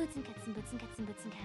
Boots and cats and boots and cats and boots and cats.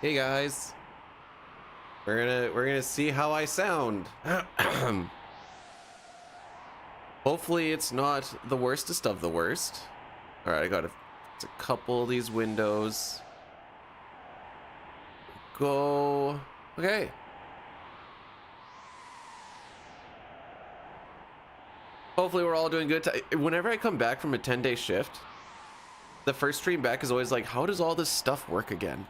Hey guys, we're gonna see how I sound. Hopefully it's not the worstest of the worst. All right, I got a couple of these windows. Go. Okay. Hopefully we're all doing good. Whenever I come back from a 10-day shift, the first stream back is always like, how does all this stuff work again?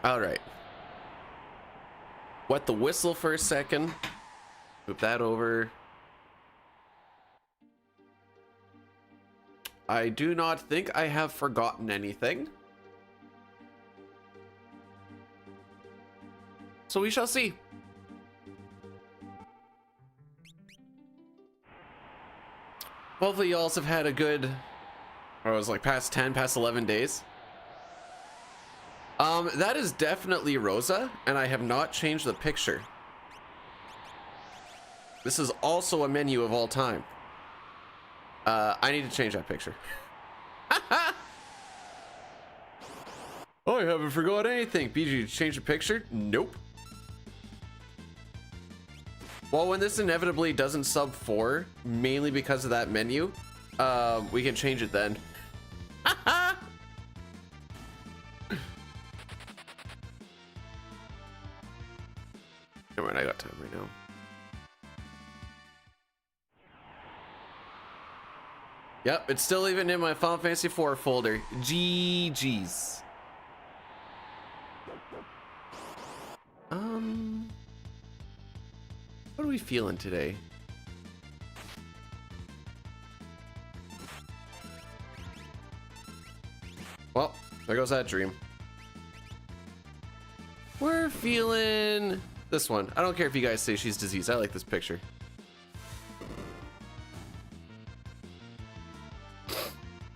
All right. Wet the whistle for a second. Move that over. I do not think I have forgotten anything. So we shall see. Hopefully you also have had a good, or it was like past 10, past 11 days. That is definitely Rosa, and I have not changed the picture. This is also a menu of all time. I need to change that picture. Oh, I haven't forgot anything. Bdewd, did you change the picture? Nope. Well, when this inevitably doesn't sub 4, mainly because of that menu, we can change it then. Never mind, I got time right now. Yep, it's still even in my Final Fantasy IV folder. GG's. What are we feeling today? Well, there goes that dream. We're feeling this one. I don't care if you guys say she's diseased. I like this picture.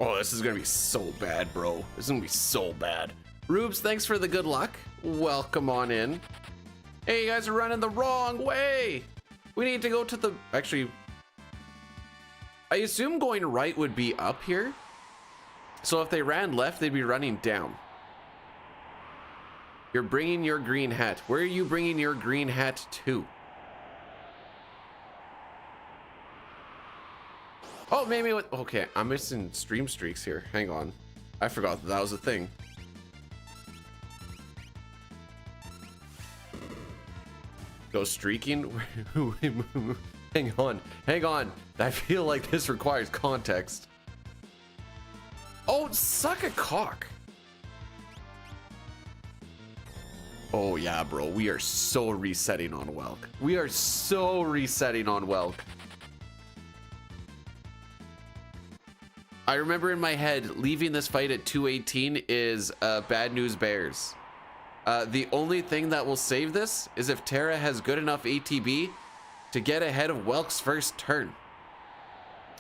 Oh, this is gonna be so bad, bro. This is gonna be so bad. Rubes, thanks for the good luck. Welcome on in. Hey, you guys are running the wrong way. We need to go to the... Actually, I assume going right would be up here. So if they ran left, they'd be running down. You're bringing your green hat. Where are you bringing your green hat to? Oh, maybe what? Okay, I'm missing stream streaks here. Hang on. I forgot that was a thing. Go streaking? Hang on. Hang on. I feel like this requires context. Oh, suck a cock. Oh yeah, bro. We are so resetting on Welk. We are so resetting on Welk. I remember in my head, leaving this fight at 218 is bad news bears. The only thing that will save this is if Terra has good enough ATB to get ahead of Welk's first turn.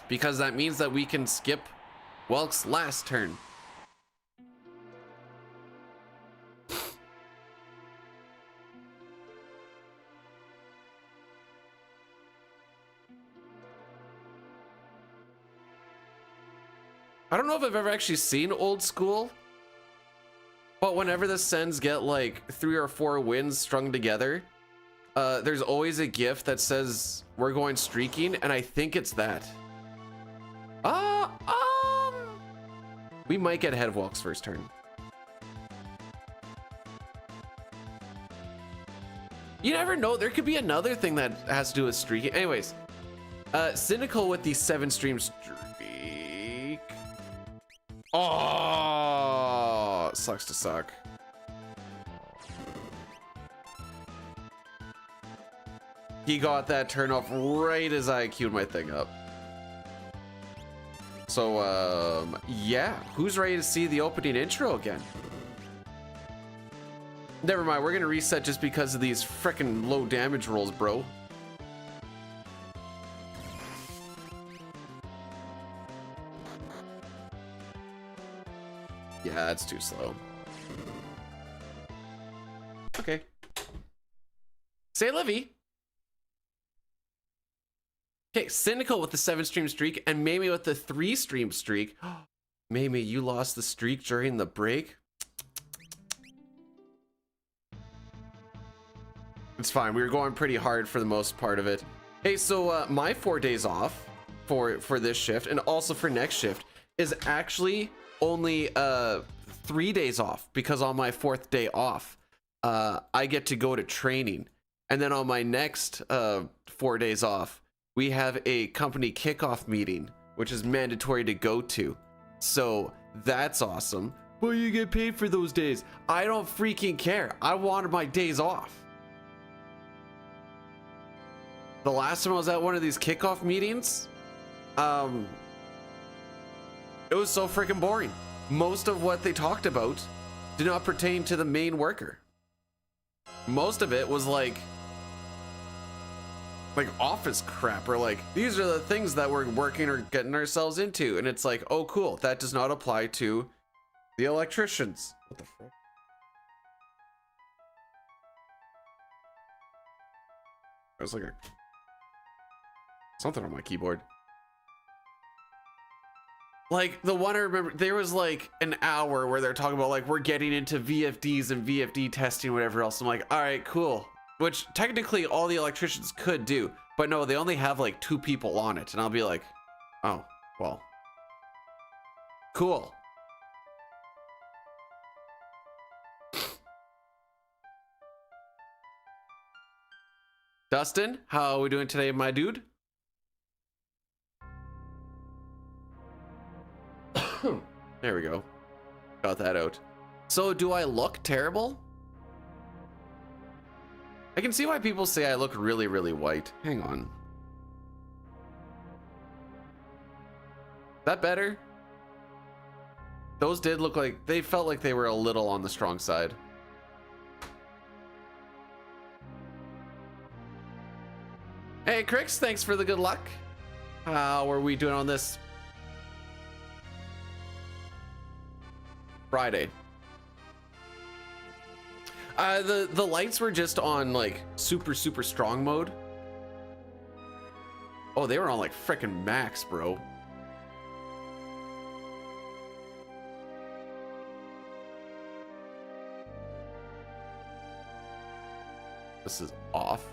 Because that means that we can skip Welk's last turn. I don't know if I've ever actually seen old school, but whenever the Sens get like 3 or 4 wins strung together, there's always a GIF that says we're going streaking, and I think it's that. We might get ahead of Welk's first turn. You never know. There could be another thing that has to do with streaking. Anyways, Cynical with the 7 stream streak. Oh, it sucks to suck. He got that turn off right as I queued my thing up. So, yeah, who's ready to see the opening intro again? Never mind, we're gonna reset just because of these freaking low damage rolls, bro. Yeah, that's too slow. Okay. Say Livy. Okay, Cynical with the 7 stream streak and Mamie with the 3 stream streak. Mamie, you lost the streak during the break? It's fine. We were going pretty hard for the most part of it. Hey, so my 4 days off for this shift and also for next shift is actually only 3 days off, because on my 4th day off, I get to go to training. And then on my next 4 days off, we have a company kickoff meeting, which is mandatory to go to. So that's awesome. But you get paid for those days. I don't freaking care. I wanted my days off. The last time I was at one of these kickoff meetings, it was so freaking boring. Most of what they talked about did not pertain to the main worker. Most of it was like office crap, or like, these are the things that we're working or getting ourselves into, and it's like, oh cool, that does not apply to the electricians. What the frick? There's like something on my keyboard. Like the one I remember, there was like an hour where they're talking about like, we're getting into VFDs and VFD testing, whatever else. I'm like, all right, cool. Which technically all the electricians could do, but no, they only have like 2 people on it. And I'll be like, oh, well, cool. Dustin, how are we doing today, my dude? There we go. Got that out. So do I look terrible? I can see why people say I look really, really white. Hang on. Is that better? Those did look like, they felt like they were a little on the strong side. Hey, Crix, thanks for the good luck. How are we doing on this Friday? The lights were just on like super strong mode. Oh, they were on like freaking max, bro. This is off.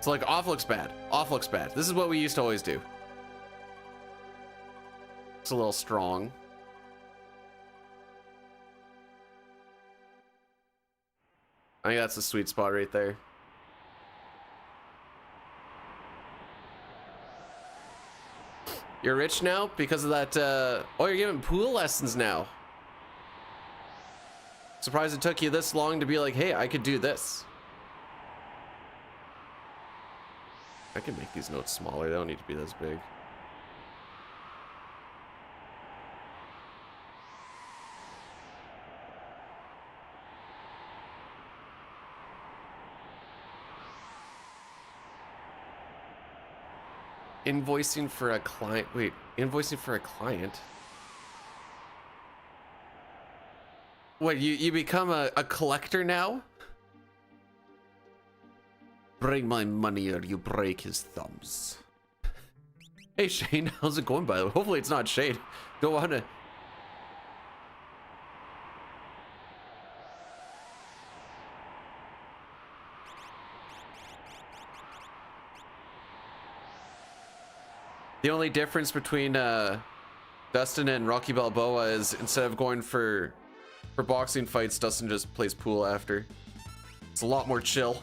So like off looks bad. Off looks bad. This is what we used to always do. It's a little strong. I think that's the sweet spot right there. You're rich now because of that. Oh, you're giving pool lessons now. Surprised it took you this long to be like, hey, I could do this. I can make these notes smaller. They don't need to be this big. Invoicing for a client. Wait, invoicing for a client? What, you become a collector now? Bring my money or you break his thumbs. Hey Shane, how's it going by the way? Hopefully it's not shade. Don't want to. The only difference between Dustin and Rocky Balboa is instead of going for boxing fights, Dustin just plays pool after. It's a lot more chill.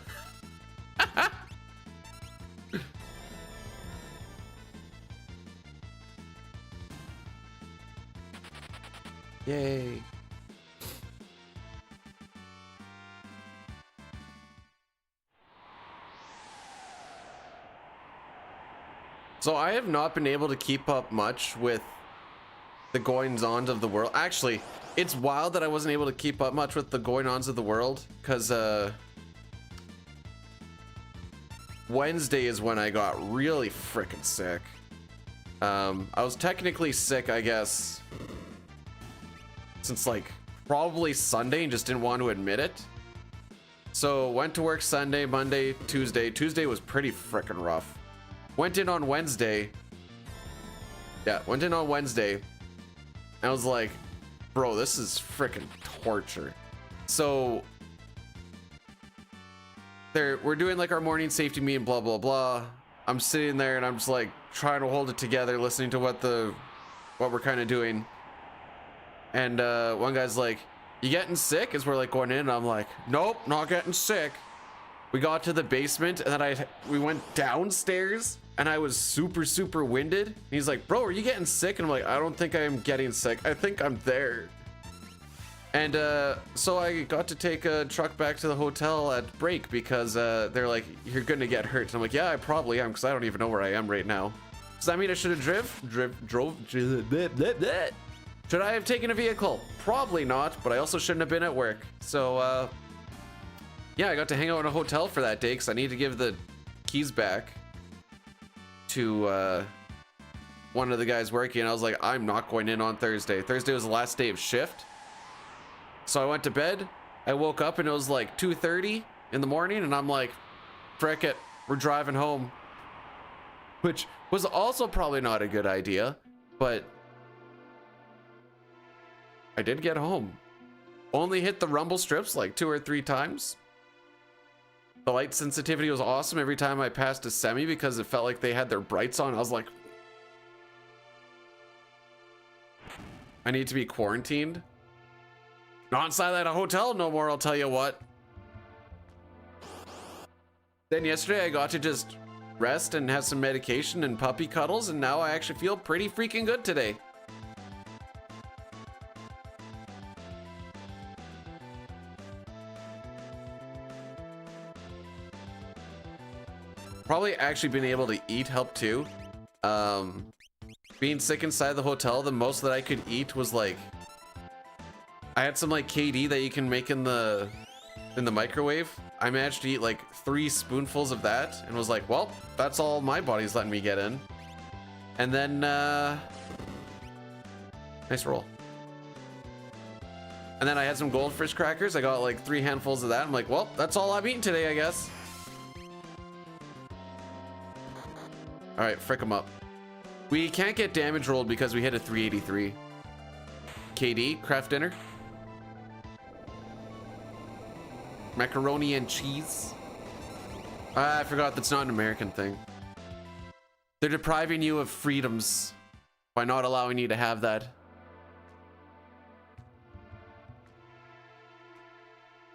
Yay. So I have not been able to keep up much with the goings-ons of the world. Actually, it's wild that I wasn't able to keep up much with the goings-ons of the world because Wednesday is when I got really freaking sick. I was technically sick, I guess, since like probably Sunday and just didn't want to admit it. So went to work Sunday, Monday, Tuesday. Tuesday was pretty freaking rough. Went in on Wednesday. Yeah, went in on Wednesday. I was like, bro, this is freaking torture. So we're doing like our morning safety meeting, blah, blah, blah. I'm sitting there and I'm just like trying to hold it together, listening to what we're kind of doing. And one guy's like, you getting sick? As we're like going in, and I'm like, nope, not getting sick. We got to the basement and then we went downstairs and I was super winded. And he's like, bro, are you getting sick? And I'm like, I don't think I am getting sick. I think I'm there. And so I got to take a truck back to the hotel at break because they're like, you're gonna get hurt. And I'm like, yeah, I probably am because I don't even know where I am right now. Does that mean I should have drove? Should I have taken a vehicle? Probably not, but I also shouldn't have been at work. So yeah, I got to hang out in a hotel for that day because I need to give the keys back to one of the guys working. And I was like, I'm not going in on Thursday. Thursday was the last day of shift. So I went to bed. I woke up and it was like 2:30 in the morning and I'm like, frick it, we're driving home. Which was also probably not a good idea, but I did get home. Only hit the rumble strips like 2 or 3 times. The light sensitivity was awesome every time I passed a semi because it felt like they had their brights on. I was like, I need to be quarantined. Not inside that hotel no more, I'll tell you what. Then yesterday I got to just rest and have some medication and puppy cuddles, and now I actually feel pretty freaking good today. Probably actually being able to eat helped too. Being sick inside the hotel, the most that I could eat was like, I had some like KD that you can make in the microwave. I managed to eat like 3 spoonfuls of that and was like, well, that's all my body's letting me get in. And then nice roll. And then I had some goldfish crackers. I got like 3 handfuls of that. I'm like, well, that's all I'm eating today, I guess. All right, frick them up. We can't get damage rolled because we hit a 383. KD, craft dinner. Macaroni and cheese. I forgot that's not an American thing. They're depriving you of freedoms by not allowing you to have that.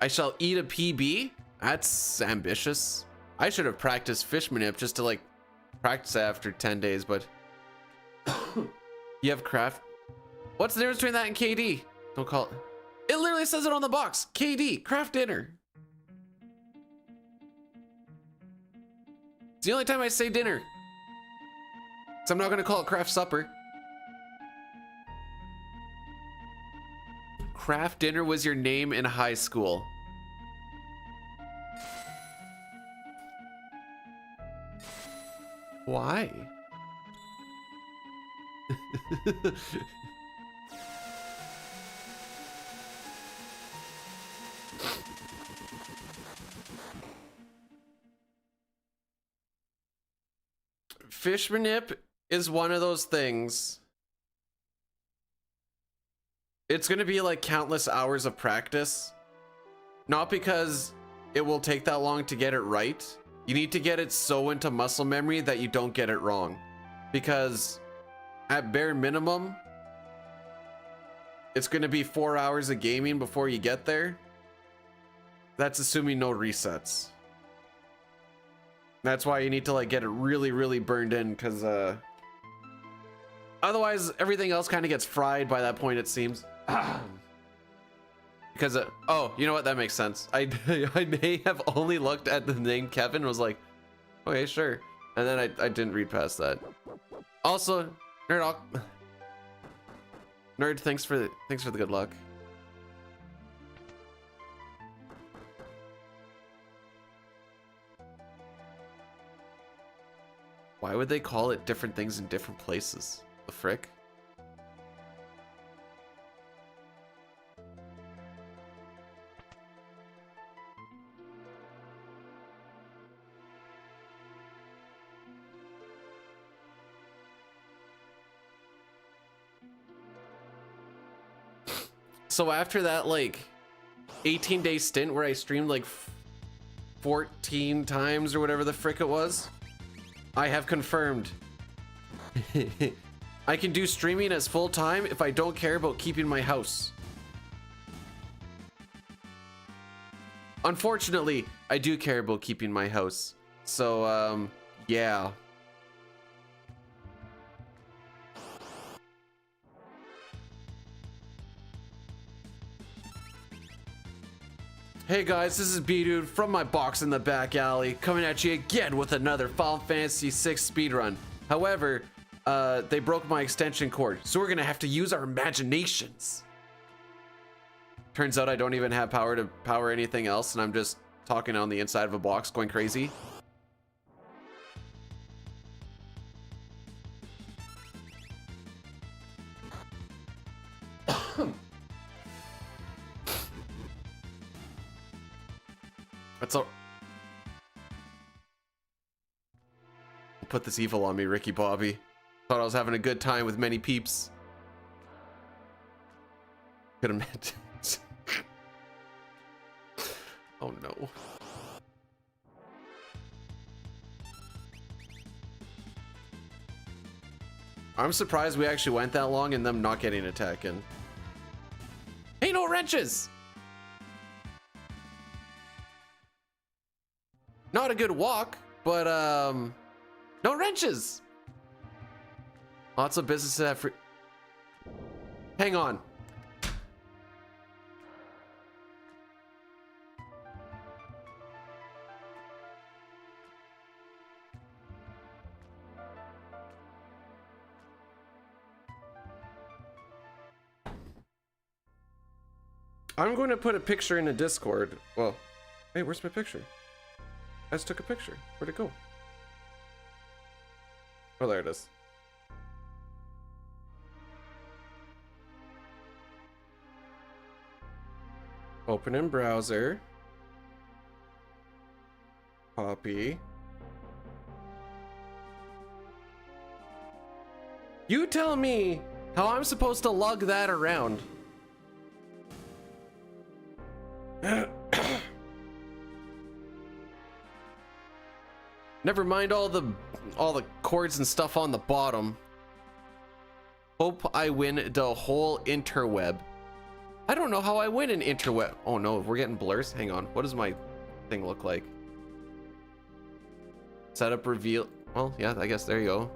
I shall eat a PB? That's ambitious. I should have practiced fish manip just to like practice after 10 days, but you have craft. What's the difference between that and KD? Don't call it. It literally says it on the box. KD, craft dinner. It's the only time I say dinner. So I'm not gonna call it craft supper. Craft dinner was your name in high school. Why? Fish manip is one of those things. It's gonna be like countless hours of practice. Not because it will take that long to get it right. You need to get it so into muscle memory that you don't get it wrong. Because at bare minimum, it's gonna be 4 hours of gaming before you get there. That's assuming no resets. That's why you need to like get it really, really burned in, because otherwise everything else kind of gets fried by that point, it seems. Because oh, you know what, that makes sense. I may have only looked at the name Kevin and was like, okay, sure, and then I didn't read past that. Also, nerd, thanks for the good luck. Why would they call it different things in different places? The frick? So after that like 18-day stint where I streamed like 14 times or whatever the frick it was, I have confirmed I can do streaming as full time if I don't care about keeping my house. Unfortunately, I do care about keeping my house. So, yeah. Hey guys, this is Bdewd from my box in the back alley, coming at you again with another Final Fantasy VI speedrun. However, they broke my extension cord, so we're gonna have to use our imaginations. Turns out I don't even have power to power anything else, and I'm just talking on the inside of a box, going crazy. That's all. Put this evil on me, Ricky Bobby. Thought I was having a good time with many peeps. Could have meant. Oh no. I'm surprised we actually went that long and them not getting attack in. Hey, no wrenches! Not a good walk, but no wrenches. Lots of businesses have free. Hang on. I'm going to put a picture in the Discord. Well, hey, where's my picture? I just took a picture. Where'd it go? Oh, there it is. Open in browser. Copy. You tell me how I'm supposed to lug that around. Never mind all the chords and stuff on the bottom. Hope I win the whole interweb. I don't know how I win an interweb. Oh no, we're getting blurs. Hang on. What does my thing look like? Setup reveal. Well, yeah, I guess there you go.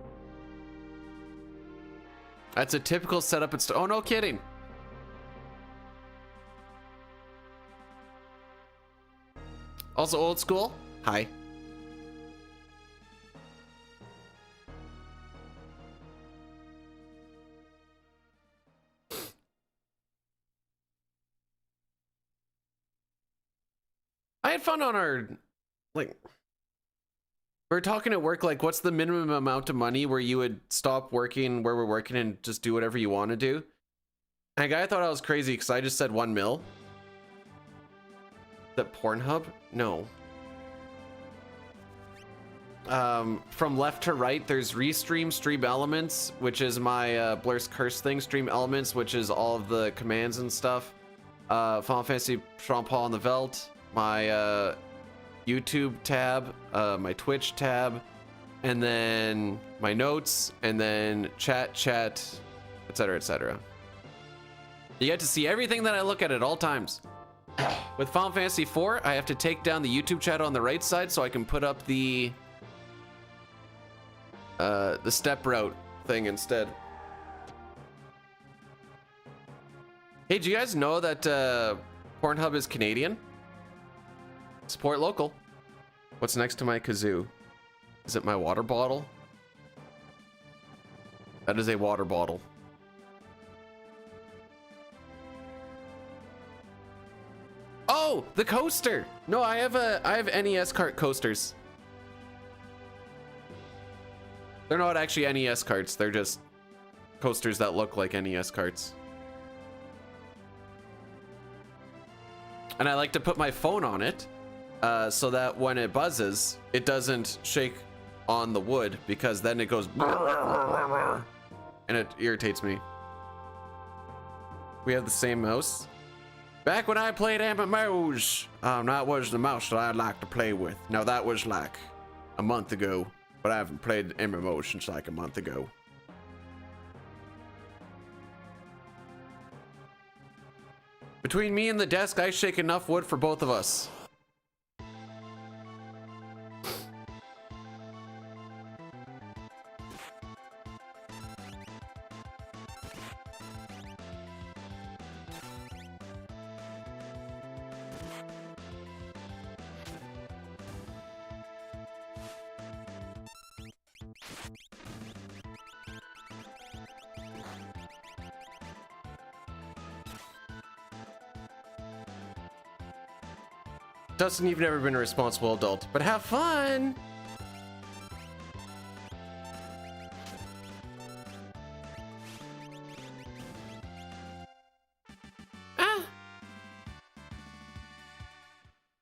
That's a typical setup. It's oh no kidding. Also old school. Hi. I had fun on our, like, we were talking at work, like, what's the minimum amount of money where you would stop working where we're working and just do whatever you want to do? And a guy thought I was crazy because I just said 1 mil. That Pornhub? No. From left to right, there's Restream, Stream Elements, which is my Blur's Curse thing. Stream Elements, which is all of the commands and stuff. Final Fantasy Jean Paul on the Velt. My YouTube tab, my Twitch tab, and then my notes, and then chat, etc., etc. You get to see everything that I look at all times. With Final Fantasy IV, I have to take down the YouTube chat on the right side so I can put up the step route thing instead. Hey, do you guys know that Pornhub is Canadian? Support local. What's next to my kazoo? Is it my water bottle? That is a water bottle. Oh, the coaster. No, I have NES cart coasters. They're not actually NES carts. They're just coasters that look like NES carts. And I like to put my phone on it. So that when it buzzes, it doesn't shake on the wood because then it goes and it irritates me. We have the same mouse. Back when I played MMOs, that was the mouse that I'd like to play with. Now that was like a month ago, but I haven't played MMOs since like a month ago. Between me and the desk, I shake enough wood for both of us. Dustin, you've never been a responsible adult, but have fun!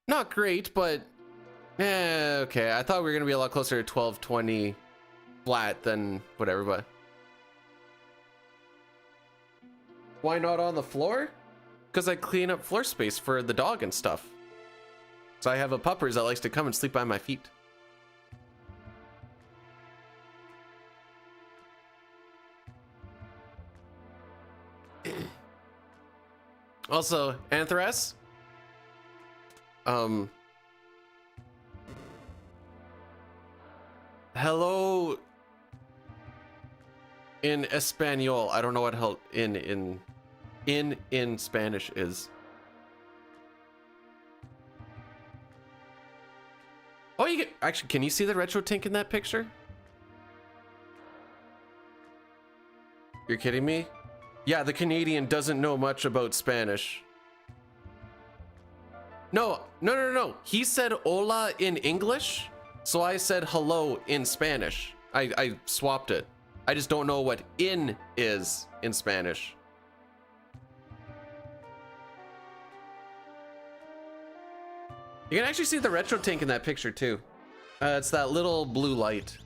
Not great, but okay. I thought we were gonna be a lot closer to 1220 flat than whatever, but why not on the floor? Because I clean up floor space for the dog and stuff. So I have a puppers that likes to come and sleep by my feet. Also, Anthras. Hello in Espanol. I don't know what hell in Spanish is. Oh, you get, actually, can you see the retro tank in that picture? You're kidding me? Yeah, the Canadian doesn't know much about Spanish. No. He said hola in English, so I said hello in Spanish. I swapped it. I just don't know what in is in Spanish. You can actually see the retro tank in that picture too. It's that little blue light.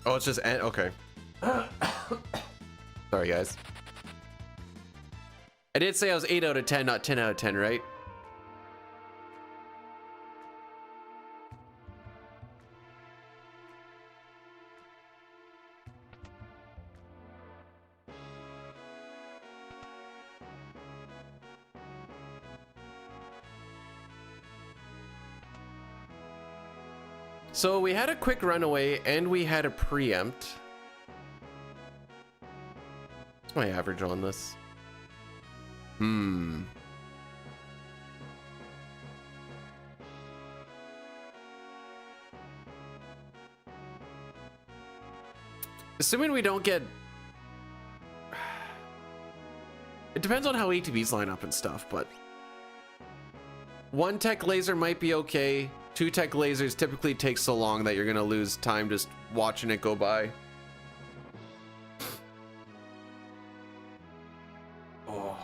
Oh, it's just okay. Sorry, guys. I did say I was 8 out of 10, not 10 out of 10, right? So we had a quick runaway and we had a preempt. What's my average on this? Assuming we don't get... It depends on how ATVs line up and stuff, but... 1 tech laser might be okay. 2 tech lasers typically take so long that you're gonna lose time just watching it go by. Oh.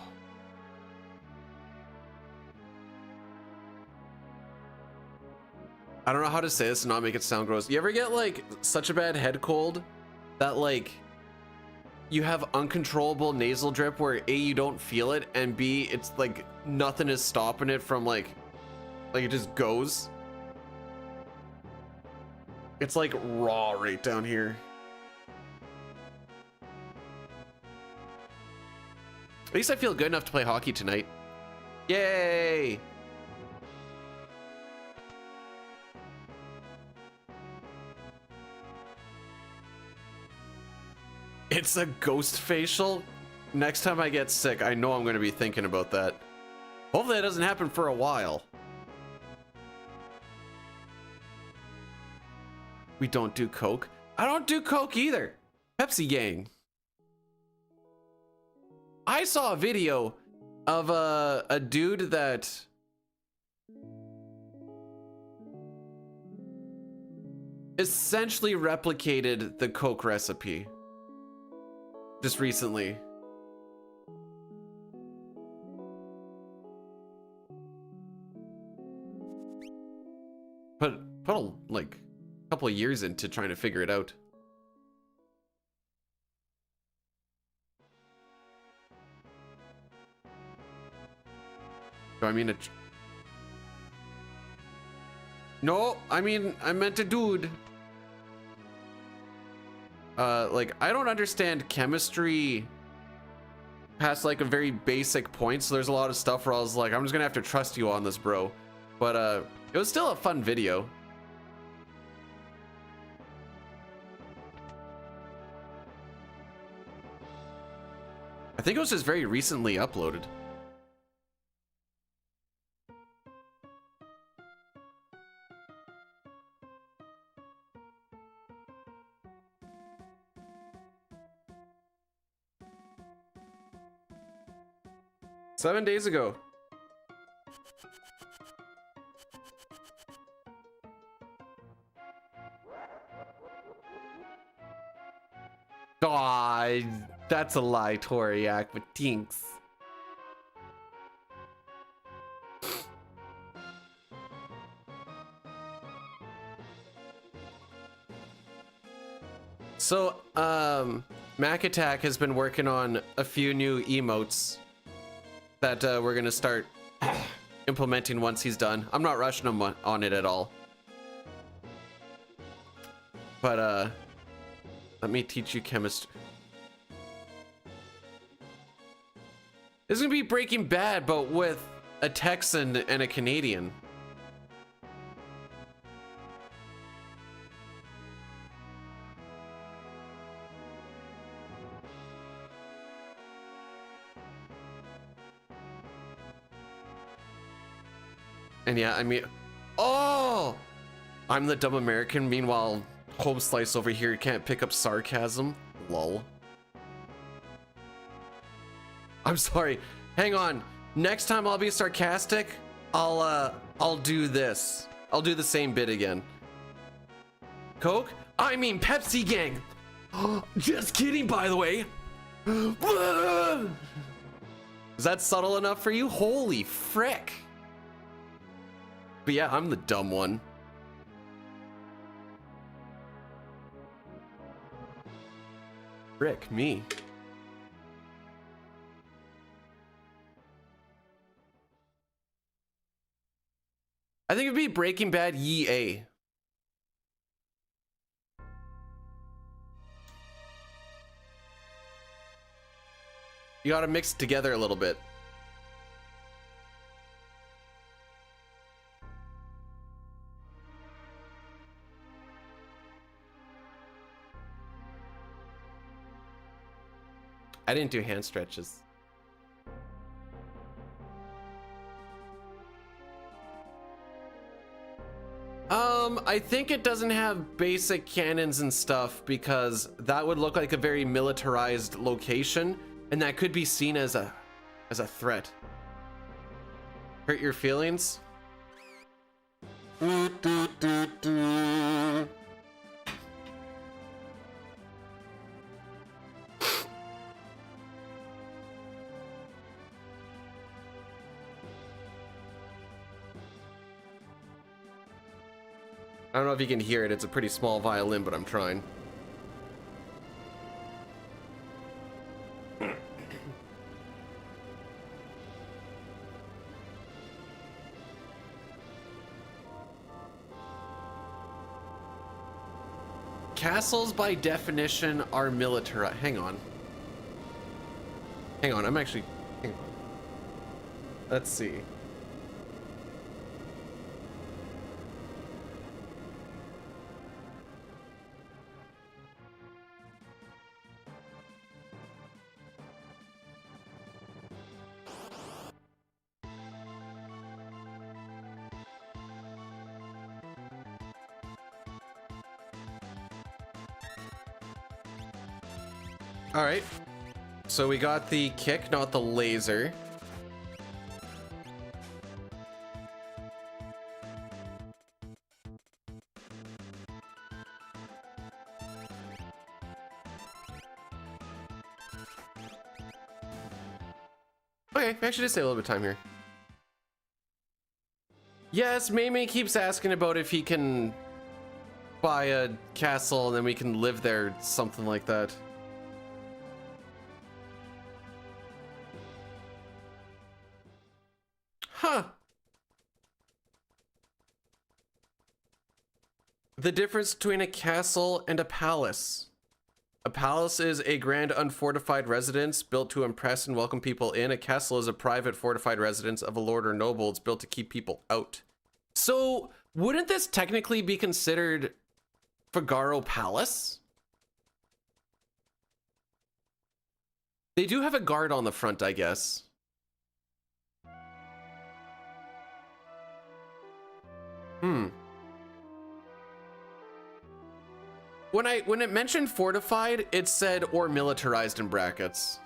I don't know how to say this and not make it sound gross. You ever get like such a bad head cold that like you have uncontrollable nasal drip where A, you don't feel it, and B, it's like nothing is stopping it from like it just goes? It's like raw right down here. At least I feel good enough to play hockey tonight. Yay! It's a ghost facial? Next time I get sick, I know I'm going to be thinking about that. Hopefully that doesn't happen for a while. We don't do Coke. I don't do Coke either. Pepsi gang. I saw a video of a dude that essentially replicated the Coke recipe just recently. Put a like couple of years into trying to figure it out. Do I mean it? No, I meant a dude. Like, I don't understand chemistry past like a very basic point, so there's a lot of stuff where I was like, I'm just gonna have to trust you on this, bro. But it was still a fun video. I think it was just very recently uploaded. Seven days ago. Aw, that's a lie, Toriak, but tinks. So, Mac Attack has been working on a few new emotes that we're gonna start implementing once he's done. I'm not rushing him on it at all. But let me teach you chemistry. This is gonna be Breaking Bad, but with a Texan and a Canadian. And yeah, I mean, oh, I'm the dumb American. Meanwhile, Home Slice over here can't pick up sarcasm. Lol. I'm sorry. Hang on. Next time I'll be sarcastic, I'll do this. I'll do the same bit again. Coke? I mean Pepsi gang. Just kidding, by the way. Is that subtle enough for you? Holy frick. But yeah, I'm the dumb one. Frick me. I think it'd be Breaking Bad Ye. You gotta mix it together a little bit. I didn't do hand stretches. I think it doesn't have basic cannons and stuff because that would look like a very militarized location, and that could be seen as a threat. Hurt your feelings? I don't know if you can hear it. It's a pretty small violin, but I'm trying. Castles, by definition, are military. Hang on. Hang on. I'm actually... Hang on. Let's see. All right, so we got the kick, not the laser. Okay, we actually did save a little bit of time here. Yes, Mei keeps asking about if he can buy a castle and then we can live there, something like that. Huh. The difference between a castle and a palace. A palace is a grand unfortified residence built to impress and welcome people in. A castle is a private fortified residence of a lord or noble. It's built to keep people out. So wouldn't this technically be considered Figaro Palace? They do have a guard on the front, I guess. When it mentioned fortified, it said or militarized in brackets.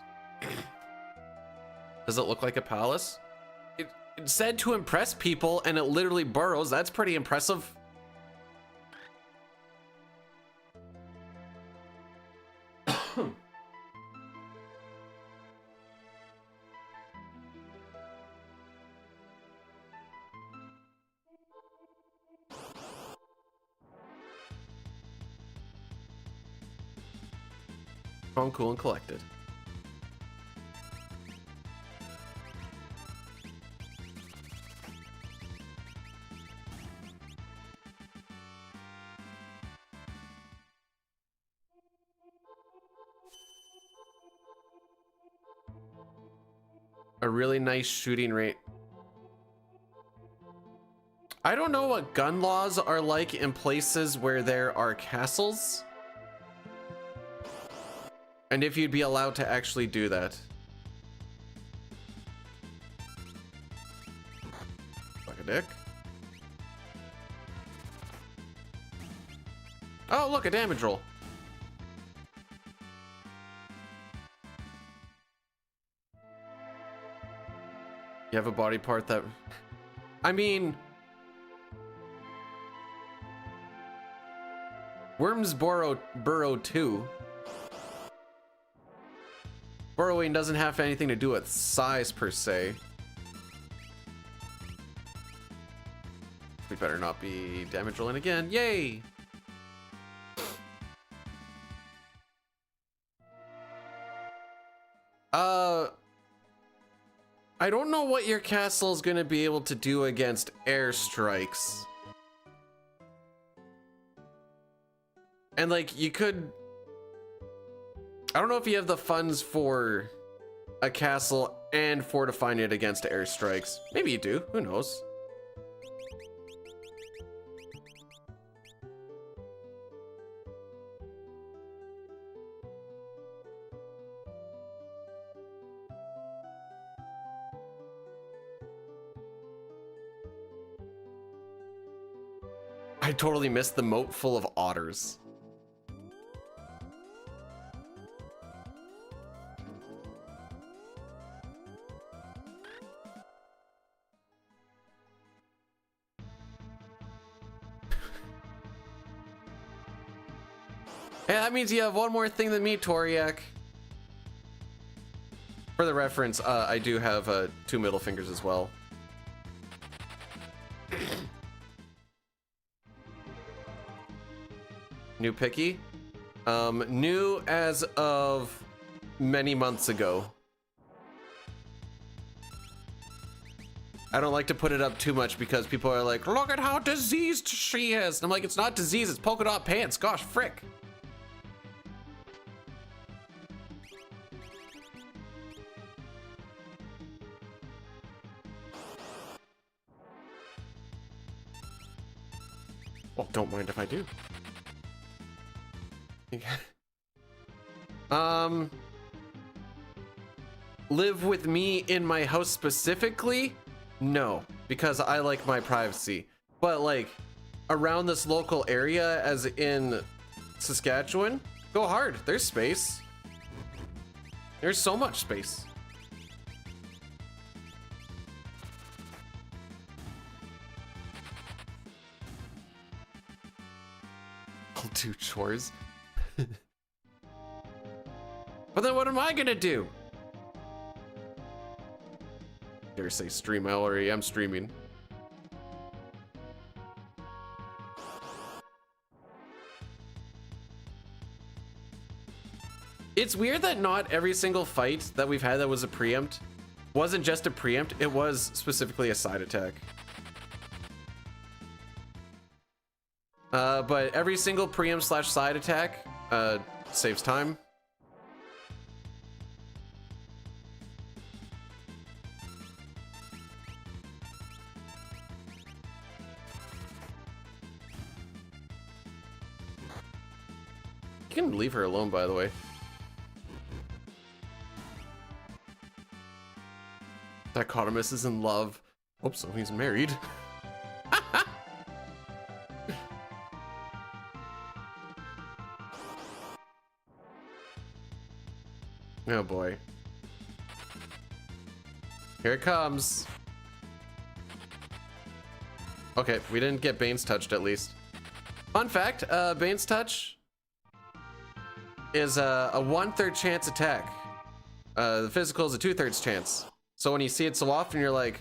Does it look like a palace? It said to impress people and it literally burrows. That's pretty impressive. Calm, cool, and collected. A really nice shooting rate. I don't know what gun laws are like in places where there are castles. And if you'd be allowed to actually do that. Fuck a dick. Oh, look, a damage roll. You have a body part that... I mean... Worms burrow too. Burrowing doesn't have anything to do with size per se. We better not be damage rolling again. Yay! I don't know what your castle is gonna be able to do against airstrikes. And like, you could... I don't know if you have the funds for a castle and fortifying it against airstrikes. Maybe you do, who knows? I totally missed the moat full of otters. Hey, that means you have one more thing than me, Toriak. For the reference, I do have 2 middle fingers as well. New picky? New as of many months ago. I don't like to put it up too much because people are like, look at how diseased she is. And I'm like, it's not disease, it's polka dot pants. Gosh, frick. Well, don't mind if I do. Live with me in my house specifically? No, because I like my privacy. But like around this local area, as in Saskatchewan, go hard. There's space. There's so much space. I'll do chores. But then what am I gonna do? Dare say stream, I already am streaming. It's weird that not every single fight that we've had that was a preempt wasn't just a preempt, it was specifically a side attack. But every single preempt slash side attack saves time. You can leave her alone, by the way. Dichotomous is in love. Oops, so he's married. Oh boy. Here it comes. Okay, we didn't get Bane's touched at least. Fun fact, Bane's touch is a 1/3 chance attack. The physical is a 2/3 chance. So when you see it so often, you're like,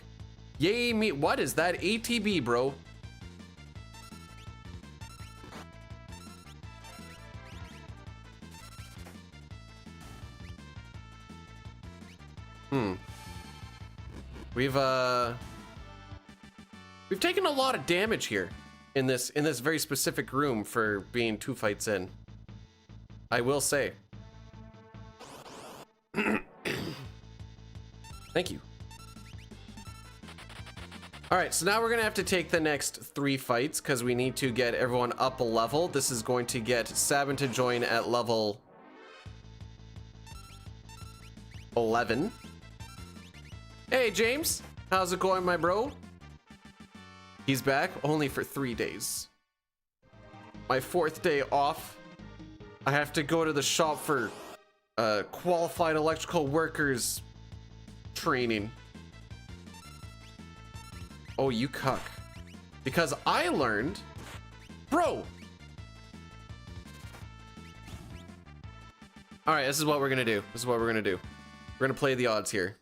yay me, what is that ATB, bro? We've taken a lot of damage here in this very specific room for being 2 fights in. I will say. Thank you. All right, so now we're gonna have to take the next 3 fights because we need to get everyone up a level. This is going to get Sabin to join at level 11. Hey, James. How's it going, my bro? He's back only for 3 days. my 4th day off. I have to go to the shop for qualified electrical workers training. Oh, you cuck. Because I learned, bro. All right, this is what we're gonna do. This is what we're gonna do. We're gonna play the odds here.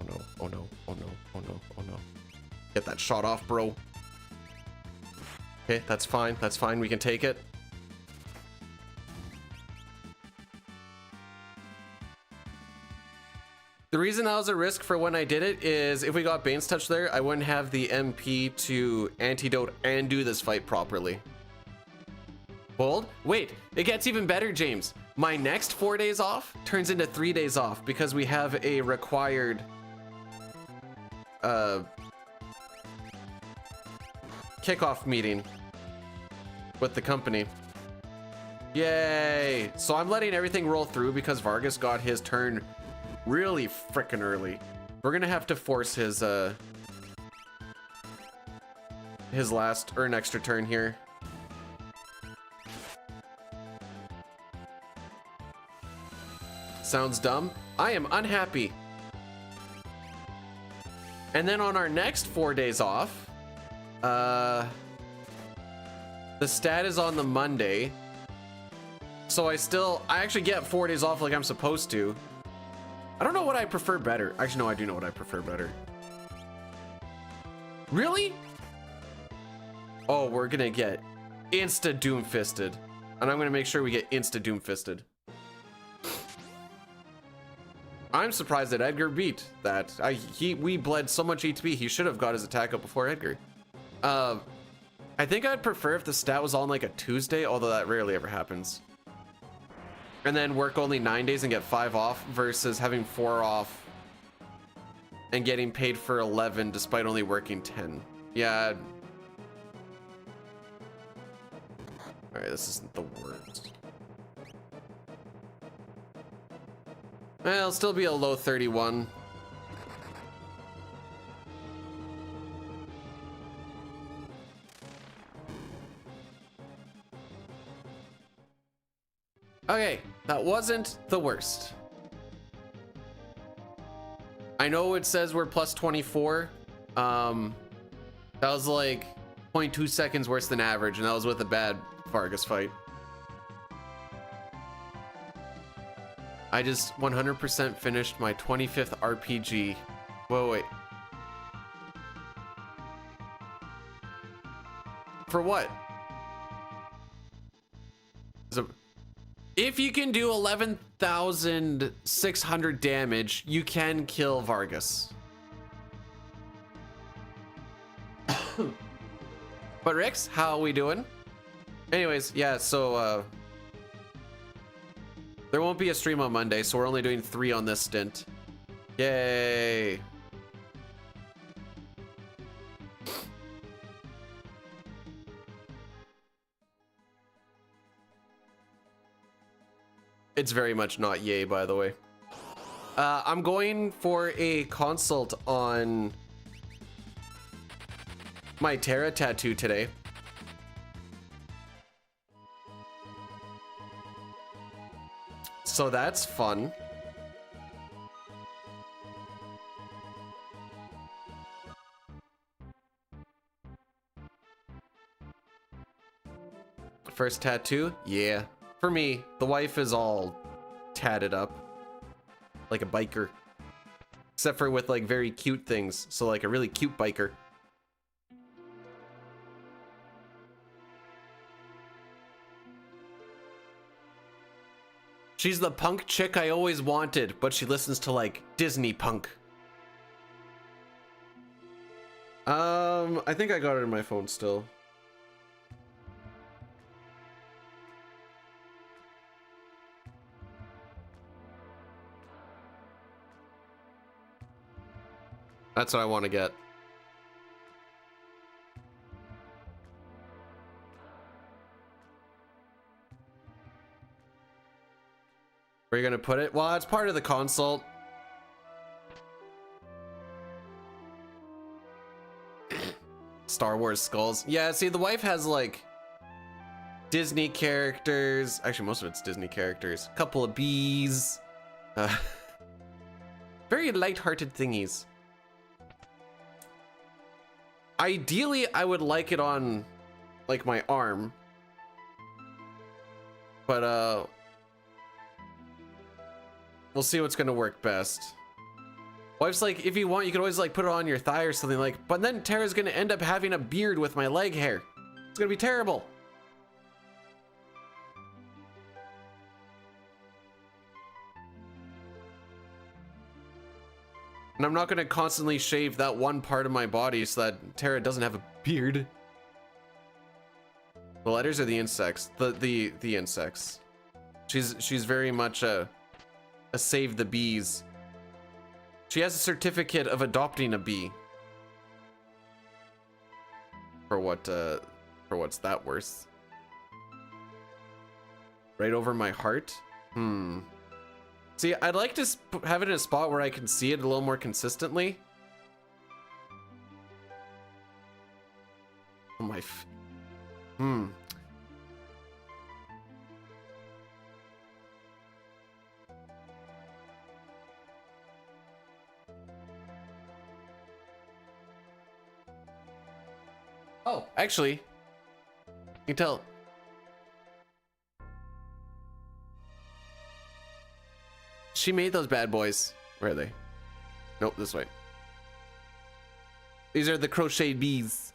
Oh no, oh no, oh no, oh no, oh no. Get that shot off, bro. Okay, that's fine. That's fine. We can take it. The reason that was a risk for when I did it is if we got Bane's Touch there, I wouldn't have the MP to antidote and do this fight properly. Bold? Wait, it gets even better, James. My next 4 days off turns into 3 days off because we have a required kickoff meeting with the company. Yay! So I'm letting everything roll through because Vargas got his turn really freaking early. We're gonna have to force his last or an extra turn here. Sounds dumb. I am unhappy. And then on our next 4 days off, the stat is on the Monday. So I actually get 4 days off like I'm supposed to. I don't know what I prefer better. Actually, no, I do know what I prefer better. Really? Oh, we're gonna get insta doom-fisted. And I'm gonna make sure we get insta doom-fisted. I'm surprised that Edgar beat that. We bled so much HP, he should have got his attack up before Edgar. I think I'd prefer if the stat was on like a Tuesday, although that rarely ever happens. And then work only 9 days and get 5 off versus having 4 off and getting paid for 11 despite only working 10. Yeah. All right, this isn't the worst. Well, it'll still be a low 31. Okay, that wasn't the worst. I know it says we're plus 24. That was like 0.2 seconds worse than average, and that was with a bad Vargas fight. I just 100% finished my 25th RPG. Whoa, wait. For what? If you can do 11,600 damage, you can kill Vargas. But Rix, how are we doing? Anyways, yeah, so there won't be a stream on Monday, so we're only doing 3 on this stint. Yay. It's very much not yay, by the way. I'm going for a consult on my Terra tattoo today. So that's fun. First tattoo? Yeah. For me, the wife is all tatted up like a biker, except for with like very cute things. So like a really cute biker. She's the punk chick I always wanted, but she listens to like Disney punk. I think I got it in my phone still. That's what I want to get. Where are you gonna put it? Well, it's part of the consult. Star Wars skulls. Yeah, see, the wife has like Disney characters. Actually, most of it's Disney characters. A couple of bees. Very light-hearted thingies. Ideally, I would like it on like my arm. But we'll see what's gonna work best. Wife's like, if you want, you can always like put it on your thigh or something like, but then Tara's gonna end up having a beard with my leg hair. It's gonna be terrible. And I'm not gonna constantly shave that one part of my body so that Tara doesn't have a beard. The letters or the insects? The insects. She's very much a save the bees. She has a certificate of adopting a bee. For what's that worth? Right over my heart? See, I'd like to have it in a spot where I can see it a little more consistently. Oh my Oh, actually, you can tell. She made those bad boys. Where are they? Nope, this way. These are the crocheted bees.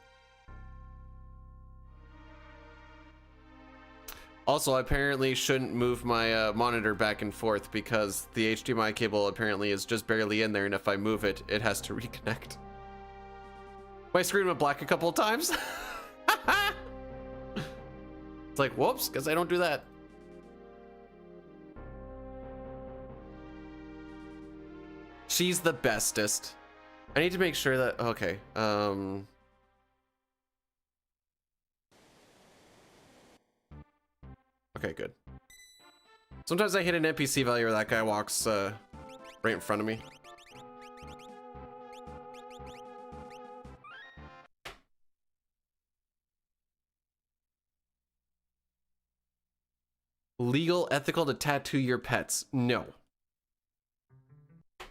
Also, I apparently shouldn't move my monitor back and forth because the HDMI cable apparently is just barely in there, and if I move it, it has to reconnect. My screen went black a couple of times. It's like, whoops, because I don't do that. She's the bestest. I need to make sure that, okay. Okay, good. Sometimes I hit an NPC value or that guy walks right in front of me. Legal, ethical to tattoo your pets? No.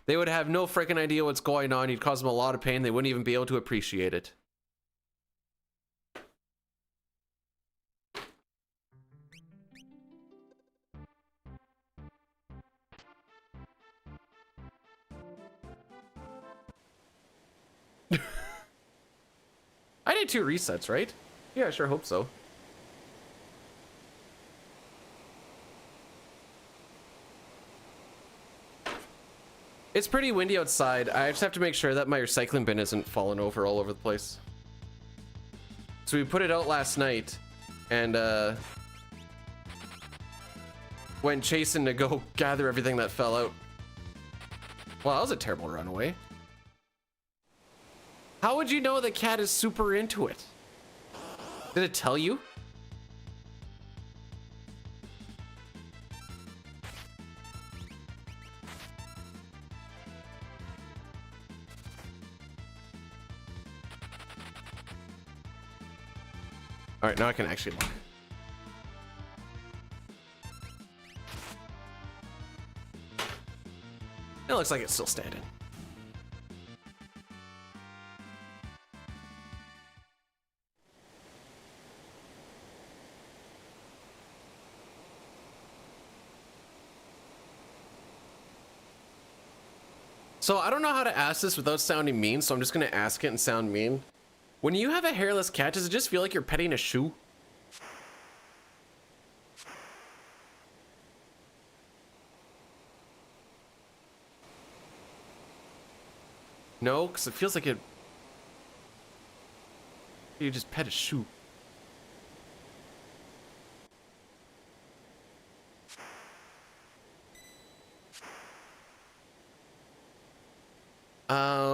They would have no freaking idea what's going on. You'd cause them a lot of pain. They wouldn't even be able to appreciate it. I did 2 resets, right? Yeah, I sure hope so. It's pretty windy outside. I just have to make sure that my recycling bin isn't falling over all over the place. So we put it out last night and went chasing to go gather everything that fell out. Well, that was a terrible runaway. How would you know the cat is super into it? Did it tell you? All right, now I can actually look. It looks like it's still standing. So I don't know how to ask this without sounding mean, so I'm just gonna ask it and sound mean. When you have a hairless cat, does it just feel like you're petting a shoe? No, because it feels like it... You just pet a shoe.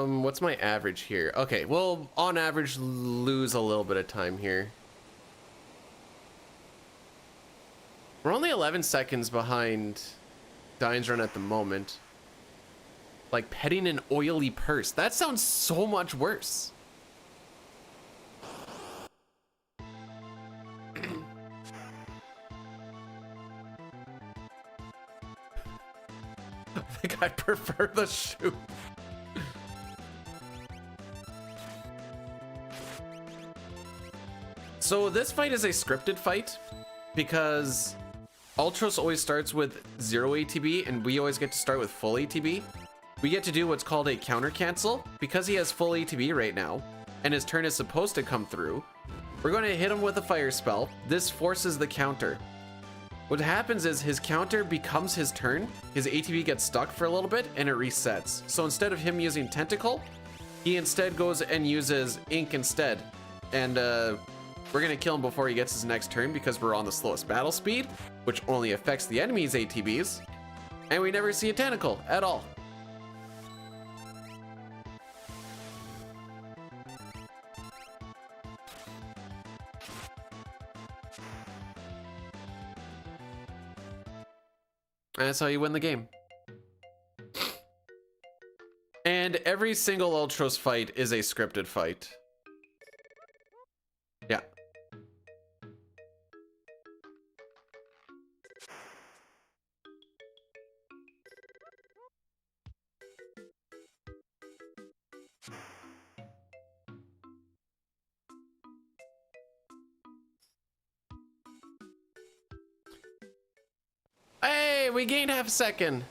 What's my average here? Okay, we'll on average lose a little bit of time here. We're only 11 seconds behind Dine's run at the moment. Like petting an oily purse. That sounds so much worse. I think I prefer the shoe. So this fight is a scripted fight because Ultros always starts with 0 ATB and we always get to start with full ATB. We get to do what's called a counter cancel because he has full ATB right now and his turn is supposed to come through. We're going to hit him with a fire spell. This forces the counter. What happens is his counter becomes his turn. His ATB gets stuck for a little bit and it resets. So instead of him using tentacle, he instead goes and uses ink instead. And we're gonna kill him before he gets his next turn because we're on the slowest battle speed, which only affects the enemy's ATBs. And we never see a tentacle at all. And that's how you win the game. And every single Ultros fight is a scripted fight. Yeah. Hey, we gained half a second.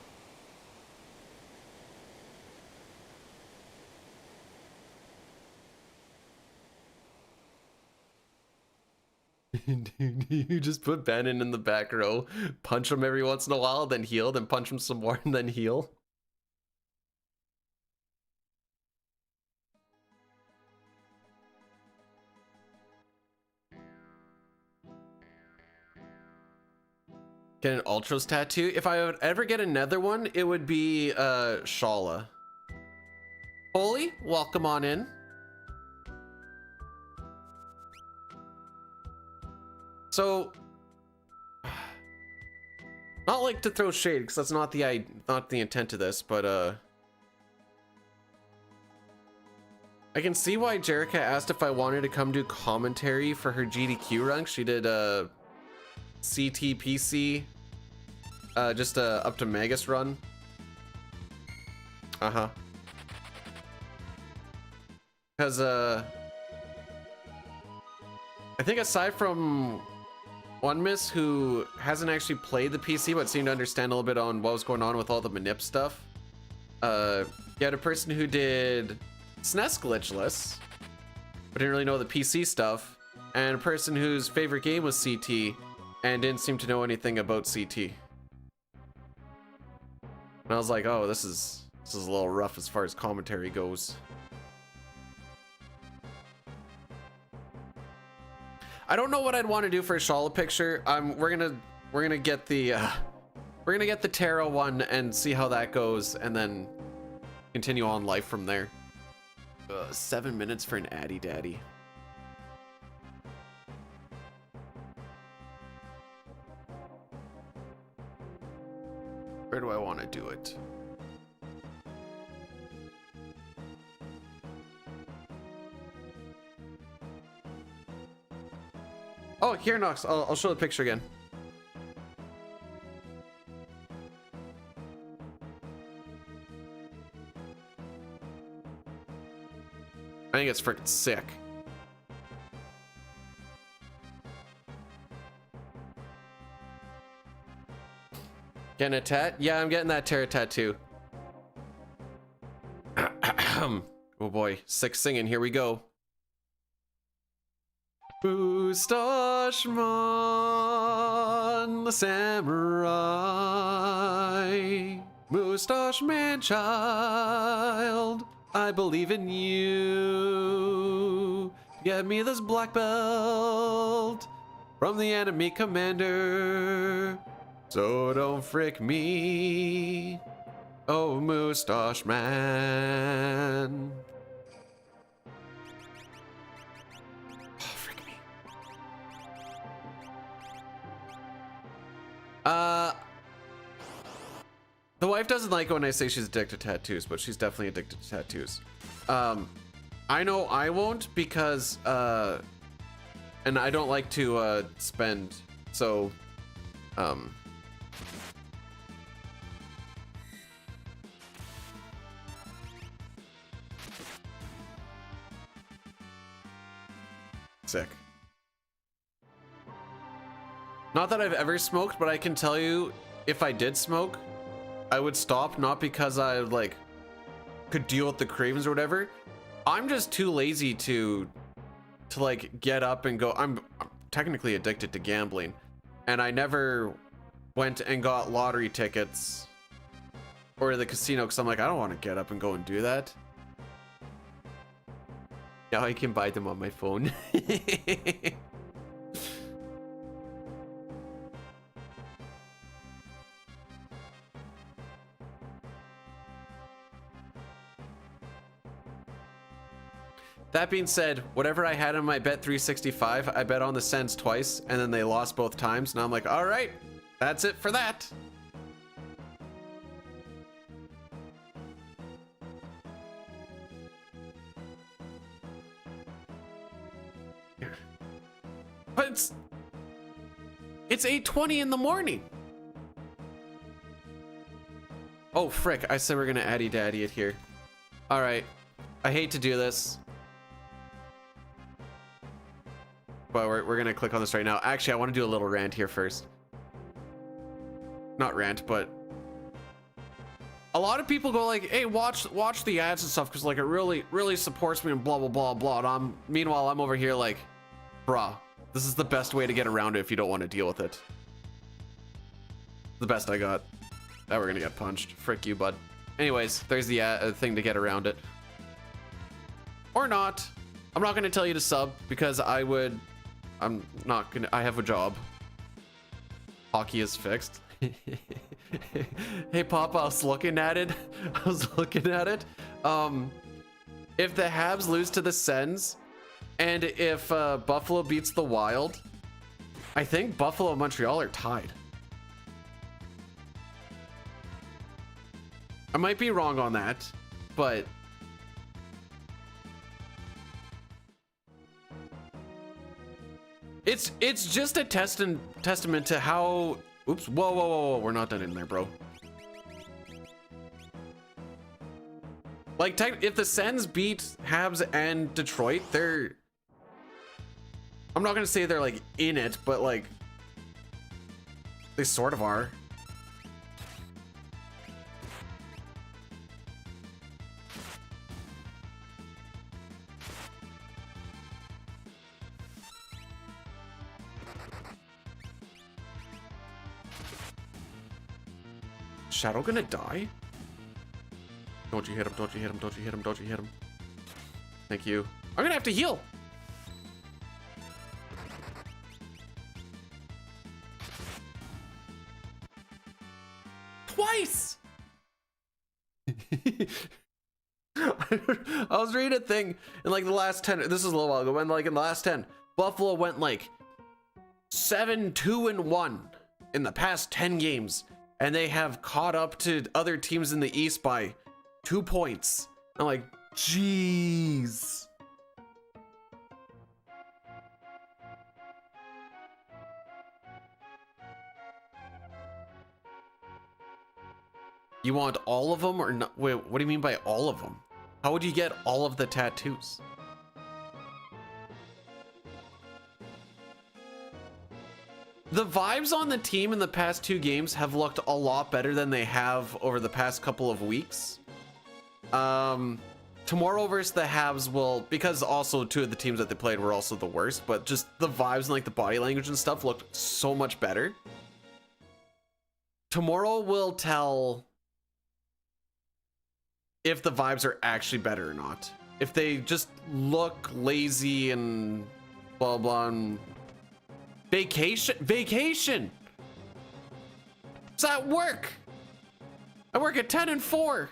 You just put Bannon in the back row, punch him every once in a while, then heal, then punch him some more, and then heal. Get an Ultros tattoo? If I would ever get another one, it would be Shala. Holy, welcome on in. So, not like to throw shade because that's not the intent of this, but I can see why Jerica asked if I wanted to come do commentary for her GDQ run. She did CT PC, just up to Magus run. Because I think aside from one miss who hasn't actually played the PC but seemed to understand a little bit on what was going on with all the manip stuff, you had a person who did SNES Glitchless but didn't really know the PC stuff, and a person whose favorite game was CT and didn't seem to know anything about CT. And I was like, oh, this is a little rough as far as commentary goes. I don't know what I'd want to do for a Shala picture. We're gonna get the tarot one and see how that goes, and then continue on life from there. 7 minutes for an Addy Daddy. Where do I want to do it? Oh, here, Nox. I'll show the picture again. I think it's freaking sick. Getting a tat? Yeah, I'm getting that tarot tattoo. Oh boy, sick singing. Here we go. Moustache-man, the samurai. Moustache man child, I believe in you. Get me this black belt from the enemy commander. So don't frick me, oh Moustache man. wife doesn't like it when I say she's addicted to tattoos, but she's definitely addicted to tattoos. I know I won't because, and I don't like to spend, so, sick. Not that I've ever smoked, but I can tell you, if I did smoke, I would stop, not because I like could deal with the cravings or whatever. I'm just too lazy to like get up and go. I'm technically addicted to gambling, and I never went and got lottery tickets or the casino because I'm like, I don't want to get up and go and do that. Now I can buy them on my phone. That being said, whatever I had on my bet 365, I bet on the Sens twice, and then they lost both times. Now I'm like, all right, that's it for that. But it's 8:20 in the morning. Oh, frick. I said we're going to addy daddy it here. All right. I hate to do this. But we're going to click on this right now. Actually, I want to do a little rant here first. Not rant, but a lot of people go like, hey, watch the ads and stuff because like it really supports me and blah, blah, blah, blah. And meanwhile, I'm over here like, bruh, this is the best way to get around it if you don't want to deal with it. The best I got. Now we're going to get punched. Frick you, bud. Anyways, there's the thing to get around it. Or not. I'm not going to tell you to sub because I'm not gonna. I have a job. Hockey is fixed. Hey, Papa, I was looking at it. If the Habs lose to the Sens, and if Buffalo beats the Wild, I think Buffalo and Montreal are tied. I might be wrong on that, but it's just a testament to how. Oops! Whoa! We're not done in there, bro. Like, if the Sens beat Habs and Detroit, they're. I'm not gonna say they're like in it, but like they sort of are. Shadow gonna die? Don't you hit him, don't you hit him, don't you hit him, don't you hit him. Thank you. I'm gonna have to heal. Twice! I was reading a thing in like the last 10, this is a little while ago, when like in the last 10, Buffalo went like 7-2-1 in the past 10 games. And they have caught up to other teams in the East by 2 points. I'm like, jeez. You want all of them or not? Wait, what do you mean by all of them? How would you get all of the tattoos? The vibes on the team in the past 2 games have looked a lot better than they have over the past couple of weeks. Tomorrow versus the Habs will, because also 2 of the teams that they played were also the worst, but just the vibes and like the body language and stuff looked so much better. Tomorrow will tell if the vibes are actually better or not. If they just look lazy and blah blah and vacation. It's at work. I work at 10 and 4.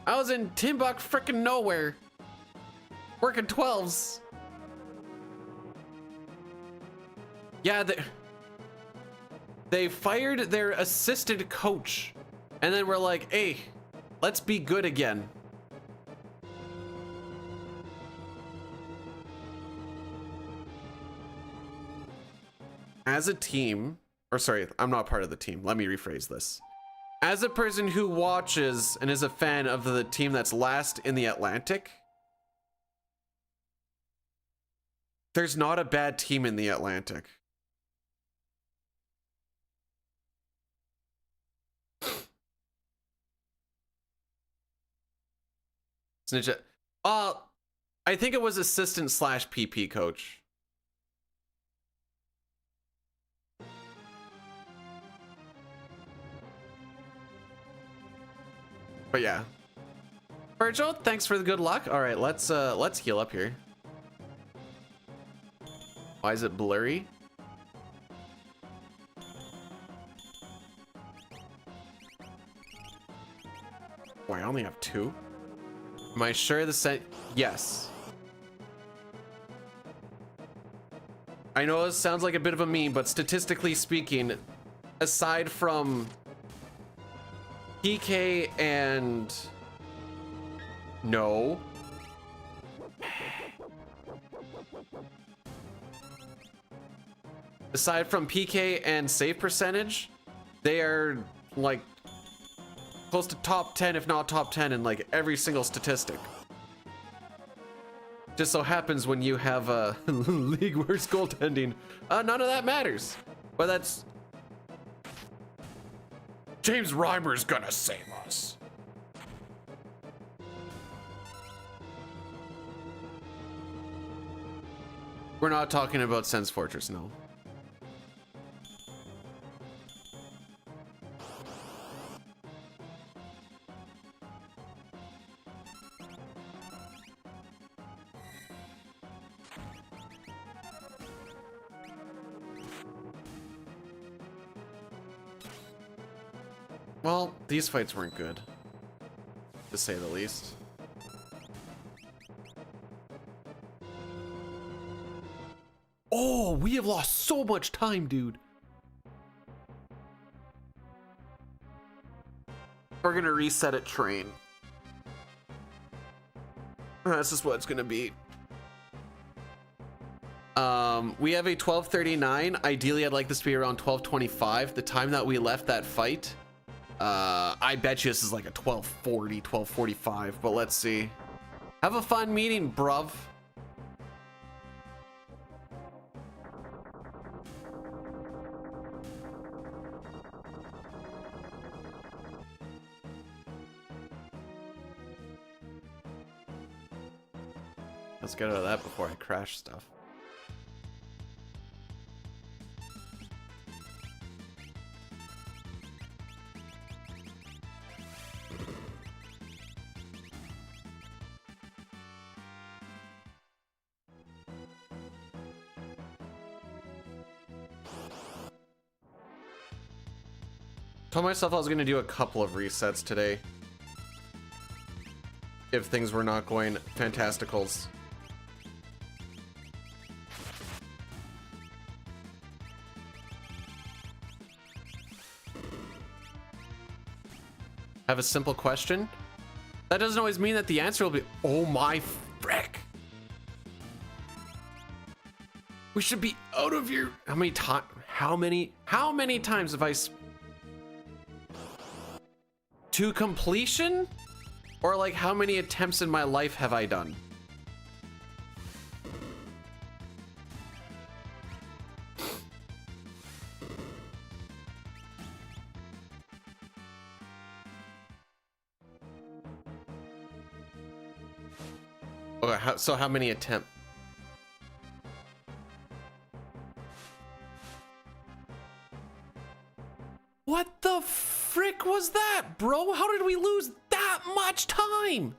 I was in Timbuk frickin' nowhere, working 12s. They fired their assistant coach. And then we're like, hey, let's be good again. As a team, or sorry, I'm not part of the team. Let me rephrase this. As a person who watches and is a fan of the team that's last in the Atlantic, there's not a bad team in the Atlantic. Snitch. I think it was assistant slash PP coach. But yeah. Virgil, thanks for the good luck. All right, let's heal up here. Why is it blurry? Oh, I only have 2. Am I sure the set? Yes. I know it sounds like a bit of a meme, but statistically speaking, aside from PK and no. Aside from PK and save percentage, they are like close to top 10, if not top 10 in like every single statistic. Just so happens when you have a league worst goaltending, none of that matters. But that's James Reimer's gonna save us. We're not talking about Sense Fortress, no. Well, these fights weren't good, to say the least. Oh, we have lost so much time, dude. We're gonna reset at train. This is what it's gonna be. We have a 12:39. Ideally, I'd like this to be around 12:25. The time that we left that fight. I bet you this is like a 12:40, 12:45, but let's see. Have a fun meeting, bruv. Let's get out of that before I crash stuff. Told myself I was going to do a couple of resets today if things were not going fantasticals. I have a simple question. That doesn't always mean that the answer will be, oh my frick. We should be out of here. How many times have I to completion? Or like how many attempts in my life have I done? Okay, so how many attempts? What the frick was that, bro? How did we lose that much time?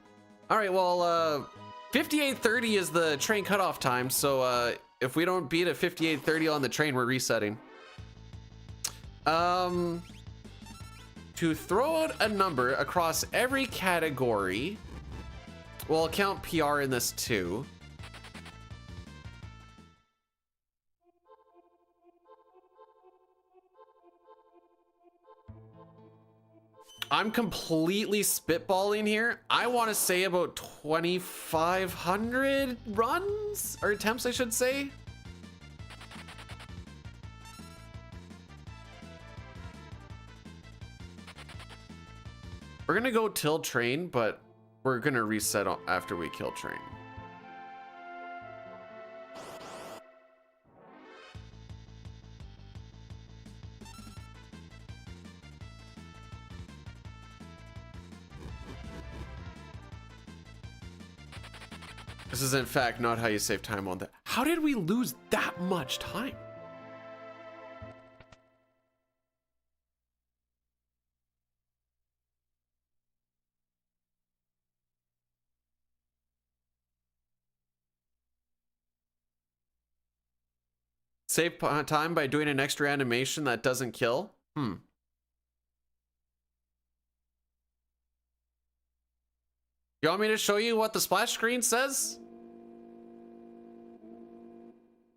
All right, well, 58:30 is the train cutoff time, so if we don't beat at 58:30 on the train, we're resetting. To throw out a number across every category, we'll count PR in this too. I'm completely spitballing here. I want to say about 2,500 runs or attempts, I should say. We're gonna go till train, but we're gonna reset after we kill train. This is in fact not how you save time on that. How did we lose that much time? Save time by doing an extra animation that doesn't kill? You want me to show you what the splash screen says?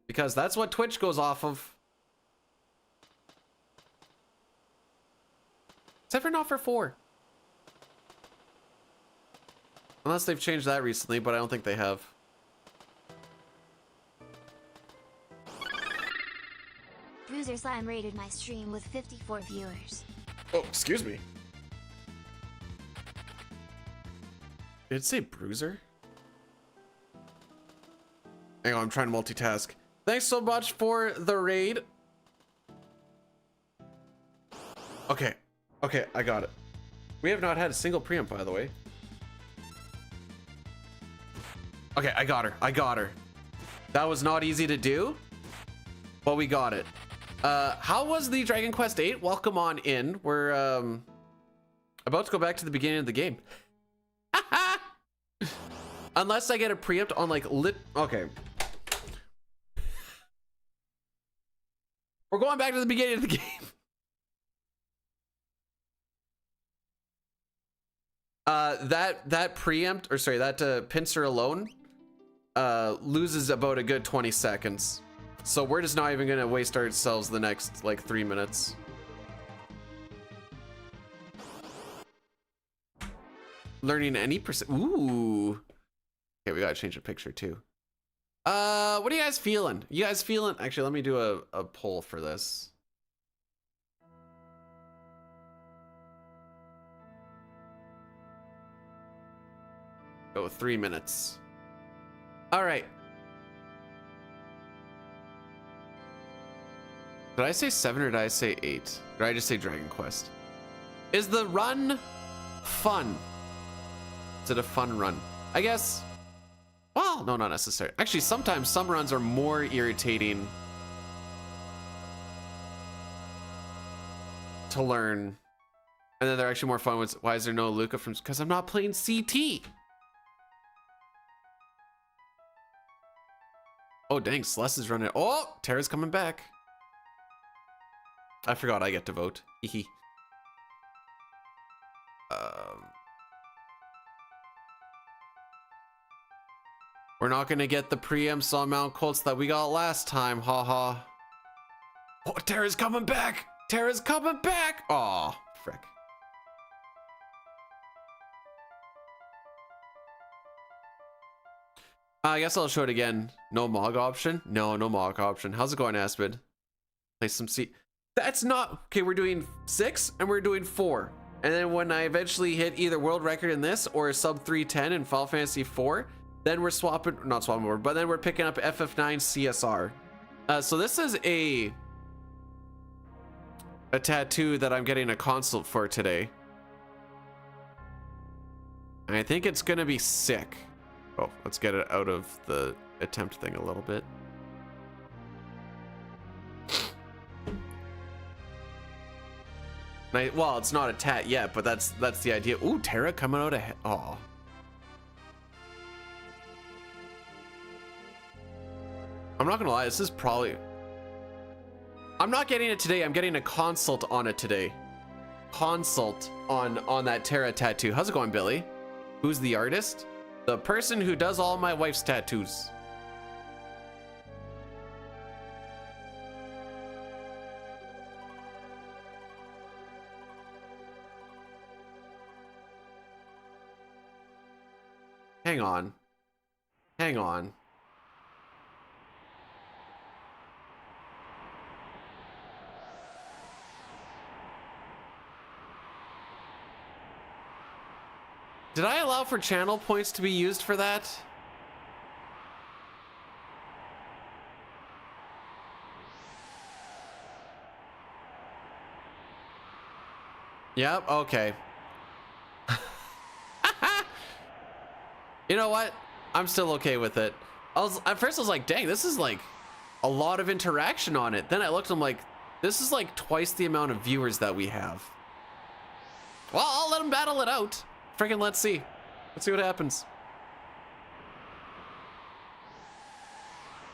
Because that's what Twitch goes off of. Except for not for 4. Unless they've changed that recently, but I don't think they have. Bruiser Slime rated my stream with 54 viewers. Oh, excuse me. Did it say Bruiser? Hang on, I'm trying to multitask. Thanks so much for the raid. Okay. Okay, I got it. We have not had a single preempt, by the way. Okay, I got her. I got her. That was not easy to do, but we got it. How was the Dragon Quest VIII? Welcome on in. We're about to go back to the beginning of the game. Unless I get a preempt on like okay. We're going back to the beginning of the game. That preempt, or sorry, that pincer alone loses about a good 20 seconds. So we're just not even gonna waste ourselves the next like 3 minutes. Learning any percent. Ooh. Okay, we gotta change the picture too. What are you guys feeling? You guys feeling? Actually, let me do a poll for this. Oh, 3 minutes. All right. Did I say 7 or did I say 8? Or did I just say Dragon Quest? Is the run fun? Is it a fun run? I guess. Well, no, not necessary. Actually, sometimes some runs are more irritating to learn. And then they're actually more fun with, why is there no Luca from, because I'm not playing CT. Oh, dang, Celeste is running. Oh, Tara's coming back. I forgot I get to vote. Hehe. We're not gonna get the preempts on Mount Colts that we got last time, haha. Oh, Tara's coming back! Tara's coming back! Aw, frick. I guess I'll show it again. No Mog option? No, no Mog option. How's it going, Aspid? Play some C. That's not okay. We're doing 6 and we're doing 4, and then when I eventually hit either world record in this or sub 310 in Final Fantasy IV, then we're swapping, not swapping over, but then we're picking up FF9 CSR. So this is a tattoo that I'm getting a consult for today, and I think it's gonna be sick. Oh, let's get it out of the attempt thing a little bit. Well, it's not a tat yet, but that's the idea. Ooh, Tara coming out ahead. Oh. I'm not gonna lie, this is probably... I'm not getting it today, I'm getting a consult on it today. Consult on that Tara tattoo. How's it going, Billy? Who's the artist? The person who does all my wife's tattoos. hang on. Hang on. Did I allow for channel points to be used for that? Yep, okay. You know what? I'm still okay with it. At first I was like, dang, this is like a lot of interaction on it. Then I looked, I'm like, this is like twice the amount of viewers that we have. Well, I'll let them battle it out. Freaking let's see. Let's see what happens.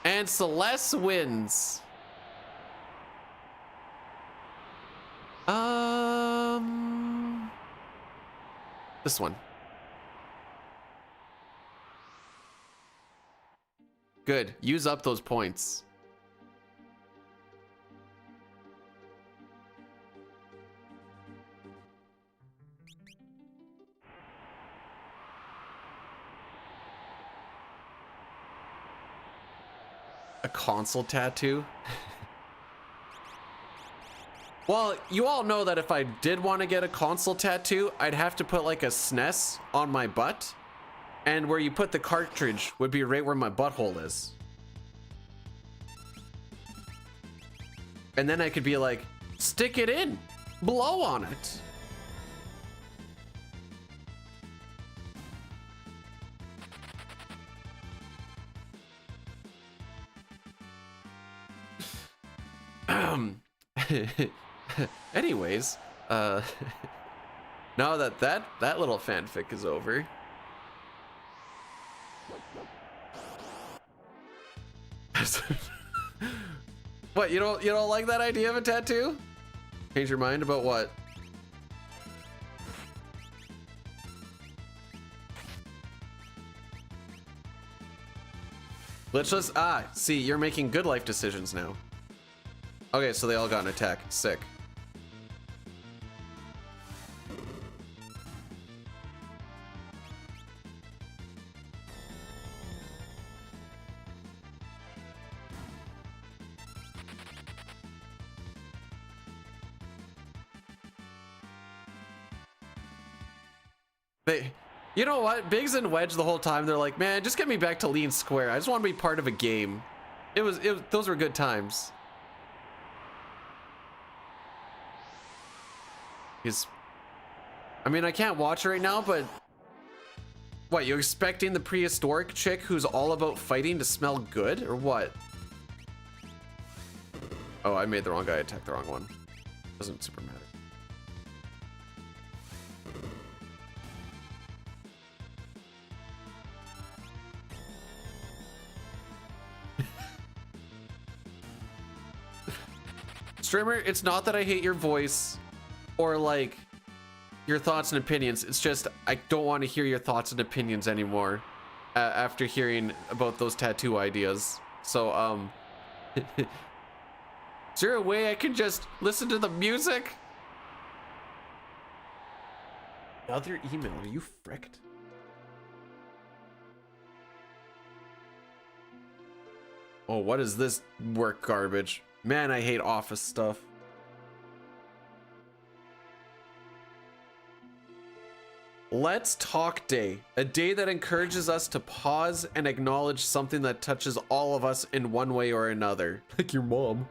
And Celeste wins. This one. Good. Use up those points. A console tattoo? Well, you all know that if I did want to get a console tattoo, I'd have to put like a SNES on my butt, and where you put the cartridge would be right where my butthole is. And then I could be like, stick it in, blow on it. Anyways, now that little fanfic is over. What, you don't like that idea of a tattoo? Change your mind about what? Glitchless? Ah, see, you're making good life decisions now. Okay, so they all got an attack. Sick. You know what? Biggs and Wedge the whole time, they're like, man, just get me back to Lean Square. I just want to be part of a game. Those were good times. I mean, I can't watch it right now, but what, you expecting the prehistoric chick who's all about fighting to smell good, or what? Oh, I made the wrong guy attack the wrong one. Doesn't super matter. Streamer, it's not that I hate your voice or like your thoughts and opinions. It's just I don't want to hear your thoughts and opinions anymore after hearing about those tattoo ideas. So is there a way I can just listen to the music? Another email? Are you fricked? Oh, what is this work garbage? Man, I hate office stuff. Let's Talk Day. A day that encourages us to pause and acknowledge something that touches all of us in one way or another. Like your mom.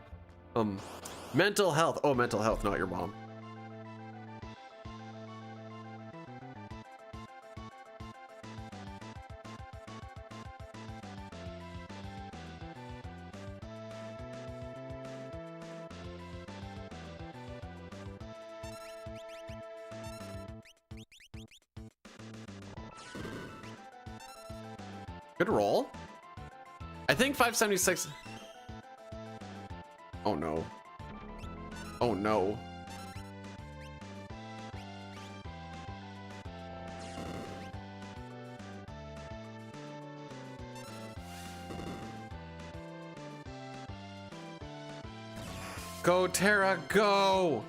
Mental health. Oh, mental health, not your mom. Good roll. I think 576. Oh no. Oh no. Go, Terra, go!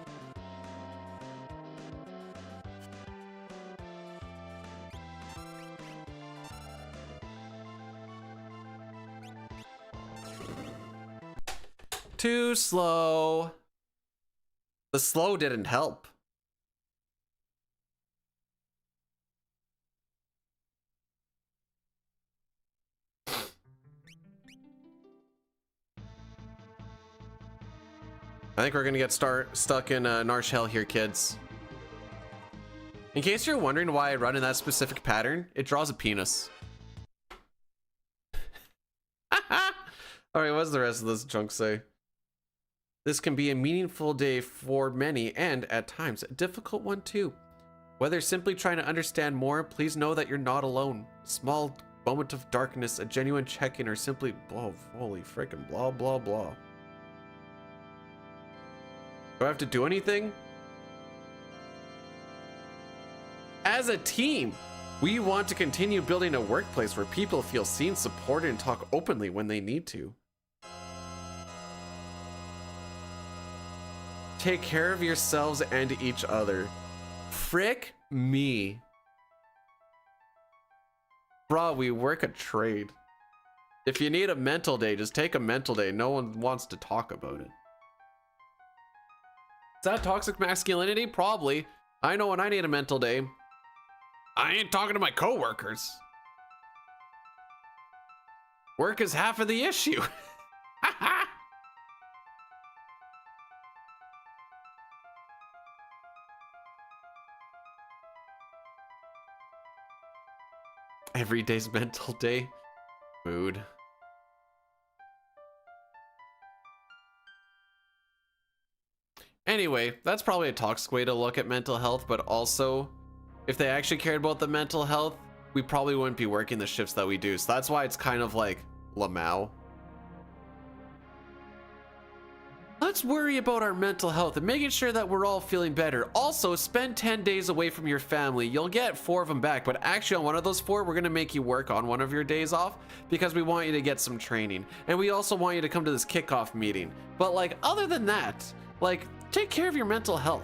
Too slow. The slow didn't help. I think we're gonna get stuck in Narsh Hell here, kids. In case you're wondering why I run in that specific pattern, it draws a penis. Alright, what's the rest of this junk say? This can be a meaningful day for many, and at times, a difficult one too. Whether simply trying to understand more, please know that you're not alone. A small moment of darkness, a genuine check-in, or simply, oh, holy freaking blah, blah, blah. Do I have to do anything? As a team, we want to continue building a workplace where people feel seen, supported, and talk openly when they need to. Take care of yourselves and each other. Frick me. Bruh, we work a trade. If you need a mental day, just take a mental day. No one wants to talk about it. Is that toxic masculinity? Probably. I know when I need a mental day. I ain't talking to my coworkers. Work is half of the issue. Every day's mental day. Mood. Anyway, that's probably a toxic way to look at mental health, but also, if they actually cared about the mental health, we probably wouldn't be working the shifts that we do. So that's why it's kind of like Lamau. Let's worry about our mental health and making sure that we're all feeling better. Also, spend 10 days away from your family. You'll get 4 of them back, but actually on one of those 4, we're gonna make you work on one of your days off because we want you to get some training. And we also want you to come to this kickoff meeting. But like, other than that, like, take care of your mental health.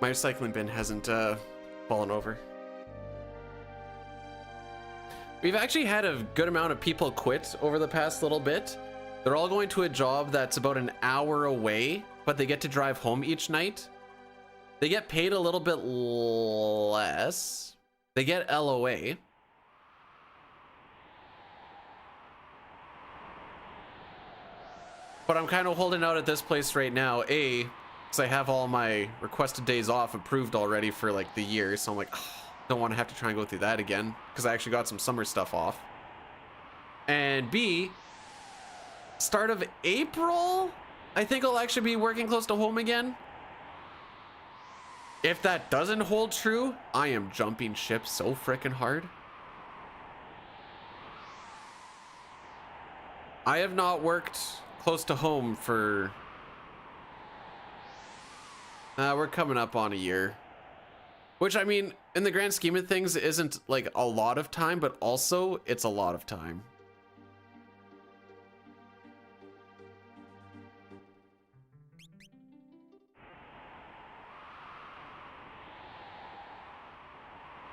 My recycling bin hasn't fallen over. We've actually had a good amount of people quit over the past little bit. They're all going to a job that's about an hour away, but they get to drive home each night. They get paid a little bit less. They get LOA. But I'm kind of holding out at this place right now. A, because I have all my requested days off approved already for like the year. So I'm like, oh, don't want to have to try and go through that again because I actually got some summer stuff off. And B, start of April, I think I'll actually be working close to home again. If that doesn't hold true, I am jumping ship so freaking hard. I have not worked close to home for... we're coming up on a year. Which, I mean, in the grand scheme of things, isn't like a lot of time, but also it's a lot of time.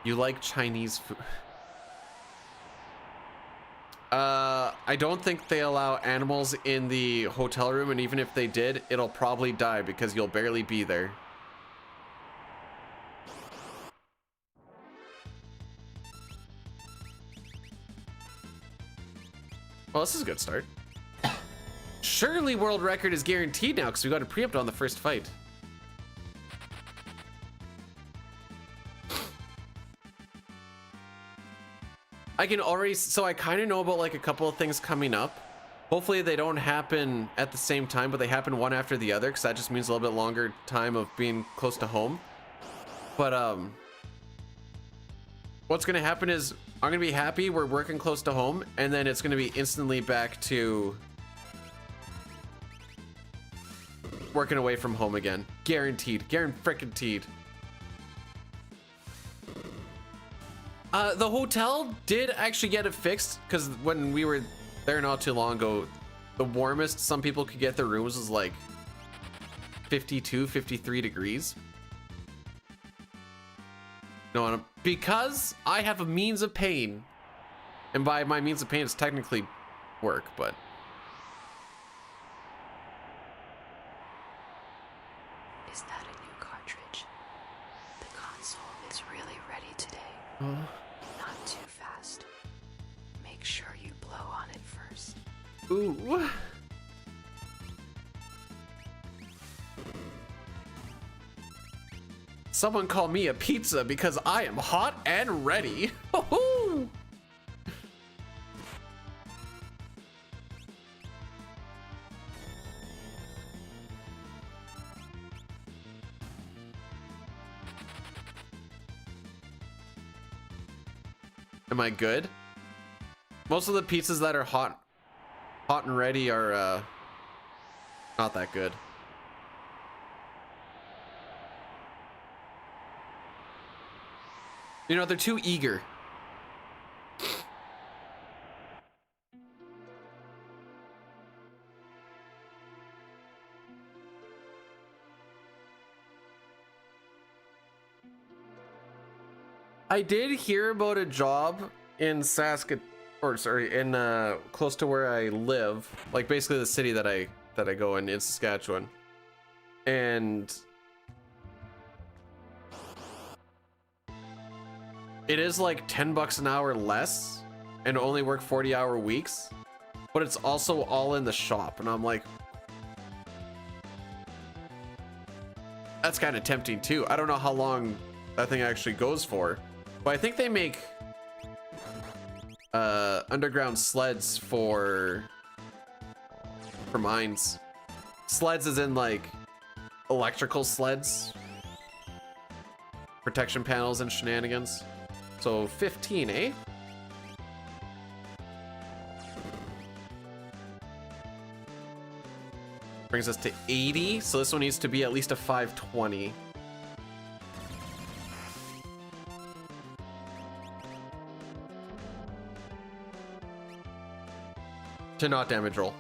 You like Chinese food? I don't think they allow animals in the hotel room, and even if they did, it'll probably die because you'll barely be there. Well, this is a good start. Surely world record is guaranteed now because we got a preempt on the first fight. I can already, so I kind of know about like a couple of things coming up. Hopefully they don't happen at the same time, but they happen one after the other because that just means a little bit longer time of being close to home. But what's gonna happen is I'm gonna be happy we're working close to home, and then it's gonna be instantly back to working away from home again. Guaranteed. Guaranteed. The hotel did actually get it fixed, because when we were there not too long ago, the warmest some people could get their rooms was like 52, 53 degrees. No, because I have a means of pain, and by my means of pain, it's technically work, but. Is that a new cartridge? The console is really ready today. Oh. Not too fast. Make sure you blow on it first. Ooh. Someone call me a pizza because I am hot and ready. Woohoo! Am I good? Most of the pizzas that are hot and ready are not that good. You know, they're too eager. I did hear about a job in in close to where I live, like basically the city that I go in Saskatchewan, and it is like $10 an hour less and only work 40-hour weeks, but it's also all in the shop, and I'm like, that's kind of tempting too. I don't know how long that thing actually goes for, but I think they make underground sleds for mines. Sleds as in like electrical sleds, protection panels and shenanigans. So 15, eh? Brings us to 80. So this one needs to be at least a 520. To not damage roll.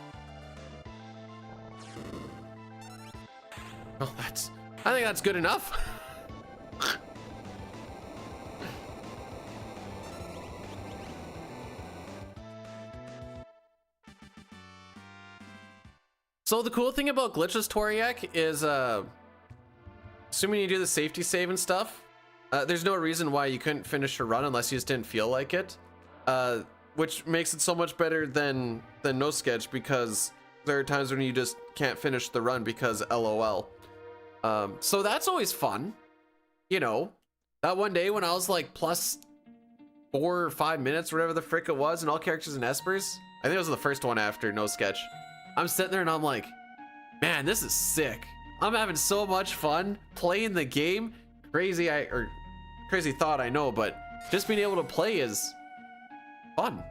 Oh, I think that's good enough. So the cool thing about Glitchless Toriak is, assuming you do the safety save and stuff, there's no reason why you couldn't finish your run unless you just didn't feel like it, which makes it so much better than no sketch, because there are times when you just can't finish the run because LOL. So that's always fun. You know, that one day when I was like plus 4 or 5 minutes, whatever the frick it was, and all characters in Espers, I think it was the first one after no sketch. I'm sitting there and I'm like, man, this is sick. I'm having so much fun playing the game. Crazy thought, I know, but just being able to play is fun.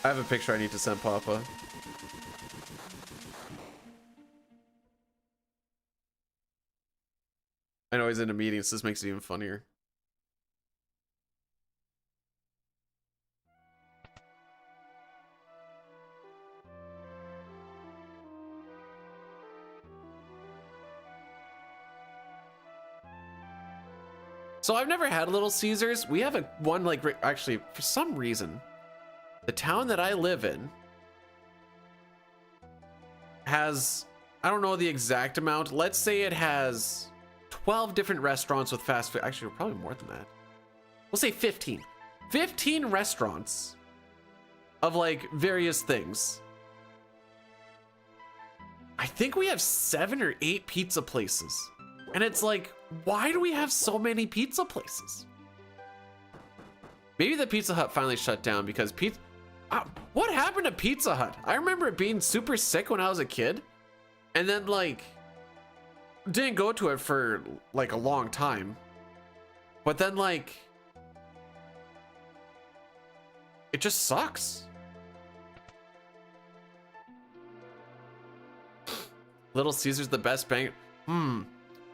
I have a picture I need to send Papa. I know he's in a meeting, so this makes it even funnier. So I've never had Little Caesars. We have one like, actually, for some reason, the town that I live in has, I don't know the exact amount. Let's say it has 12 different restaurants with fast food. Actually, probably more than that. We'll say 15. 15 restaurants of like various things. I think we have 7 or 8 pizza places. And it's like, why do we have so many pizza places? Maybe the Pizza Hut finally shut down because what happened to Pizza Hut? I remember it being super sick when I was a kid. And then like, didn't go to it for like a long time. But then like, it just sucks. Little Caesar's the best bang.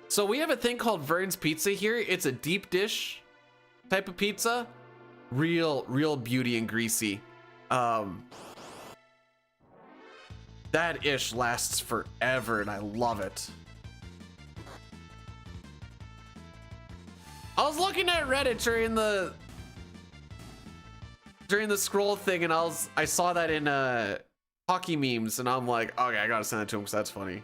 So we have a thing called Vern's Pizza here. It's a deep dish type of pizza. Real beauty and greasy. That ish lasts forever and I love it. I was looking at Reddit during the scroll thing, and I saw that in hockey memes, and I'm like, okay, I gotta send that to him because that's funny.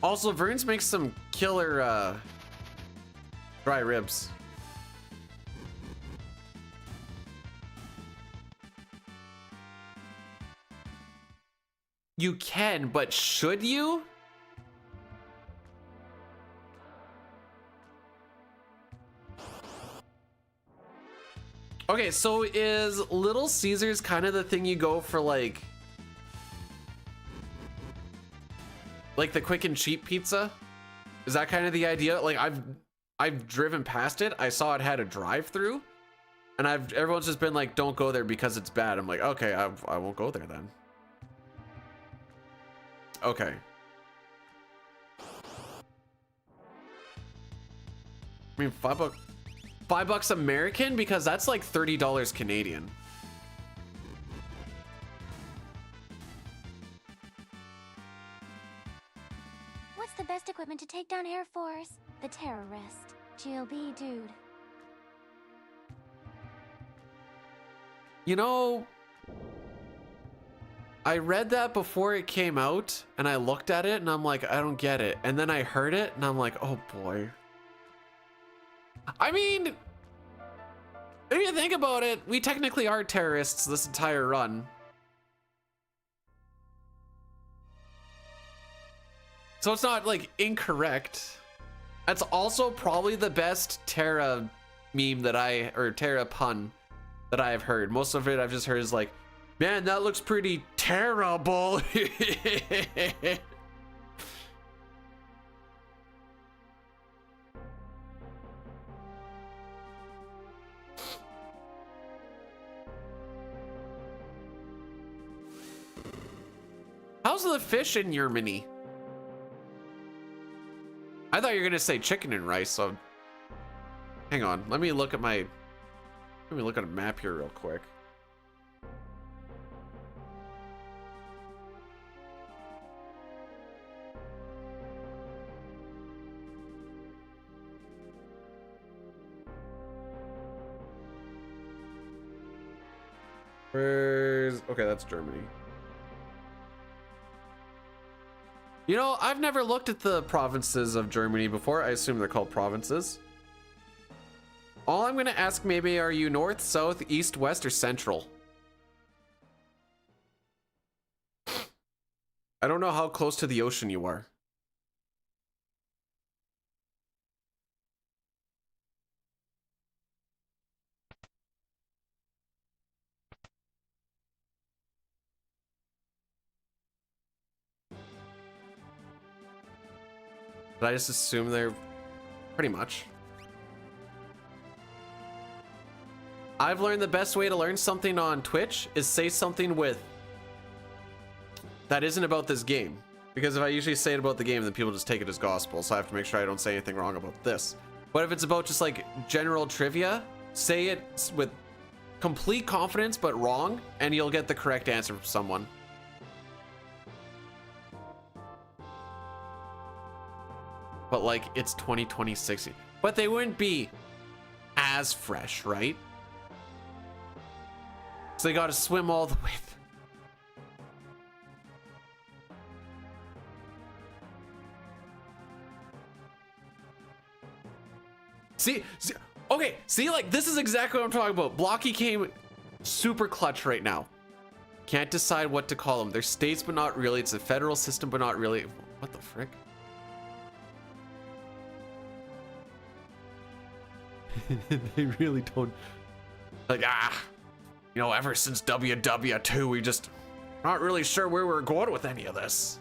Also, Vern's makes some killer dry ribs. You can, but should you? Okay, so is Little Caesars kind of the thing you go for, like the quick and cheap pizza? Is that kind of the idea? Like I've driven past it. I saw it had a drive-through, and everyone's just been like, don't go there because it's bad. I'm like, okay, I won't go there then. Okay. I mean, $5 American, because that's like $30 Canadian. What's the best equipment to take down Air Force? The terrorist. Bdewd. You know, I read that before it came out, and I looked at it, and I'm like, I don't get it. And then I heard it, and I'm like, oh boy. I mean, if you think about it, we technically are terrorists this entire run. So it's not like incorrect. That's also probably the best Terra meme or Terra pun that I've heard. Most of it I've just heard is like, man, that looks pretty terrible. How's the fish in Germany? I thought you were gonna say chicken and rice, so hang on. Let me look at a map here real quick. Okay, that's Germany. You know, I've never looked at the provinces of Germany before. I assume they're called provinces. All I'm gonna ask maybe, are you north, south, east, west, or central? I don't know how close to the ocean you are. But I just assume they're pretty much. I've learned the best way to learn something on Twitch is say something that isn't about this game. Because if I usually say it about the game, then people just take it as gospel. So I have to make sure I don't say anything wrong about this. But if it's about just like general trivia, say it with complete confidence but wrong, and you'll get the correct answer from someone. But like, it's 2026, but they wouldn't be as fresh, right? So they got to swim all the way. See, okay, see, like, this is exactly what I'm talking about. Blocky came super clutch right now. Can't decide what to call them. They're states, but not really. It's a federal system, but not really. What the frick? They really don't, like, you know, ever since WW2, we just not really sure where we're going with any of this.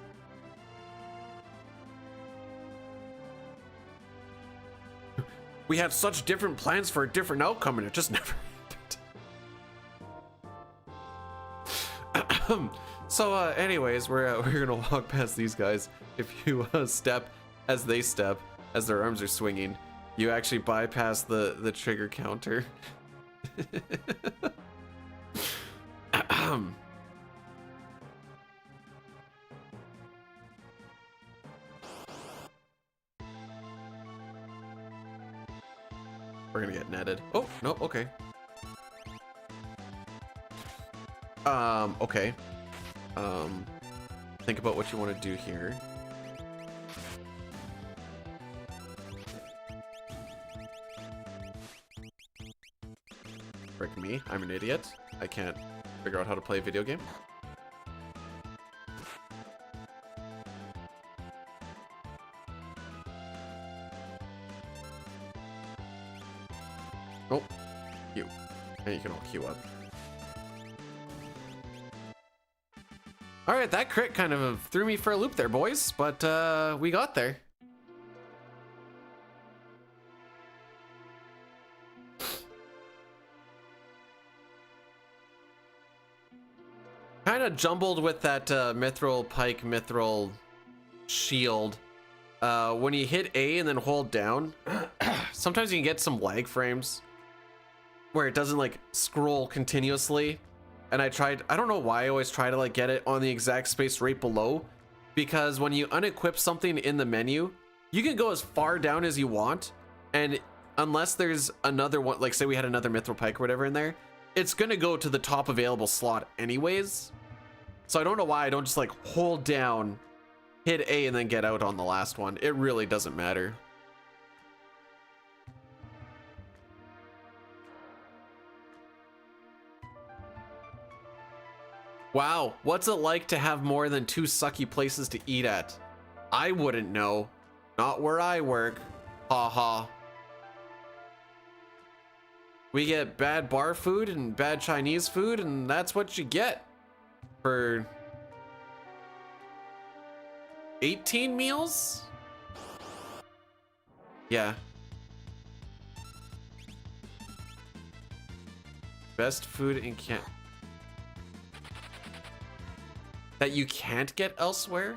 We had such different plans for a different outcome, and it just never So, anyways, we're gonna walk past these guys. If you step as they step, as their arms are swinging, you actually bypass the trigger counter. We're gonna get netted. Oh, no, okay. Okay. Think about what you want to do here. Frick me, I'm an idiot. I can't figure out how to play a video game. Oh, Q. And you can all queue up. Alright, that crit kind of threw me for a loop there, boys, but we got there. Kind of jumbled with that mithril pike, mithril shield. When you hit A and then hold down, sometimes you can get some lag frames where it doesn't like scroll continuously. And I don't know why I always try to like get it on the exact space right below, because when you unequip something in the menu, you can go as far down as you want, and unless there's another one, like say we had another mithril pike or whatever in there, it's gonna go to the top available slot anyways. So I don't know why I don't just like hold down, hit A, and then get out on the last one. It really doesn't matter. Wow, what's it like to have more than 2 sucky places to eat at? I wouldn't know. Not where I work. Haha. We get bad bar food and bad Chinese food, and that's what you get for 18 meals? Yeah. Best food in Canada that you can't get elsewhere?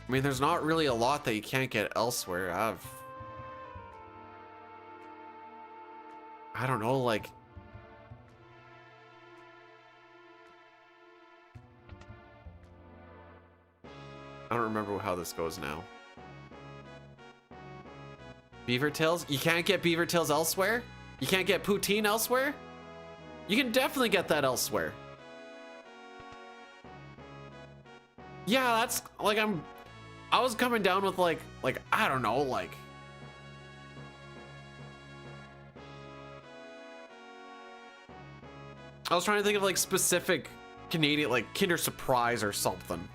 I mean, there's not really a lot that you can't get elsewhere. I don't know, like I don't remember how this goes now. Beaver tails? You can't get beaver tails elsewhere? You can't get poutine elsewhere? You can definitely get that elsewhere. Yeah, that's like I was coming down with like I don't know, like I was trying to think of like specific Canadian, like Kinder Surprise or something.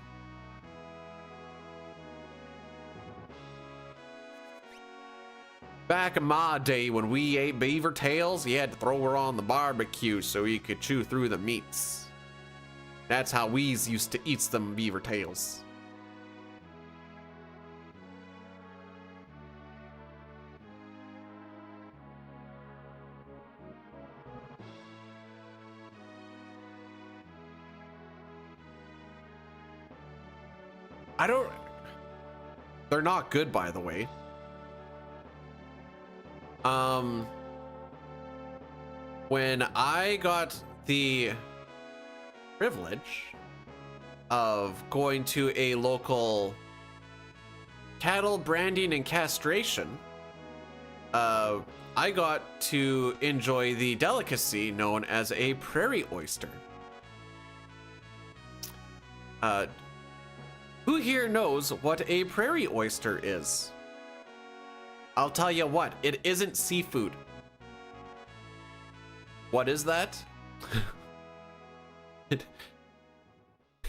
Back in my day when we ate beaver tails, you had to throw her on the barbecue so you could chew through the meats. That's how we used to eat them beaver tails. They're not good, by the way. When I got the privilege of going to a local cattle branding and castration, I got to enjoy the delicacy known as a prairie oyster. Who here knows what a prairie oyster is? I'll tell you what, it isn't seafood. What is that?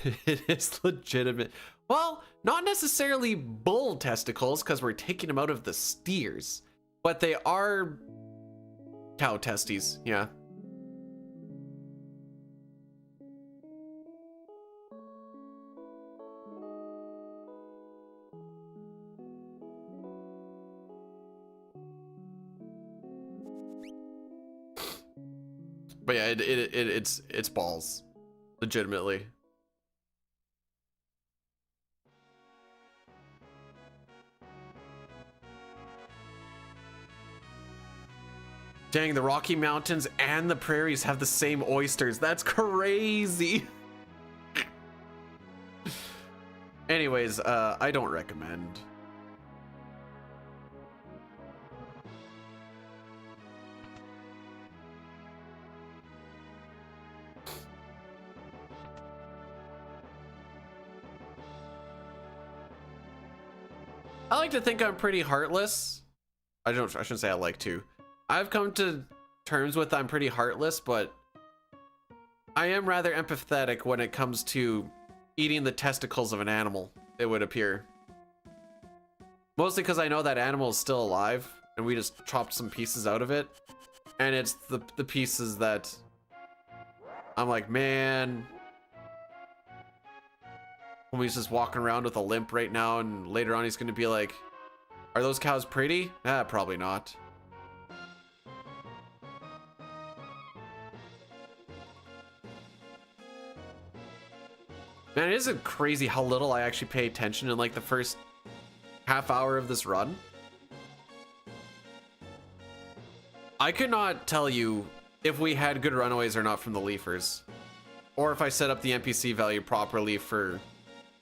It is legitimate. Well, not necessarily bull testicles because we're taking them out of the steers, but they are cow testes, yeah. But yeah, it's balls, legitimately. Dang, the Rocky Mountains and the prairies have the same oysters. That's crazy. Anyways, I don't recommend. I like to think I'm pretty heartless. I shouldn't say I like to. I've come to terms with I'm pretty heartless, but I am rather empathetic when it comes to eating the testicles of an animal, it would appear. Mostly because I know that animal is still alive, and we just chopped some pieces out of it. And it's the pieces that I'm like, man, homie's just walking around with a limp right now, and later on he's gonna be like, are those cows pretty? Ah, probably not. Man, it isn't crazy how little I actually pay attention in like the first half hour of this run. I could not tell you if we had good runaways or not from the Leafers, or if I set up the NPC value properly for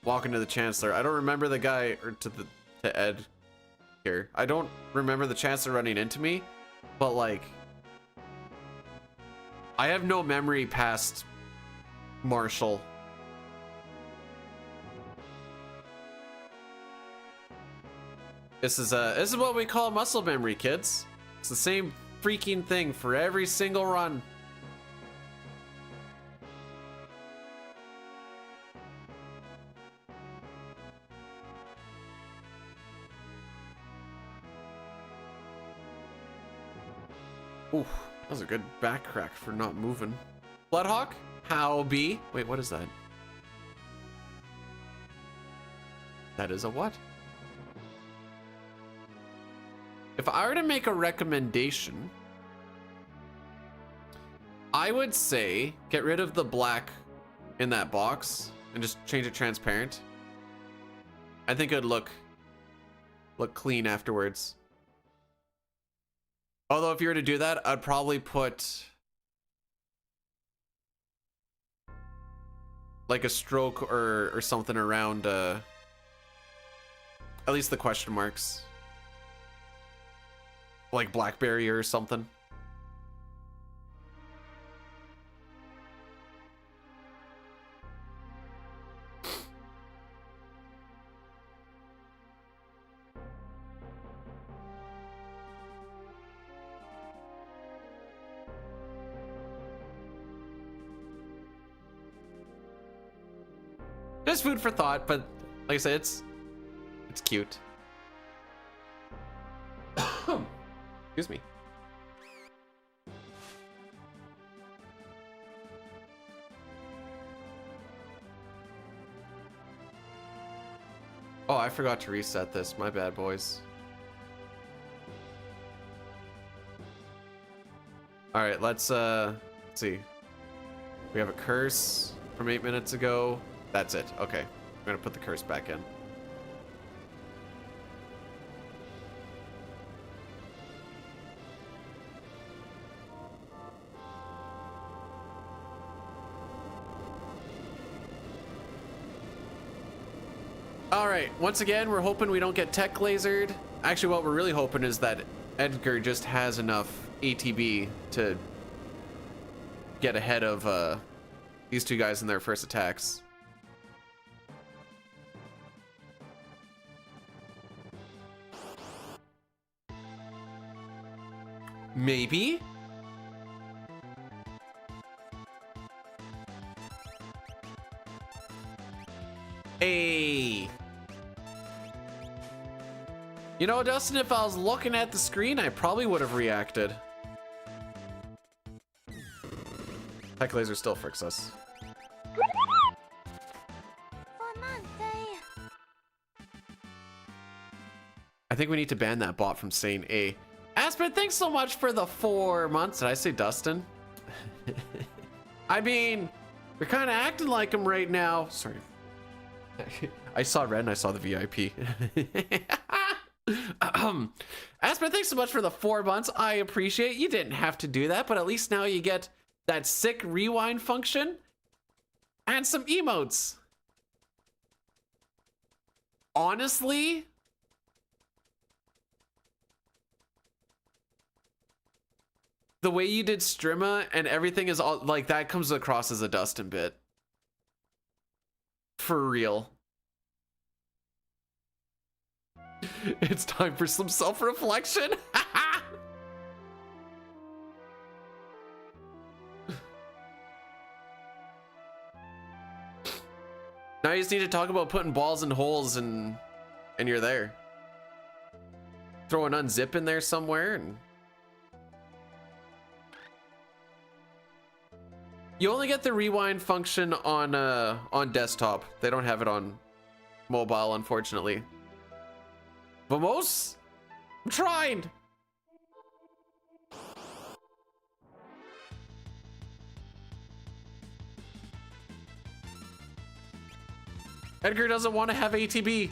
walking to the Chancellor. I don't remember the guy, or to Ed here. I don't remember the Chancellor running into me, but like, I have no memory past Marshall. This is what we call muscle memory, kids. It's the same freaking thing for every single run. Ooh, that was a good back crack for not moving. Bloodhawk? How be? Wait, what is that? That is a what? If I were to make a recommendation, I would say get rid of the black in that box and just change it transparent. I think it would look clean afterwards. Although if you were to do that, I'd probably put like a stroke or something around at least the question marks. Like blackberry or something. Just food for thought, but like I said, it's cute. Excuse me. Oh, I forgot to reset this. My bad, boys. All right, let's see. We have a curse from 8 minutes ago. That's it. Okay, I'm gonna put the curse back in. All right, once again, we're hoping we don't get tech lasered. Actually, what we're really hoping is that Edgar just has enough ATB to get ahead of these two guys in their first attacks. Maybe? Hey. You know, Dustin, if I was looking at the screen, I probably would have reacted. Tech laser still fricks us. I think we need to ban that bot from saying A. Aspen, thanks so much for the 4 months. Did I say Dustin? I mean, you're kind of acting like him right now. Sorry. I saw red and I saw the VIP. Aspen, thanks so much for the 4 months. I appreciate it. You didn't have to do that, but at least now you get that sick rewind function and some emotes. Honestly, the way you did Strimma and everything is all like that comes across as a Dustin bit. For real. It's time for some self-reflection. Now you just need to talk about putting balls in holes and you're there. Throw an unzip in there somewhere and you only get the rewind function on desktop. They don't have it on mobile, unfortunately. Vamos? I'm trying. Edgar doesn't want to have ATB.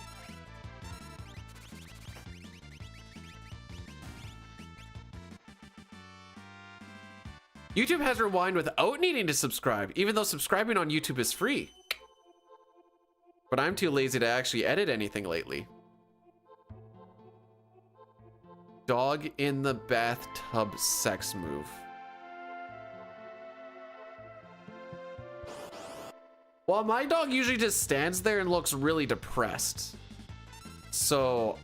YouTube has rewind without needing to subscribe, even though subscribing on YouTube is free. But I'm too lazy to actually edit anything lately. Dog in the bathtub sex move. Well, my dog usually just stands there and looks really depressed. So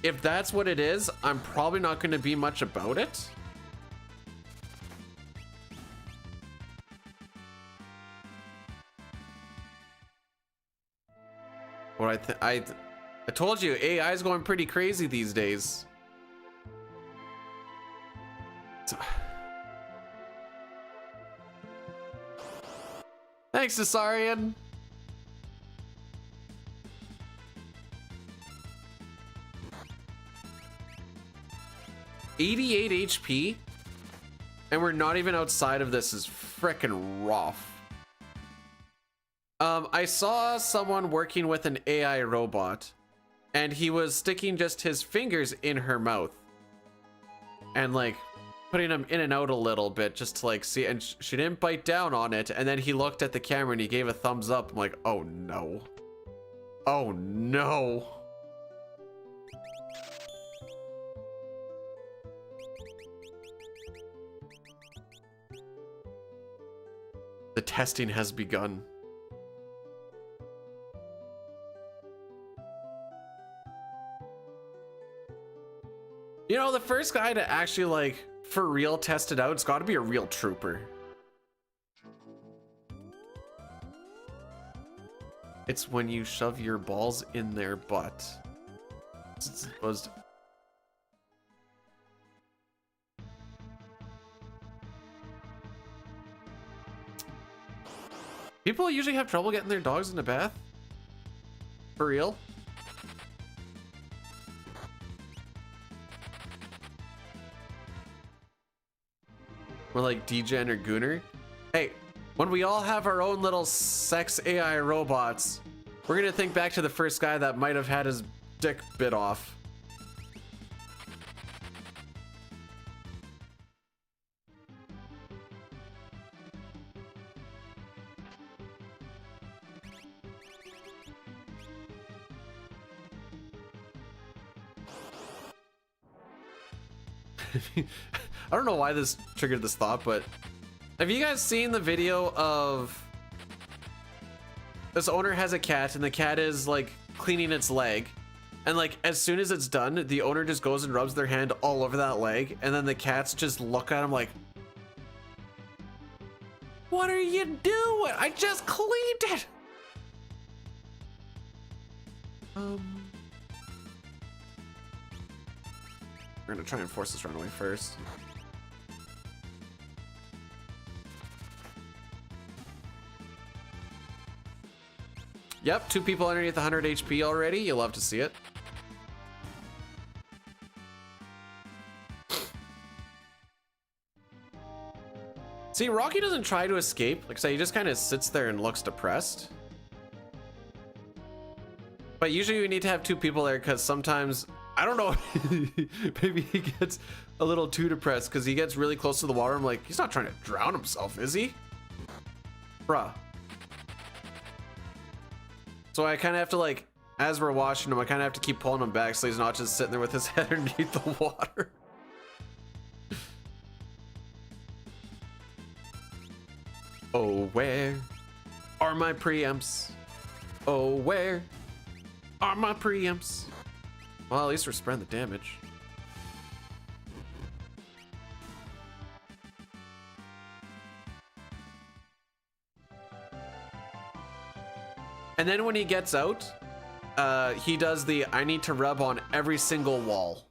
if that's what it is, I'm probably not going to be much about it. What I told you, AI is going pretty crazy these days. Thanks, Cesarian. $88 HP, and we're not even outside of this is frickin' rough. I saw someone working with an AI robot, and he was sticking just his fingers in her mouth, and like putting them in and out a little bit just to like see, and she didn't bite down on it. And then he looked at the camera and he gave a thumbs up. I'm like, oh no. Oh no. The testing has begun. You know, the first guy to actually like for real test it out, it's got to be a real trooper. It's when you shove your balls in their butt. It's supposed to... People usually have trouble getting their dogs in the bath? For real? We're like Degen or Gooner. Hey, when we all have our own little sex AI robots, we're gonna think back to the first guy that might have had his dick bit off. I don't know why this triggered this thought, but have you guys seen the video of this owner has a cat and the cat is like cleaning its leg, and like as soon as it's done, the owner just goes and rubs their hand all over that leg, and then the cats just look at him like, what are you doing? I just cleaned it. We're gonna try and force this runaway first. Yep, 2 people underneath 100 HP already. You love to see it. See, Rocky doesn't try to escape. Like I say, he just kind of sits there and looks depressed. But usually we need to have two people there because sometimes, I don't know, maybe he gets a little too depressed because he gets really close to the water. I'm like, he's not trying to drown himself, is he? Bruh. So I kind of have to, like, as we're watching him, I kind of have to keep pulling him back so he's not just sitting there with his head underneath the water. Oh, where are my preamps? Oh, where are my preamps? Well, at least we're spreading the damage. And then when he gets out, he does the I need to rub on every single wall.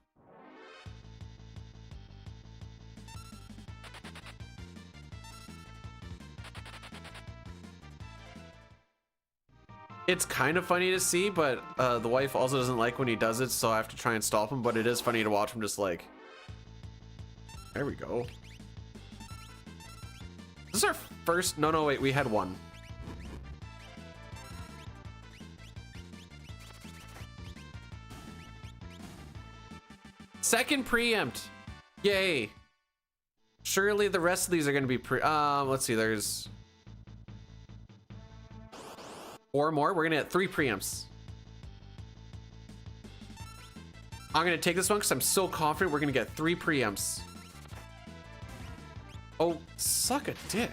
It's kind of funny to see, but the wife also doesn't like when he does it, so I have to try and stop him, but it is funny to watch him just like, there we go. This is our first, no, wait, we had one. Second preempt. Yay. Surely the rest of these are going to be let's see, there's 4 more. We're going to get 3 preempts. I'm going to take this one because I'm so confident we're going to get 3 preempts. Oh, suck a dick.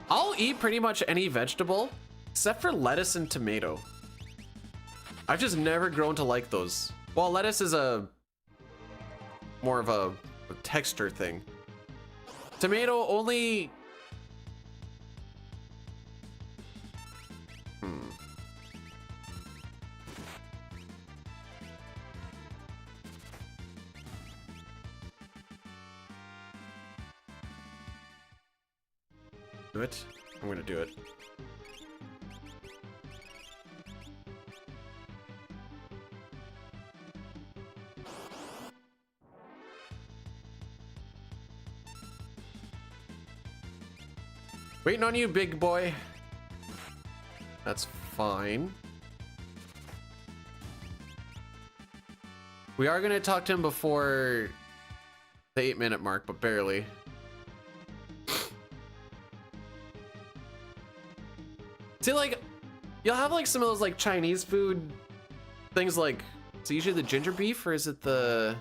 I'll eat pretty much any vegetable except for lettuce and tomato. I've just never grown to like those. Well, lettuce is more of a texture thing. Tomato only. Do it. I'm gonna do it. Waiting on you, big boy. That's fine. We are gonna talk to him before the 8-minute mark, but barely. See, like, you'll have like some of those like Chinese food things, like, it's usually the ginger beef, or is it the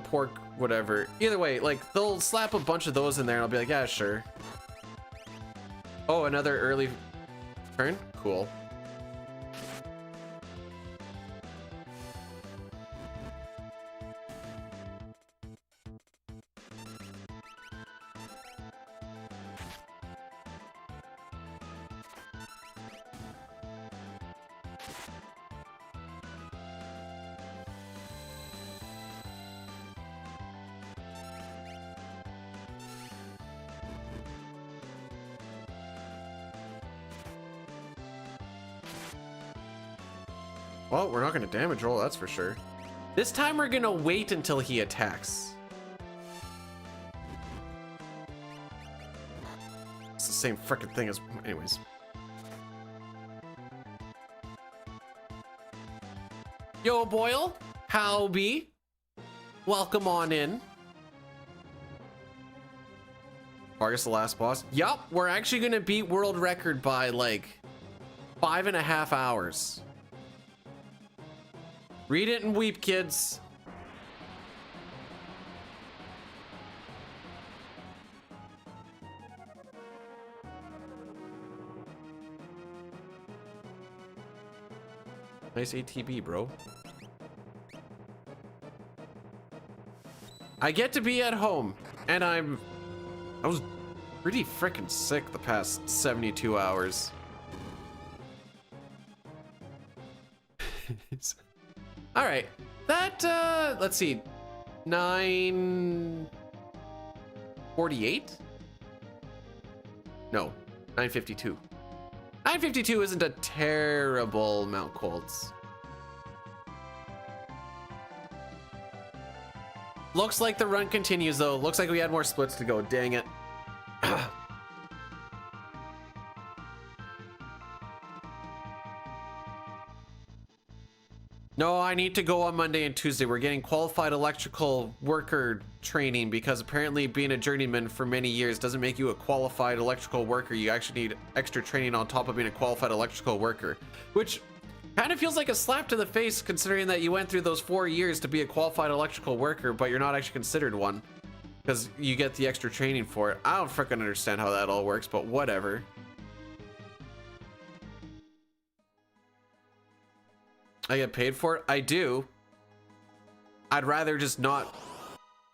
pork, whatever. Either way, like, they'll slap a bunch of those in there and I'll be like, yeah, sure. Oh, another early turn? Cool. Well, we're not going to damage roll, that's for sure. This time we're going to wait until he attacks. It's the same frickin' thing as... Anyways. Yo, Boyle. Howby. Welcome on in. Vargas, the last boss. Yup, we're actually going to beat world record by, like, 5.5 hours. Read it and weep, kids. Nice ATB, bro. I get to be at home, and I was pretty freaking sick the past 72 hours. All right, that, let's see, 9:48? No, 9:52. 952 isn't a terrible amount, Colts. Looks like the run continues, though. Looks like we had more splits to go. Dang it. No, I need to go on Monday and Tuesday. We're getting qualified electrical worker training because apparently being a journeyman for many years doesn't make you a qualified electrical worker. You actually need extra training on top of being a qualified electrical worker, which kind of feels like a slap to the face considering that you went through those 4 years to be a qualified electrical worker, but you're not actually considered one because you get the extra training for it. I don't freaking understand how that all works, but whatever. I get paid for it? I do. I'd rather just not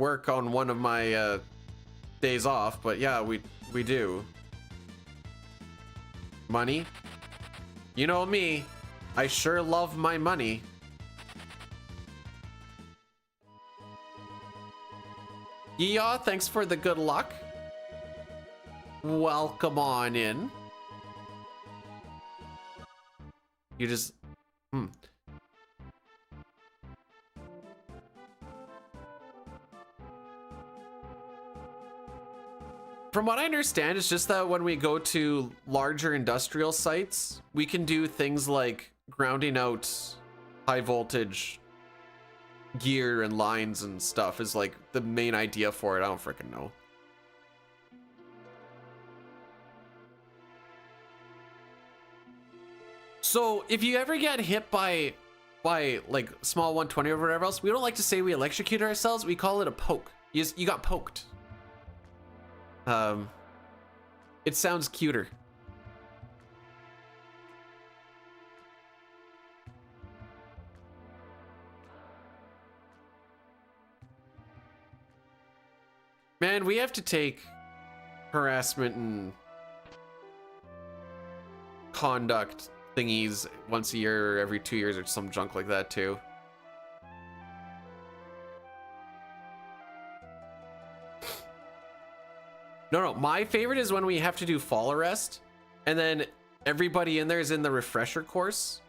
work on one of my days off, but yeah, we do. Money? You know me. I sure love my money. Yeah, thanks for the good luck. Welcome on in. You just... From what I understand, it's just that when we go to larger industrial sites, we can do things like grounding out high voltage gear and lines and stuff is like the main idea for it. I don't freaking know. So if you ever get hit by like small 120 or whatever else, we don't like to say we electrocute ourselves. We call it a poke. You got poked. It sounds cuter. Man, we have to take harassment and conduct thingies once a year or every 2 years or some junk like that too. No, my favorite is when we have to do fall arrest and then everybody in there is in the refresher course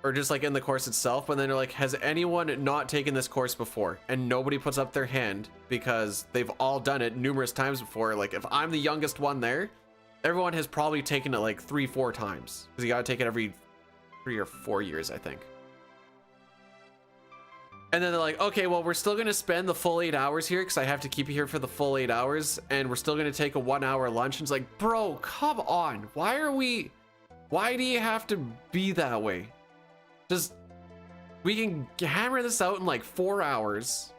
or just like in the course itself, but then they're like, has anyone not taken this course before? And nobody puts up their hand because they've all done it numerous times before. Like if I'm the youngest one there, everyone has probably taken it like 3-4 times because you got to take it every 3 or 4 years, I think. And then they're like, okay, well, we're still going to spend the full 8 hours here because I have to keep you here for the full 8 hours. And we're still going to take a 1 hour lunch. And it's like, bro, come on. Why do you have to be that way? Just, we can hammer this out in like 4 hours.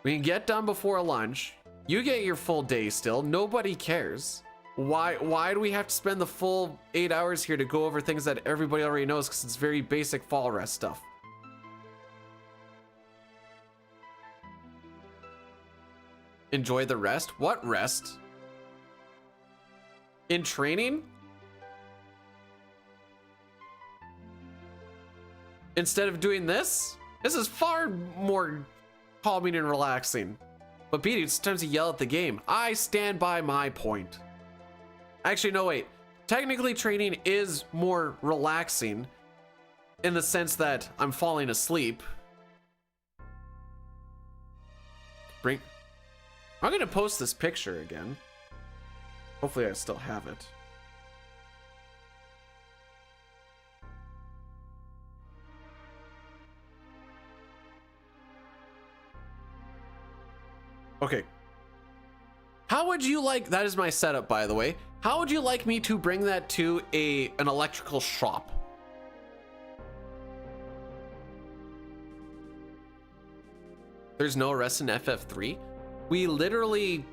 We can get done before lunch. You get your full day still. Nobody cares. Why do we have to spend the full 8 hours here to go over things that everybody already knows because it's very basic fall rest stuff? Enjoy the rest? What rest? In training? Instead of doing this? This is far more calming and relaxing. But Bdewd, sometimes you yell at the game. I stand by my point. Actually, no, wait. Technically, training is more relaxing in the sense that I'm falling asleep. I'm gonna post this picture again. Hopefully I still have it. Okay. How would you like, that is my setup by the way. How would you like me to bring that to an electrical shop? There's no rest in FF3? We literally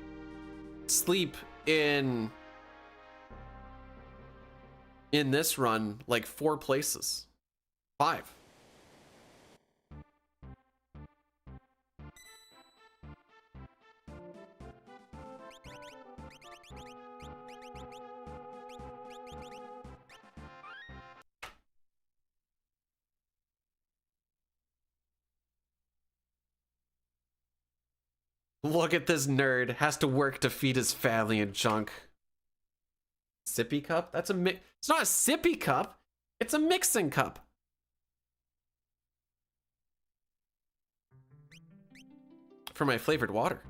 sleep in this run like 4 places. 5. Look at this nerd, has to work to feed his family and junk. Sippy cup? That's a mix. It's not a sippy cup. It's a mixing cup. For my flavored water.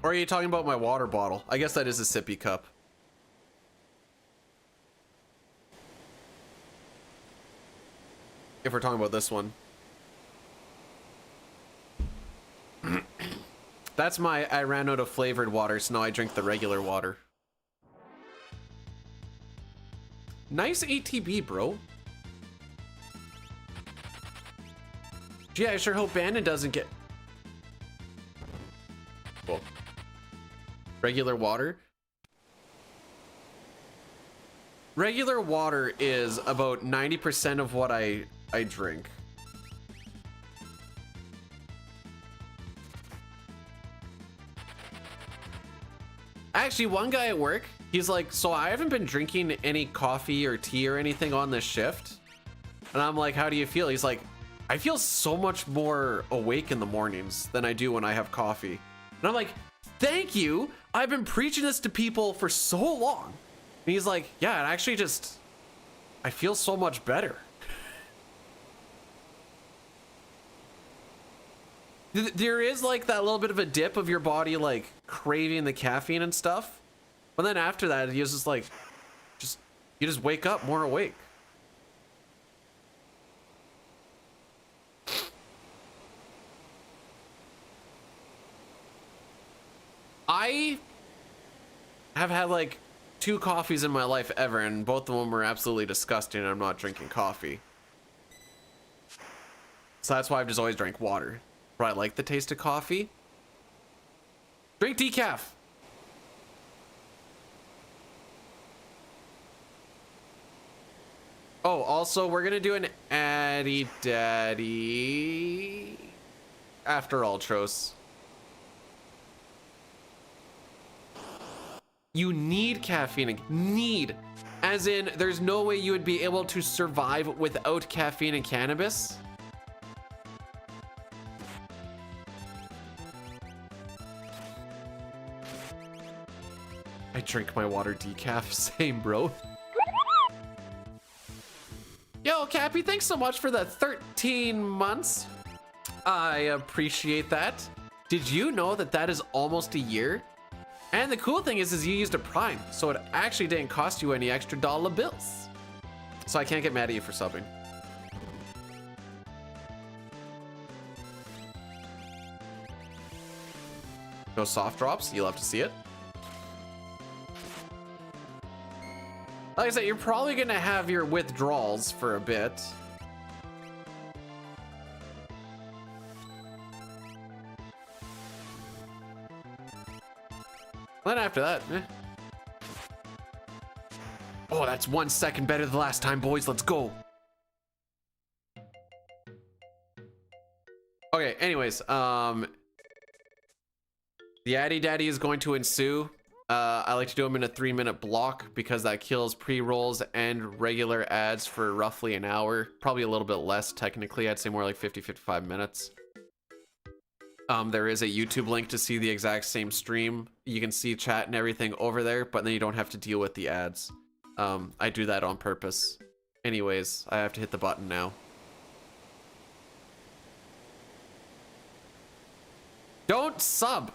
Or are you talking about my water bottle? I guess that is a sippy cup. If we're talking about this one. That's my, I ran out of flavored water, so now I drink the regular water. Nice ATB, bro. Gee, I sure hope Bandon doesn't get... Cool. Regular water. Regular water is about 90% of what I drink. Actually, one guy at work, he's like, so I haven't been drinking any coffee or tea or anything on this shift. And I'm like, how do you feel? He's like, I feel so much more awake in the mornings than I do when I have coffee. And I'm like, thank you. I've been preaching this to people for so long. And he's like, yeah, it actually just, I feel so much better. There is like that little bit of a dip of your body like craving the caffeine and stuff. But then after that, he was just like, you just wake up more awake. I have had like 2 coffees in my life ever, and both of them were absolutely disgusting, and I'm not drinking coffee. So that's why I've just always drank water. But I like the taste of coffee. Drink decaf. Oh, also, we're gonna do an Addy Daddy after Ultros. You need caffeine. Need. As in, there's no way you would be able to survive without caffeine and cannabis. I drink my water decaf. Same, bro. Yo, Cappy, thanks so much for the 13 months. I appreciate that. Did you know that that is almost a year? And the cool thing is you used a Prime, so it actually didn't cost you any extra dollar bills. So I can't get mad at you for subbing. No soft drops, you'll have to see it. Like I said, you're probably gonna have your withdrawals for a bit. Then after that, Oh, that's 1 second better than last time, boys. Let's go. Okay, anyways, the Addy Daddy is going to ensue. I like to do them in a 3-minute block because that kills pre-rolls and regular ads for roughly an hour. Probably a little bit less technically. I'd say more like 50-55 minutes. There is a YouTube link to see the exact same stream. You can see chat and everything over there, but then you don't have to deal with the ads. I do that on purpose. Anyways, I have to hit the button now. Don't sub!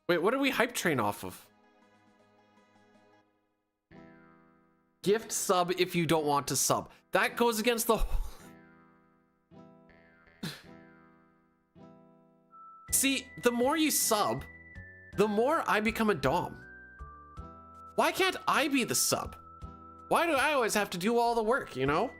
Wait, what did we hype train off of? Gift sub if you don't want to sub. That goes against the whole... See, the more you sub, the more I become a dom. Why can't I be the sub? Why do I always have to do all the work, you know?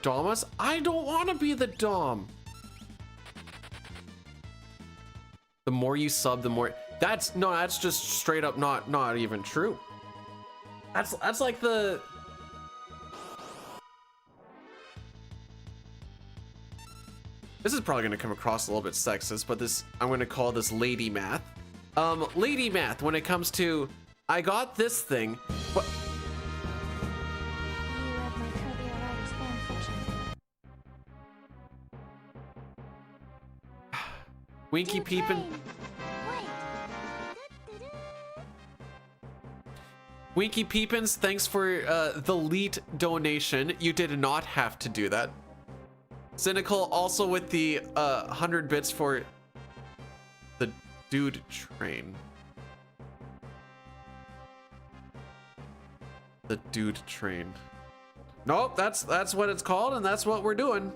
Domus? I don't want to be the dom. The more you sub, the more... That's just straight up not even true. That's like the... This is probably gonna come across a little bit sexist, but this, I'm gonna call this lady math. Lady math when it comes to, I got this thing, but... You read my Kirby or Writers fan fiction. Winky Dude, peepin'. Train. Wait. Du-du-du. Winky Peepins, thanks for the leet donation. You did not have to do that. Cynical also with the 100 bits for the dude train. The dude train. Nope, that's what it's called, and that's what we're doing.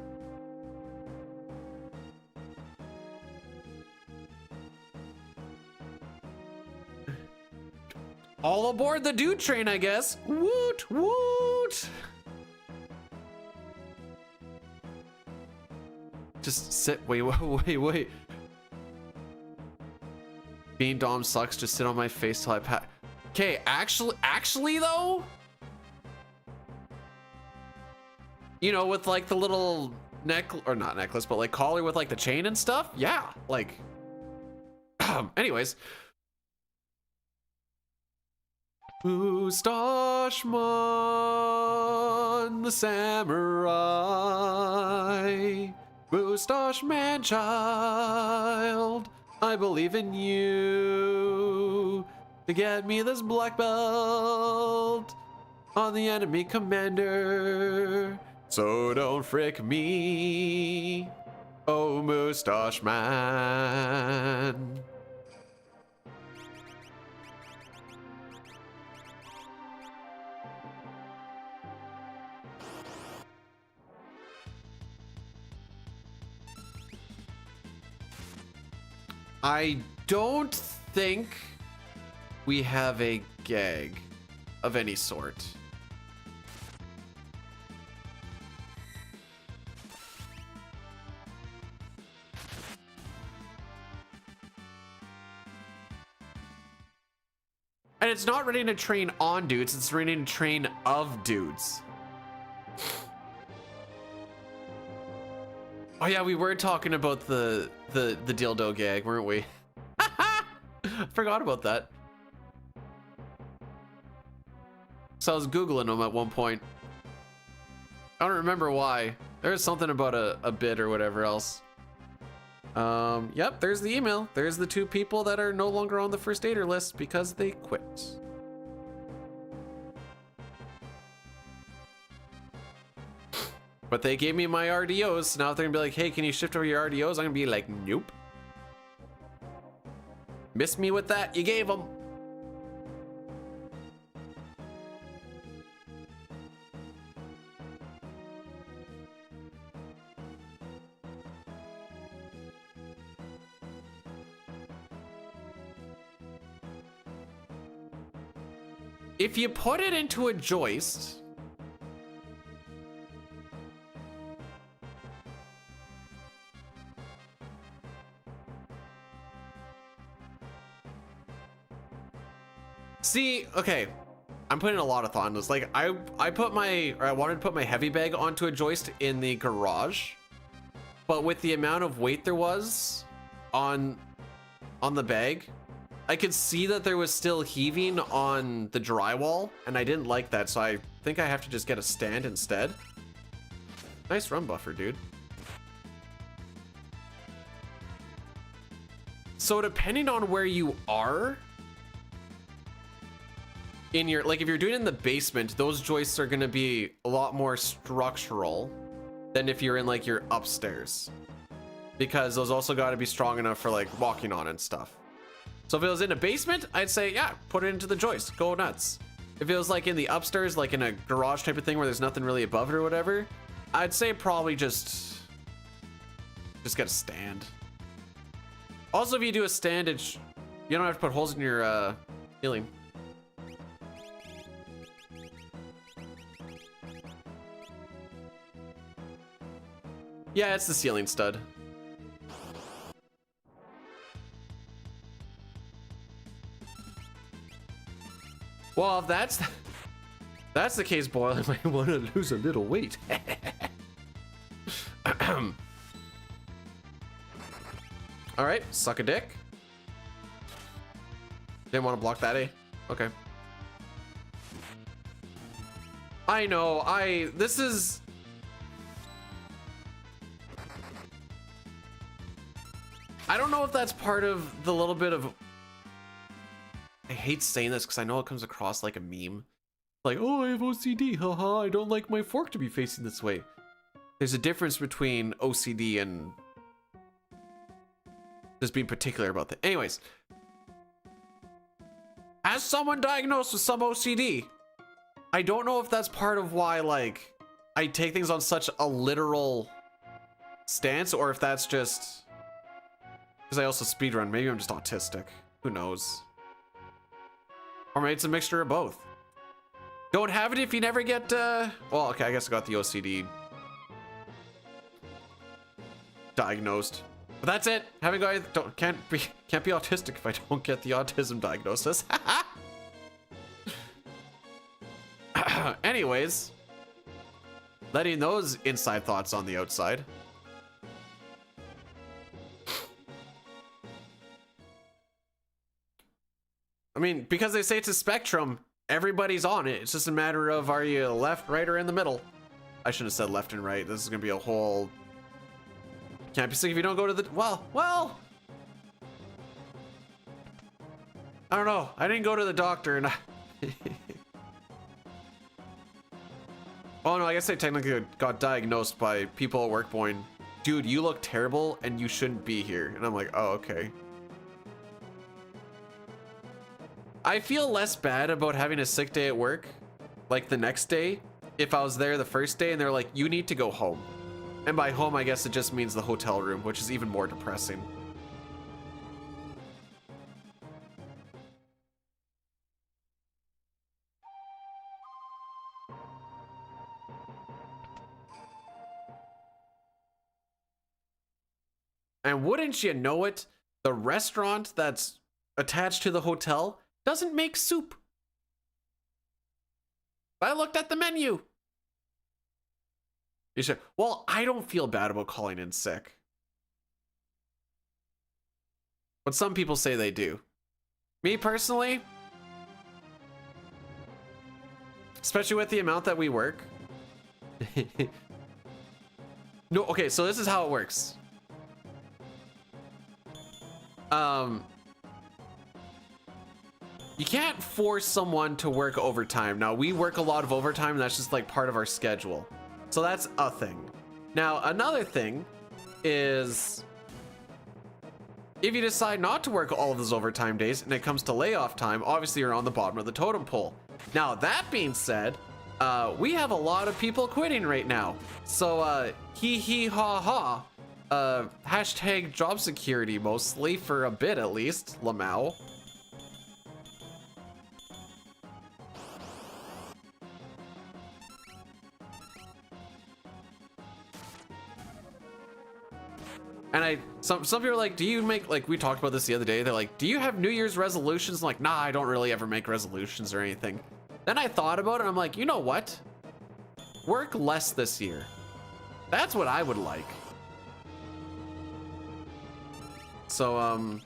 All aboard the dude train, I guess. Woot woot. Just sit. Wait. Being Dom sucks. Just sit on my face till I pat. Okay, actually though, you know, with like the little or not necklace, but like collar with like the chain and stuff. Yeah, like. Anyways. Moustache-man, the samurai. Moustache man child, I believe in you to get me this black belt on the enemy commander. So don't frick me, oh Moustache man. I don't think we have a gag of any sort. And it's not running a train on dudes, it's running a train of dudes. Oh yeah, we were talking about the dildo gag, weren't we? Forgot about that. So I was Googling them at one point. I don't remember why. There was something about a bit or whatever else. Yep, there's the email. There's the 2 people that are no longer on the first aider list because they quit. But they gave me my RDOs, so now if they're gonna be like, hey, can you shift over your RDOs? I'm gonna be like, nope. Missed me with that, you gave them. If you put it into a joist, see, okay, I'm putting a lot of thought in this. Like, I wanted to put my heavy bag onto a joist in the garage, but with the amount of weight there was on the bag, I could see that there was still heaving on the drywall, and I didn't like that, so I think I have to just get a stand instead. Nice run buffer, dude. So depending on where you are in your, like if you're doing it in the basement, those joists are gonna be a lot more structural than if you're in like your upstairs, because those also got to be strong enough for like walking on and stuff. So if it was in a basement, I'd say, yeah, put it into the joist, go nuts. If it was like in the upstairs, like in a garage type of thing where there's nothing really above it or whatever, I'd say probably just get a stand. Also, if you do a stand, you don't have to put holes in your ceiling. Yeah, it's the ceiling stud. Well, if that's that's the case, boy, I might want to lose a little weight. All right, suck a dick. Didn't want to block that, eh? Okay. I know, this is... I don't know if that's part of the little bit of... I hate saying this because I know it comes across like a meme. Like, oh, I have OCD, haha, I don't like my fork to be facing this way. There's a difference between OCD and just being particular about that. Anyways, as someone diagnosed with some OCD, I don't know if that's part of why, like, I take things on such a literal stance, or if that's just because I also speedrun. Maybe I'm just autistic. Who knows? Or maybe it's a mixture of both. Don't have it if you never get, well, okay, I guess I got the OCD diagnosed. But that's it. Having can't be autistic if I don't get the autism diagnosis. Anyways, letting those inside thoughts on the outside. I mean, because they say it's a spectrum, everybody's on it. It's just a matter of, are you left, right, or in the middle? I shouldn't have said left and right. This is gonna be a whole... Can't be sick if you don't go to the... Well... I don't know. I didn't go to the doctor and Oh no, I guess I technically got diagnosed by people at work going, dude, you look terrible and you shouldn't be here. And I'm like, oh, okay. I feel less bad about having a sick day at work, like the next day, if I was there the first day and they're like, you need to go home. And by home, I guess it just means the hotel room, which is even more depressing. And wouldn't you know it, the restaurant that's attached to the hotel doesn't make soup. I looked at the menu. You should. Well, I don't feel bad about calling in sick, but some people say they do. Me personally, especially with the amount that we work. No, okay, so this is how it works. You can't force someone to work overtime. Now, we work a lot of overtime, and that's just like part of our schedule. So that's a thing. Now, another thing is if you decide not to work all of those overtime days and it comes to layoff time, obviously you're on the bottom of the totem pole. Now, that being said, we have a lot of people quitting right now. So, hee ha ha. Hashtag job security mostly, for a bit at least, Lamau. And some people are like, do you make, like, we talked about this the other day, they're like, do you have New Year's resolutions? I'm like, nah, I don't really ever make resolutions or anything. Then I thought about it and I'm like, you know what? Work less this year. That's what I would like. So,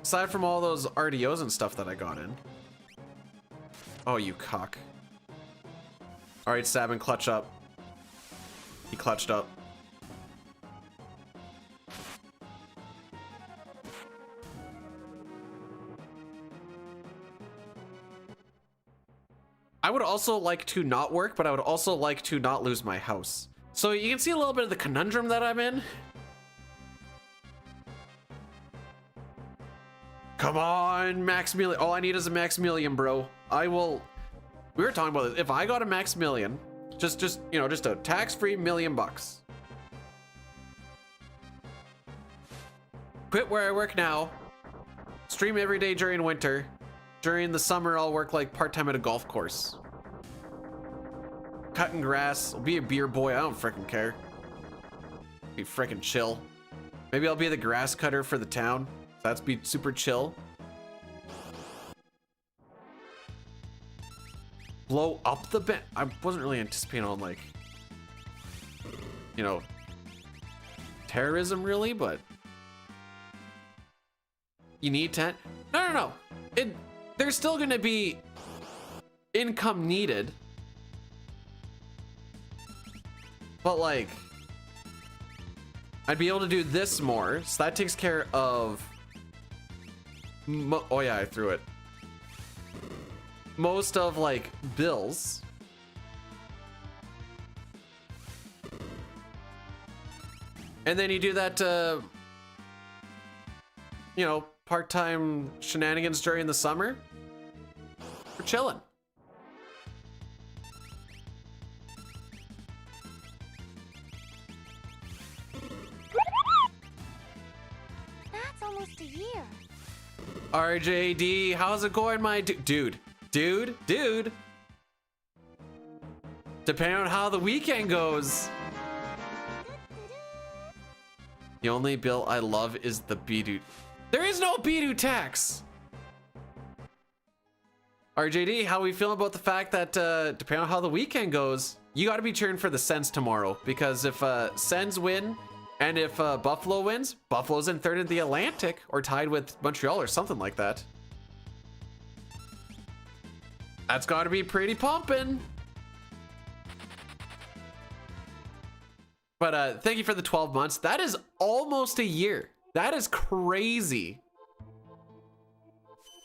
aside from all those RDOs and stuff that I got in. Oh, you cock. All right, Sabin, clutch up. He clutched up. I would also like to not work, but I would also like to not lose my house. So you can see a little bit of the conundrum that I'm in. Come on, Maximilian. All I need is a Maximilian, bro. I will... We were talking about this. If I got a Maximilian, just you know, just a tax-free $1,000,000. Quit where I work now. Stream every day during winter. During the summer, I'll work like part-time at a golf course. Cutting grass. I'll be a beer boy. I don't freaking care. Be freaking chill. Maybe I'll be the grass cutter for the town. That's be super chill. blow up the bench. I wasn't really anticipating on like, you know, terrorism really, but you need 10. No. There's still gonna be income needed, but like, I'd be able to do this more, so that takes care of. Oh yeah, I threw it. Most of like bills. And then you do that, you know, part-time shenanigans during the summer. We're chilling. That's almost a year. RJD, how's it going, my dude? Dude. Depending on how the weekend goes. The only bill I love is the Bdewd. There is no Bdewd tax. RJD, how we feeling about the fact that depending on how the weekend goes, you got to be cheering for the Sens tomorrow, because if Sens win and if Buffalo wins, Buffalo's in third in the Atlantic or tied with Montreal or something like that. That's got to be pretty pumping. But thank you for the 12 months. That is almost a year. That is crazy.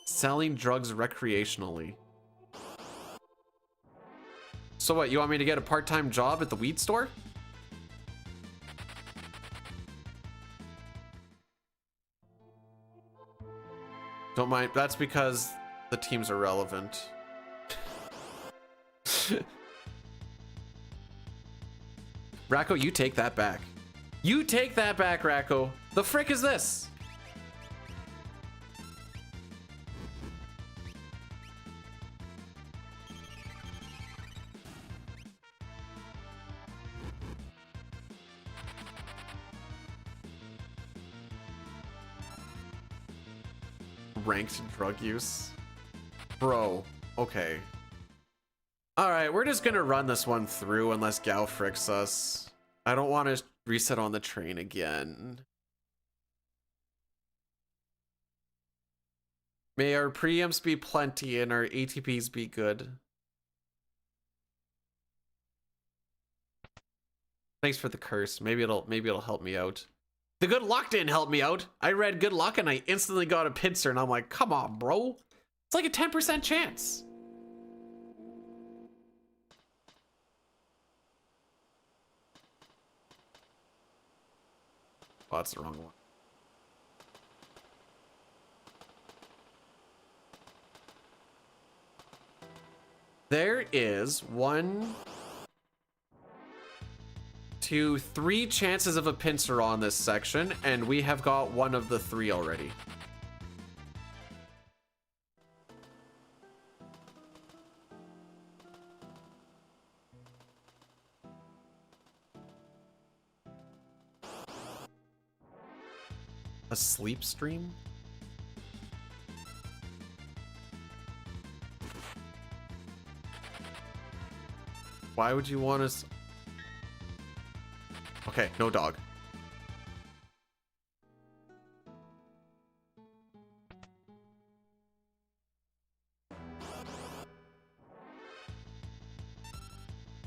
Selling drugs recreationally. So what, you want me to get a part-time job at the weed store? Don't mind, that's because the teams are relevant. Racco, you take that back. You take that back, Racco. The frick is this? Ranked drug use? Bro, okay. Alright, we're just gonna run this one through unless Gal fricks us. I don't want to reset on the train again. May our preamps be plenty and our ATPs be good. Thanks for the curse. Maybe it'll help me out. The good luck didn't help me out. I read good luck and I instantly got a pincer and I'm like, come on, bro. It's like a 10% chance. Oh, that's the wrong one. There is 1, 2, 3 chances of a pincer on this section, and we have got one of the 3 already. A sleep stream? Why would you want us? Okay, no dog.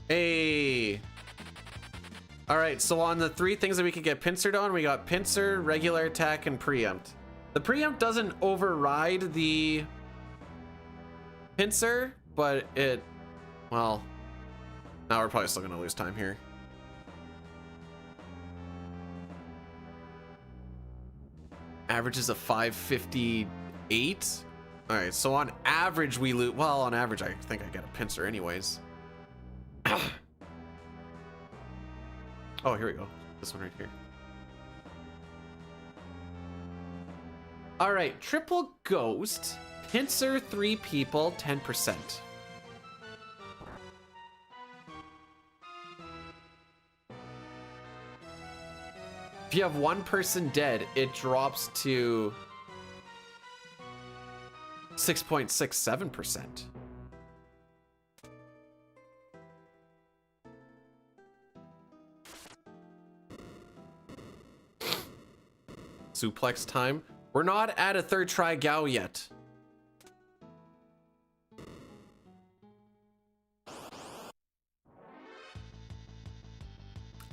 Hey. All right, so on the 3 things that we could get pincered on, we got pincer, regular attack, and preempt. The preempt doesn't override the pincer, but it, well, now we're probably still gonna lose time here. Average is a 558. All right, so on average we lose, well, on average I think I get a pincer anyways. Oh, here we go. This one right here. All right, triple ghost, pincer 3 people, 10%. If you have 1 person dead, it drops to 6.67%. suplex time. We're not at a third try Gao yet.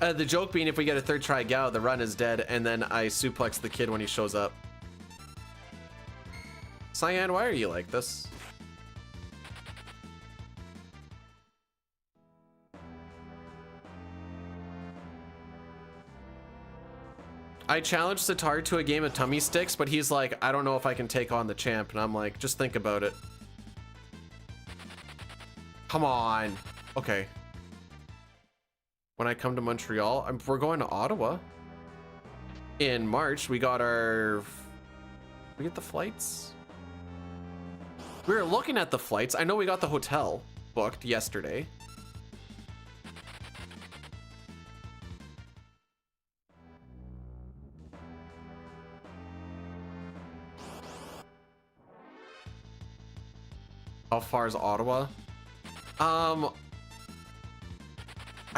The joke being, if we get a third try Gao, the run is dead, and then I suplex the kid when he shows up. Cyan, why are you like this? I challenged Sitar to a game of tummy sticks, but he's like, I don't know if I can take on the champ. And I'm like, just think about it. Come on. Okay. When I come to Montreal, we're going to Ottawa in March. We got we get the flights. We were looking at the flights. I know we got the hotel booked yesterday. How far is Ottawa? I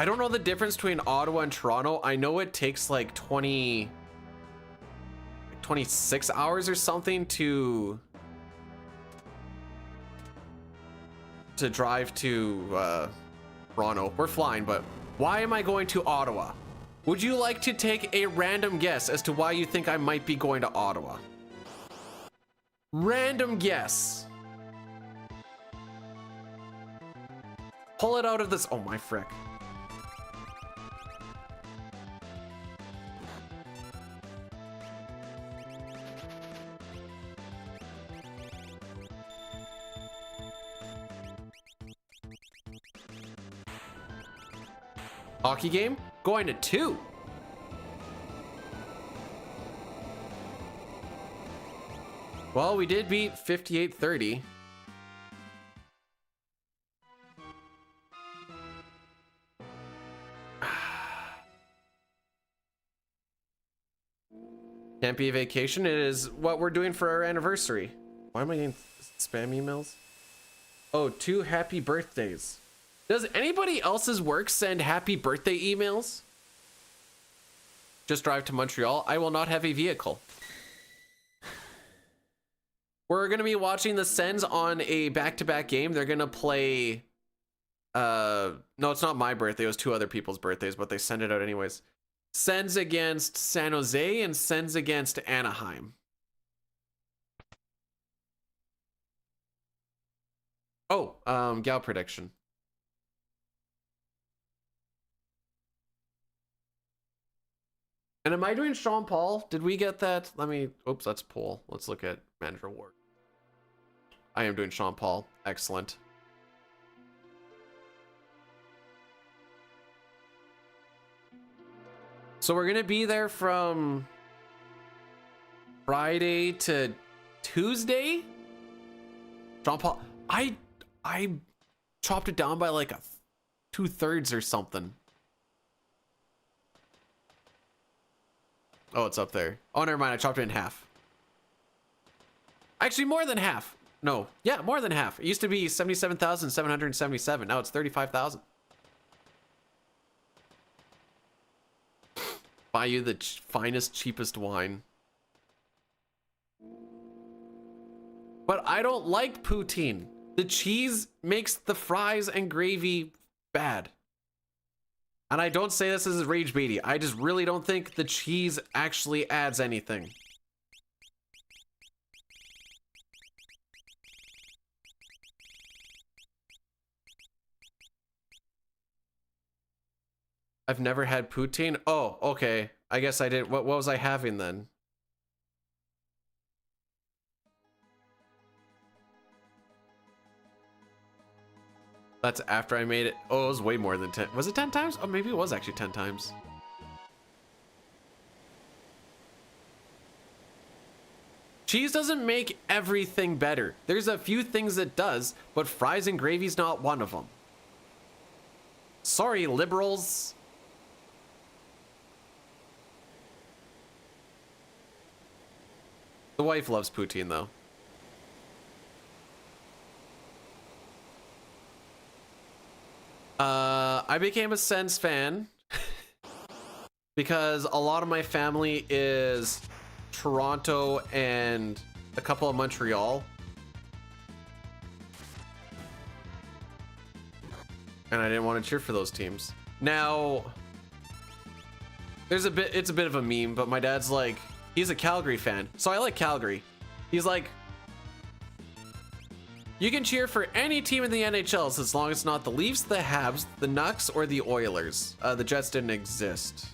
don't know the difference between Ottawa and Toronto. I know it takes like 26 hours or something to drive to Toronto. We're flying, but why am I going to Ottawa? Would you like to take a random guess as to why you think I might be going to Ottawa? Random guess. Pull it out of this. Oh my frick. Hockey game? Going to 2. Well, we did beat 58-30. Can't be a vacation. It is what we're doing for our anniversary. Why am I getting spam emails? Oh, 2 happy birthdays. Does anybody else's work send happy birthday emails? Just drive to Montreal. I will not have a vehicle. We're going to be watching the Sens on a back-to-back game. They're going to play... no, it's not my birthday. It was 2 other people's birthdays, but they send it out anyways. Sens against San Jose and Sens against Anaheim. Oh, Gal prediction. And am I doing Sean Paul? Did we get that? Let me, oops, that's poll. Let's look at manager award. I am doing Sean Paul. Excellent. So we're gonna be there from Friday to Tuesday. Sean Paul, I chopped it down by like 2/3 or something. Oh, it's up there. Oh, never mind. I chopped it in half. Actually, more than half. No, yeah, more than half. It used to be 77,777. Now it's 35,000. Buy you the finest, cheapest wine. But I don't like poutine. The cheese makes the fries and gravy bad. And I don't say this as rage baity. I just really don't think the cheese actually adds anything. I've never had poutine. Oh, okay. I guess I did. What was I having then? That's after I made it. Oh, it was way more than 10. Was it 10 times? Oh, maybe it was actually 10 times. Cheese doesn't make everything better. There's a few things it does, but fries and gravy's not one of them. Sorry, liberals. The wife loves poutine, though. I became a Sens fan because a lot of my family is Toronto and a couple of Montreal. And I didn't want to cheer for those teams. Now, it's a bit of a meme, but my dad's like, he's a Calgary fan, so I like Calgary. He's like, you can cheer for any team in the NHL as long as it's not the Leafs, the Habs, the Nucks, or the Oilers. The Jets didn't exist.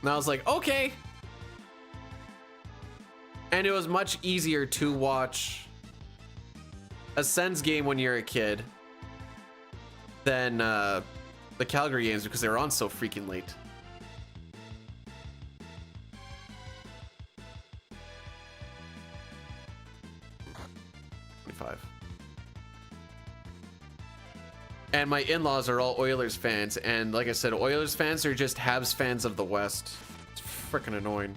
And I was like, okay. And it was much easier to watch a Sens game when you're a kid than the Calgary games because they were on so freaking late. And my in-laws are all Oilers fans, and like I said, Oilers fans are just Habs fans of the West. It's freaking annoying.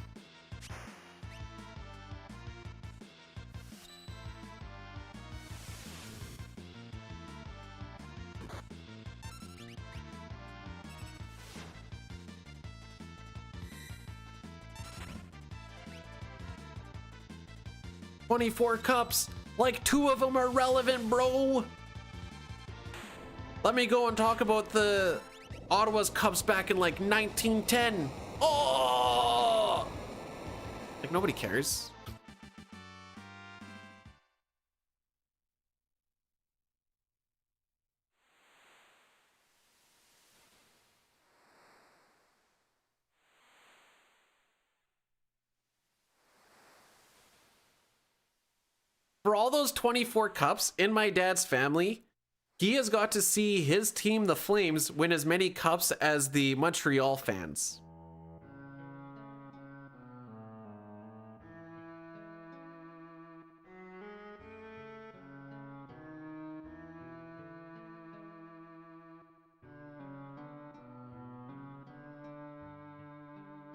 "24 cups, like 2 of them are relevant, bro." Let me go and talk about the Ottawa's Cups back in like 1910. Oh! Like nobody cares. For all those 24 cups in my dad's family, he has got to see his team, the Flames, win as many cups as the Montreal fans.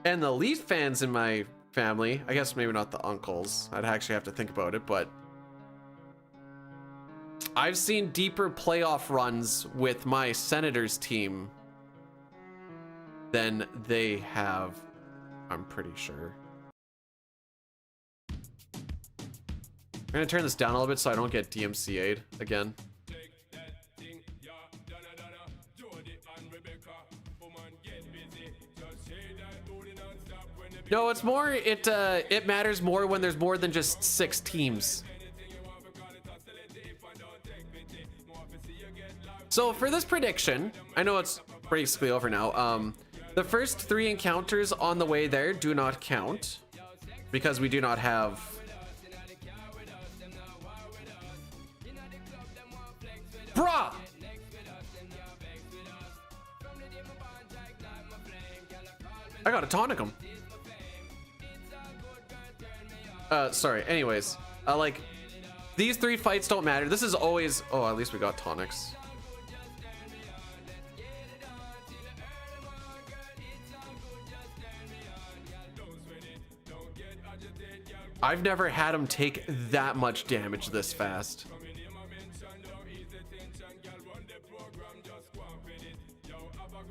And the Leaf fans in my family, I guess maybe not the uncles, I'd actually have to think about it, but I've seen deeper playoff runs with my Senators team than they have, I'm pretty sure. I'm gonna turn this down a little bit so I don't get DMCA'd again. No, it's more, it matters more when there's more than just 6 teams. So for this prediction, I know it's basically over now. The first 3 encounters on the way there do not count because we do not have bruh. I gotta tonic him. Sorry. Anyways, like these 3 fights don't matter. This is always. Oh, at least we got tonics. I've never had him take that much damage this fast.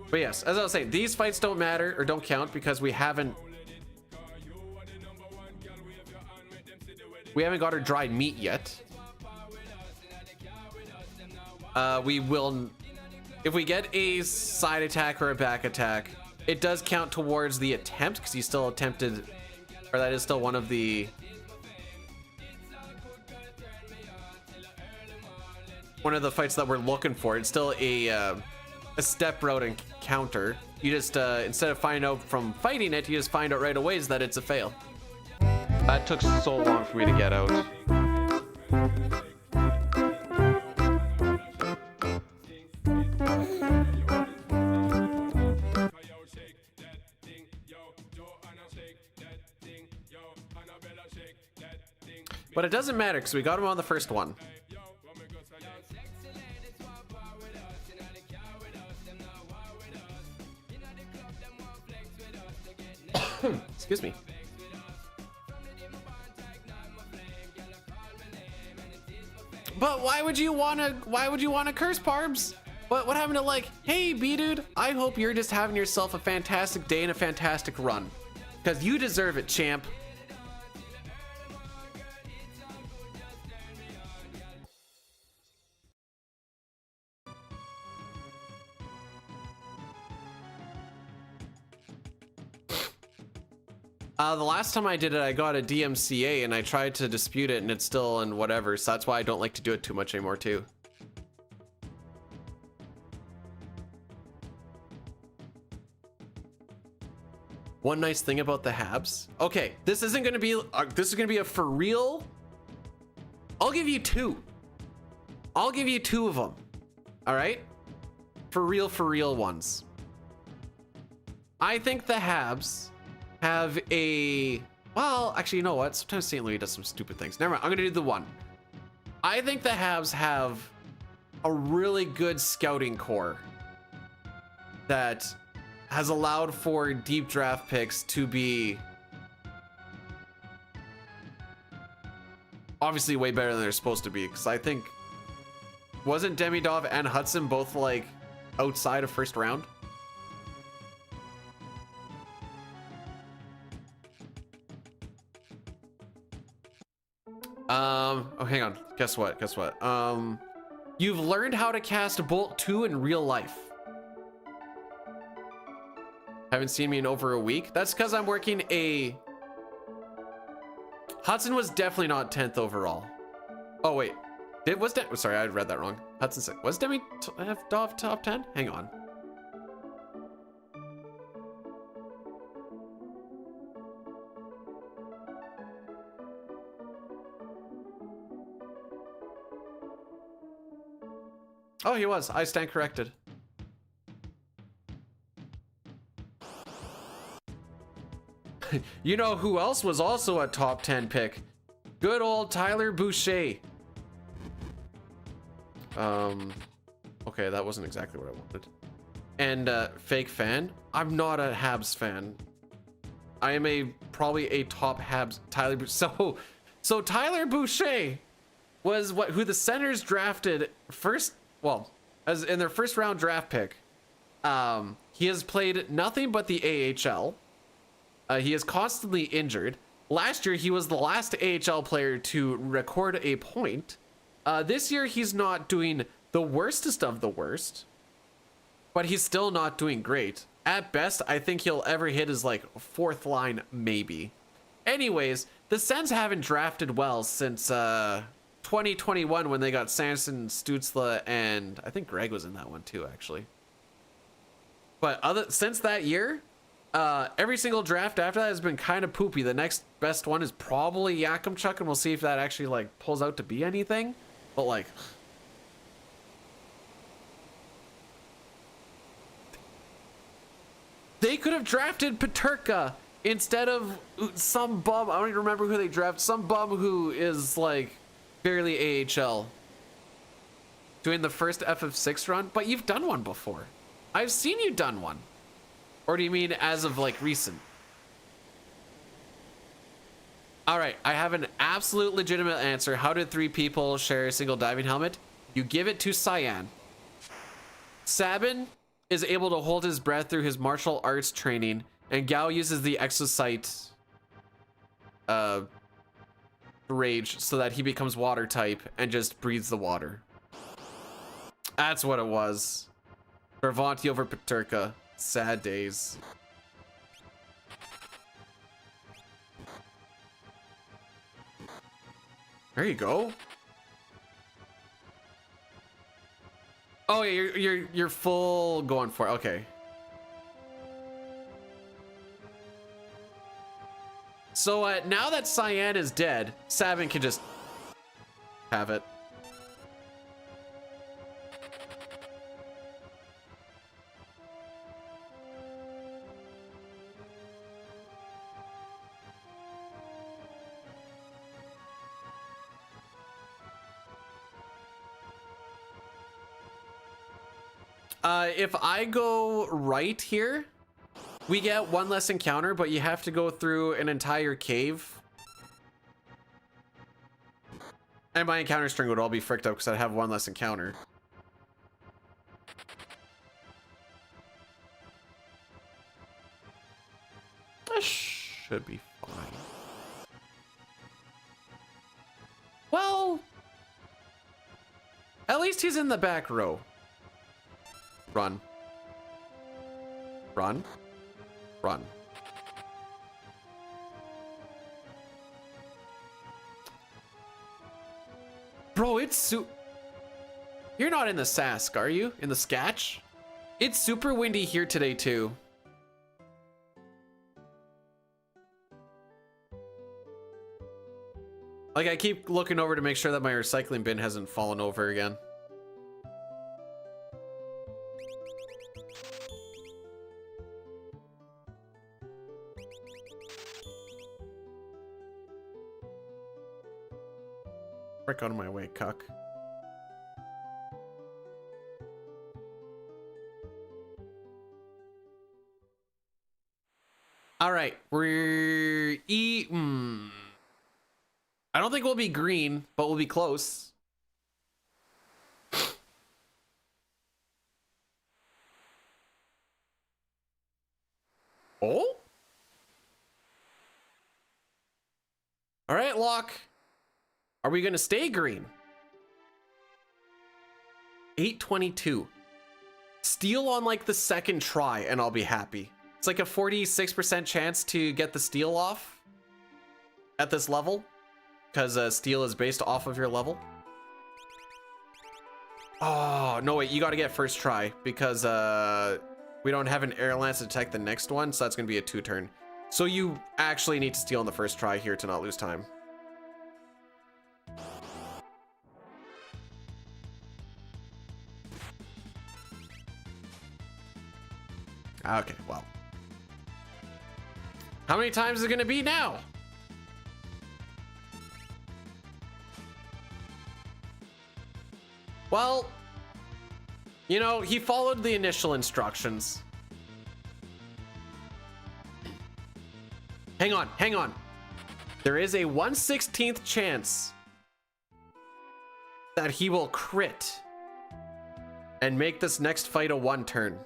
But yes, as I was saying, these fights don't matter or don't count because we haven't got our dried meat yet. We will, if we get a side attack or a back attack, it does count towards the attempt because he still attempted, or that is still one of the fights that we're looking for. It's still a step route encounter. You just instead of finding out from fighting it, you just find out right away is that it's a fail. That took so long for me to get out. But it doesn't matter because we got him on the first one. Excuse me. But why would you wanna curse, Parbs? But what happened to like, hey Bdewd, I hope you're just having yourself a fantastic day and a fantastic run. Because you deserve it, champ. The last time I did it, I got a DMCA and I tried to dispute it and it's still in whatever. So that's why I don't like to do it too much anymore too. One nice thing about the Habs. Okay, this isn't going to be, this is going to be a for real. I'll give you two. I'll give you two of them. All right. For real ones. I think the Habs have a, well, actually, you know what? Sometimes St. Louis does some stupid things. Never mind. I'm going to do the one. I think the Habs have a really good scouting core that has allowed for deep draft picks to be obviously way better than they're supposed to be. Because I think, wasn't Demidov and Hudson both like outside of first round? Oh, hang on. Guess what? You've learned how to cast Bolt 2 in real life. Haven't seen me in over a week. That's because I'm working a... Hudson was definitely not 10th overall. Oh, wait. Sorry, I read that wrong. Hudson said, was Demi Dov top 10? Hang on. Oh, he was. I stand corrected. You know who else was also a top 10 pick? Good old Tyler Boucher. Okay, that wasn't exactly what I wanted. And fake fan. I'm not a Habs fan. I am probably a top Habs Tyler. So Tyler Boucher was who the Senators drafted first. Well, as in their first round draft pick. He has played nothing but the AHL. He is constantly injured. Last year, he was the last AHL player to record a point. This year, he's not doing the worstest of the worst, but he's still not doing great. At best, I think he'll ever hit his like fourth line, maybe. Anyways, the Sens haven't drafted well since 2021 when they got Samson, Stützle, and I think Greg was in that one too, actually. But since that year, every single draft after that has been kind of poopy. The next best one is probably Yakimchuk, and we'll see if that actually like pulls out to be anything. But like, they could have drafted Peterka instead of some bum. I don't even remember who they drafted. Some bum who is like barely AHL doing the first FF6 run. But you've done one before. I've seen you done one. Or do you mean as of like recent? All right, I have an absolute legitimate answer. How did 3 people share a single diving helmet? You give it to Cyan. Sabin is able to hold his breath through his martial arts training, and Gao uses the exocyte rage so that he becomes water type and just breathes the water. That's what it was. Bravanti over Peterka. Sad days. There you go. Oh yeah, you're full going for it. Okay. So now that Cyan is dead, Sabin can just have it. If I go right here, we get one less encounter, but you have to go through an entire cave. And my encounter string would all be fricked up because I'd have one less encounter. Should be fine. Well, at least he's in the back row. Run. Run. Run. Bro, it's You're not in the Sask, are you? In the Sketch? It's super windy here today, too. Like, I keep looking over to make sure that my recycling bin hasn't fallen over again. Frick out of my way, cuck. All right, we're I don't think we'll be green, but we'll be close. Oh? All right, Locke. Are we gonna stay green? 822. Steal on like the second try and I'll be happy. It's like a 46% chance to get the steal off at this level, because steal is based off of your level. Oh, no, wait, you got to get first try because we don't have an air lance to detect the next one, so that's going to be a 2-turn. So you actually need to steal on the first try here to not lose time. Okay, well. How many times is it going to be now? Well, you know, he followed the initial instructions. Hang on, hang on. There is a 1/16th chance that he will crit and make this next fight a 1-turn.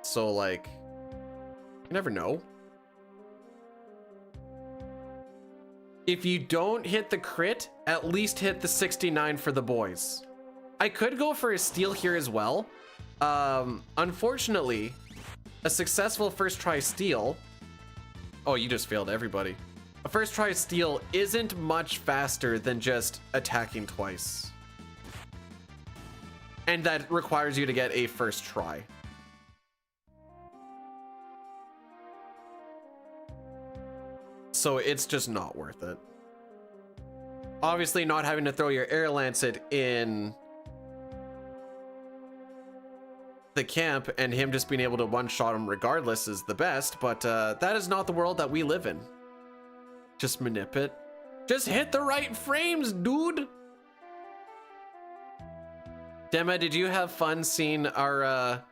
So, like, you never know. If you don't hit the crit, at least hit the 69 for the boys. I could go for a steal here as well. Unfortunately, a successful first try steal. Oh, you just failed everybody. A first try steal isn't much faster than just attacking twice. And that requires you to get a first try. So it's just not worth it. Obviously, not having to throw your air lancet in the camp and him just being able to one-shot him regardless is the best, but that is not the world that we live in. Just manip it. Just hit the right frames, dude. Dema, did you have fun seeing our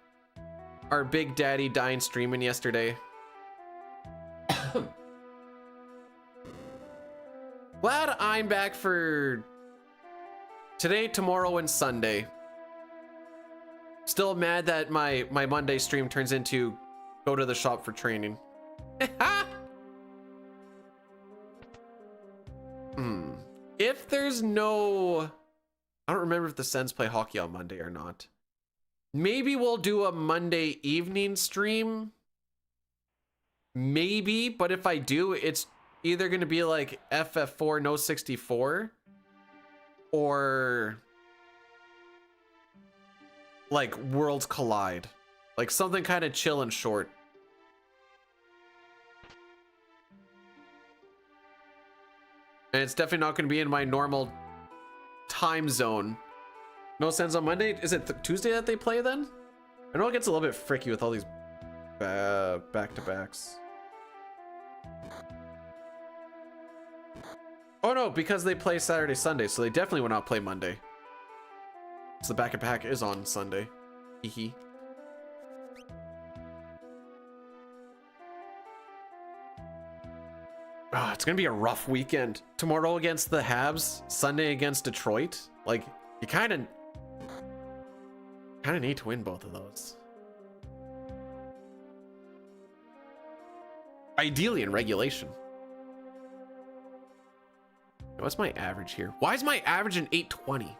Big Daddy dying streaming yesterday? Glad I'm back for today, tomorrow, and Sunday. Still mad that my Monday stream turns into go to the shop for training. If there's no... I don't remember if the Sens play hockey on Monday or not. Maybe we'll do a Monday evening stream. Maybe, but if I do, it's either going to be like FF4 No 64 or like Worlds Collide, like something kind of chill and short. And it's definitely not going to be in my normal time zone. No Sense on Monday. Is it Tuesday that they play then? I know it gets a little bit fricky with all these back-to-backs. Oh no, because they play Saturday, Sunday, so they definitely will not play Monday. So the back-to-back is on Sunday. Hee. It's gonna be a rough weekend. Tomorrow against the Habs, Sunday against Detroit. Like, you kind of need to win both of those. Ideally in regulation. What's my average here? Why is my average an 820?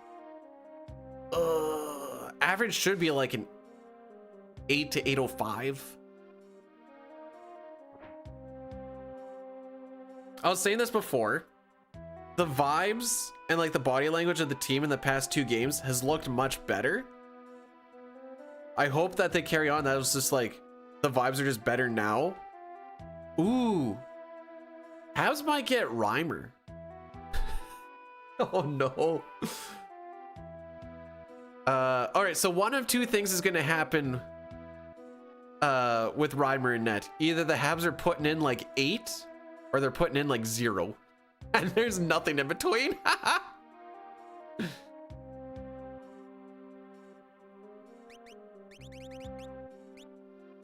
Average should be like an 8 to 805. I was saying this before. The vibes and like the body language of the team in the past 2 games has looked much better. I hope that they carry on. That was just like the vibes are just better now. Ooh, Habs might get Reimer. Oh no. All right, so one of 2 things is gonna happen with Reimer in net. Either the Habs are putting in like 8 or they're putting in like 0. And there's nothing in between.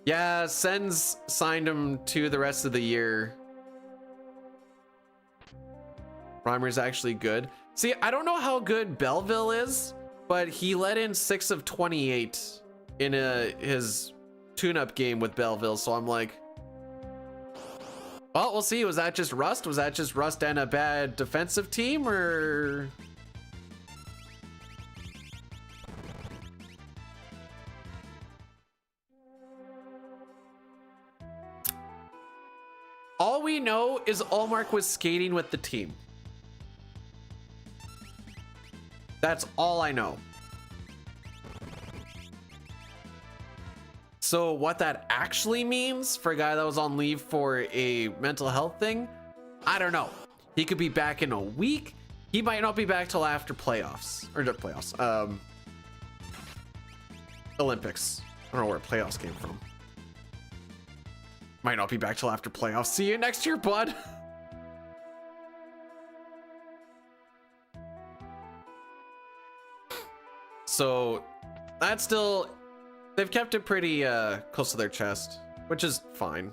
Yeah, Sens signed him to the rest of the year. Reimer's actually good. See, I don't know how good Belleville is, but he let in 6 of 28 in his tune-up game with Belleville. So I'm like, well, we'll see. Was that just rust? Was that just rust and a bad defensive team, or? All we know is Allmark was skating with the team. That's all I know. So what that actually means for a guy that was on leave for a mental health thing, I don't know. He could be back in a week. He might not be back till after playoffs. Or not playoffs. Olympics. I don't know where playoffs came from. Might not be back till after playoffs. See you next year, bud. So that's still, they've kept it pretty close to their chest, which is fine.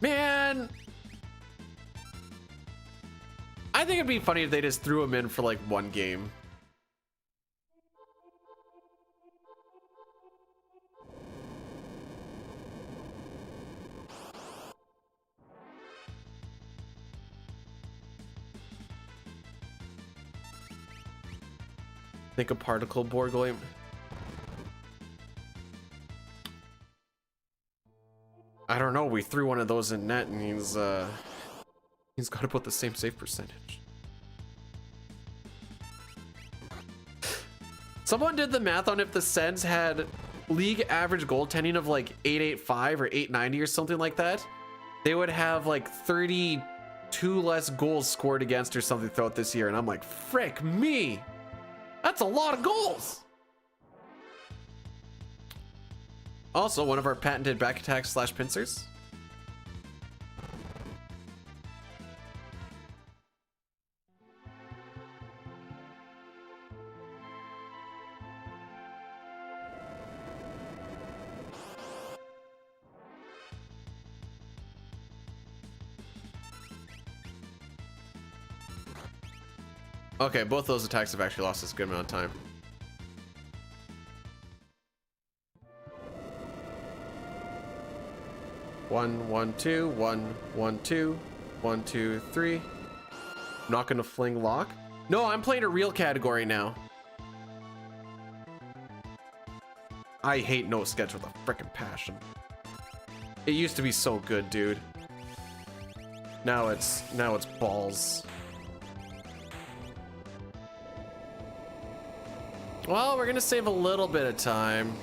Man, I think it'd be funny if they just threw him in for like 1 game. Think a particle board goalie. I don't know. We threw one of those in net, and he's got about the same save percentage. Someone did the math on if the Sens had league average goaltending of like 885 or 890 or something like that, they would have like 32 less goals scored against or something throughout this year. And I'm like, frick me. That's a lot of goals. Also, one of our patented back attacks / pincers. Okay, both those attacks have actually lost us a good amount of time. One, 1, 2, 1, 1, 2, 1, 2, 3. I'm not gonna fling lock. No, I'm playing a real category now. I hate no sketch with a frickin' passion. It used to be so good, dude. Now it's balls. Well, we're gonna save a little bit of time.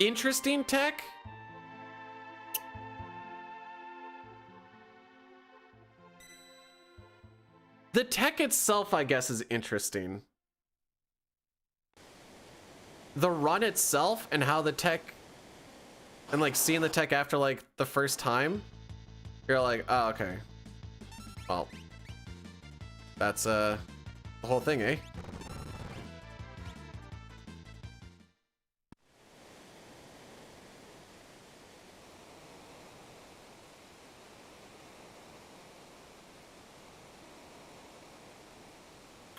Interesting tech. The tech itself, I guess, is interesting. The run itself and how the tech and like seeing the tech after like the first time, you're like, oh, okay. Well, that's the whole thing, eh?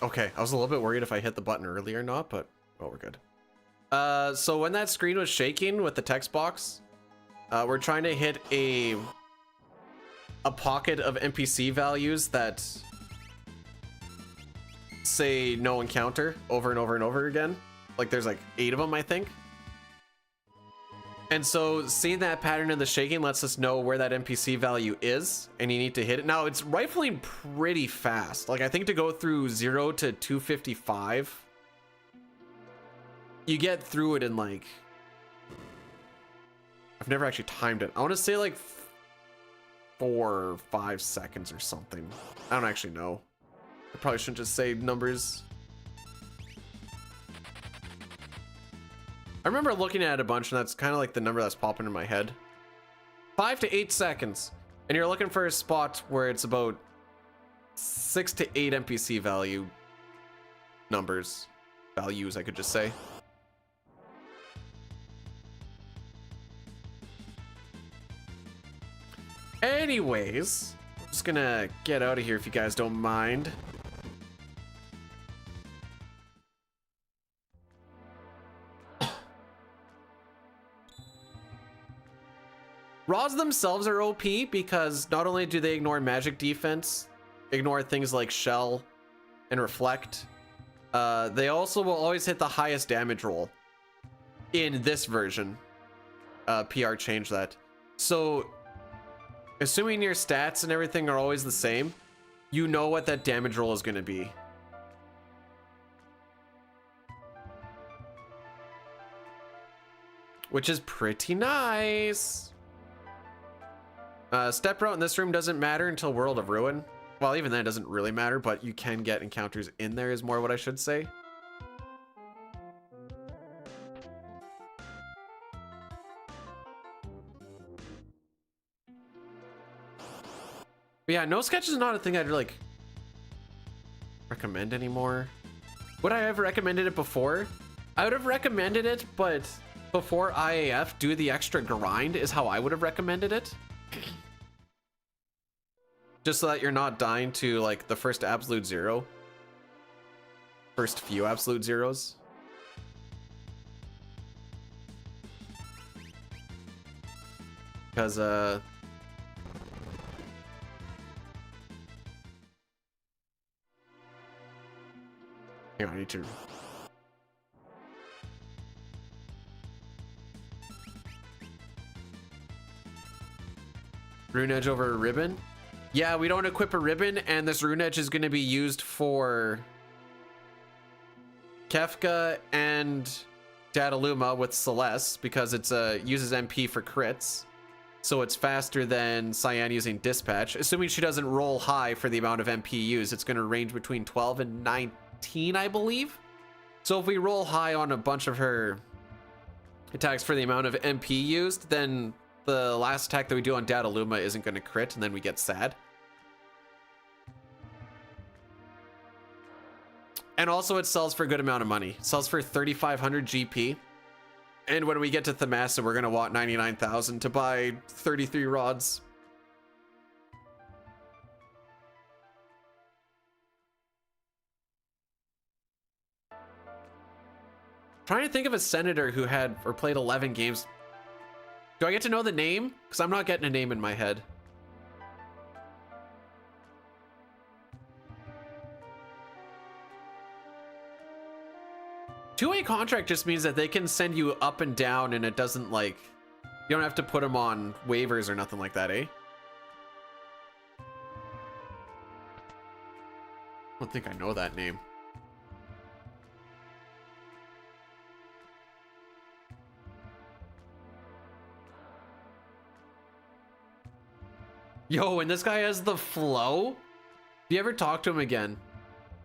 Okay, I was a little bit worried if I hit the button early or not, but oh, we're good. So when that screen was shaking with the text box, we're trying to hit a pocket of NPC values that say no encounter over and over and over again. Like there's like 8 of them, I think. And so seeing that pattern in the shaking lets us know where that NPC value is, and you need to hit it. Now it's rifling pretty fast. Like I think to go through 0 to 255, you get through it in like, I've never actually timed it. I want to say like 4 or 5 seconds or something. I don't actually know. I probably shouldn't just say numbers. I remember looking at it a bunch, and that's kind of like the number that's popping in my head. 5 to 8 seconds. And you're looking for a spot where it's about 6 to 8 NPC value numbers. Values, I could just say. Anyways, I'm just gonna get out of here if you guys don't mind. Rods themselves are OP because not only do they ignore magic defense, ignore things like shell and reflect, they also will always hit the highest damage roll in this version. PR changed that. So assuming your stats and everything are always the same, you know what that damage roll is going to be. Which is pretty nice. Step route in this room doesn't matter until World of Ruin. Well, even then it doesn't really matter, but you can get encounters in there is more what I should say. But yeah, no sketch is not a thing I'd like recommend anymore. Would I have recommended it before? I would have recommended it, but before IAF, do the extra grind is how I would have recommended it. Just so that you're not dying to like the first absolute zero. First few absolute zeros. Because hang on, I need to rune edge over a ribbon. Yeah, we don't equip a ribbon, and this rune edge is going to be used for Kefka and Dataluma with Celeste because it's uses MP for crits, so it's faster than Cyan using Dispatch. Assuming she doesn't roll high for the amount of MP used, it's going to range between 12 and 19, I believe. So if we roll high on a bunch of her attacks for the amount of MP used, then the last attack that we do on Dataluma isn't going to crit, and then we get sad. And also it sells for a good amount of money. It sells for 3,500 GP. And when we get to Thamasa, we're going to want 99,000 to buy 33 rods. Trying to think of a senator who had or played 11 games. Do I get to know the name? Because I'm not getting a name in my head. Two-way contract just means that they can send you up and down, and it doesn't like, you don't have to put them on waivers or nothing like that, eh? I don't think I know that name. Yo, and this guy has the flow? If you ever talk to him again,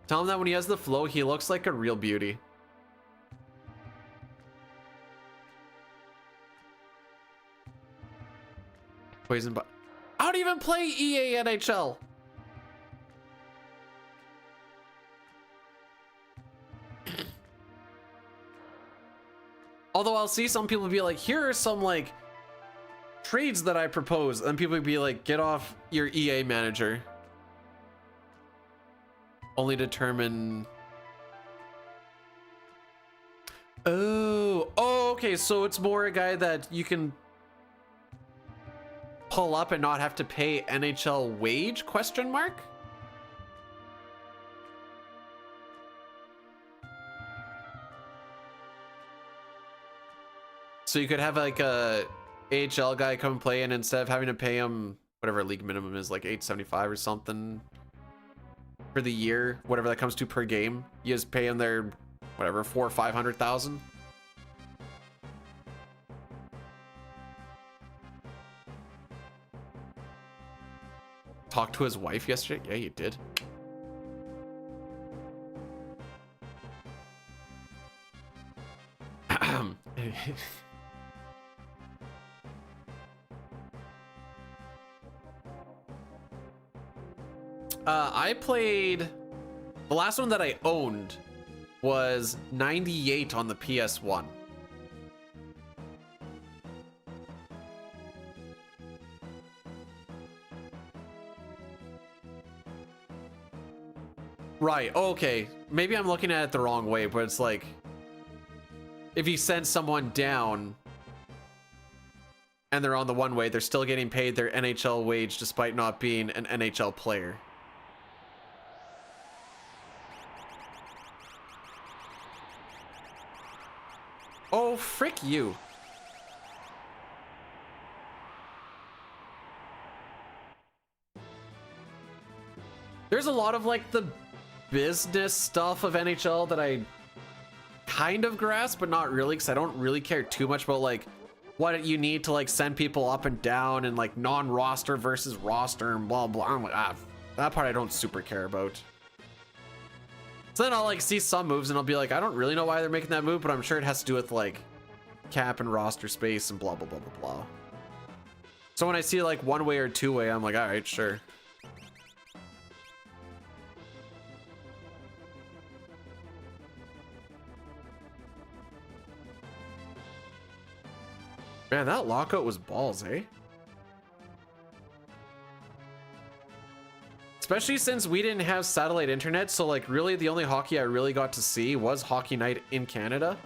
tell him that when he has the flow, he looks like a real beauty. Poison, but I don't even play EA NHL. Although I'll see some people be like, here are some like trades that I propose, and people would be like, get off your EA manager. Only determine. Oh, okay, so it's more a guy that you can pull up and not have to pay NHL wage, question mark? So you could have like a AHL guy come play, and instead of having to pay him whatever league minimum is, like $875 or something for the year, whatever that comes to per game, you just pay him their whatever 400,000 or 500,000. Talked to his wife yesterday? Yeah, you did. I played, the last one that I owned was 98 on the PS1. Right, okay. Maybe I'm looking at it the wrong way, but it's like, if you send someone down and they're on the one way, they're still getting paid their NHL wage despite not being an NHL player. Oh, frick you. There's a lot of like the business stuff of NHL that I kind of grasp, but not really, because I don't really care too much about like what you need to like send people up and down and like non-roster versus roster and blah blah. I'm like, that part I don't super care about. So then I'll like see some moves and I'll be like, I don't really know why they're making that move, but I'm sure it has to do with like cap and roster space and blah blah blah blah blah. So when I see like one way or two way, I'm like, all right, sure. Man, that lockout was balls, eh? Especially since we didn't have satellite internet, so like really the only hockey I really got to see was Hockey Night in Canada.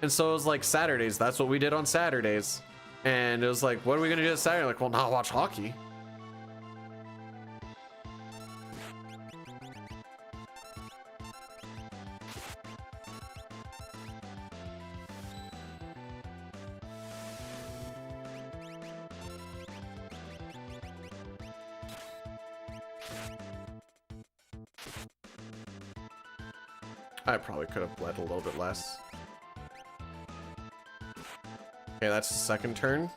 And so it was like Saturdays, that's what we did on Saturdays. And it was like, what are we gonna do this Saturday? Like, well, not watch hockey. I probably could have bled a little bit less. Okay, that's the second turn.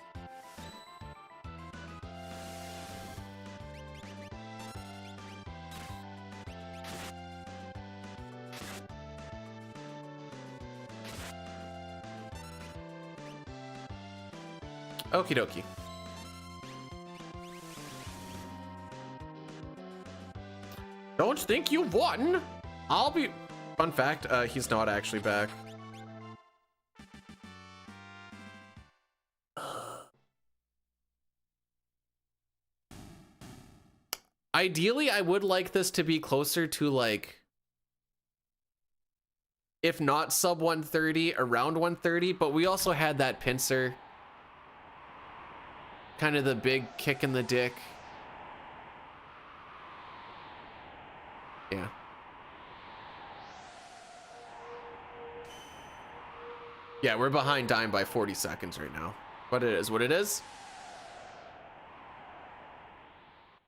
Okie dokie. Don't think you've won. I'll be... Fun fact, he's not actually back. Ideally, I would like this to be closer to like, if not sub 130, around 130, but we also had that pincer. Kind of the big kick in the dick. Yeah. Yeah, we're behind Dime by 40 seconds right now. But it is what it is.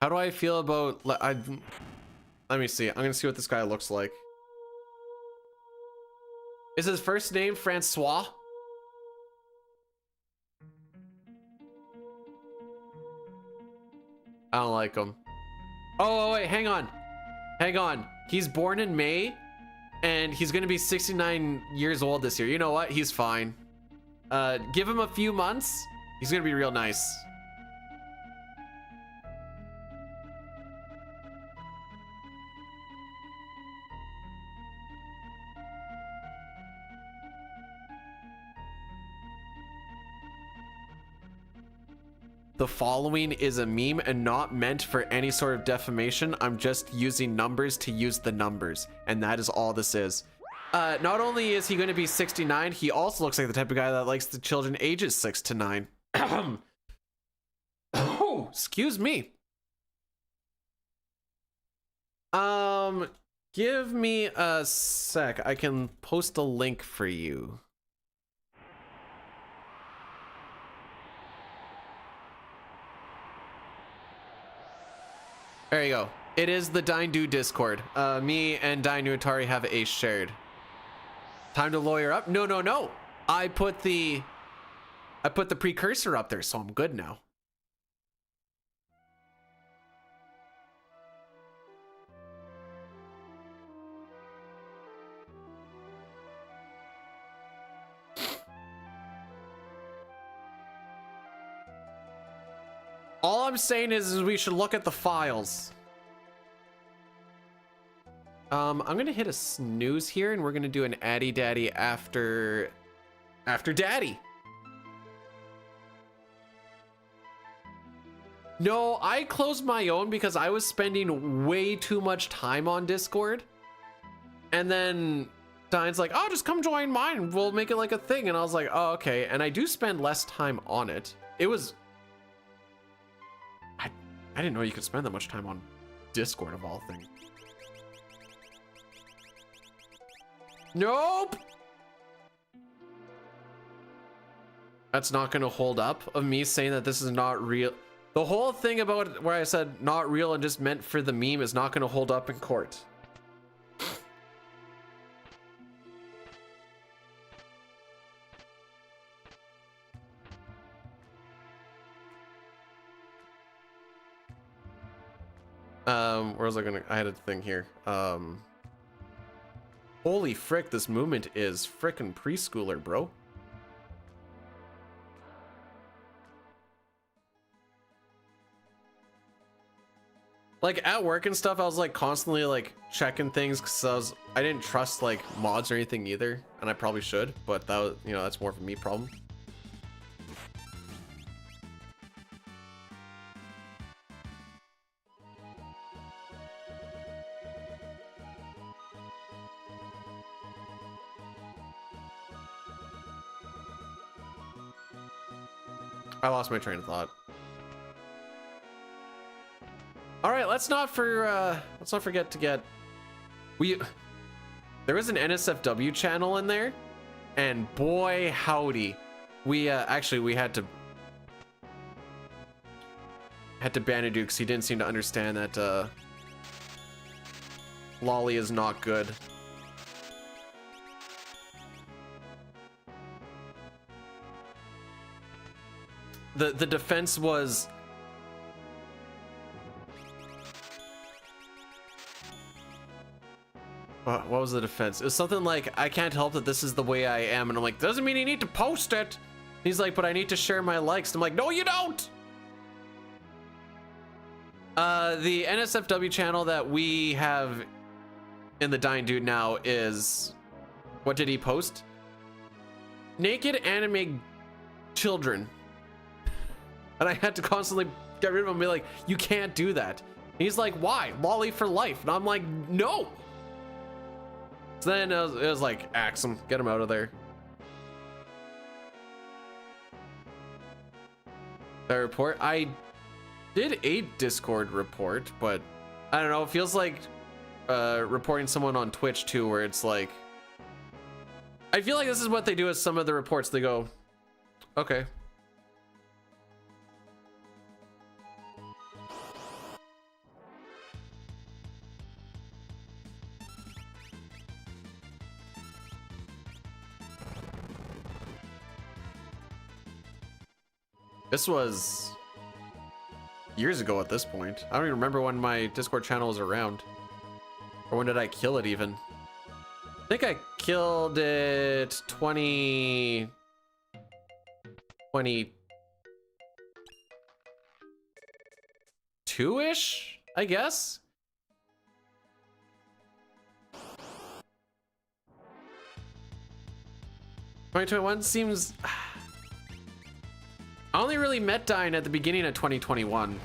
How do I feel about... let me see. I'm going to see what this guy looks like. Is his first name Francois? I don't like him. Oh, wait, hang on. Hang on. He's born in May. And he's gonna be 69 years old this year. You know what? He's fine. Give him a few months. He's gonna be real nice. The following is a meme and not meant for any sort of defamation. I'm just using numbers to use the numbers, and that is all this is. Not only is he going to be 69, he also looks like the type of guy that likes the children ages 6 to 9. Oh, excuse me. Give me a sec. I can post a link for you. There you go. It is the Bdewd Discord. Me and Atari have a shared. Time to lawyer up? No, no, no. I put the precursor up there, so I'm good now. All I'm saying is we should look at the files. I'm gonna hit a snooze here, and we're gonna do an Addy Daddy after Daddy. No, I closed my own because I was spending way too much time on Discord. And then Diane's like, oh, just come join mine. We'll make it like a thing. And I was like, oh, okay. And I do spend less time on it. It was... I didn't know you could spend that much time on Discord of all things. Nope. That's not going to hold up of me saying that this is not real. The whole thing about where I said not real and just meant for the meme is not going to hold up in court. Where was I gonna? I had a thing here. Holy frick, this movement is frickin' preschooler, bro. Like at work and stuff, I was like constantly like checking things because I didn't trust like mods or anything either, and I probably should, but that was, you know, that's more of a me problem. I lost my train of thought. All right, let's not forget to get there is an NSFW channel in there, and boy howdy, we actually we had to ban Bdewd because he didn't seem to understand that Lolly is not good. The defense was what was the defense? It was something like, I can't help that this is the way I am, and I'm like, doesn't mean you need to post it. He's like, but I need to share my likes. I'm like, no you don't. The NSFW channel that we have in the Bdewd now is, what did he post? Naked anime children. And I had to constantly get rid of him and be like, you can't do that. And he's like, why? Lolly for life. And I'm like, no. So then it was like, axe him, get him out of there. That report? I did a Discord report, but I don't know, it feels like reporting someone on Twitch too, where it's like, I feel like this is what they do with some of the reports. They go, okay. This was years ago at this point. I don't even remember when my Discord channel was around. Or when did I kill it even? I think I killed it 22-ish, I guess? '2021 seems... I only really met Dyne at the beginning of 2021.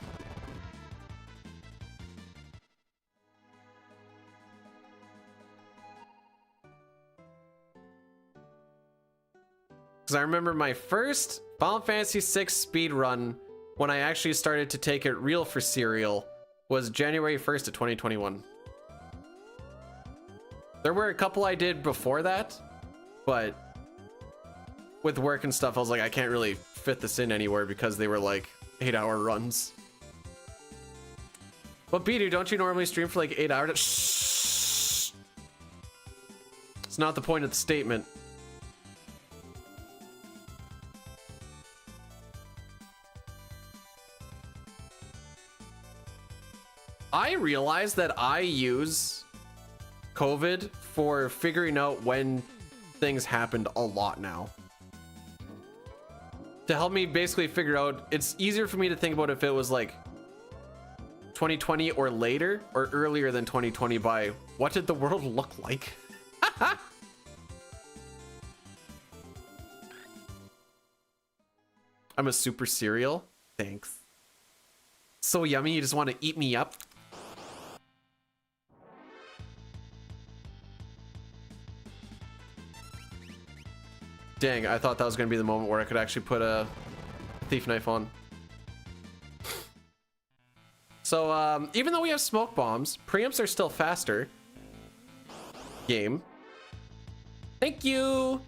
Because I remember my first Final Fantasy VI speed run when I actually started to take it real for serial was January 1st of 2021. There were a couple I did before that, but with work and stuff, I was like, I can't really fit this in anywhere because they were like 8-hour runs. But Bdewd, don't you normally stream for like 8 hours? Shh. It's not the point of the statement. I realize that I use COVID for figuring out when things happened a lot now. To help me basically figure out, it's easier for me to think about if it was like 2020 or later or earlier than 2020 by what did the world look like? I'm a super cereal. Thanks. So yummy, you just want to eat me up. Dang, I thought that was going to be the moment where I could actually put a thief knife on. So, even though we have smoke bombs, preamps are still faster. Game. Thank you!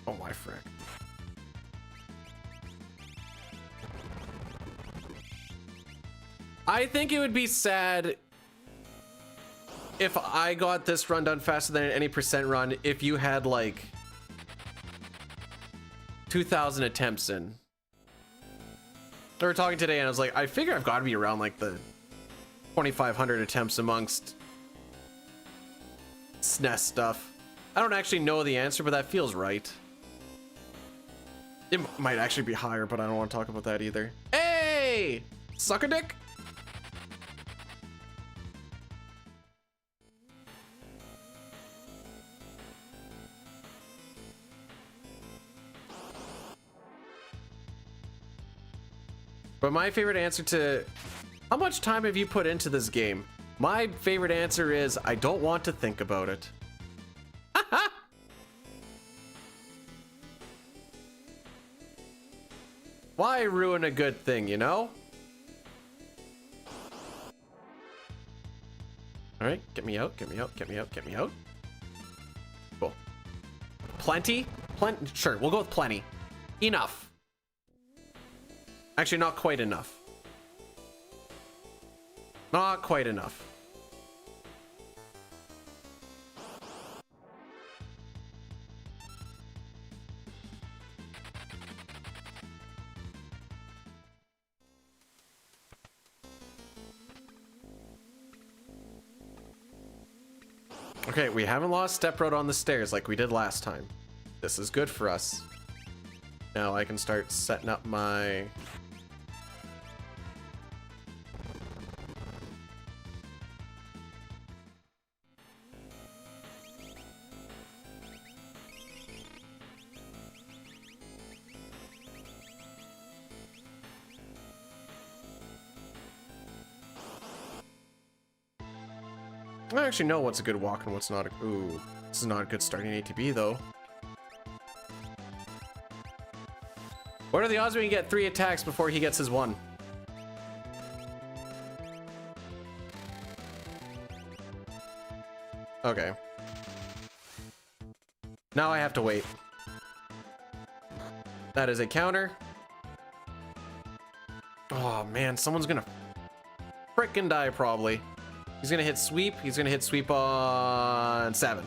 Oh my frick. I think it would be sad if I got this run done faster than any percent run if you had like 2,000 attempts in. We were talking today and I was like, I figure I've got to be around like the 2,500 attempts amongst SNES stuff. I don't actually know the answer, but that feels right. It might actually be higher, but I don't want to talk about that either. Hey! Sucker dick? But my favorite answer to how much time have you put into this game? My favorite answer is I don't want to think about it. Why ruin a good thing, you know? All right, get me out, get me out, get me out, get me out. Cool. Plenty? Sure, we'll go with plenty. Enough. Actually, not quite enough. Not quite enough. Okay, we haven't lost step road on the stairs like we did last time. This is good for us. Now I can start setting up my... I actually know what's a good walk and what's not a... Ooh, this is not a good starting ATB though. What are the odds we can get 3 attacks before he gets his 1? Okay. Now I have to wait. That is a counter. Oh man, someone's gonna frickin' die probably. He's gonna hit sweep. He's gonna hit sweep on 7.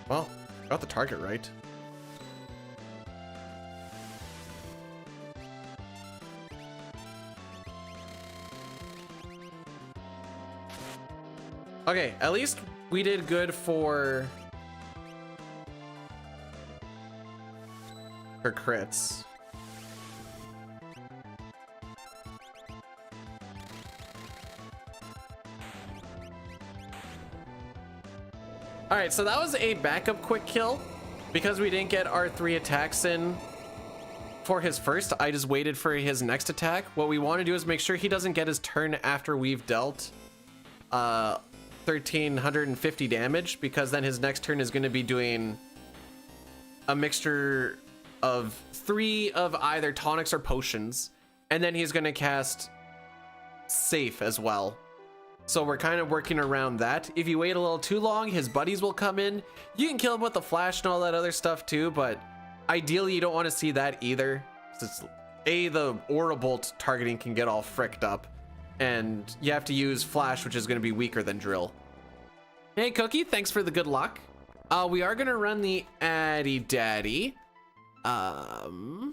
Well, got the target right. Okay, at least We did good for crits. All right, so that was a backup quick kill. Because we didn't get our 3 attacks in for his first, I just waited for his next attack. What we want to do is make sure he doesn't get his turn after we've dealt 1,350 damage, because then his next turn is going to be doing a mixture of 3 of either tonics or potions, and then he's going to cast safe as well. So we're kind of working around that. If you wait a little too long, his buddies will come in. You can kill him with the flash and all that other stuff too, but ideally you don't want to see that either. It's the aura bolt targeting can get all fricked up, and you have to use flash, which is going to be weaker than drill. Hey Cookie, thanks for the good luck. We are going to run the Addy Daddy. Has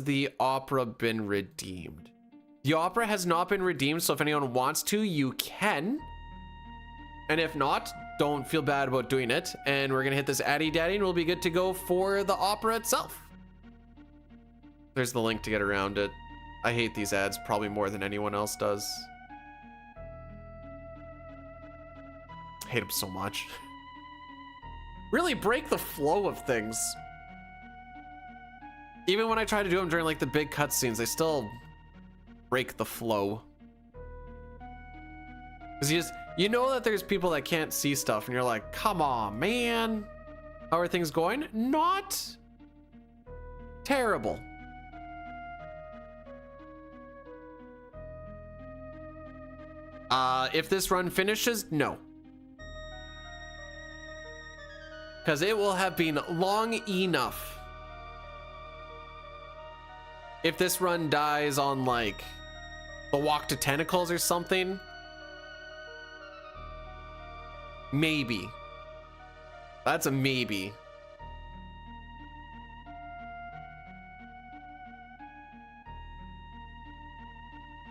the opera been redeemed? The opera has not been redeemed, so if anyone wants to, you can. And if not, don't feel bad about doing it. And we're gonna hit this Addy Daddy and we'll be good to go for the opera itself. There's the link to get around it. I hate these ads probably more than anyone else does. I hate them so much. Really break the flow of things. Even when I try to do them during like the big cutscenes, they still break the flow. Because you know that there's people that can't see stuff and you're like, come on, man. How are things going? Not terrible. If this run finishes, no. Because it will have been long enough. If this run dies on like the walk to tentacles or something, maybe. That's a maybe.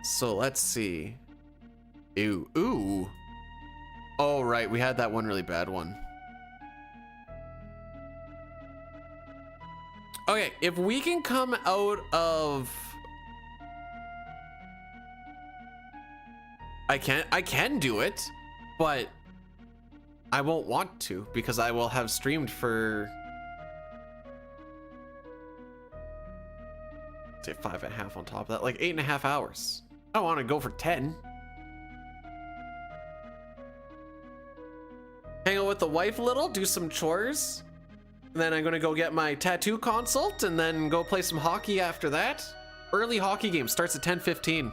So let's see. Ooh. Oh, right. We had that one really bad one. Okay, if we can come out of... I can do it, but I won't want to because I will have streamed for... say 5.5 on top of that, like 8.5 hours. I don't want to go for 10. Hang out with the wife a little, do some chores. And then I'm gonna go get my tattoo consult and then go play some hockey after that. Early hockey game starts at 10:15.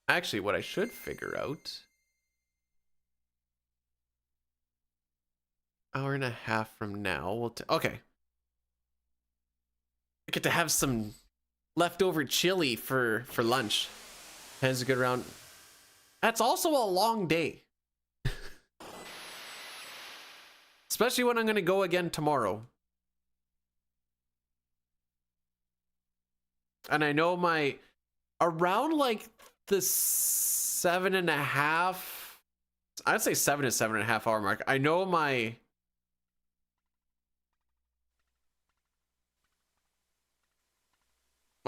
Actually, what I should figure out... 1.5 from now, we'll okay. I get to have some leftover chili for lunch. Has a good round. That's also a long day. Especially when I'm going to go again tomorrow. And I know around like the 7.5, I'd say 7 to 7.5 hour mark. I know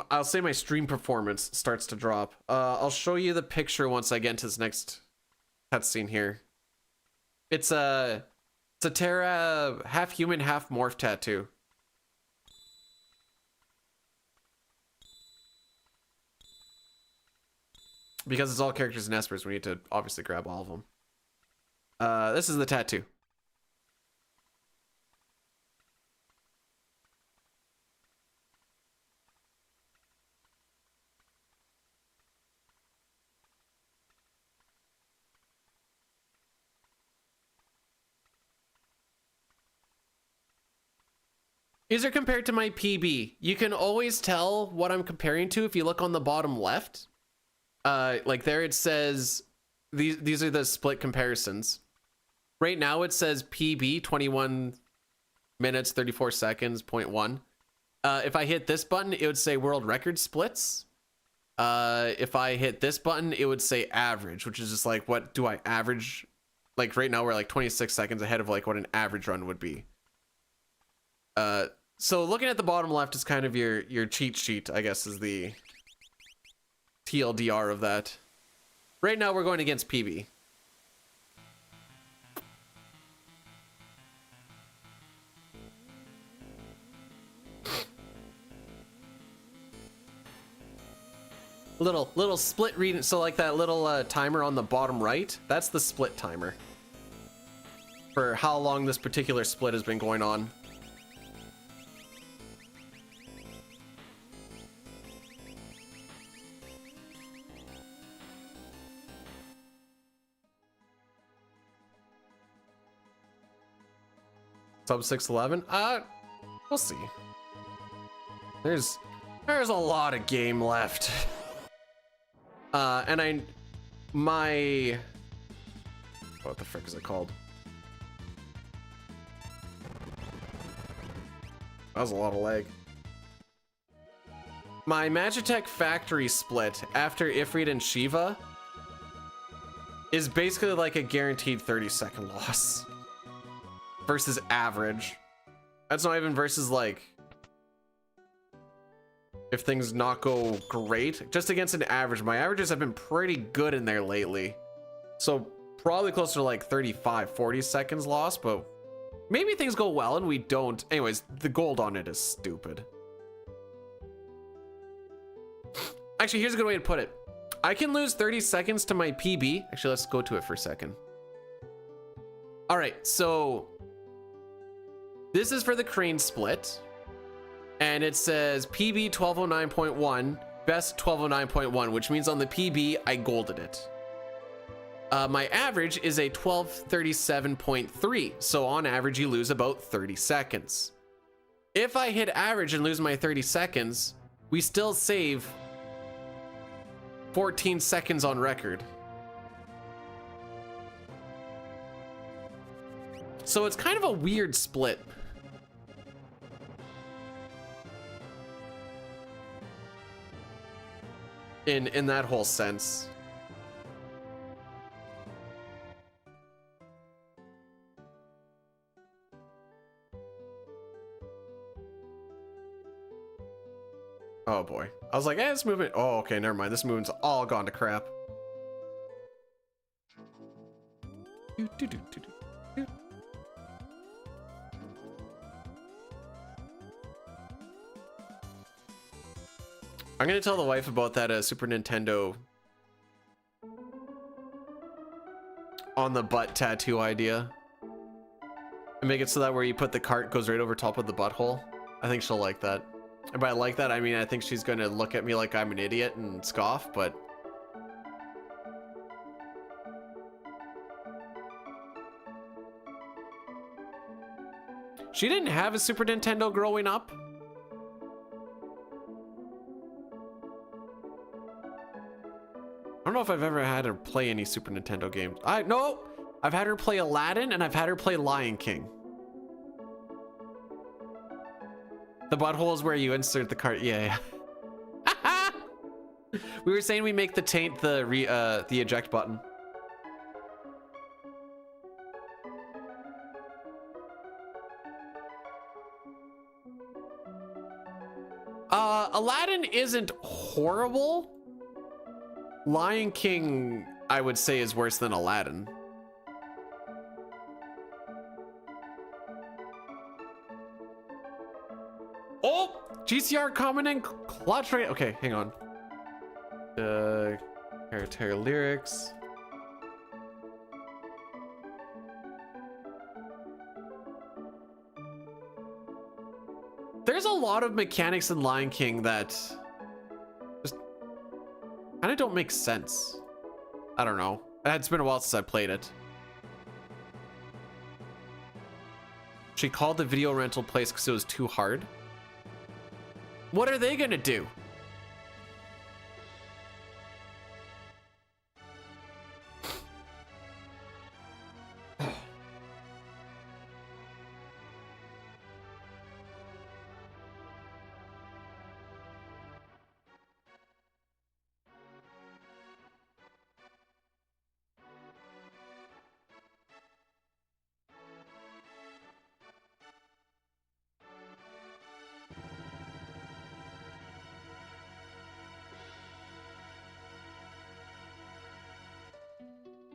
I'll say my stream performance starts to drop. I'll show you the picture once I get into this next cutscene here. It's a Terra half human, half morph tattoo. Because it's all characters and Espers, we need to obviously grab all of them. This is the tattoo. These are compared to my PB. You can always tell what I'm comparing to if you look on the bottom left. Like there it says, these are the split comparisons. Right now it says PB 21 minutes 34 seconds 0.1. If I hit this button, it would say world record splits. If I hit this button, it would say average, which is just like, what do I average? Like right now we're like 26 seconds ahead of like what an average run would be. So looking at the bottom left is kind of your cheat sheet, I guess, is the TLDR of that. Right now we're going against PB. Little split reading, so like that little timer on the bottom right, that's the split timer for how long this particular split has been going on. Sub 611? We'll see. There's a lot of game left. And what the frick is it called? That was a lot of lag. My Magitech factory split after Ifrit and Shiva is basically like a guaranteed 30-second loss versus average. That's not even versus like if things not go great, just against an average. My averages have been pretty good in there lately, so probably closer to like 35-40 seconds loss, but maybe things go well and we don't. Anyways, the gold on it is stupid. Actually, here's a good way to put it. I can lose 30 seconds to my PB. Actually, let's go to it for a second. All right, so this is for the crane split, and it says PB 1209.1, best 1209.1, which means on the PB, I golded it. My average is a 1237.3, so on average, you lose about 30 seconds. If I hit average and lose my 30 seconds, we still save 14 seconds on record. So it's kind of a weird split. In that whole sense. Oh boy. I was like, eh, this movement. Oh, okay, never mind. This movement's all gone to crap. I'm gonna tell the wife about that Super Nintendo on the butt tattoo idea. And make it so that where you put the cart goes right over top of the butthole. I think she'll like that. And by like that, I mean, I think she's gonna look at me like I'm an idiot and scoff, but... She didn't have a Super Nintendo growing up. I don't know if I've ever had her play any Super Nintendo games. No, I've had her play Aladdin and I've had her play Lion King. The butthole is where you insert the cart. Yeah. We were saying we make the taint the eject button. Aladdin isn't horrible. Lion King, I would say, is worse than Aladdin. Oh, GCR commenting clutch right. Okay, hang on. Terra lyrics. There's a lot of mechanics in Lion King that just kind of don't make sense. I don't know. It's been a while since I played it. She called the video rental place because it was too hard. What are they gonna do?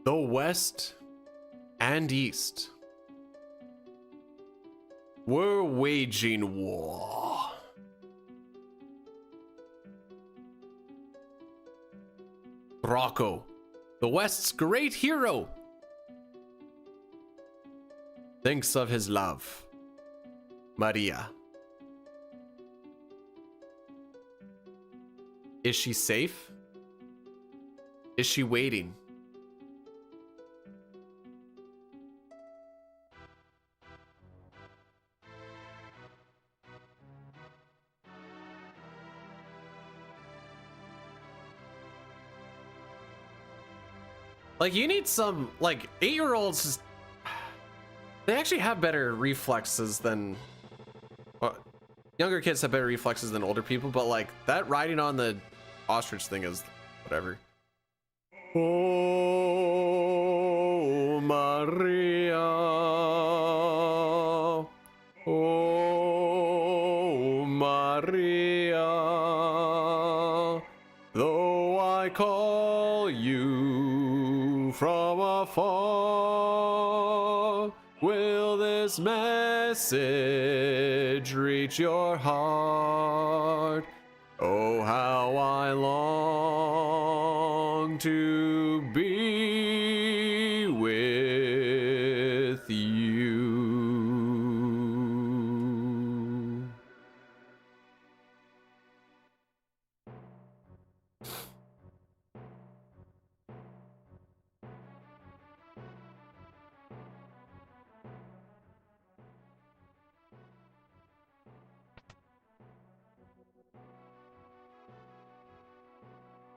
The West and East were waging war. Rocco, the West's great hero, thinks of his love, Maria. Is she safe? Is she waiting? Like, you need some, like, 8-year-olds, they actually have better reflexes than, younger kids have better reflexes than older people, but like, that riding on the ostrich thing is whatever. Oh, Maria. Oh, Maria. Though I call you from afar, will this message reach your heart? Oh, how I long to be with you.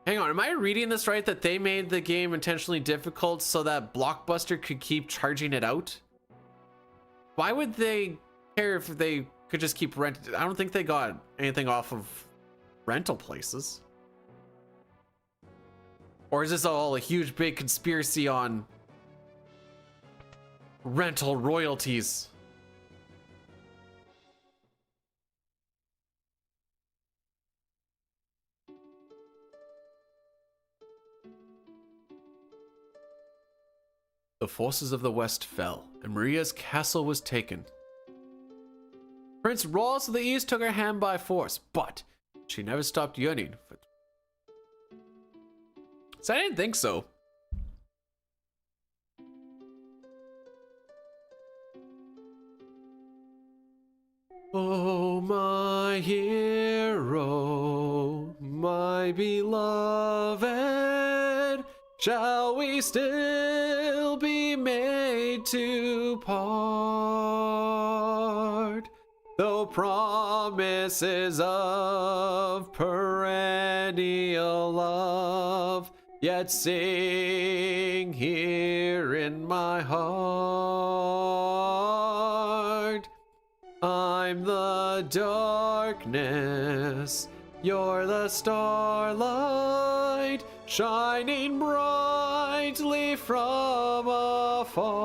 Hang on, am I reading this right that they made the game intentionally difficult so that Blockbuster could keep charging it out? Why would they care if they could just keep renting? I don't think they got anything off of rental places. Or is this all a huge big conspiracy on rental royalties? The forces of the West fell, and Maria's castle was taken. Prince Rolls of the East took her hand by force, but she never stopped yearning for... So I didn't think so. Oh, my hero, my beloved, shall we still be made to part? Though promises of perennial love yet sing here in my heart. I'm the darkness, you're the starlight, shining brightly from afar.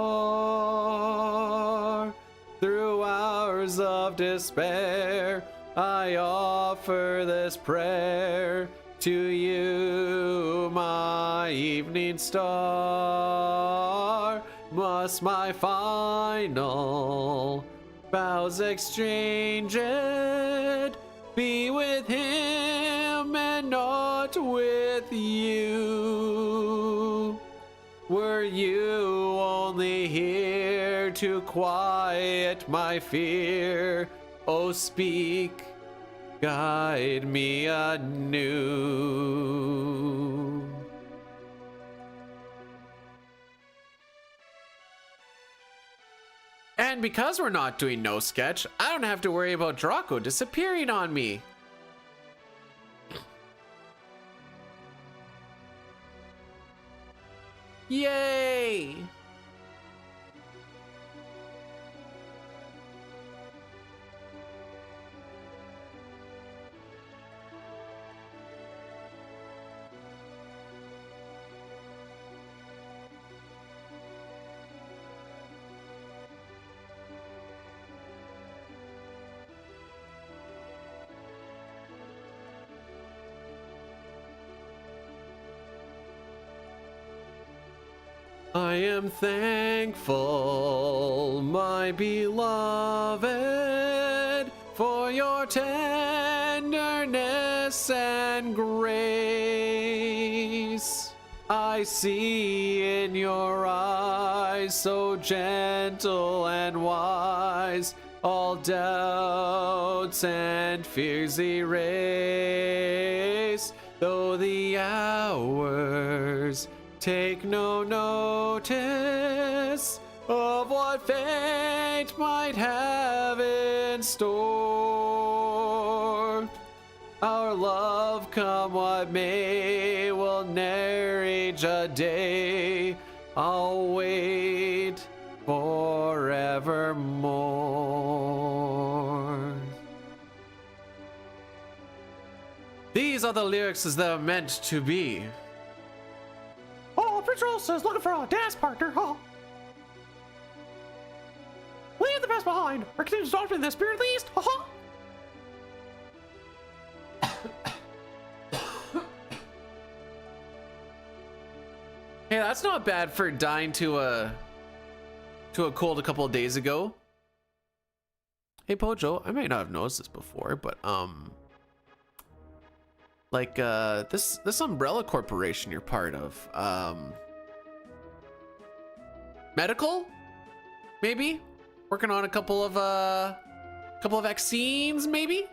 Through hours of despair, I offer this prayer to you, my evening star. Must my final vows exchanged be with him and not with you? Were you only here to quiet my fear? Oh, speak, guide me anew. And because we're not doing no sketch, I don't have to worry about Draco disappearing on me. Yay! I am thankful, my beloved, for your tenderness and grace. I see in your eyes, so gentle and wise, all doubts and fears erase. Though the hours take no notice of what fate might have in store, our love, come what may, will ne'er age a day. I'll wait forevermore. These are the lyrics as they're meant to be. Oh, Prince Rose says looking for a dance partner, huh? Leave the past behind, or continue to talk to the spirit at least, huh? Hey, that's not bad for dying to a cold a couple of days ago. Hey Pojo, I might not have noticed this before, but like this umbrella corporation you're part of, medical, maybe working on a couple of vaccines, maybe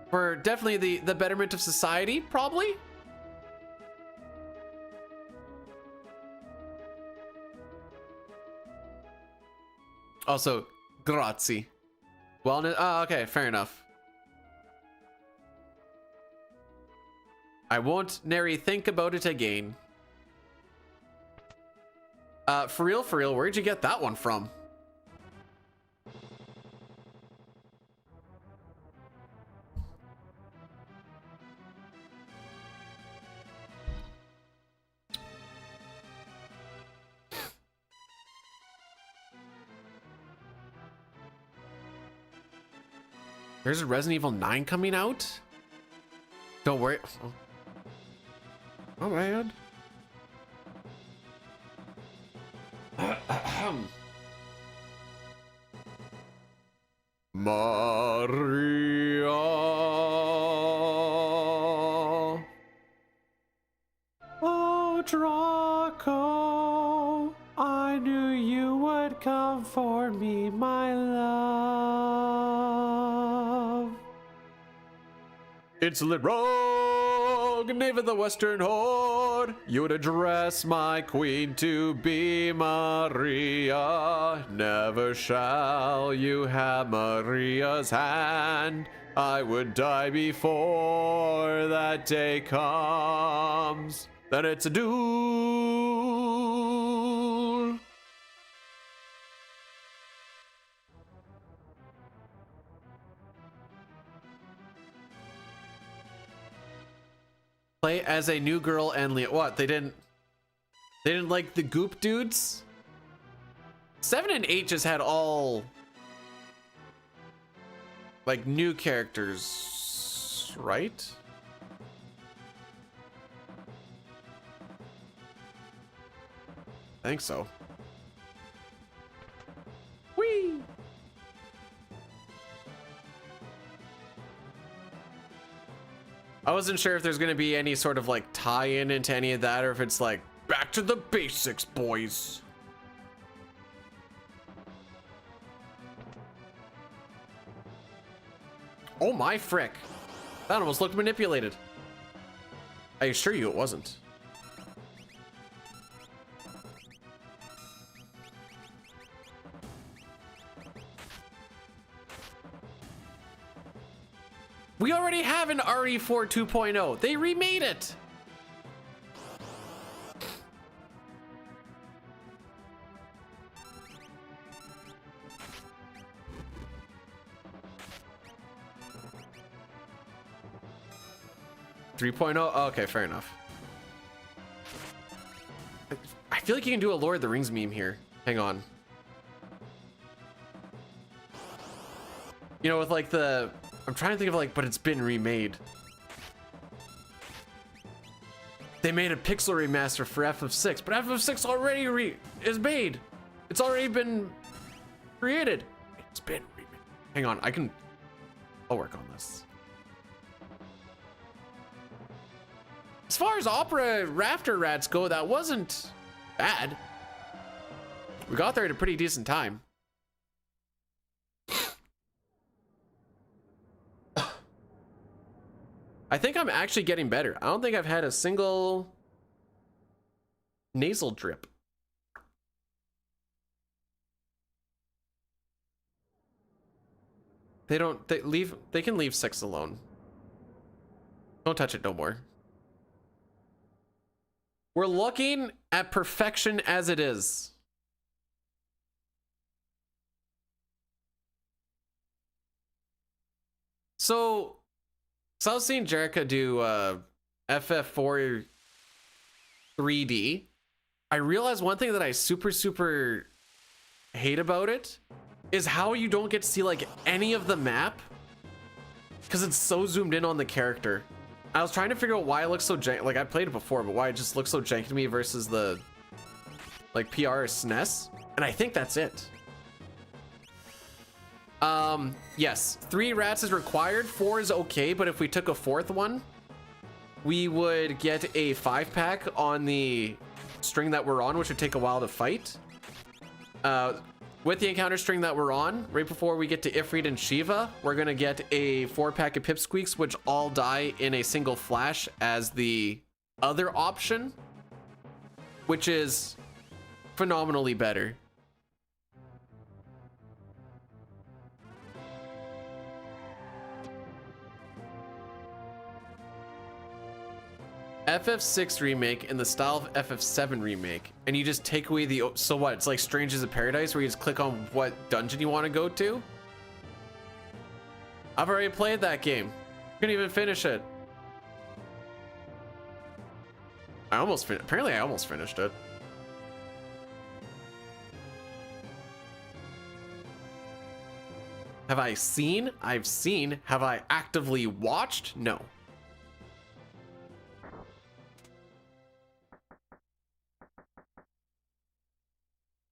for definitely the betterment of society, probably. Also, grazie. Wellness. Oh, okay, fair enough. I won't nary think about it again. For real, where'd you get that one from? There's a Resident Evil 9 coming out? Don't worry. Oh man. Maria. Oh, Draco, I knew you would come for me, my love. It's lit rogue, knave of the Western Horde. You would address my queen to be Maria. Never shall you have Maria's hand. I would die before that day comes. Then it's a duel. Play as a new girl and Leon. What? They didn't like the goop dudes? 7 and 8 just had all like new characters, right? I think so. Whee! I wasn't sure if there's gonna be any sort of like tie-in into any of that, or if it's like back to the basics, boys. Oh my frick. That almost looked manipulated. I assure you it wasn't. We already have an RE4 2.0. They remade it. Oh, okay, fair enough. I feel like you can do a Lord of the Rings meme here. Hang on. You know, with like the... I'm trying to think of like, but it's been remade. they made a pixel remaster for FF6, but FF6 already is made. It's already been created. It's been remade. Hang on, I'll work on this. As far as Opera Rafter Rats go, that wasn't bad. We got there at a pretty decent time. I think I'm actually getting better. I don't think I've had a single nasal drip. They can leave 6 alone. Don't touch it no more. We're looking at perfection as it is. So I was seeing Jerica do FF4 3D. I realized one thing that I super hate about it is how you don't get to see like any of the map because it's so zoomed in on the character. I was trying to figure out why it looks so janky. Like I played it before, but why it just looks so janky to me versus the like PR or SNES. And I think that's it. Yes, 3 rats is required. 4 is okay, but if we took a 4th one, we would get a 5-pack on the string that we're on, which would take a while to fight. With the encounter string that we're on, right before we get to Ifrit and Shiva, we're gonna get a 4-pack of Pipsqueaks, which all die in a single flash as the other option, which is phenomenally better. FF6 remake in the style of FF7 remake, and you just take away the, so what, it's like Strangers of Paradise where you just click on what dungeon you want to go to? I've already played that game. Couldn't even finish it. Apparently I almost finished it. Have I seen? I've seen. Have I actively watched? No.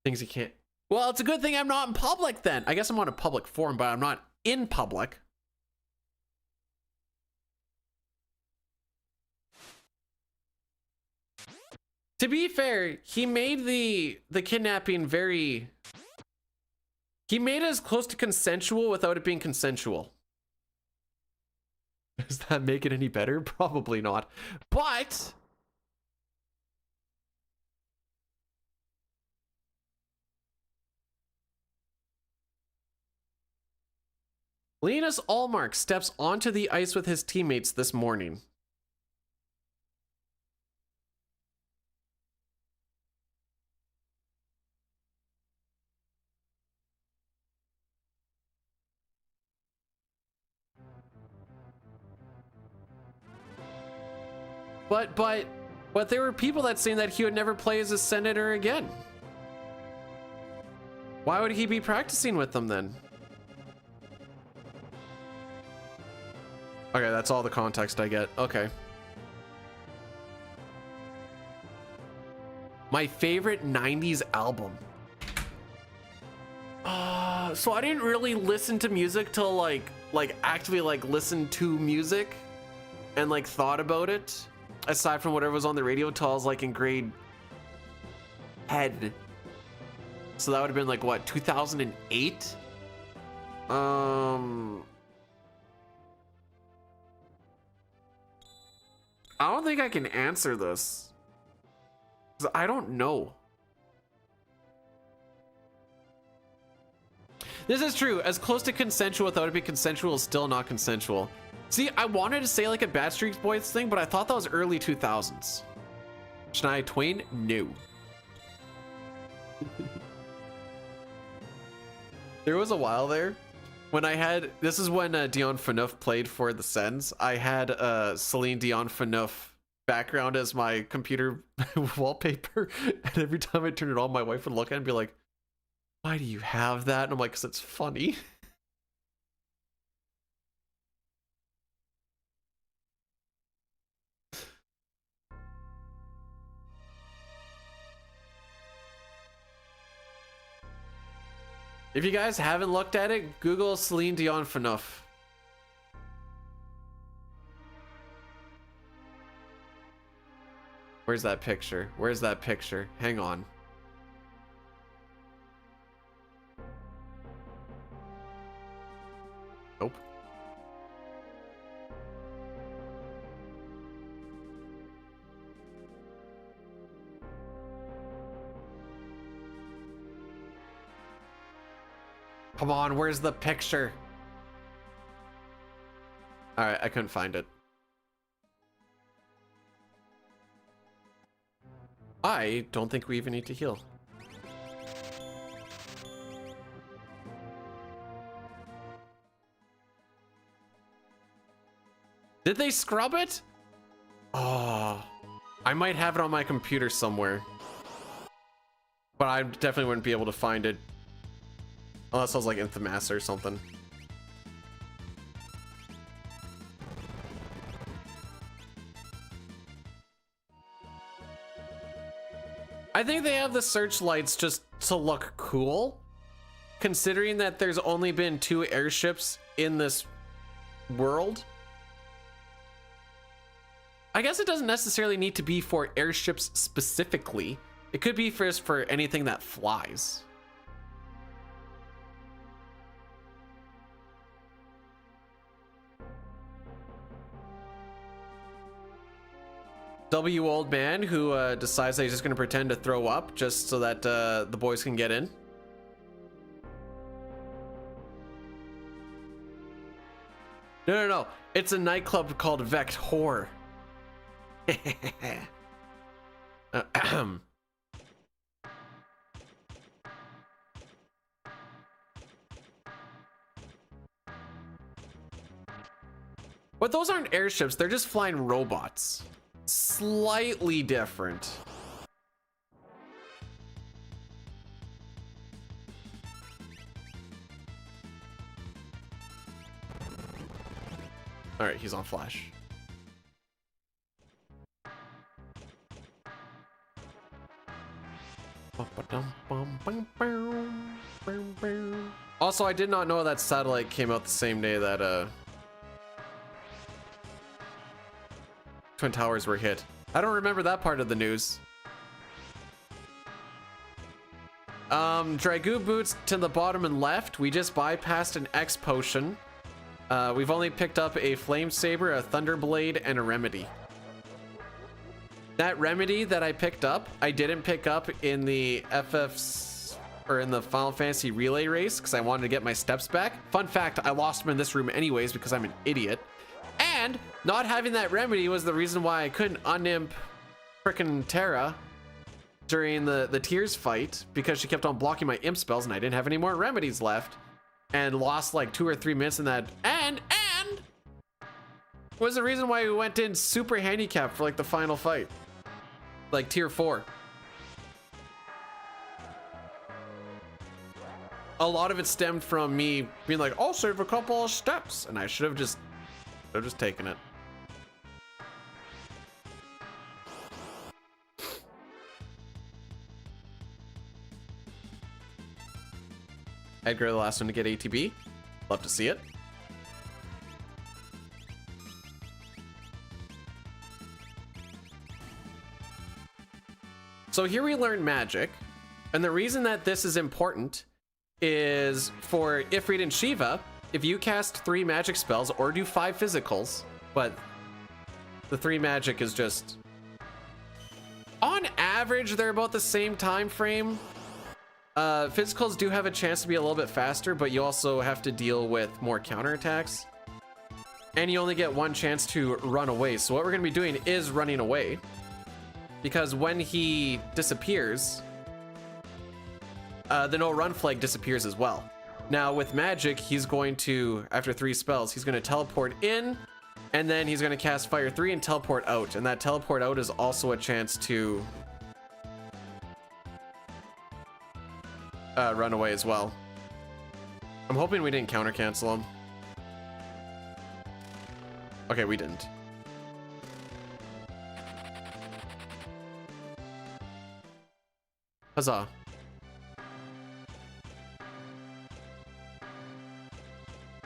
Things you can't. Well, it's a good thing I'm not in public then. I guess I'm on a public forum, but I'm not in public. To be fair, he made the kidnapping very... He made it as close to consensual without it being consensual. Does that make it any better? Probably not. But... Linus Allmark steps onto the ice with his teammates this morning. But there were people that saying that he would never play as a senator again. Why would he be practicing with them then? Okay, that's all the context I get. Okay. My favorite 90s album. So I didn't really listen to music till like actively like listen to music and like thought about it, aside from whatever was on the radio, till I was like in grade 10. So that would have been like what, 2008? I don't think I can answer this, 'cause I don't know. This is true. As close to consensual without it being consensual is still not consensual. See, I wanted to say like a Backstreet Boys thing, but I thought that was early 2000s. Shania Twain? No. There was a while there when I had, this is when Dion Phaneuf played for the Sens. I had Celine Dion Phaneuf background as my computer wallpaper, and every time I turned it on, my wife would look at it and be like, why do you have that? And I'm like, because it's funny. If you guys haven't looked at it, Google Celine Dion Fanouf. Where's that picture? Where's that picture? Hang on. Nope. Come on, where's the picture? All right, I couldn't find it. I don't think we even need to heal. Did they scrub it? Oh, I might have it on my computer somewhere, but I definitely wouldn't be able to find it unless I was like Infamous or something. I think they have the searchlights just to look cool, considering that there's only been 2 airships in this world. I guess it doesn't necessarily need to be for airships specifically. It could be for anything that flies. W old man who decides that he's just going to pretend to throw up just so that the boys can get in. No. It's a nightclub called Vector. But those aren't airships. They're just flying robots. Slightly different. All right, he's on flash. Also, I did not know that satellite came out the same day that Twin Towers were hit. I don't remember that part of the news. Dragoo boots to the bottom and left. We just bypassed an X potion. We've only picked up a flame saber, a thunderblade, and a remedy. That remedy that I picked up, I didn't pick up in the FFs or in the Final Fantasy relay race because I wanted to get my steps back. Fun fact, I lost them in this room anyways because I'm an idiot. And not having that remedy was the reason why I couldn't unimp frickin' Terra during the Tears fight, because she kept on blocking my imp spells and I didn't have any more remedies left, and lost like 2 or 3 minutes in that. And was the reason why we went in super handicapped for like the final fight, like tier 4. A lot of it stemmed from me being like, I'll save a couple of steps, and I should have just taken it. Edgar, the last one to get ATB. Love to see it. So here we learn magic, and the reason that this is important is for Ifrit and Shiva. If you cast 3 magic spells or do 5 physicals, but the 3 magic is just, on average, they're about the same time frame. Physicals do have a chance to be a little bit faster, but you also have to deal with more counterattacks. And you only get 1 chance to run away. So what we're going to be doing is running away. Because when he disappears, the no run flag disappears as well. Now with magic, he's going to, after 3 spells, he's going to teleport in, and then he's going to cast Fire 3 and teleport out. And that teleport out is also a chance to run away as well. I'm hoping we didn't counter cancel him. Okay, we didn't.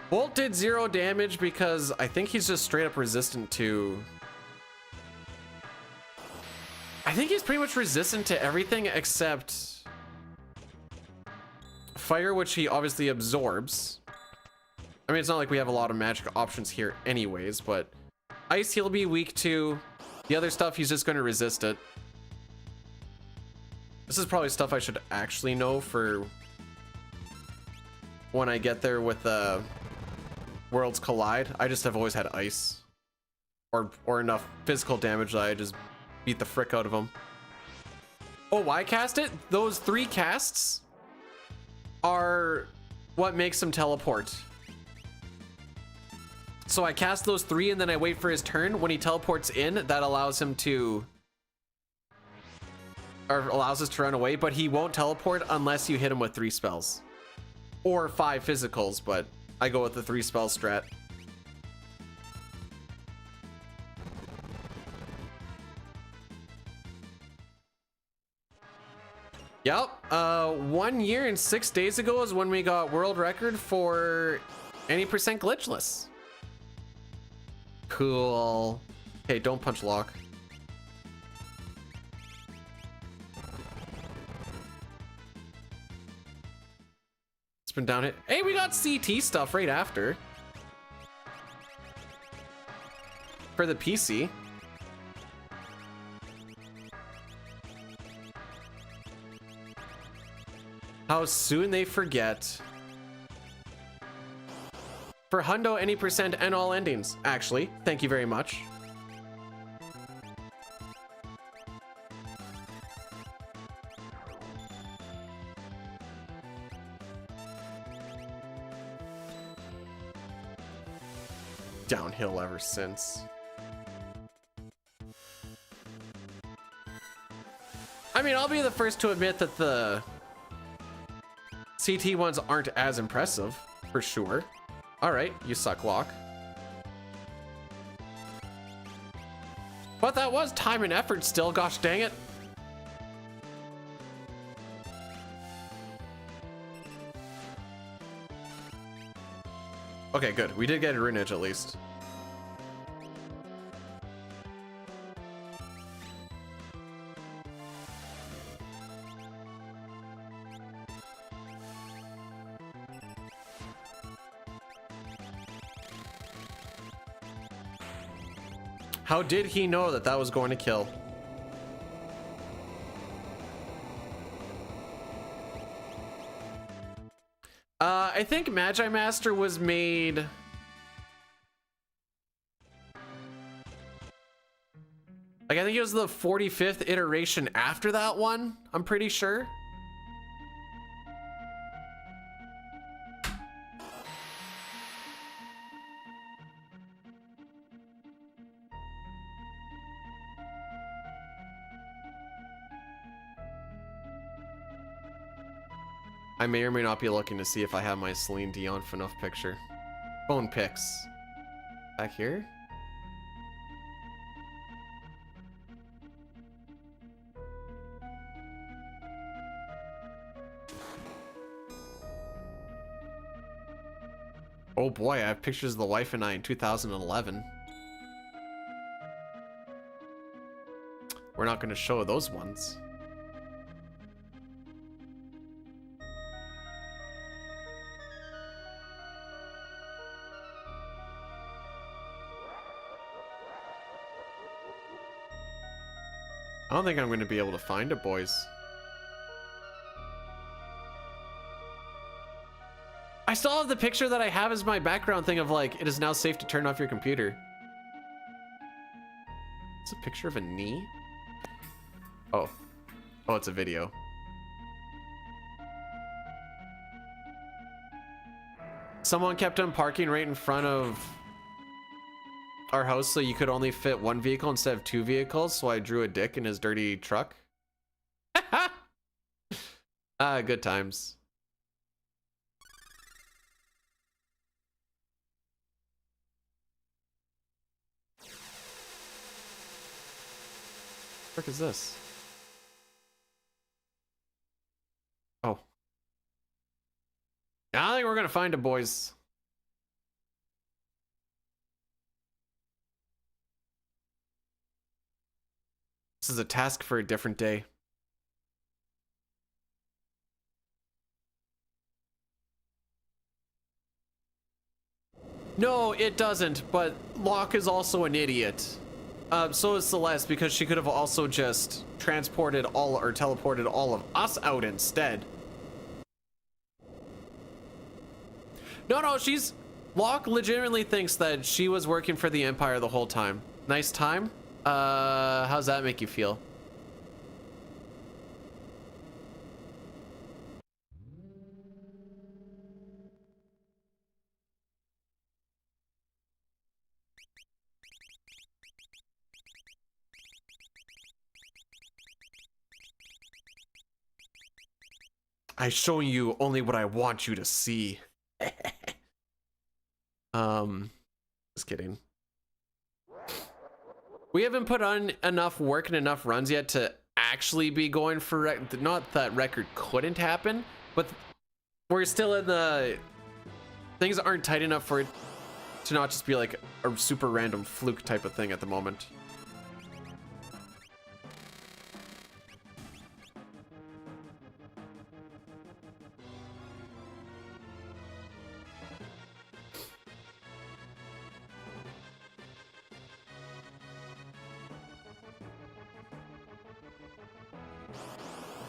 Bolt did 0 damage because I think he's just straight up resistant to... I think he's pretty much resistant to everything except fire, which he obviously absorbs. I mean, it's not like we have a lot of magic options here anyways, but ice he'll be weak to. The other stuff, he's just going to resist it. This is probably stuff I should actually know for when I get there with Worlds Collide. I just have always had ice or enough physical damage that I just beat the frick out of him. Oh, why cast it? Those 3 casts are what makes him teleport. So I cast those 3 and then I wait for his turn. When he teleports in, that allows him to, or allows us to run away, but he won't teleport unless you hit him with 3 spells or 5 physicals, but I go with the 3 spell strat. Yep, 1 year and 6 days ago is when we got world record for any percent glitchless. Cool. Hey, don't punch lock. It's been down it. Hey, we got CT stuff right after. For the PC. How soon they forget. For hundo, any percent, and all endings. Actually, thank you very much. Downhill ever since. I mean, I'll be the first to admit that the CT ones aren't as impressive, for sure. All right, you suck, Lock. But that was time and effort still, gosh dang it. Okay, good. We did get a rune edge at least. How did he know that that was going to kill? I think Magi Master was made... Like, I think it was the 45th iteration after that one, I'm pretty sure. I may or may not be looking to see if I have my Celine Dion FNUF picture. Phone pics. Back here? Oh boy, I have pictures of the wife and I in 2011. We're not going to show those ones. I don't think I'm going to be able to find it, boys. I still have the picture that I have as my background thing of like, it is now safe to turn off your computer. It's a picture of a knee? Oh. Oh, it's a video. Someone kept on parking right in front of our house so you could only fit 1 vehicle instead of 2 vehicles, so I drew a dick in his dirty truck. Good times. What is this? Oh. I don't think we're gonna find it, boys. This is a task for a different day. No, it doesn't, but Locke is also an idiot. So is Celeste, because she could have also just transported all or teleported all of us out instead. No, Locke legitimately thinks that she was working for the Empire the whole time. Nice time? How's that make you feel? I show you only what I want you to see. Just kidding. We haven't put on enough work and enough runs yet to actually be going for not that record couldn't happen, but we're still in the things aren't tight enough for it to not just be like a super random fluke type of thing at the moment.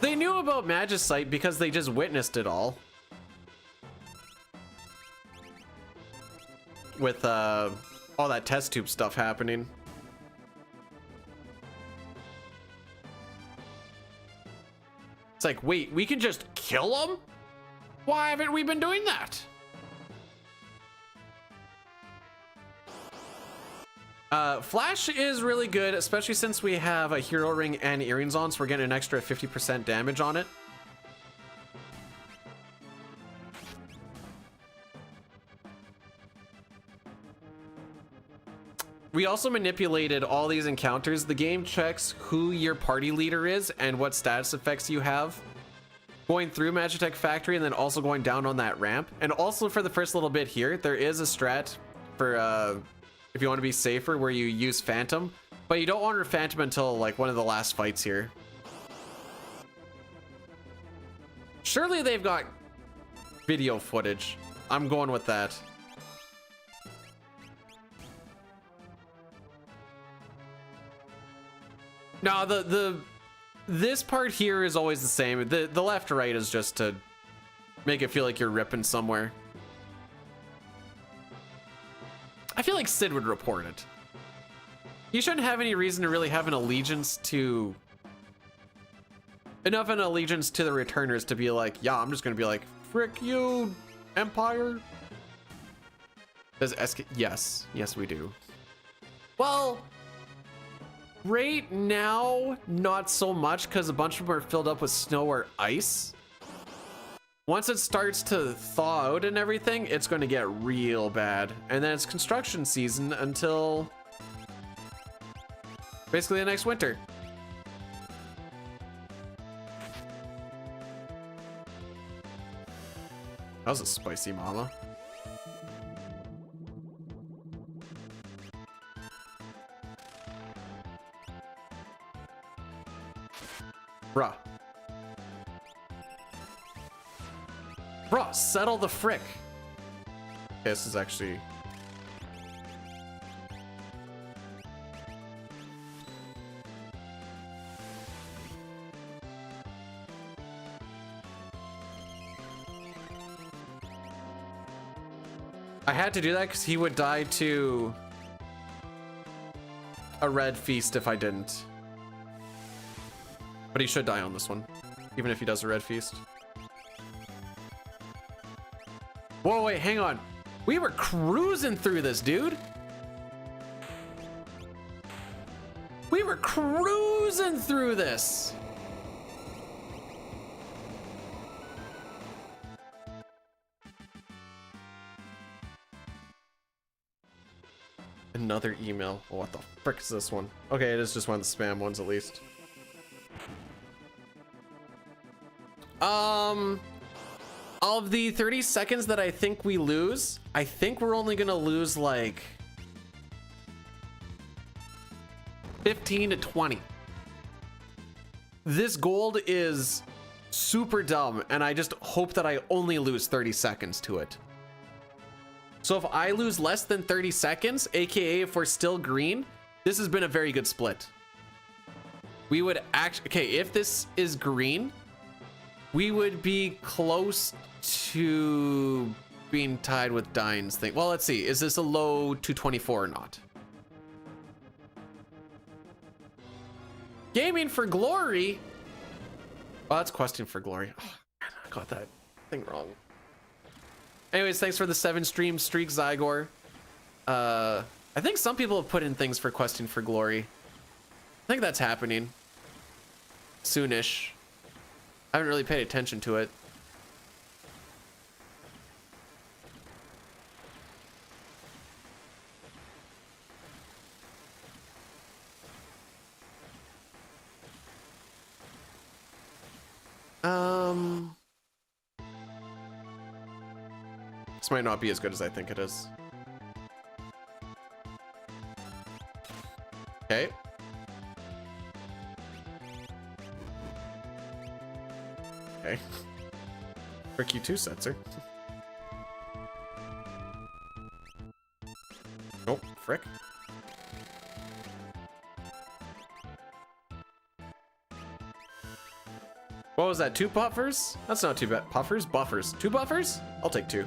They knew about Magicite because they just witnessed it all. With all that test tube stuff happening. It's like, wait, we can just kill them? Why haven't we been doing that? Flash is really good, especially since we have a hero ring and earrings on, so we're getting an extra 50% damage on it. We also manipulated all these encounters. The game checks who your party leader is and what status effects you have going through Magitech Factory, and then also going down on that ramp. And also for the first little bit here, there is a strat for if you want to be safer, where you use Phantom, but you don't want to Phantom until like one of the last fights here. Surely they've got video footage. I'm going with that. No, this part here is always the same. The left to right is just to make it feel like you're ripping somewhere. I feel like Sid would report it. You shouldn't have any reason to really have an allegiance to... enough an allegiance to the returners to be like, yeah, I'm just gonna be like, frick you, Empire. Does SK... Yes, we do. Well, right now, not so much, because a bunch of them are filled up with snow or ice. Once it starts to thaw out and everything, it's going to get real bad. And then it's construction season until basically the next winter. That was a spicy mama. Bruh. Bruh, settle the frick. Okay, this is actually... I had to do that because he would die to a red feast if I didn't. But he should die on this one, even if he does a red feast. Whoa, wait, hang on. We were cruising through this, dude. We were cruising through this. Another email. Oh, what the frick is this one? Okay, it is just one of the spam ones at least. Of the 30 seconds that I think we lose, I think we're only gonna lose like 15 to 20. This gold is super dumb, and I just hope that I only lose 30 seconds to it. So if I lose less than 30 seconds, aka if we're still green, this has been a very good split. We would actually, okay, if this is green, we would be close to being tied with Dine's thing. Well, let's see. Is this a low 224 or not? Gaming for glory. Oh, that's questing for glory. Oh, man, I got that thing wrong. Anyways, thanks for the 7 stream streak, Zygor. I think some people have put in things for questing for glory. I think that's happening soonish. I haven't really paid attention to it. This might not be as good as I think it is. Okay. Okay. Frick you too, Setzer. Oh, frick. What was that? 2 buffers? That's not too bad. Puffers? Buffers. 2 buffers? I'll take 2.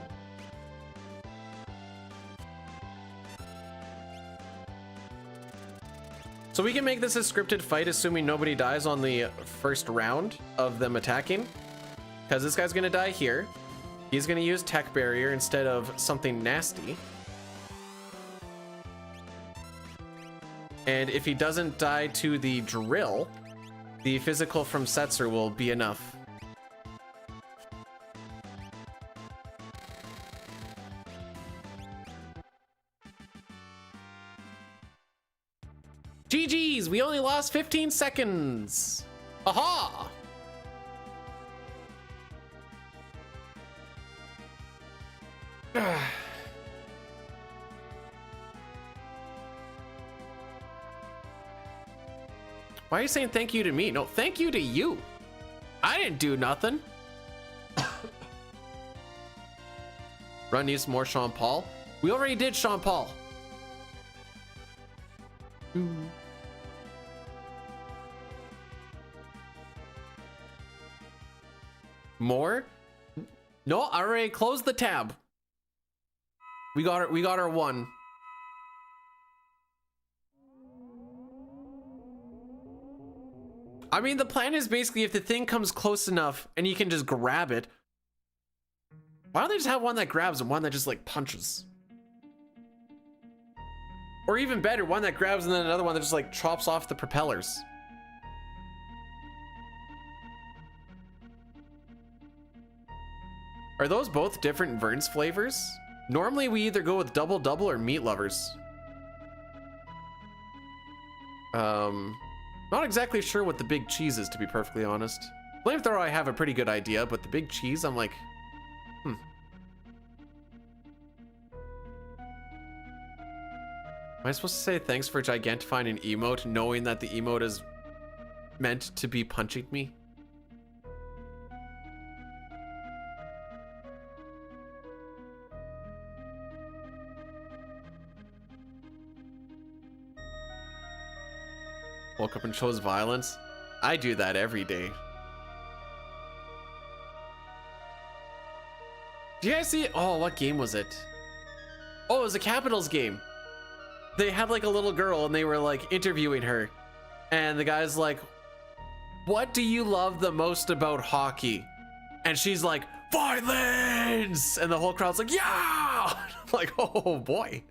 So we can make this a scripted fight, assuming nobody dies on the first round of them attacking. Because this guy's gonna die here. He's gonna use tech barrier instead of something nasty. And if he doesn't die to the drill, the physical from Setzer will be enough. GG's, we only lost 15 seconds. Aha! Why are you saying thank you to me? No, thank you to you. I didn't do nothing. Run needs more Sean Paul. We already did Sean Paul. More? No, I already closed the tab. We got our 1. I mean, the plan is basically if the thing comes close enough and you can just grab it. Why don't they just have one that grabs and one that just like punches? Or even better, one that grabs and then another one that just like chops off the propellers. Are those both different Vern's flavors? Normally we either go with double double or meat lovers. Not exactly sure what the big cheese is, to be perfectly honest. Flamethrower I have a pretty good idea, but the big cheese I'm like, Am I supposed to say thanks for gigantifying an emote knowing that the emote is meant to be punching me? Woke up and chose violence. I do that every day. Do you guys see it? Oh, what game was it? Oh, it was a Capitals game. They had like a little girl and they were like interviewing her. And the guy's like, what do you love the most about hockey? And she's like, violence! And the whole crowd's like, yeah! I'm like, oh boy.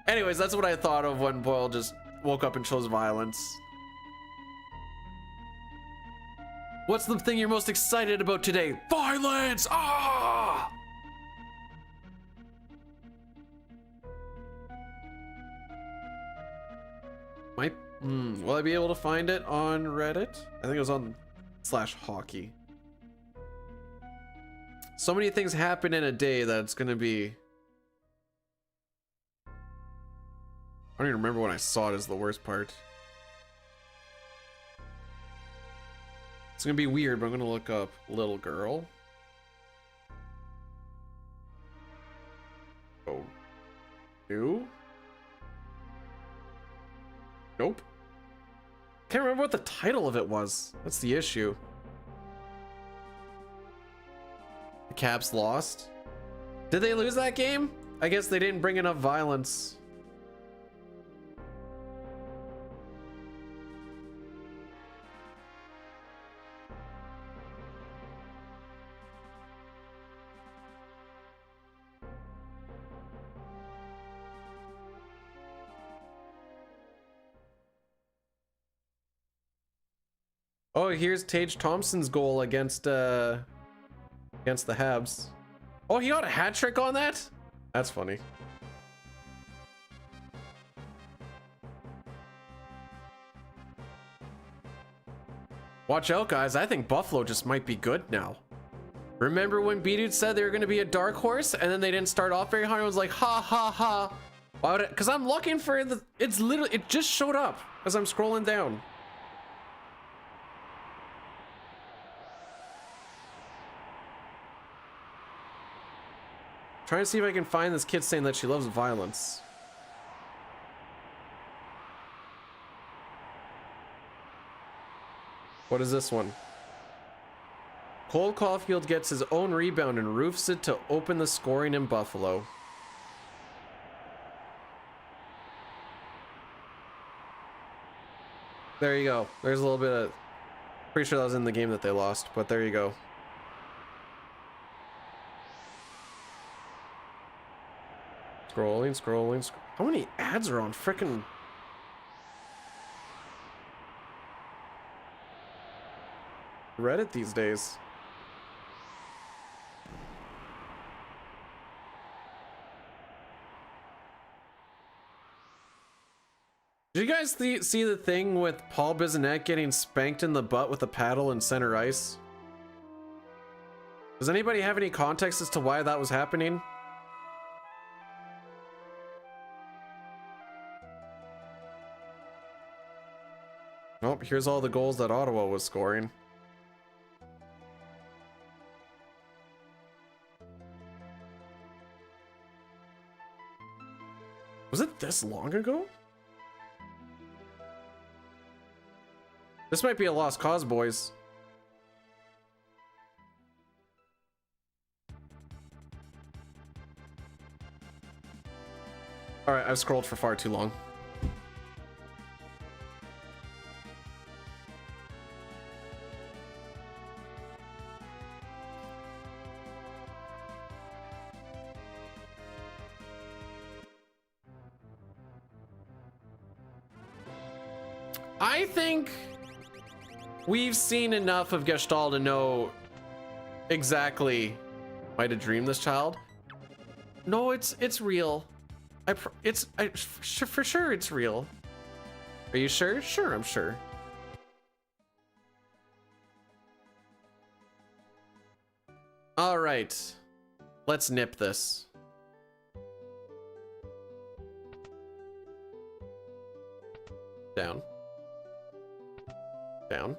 Anyways, that's what I thought of when Boyle just woke up and chose violence. What's the thing you're most excited about today? Violence! Ah! Will I be able to find it on Reddit? I think it was on /hockey. So many things happen in a day that it's gonna be don't even remember when I saw it as the worst part. It's gonna be weird, but I'm gonna look up little girl. Oh. New? Nope. Can't remember what the title of it was. That's the issue. The Caps lost. Did they lose that game? I guess they didn't bring enough violence. Oh, here's Tage Thompson's goal against the Habs. Oh, he got a hat trick on that? That's funny. Watch out, guys. I think Buffalo just might be good now. Remember when Bdewd said they were going to be a dark horse and then they didn't start off very hard? It was like, ha, ha, ha. Why would it? Because I'm looking for the... It's literally... It just showed up as I'm scrolling down. Trying to see if I can find this kid saying that she loves violence. What is this one? Cole Caulfield gets his own rebound and roofs it to open the scoring in Buffalo. There you go. There's a little bit of... Pretty sure that was in the game that they lost, but there you go. Scrolling. How many ads are on frickin' Reddit these days? Did you guys see the thing with Paul Bissonnette getting spanked in the butt with a paddle in center ice? Does anybody have any context as to why that was happening? Nope, here's all the goals that Ottawa was scoring. Was it this long ago? This might be a lost cause, boys. Alright, I've scrolled for far too long. I think we've seen enough of Gestalt to know exactly. Might have dreamed this child. No, it's real. For sure it's real. Are you sure? Sure, I'm sure. All right, let's nip this. Down. Down.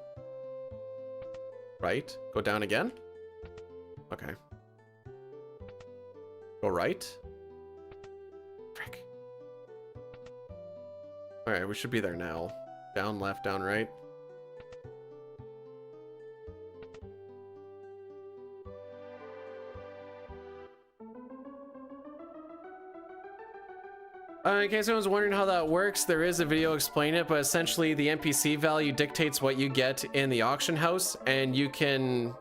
Right. Go down again. Okay. Go right. Frick. Alright, we should be there now. Down, left, down, right. In case anyone's wondering how that works, there is a video explaining it, but essentially the NPC value dictates what you get in the auction house, and you can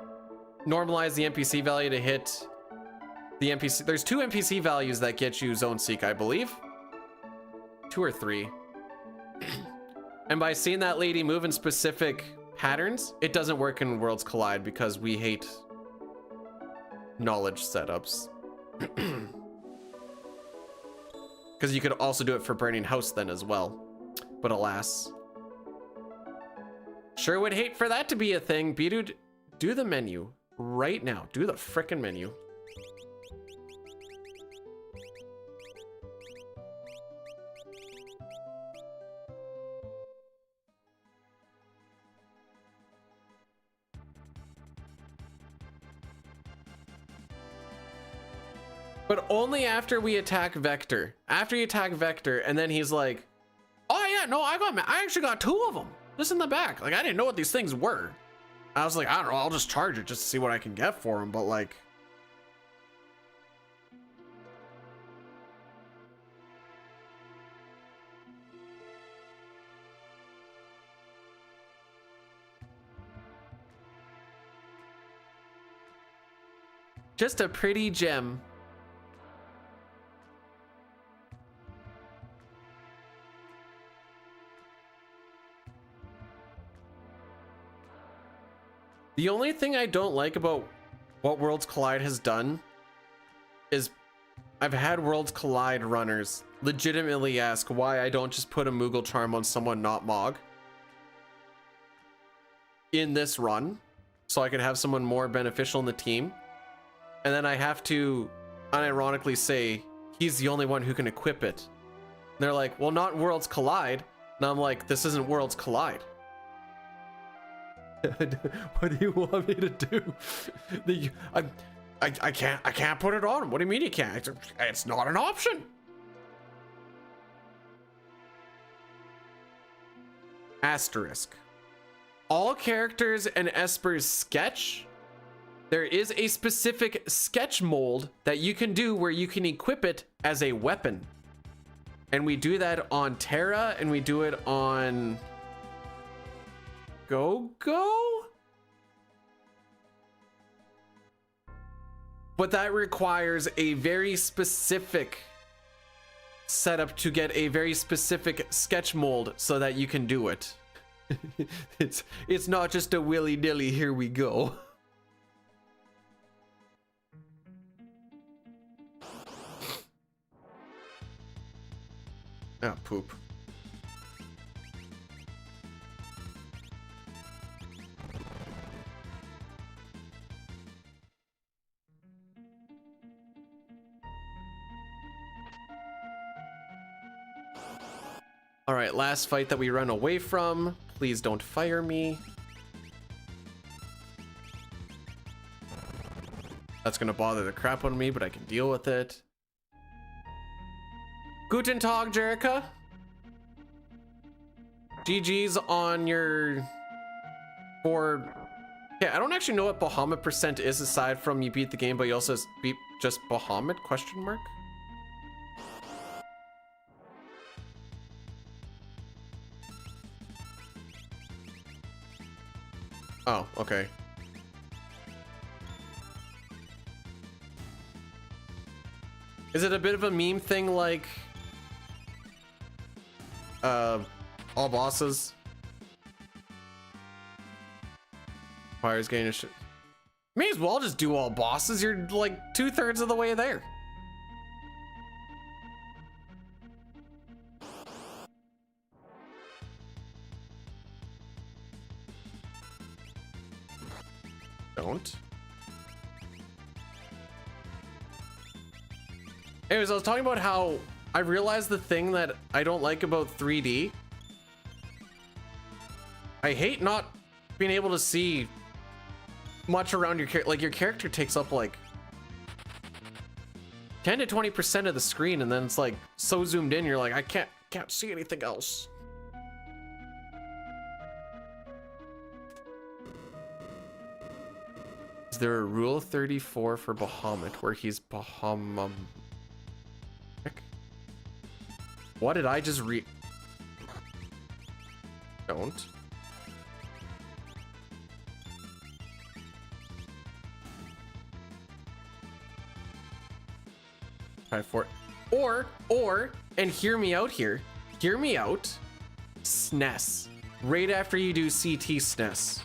normalize the NPC value to hit the NPC. There's 2 NPC values that get you Zone Seek, I believe. 2 or 3. And by seeing that lady move in specific patterns, it doesn't work in Worlds Collide because we hate knowledge setups. Because you could also do it for Burning House then as well. But alas. Sure would hate for that to be a thing. Bdewd, do the menu right now. Do the frickin' menu. But only after we attack Vector. After you attack Vector, and then he's like, oh yeah, no, I actually got 2 of them. Just in the back. Like, I didn't know what these things were. I was like, I don't know, I'll just charge it just to see what I can get for them. But like, just a pretty gem. The only thing I don't like about what Worlds Collide has done is I've had Worlds Collide runners legitimately ask why I don't just put a Moogle Charm on someone not Mog in this run so I can have someone more beneficial in the team. And then I have to unironically say he's the only one who can equip it. And they're like, well, not Worlds Collide. And I'm like, this isn't Worlds Collide. What do you want me to do? I can't put it on him. What do you mean you can't? It's not an option. Asterisk. All characters and Espers sketch. There is a specific sketch mold that you can do where you can equip it as a weapon. And we do that on Terra, and we do it on Go-Go? But that requires a very specific setup to get a very specific sketch mold so that you can do it. It's not just a willy-nilly, here we go. Ah, poop. All right, last fight that we run away from. Please don't fire me. That's gonna bother the crap out of me, but I can deal with it. Guten Tag, Jerica. GG's on your... Yeah, I don't actually know what Bahamut percent is aside from you beat the game, but you also beat just Bahamut, question mark? Oh, okay. Is it a bit of a meme thing like all bosses? Fire's getting a shit. May as well just do all bosses. You're like 2/3 of the way there. Don't. Anyways, I was talking about how I realized the thing that I don't like about 3D. I hate not being able to see much around your character. Like, your character takes up like 10 to 20% of the screen, and then it's like so zoomed in, you're like, I can't see anything else. Is there a rule 34 for Bahamut where he's Bahamut? What did I just read? Don't. Try for or and hear me out here. Hear me out. SNES. Right after you do CT SNES.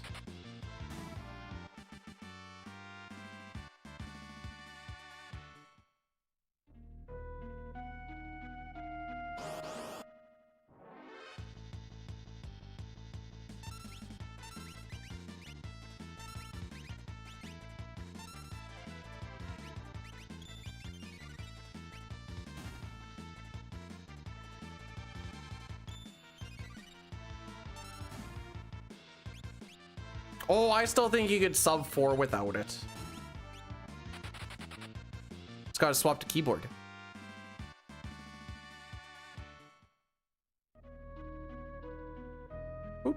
Oh, I still think you could sub 4 without it. Just gotta swap to keyboard. Oop.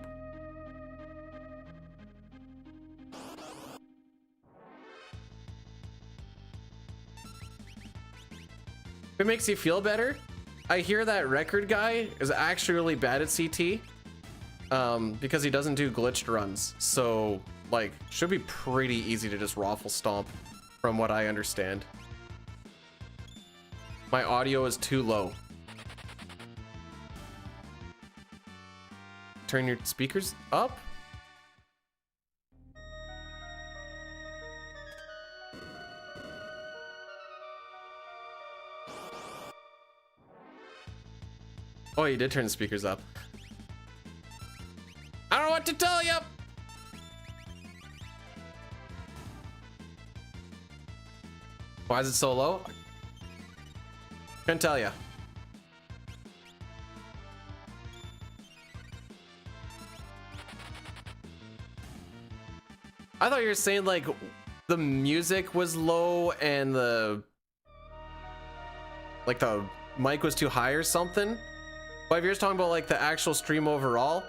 If it makes you feel better, I hear that record guy is actually really bad at CT because he doesn't do glitched runs. So, like, should be pretty easy to just raffle stomp from what I understand. My audio is too low. Turn your speakers up. Oh, you did turn the speakers up. I don't know what to tell you. Why is it so low? Couldn't tell you. I thought you were saying like the music was low and the mic was too high or something. But if you're just talking about like the actual stream overall,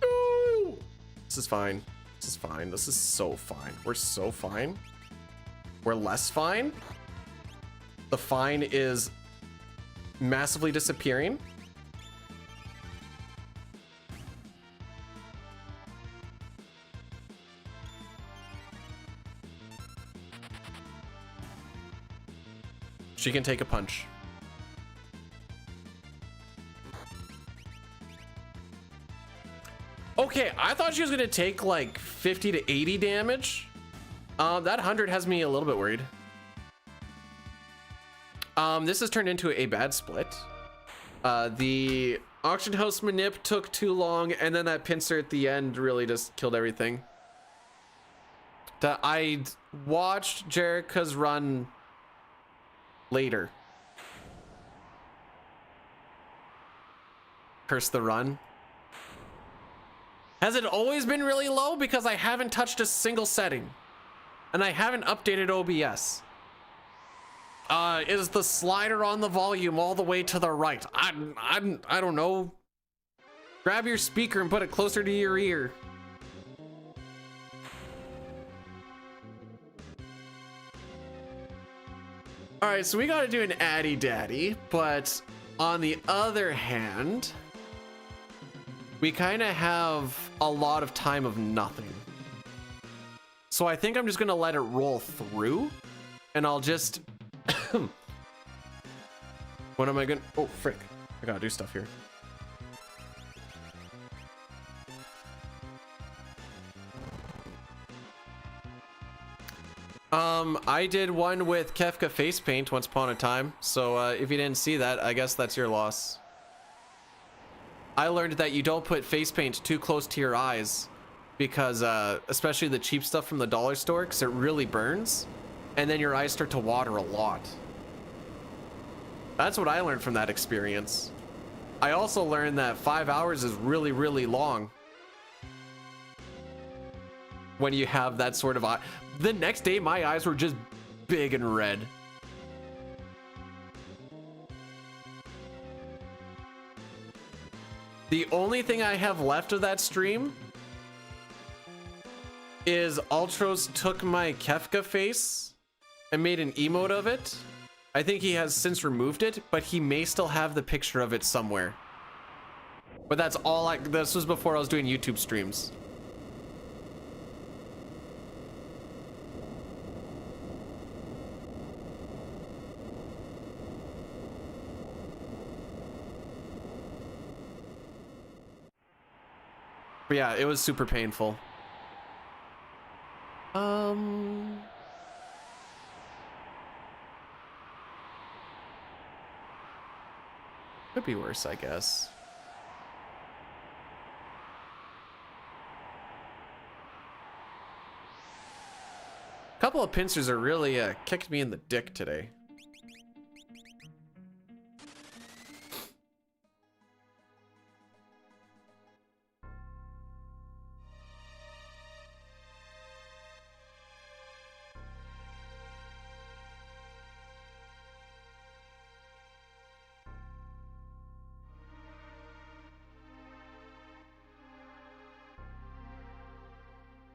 no! This is fine. This is fine. This is so fine. We're so fine. We're less fine. The fine is massively disappearing. She can take a punch. Okay, I thought she was gonna take like 50 to 80 damage. That 100 has me a little bit worried. This has turned into a bad split. The auction house manip took too long, and then that pincer at the end really just killed everything. I watched Jerica's run later. Curse the run. Has it always been really low? Because I haven't touched a single setting. And I haven't updated OBS. Is the slider on the volume all the way to the right? I don't know. Grab your speaker and put it closer to your ear. All right, so we got to do an Addy Daddy, but on the other hand, we kind of have a lot of time of nothing. So I think I'm just gonna let it roll through, and I'll just what am I gonna, oh frick, I gotta do stuff here. I did one with Kefka face paint once upon a time, so if you didn't see that, I guess that's your loss. I learned that you don't put face paint too close to your eyes because especially the cheap stuff from the dollar store, because it really burns and then your eyes start to water a lot. That's what I learned from that experience. I also learned that 5 hours is really, really long when you have that sort of eye. The next day, my eyes were just big and red. The only thing I have left of that stream is Ultros took my Kefka face and made an emote of it. I think he has since removed it, but he may still have the picture of it somewhere. But that's all this was before I was doing YouTube streams. But yeah, it was super painful. Could be worse, I guess. A couple of pincers are really kicked me in the dick today.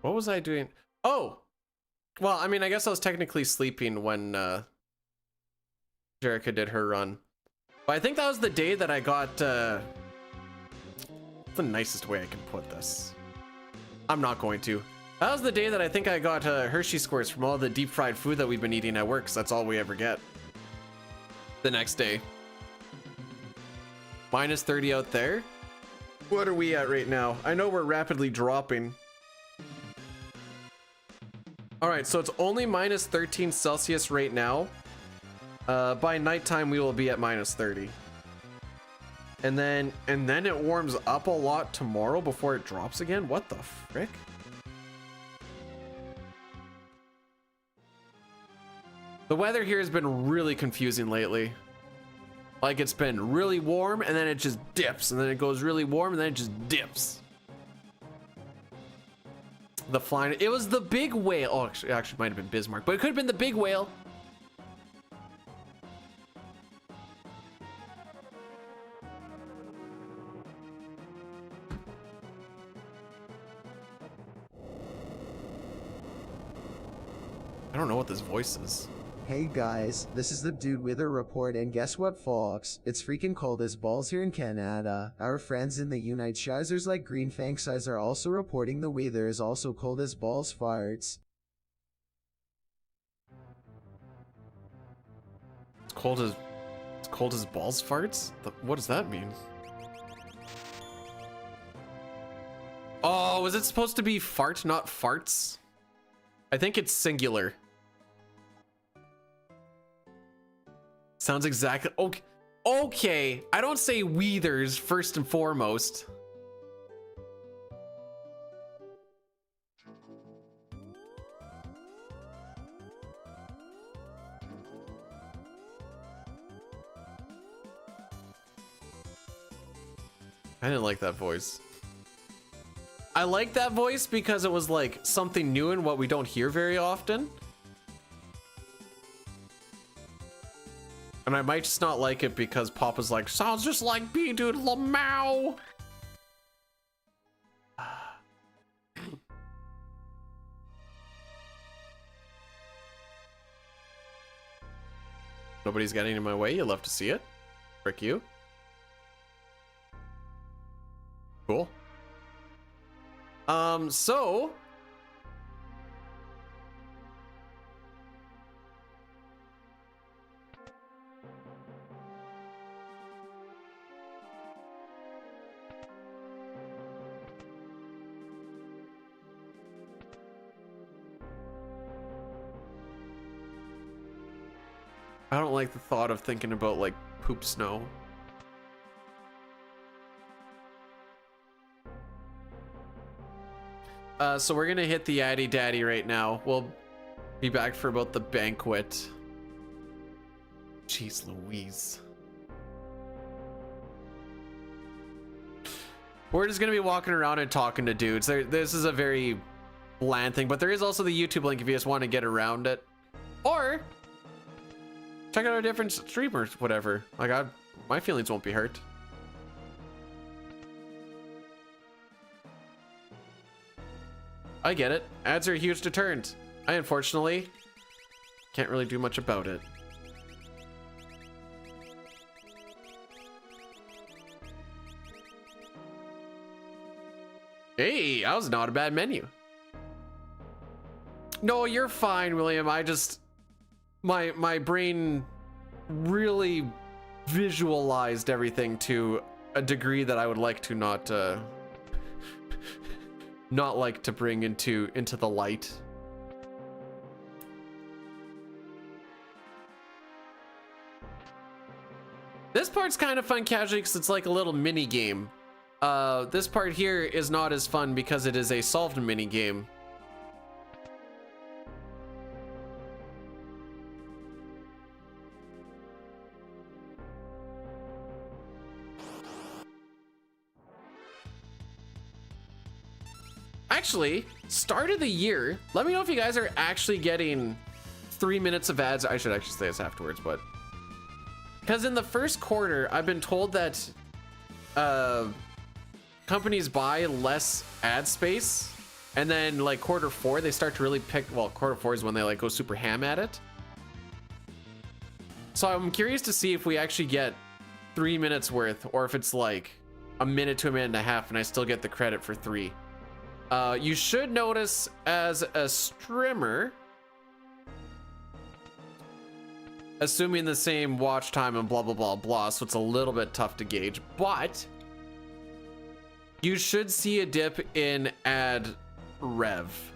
What was I doing? Oh, well, I mean, I guess I was technically sleeping when Jerica did her run. But I think that was the day that I got, the nicest way I can put this. I'm not going to. That was the day that I think I got Hershey squirts from all the deep fried food that we've been eating at work, 'cause that's all we ever get. The next day. Minus 30 out there. What are we at right now? I know we're rapidly dropping. All right, so it's only minus 13 Celsius right now. By nighttime, we will be at minus 30. And then it warms up a lot tomorrow before it drops again. What the frick? The weather here has been really confusing lately. Like, it's been really warm and then it just dips, and then it goes really warm and then it just dips. The flying, it was the big whale. Oh, actually might have been Bismarck, but it could have been the big whale. I don't know what this voice is. Hey guys, this is the Bdewd Weather Report, and guess what, folks? It's freaking cold as balls here in Canada. Our friends in the United Shires like Green Fang Size are also reporting the weather is also cold as balls farts. It's cold as balls farts? What does that mean? Oh, was it supposed to be fart, not farts? I think it's singular. Sounds exactly okay. Okay, I don't say weathers first and foremost. I didn't like that voice. I like that voice because it was like something new and what we don't hear very often. And I might just not like it because Papa's like, sounds just like Bdewd Lamau. Nobody's getting in my way. You love to see it. Frick you. Cool. So I don't like the thought of thinking about like poop snow. So we're gonna hit the Addy Daddy right now. We'll be back for about the banquet. Jeez Louise. We're just gonna be walking around and talking to dudes. This is a very bland thing, but there is also the YouTube link if you just want to get around it. Or check out our different streamers, whatever. Like, my feelings won't be hurt. I get it. Ads are a huge deterrent. I unfortunately can't really do much about it. Hey, that was not a bad menu. No, you're fine, William. I just my brain really visualized everything to a degree that I would like to not like to bring into the light. This part's kind of fun casually because it's like a little mini game. This part here is not as fun because it is a solved mini game. Actually, start of the year, let me know if you guys are actually getting 3 minutes of ads. I should actually say this afterwards, but because in the first quarter, I've been told that companies buy less ad space And then like quarter 4, they start to really pick, well, quarter 4 is when they like go super ham at it. So I'm curious to see if we actually get 3 minutes worth, or if it's like a minute to a minute and a half and I still get the credit for 3. You should notice as a streamer, assuming the same watch time and blah, blah, blah, blah, so it's a little bit tough to gauge, but you should see a dip in ad rev.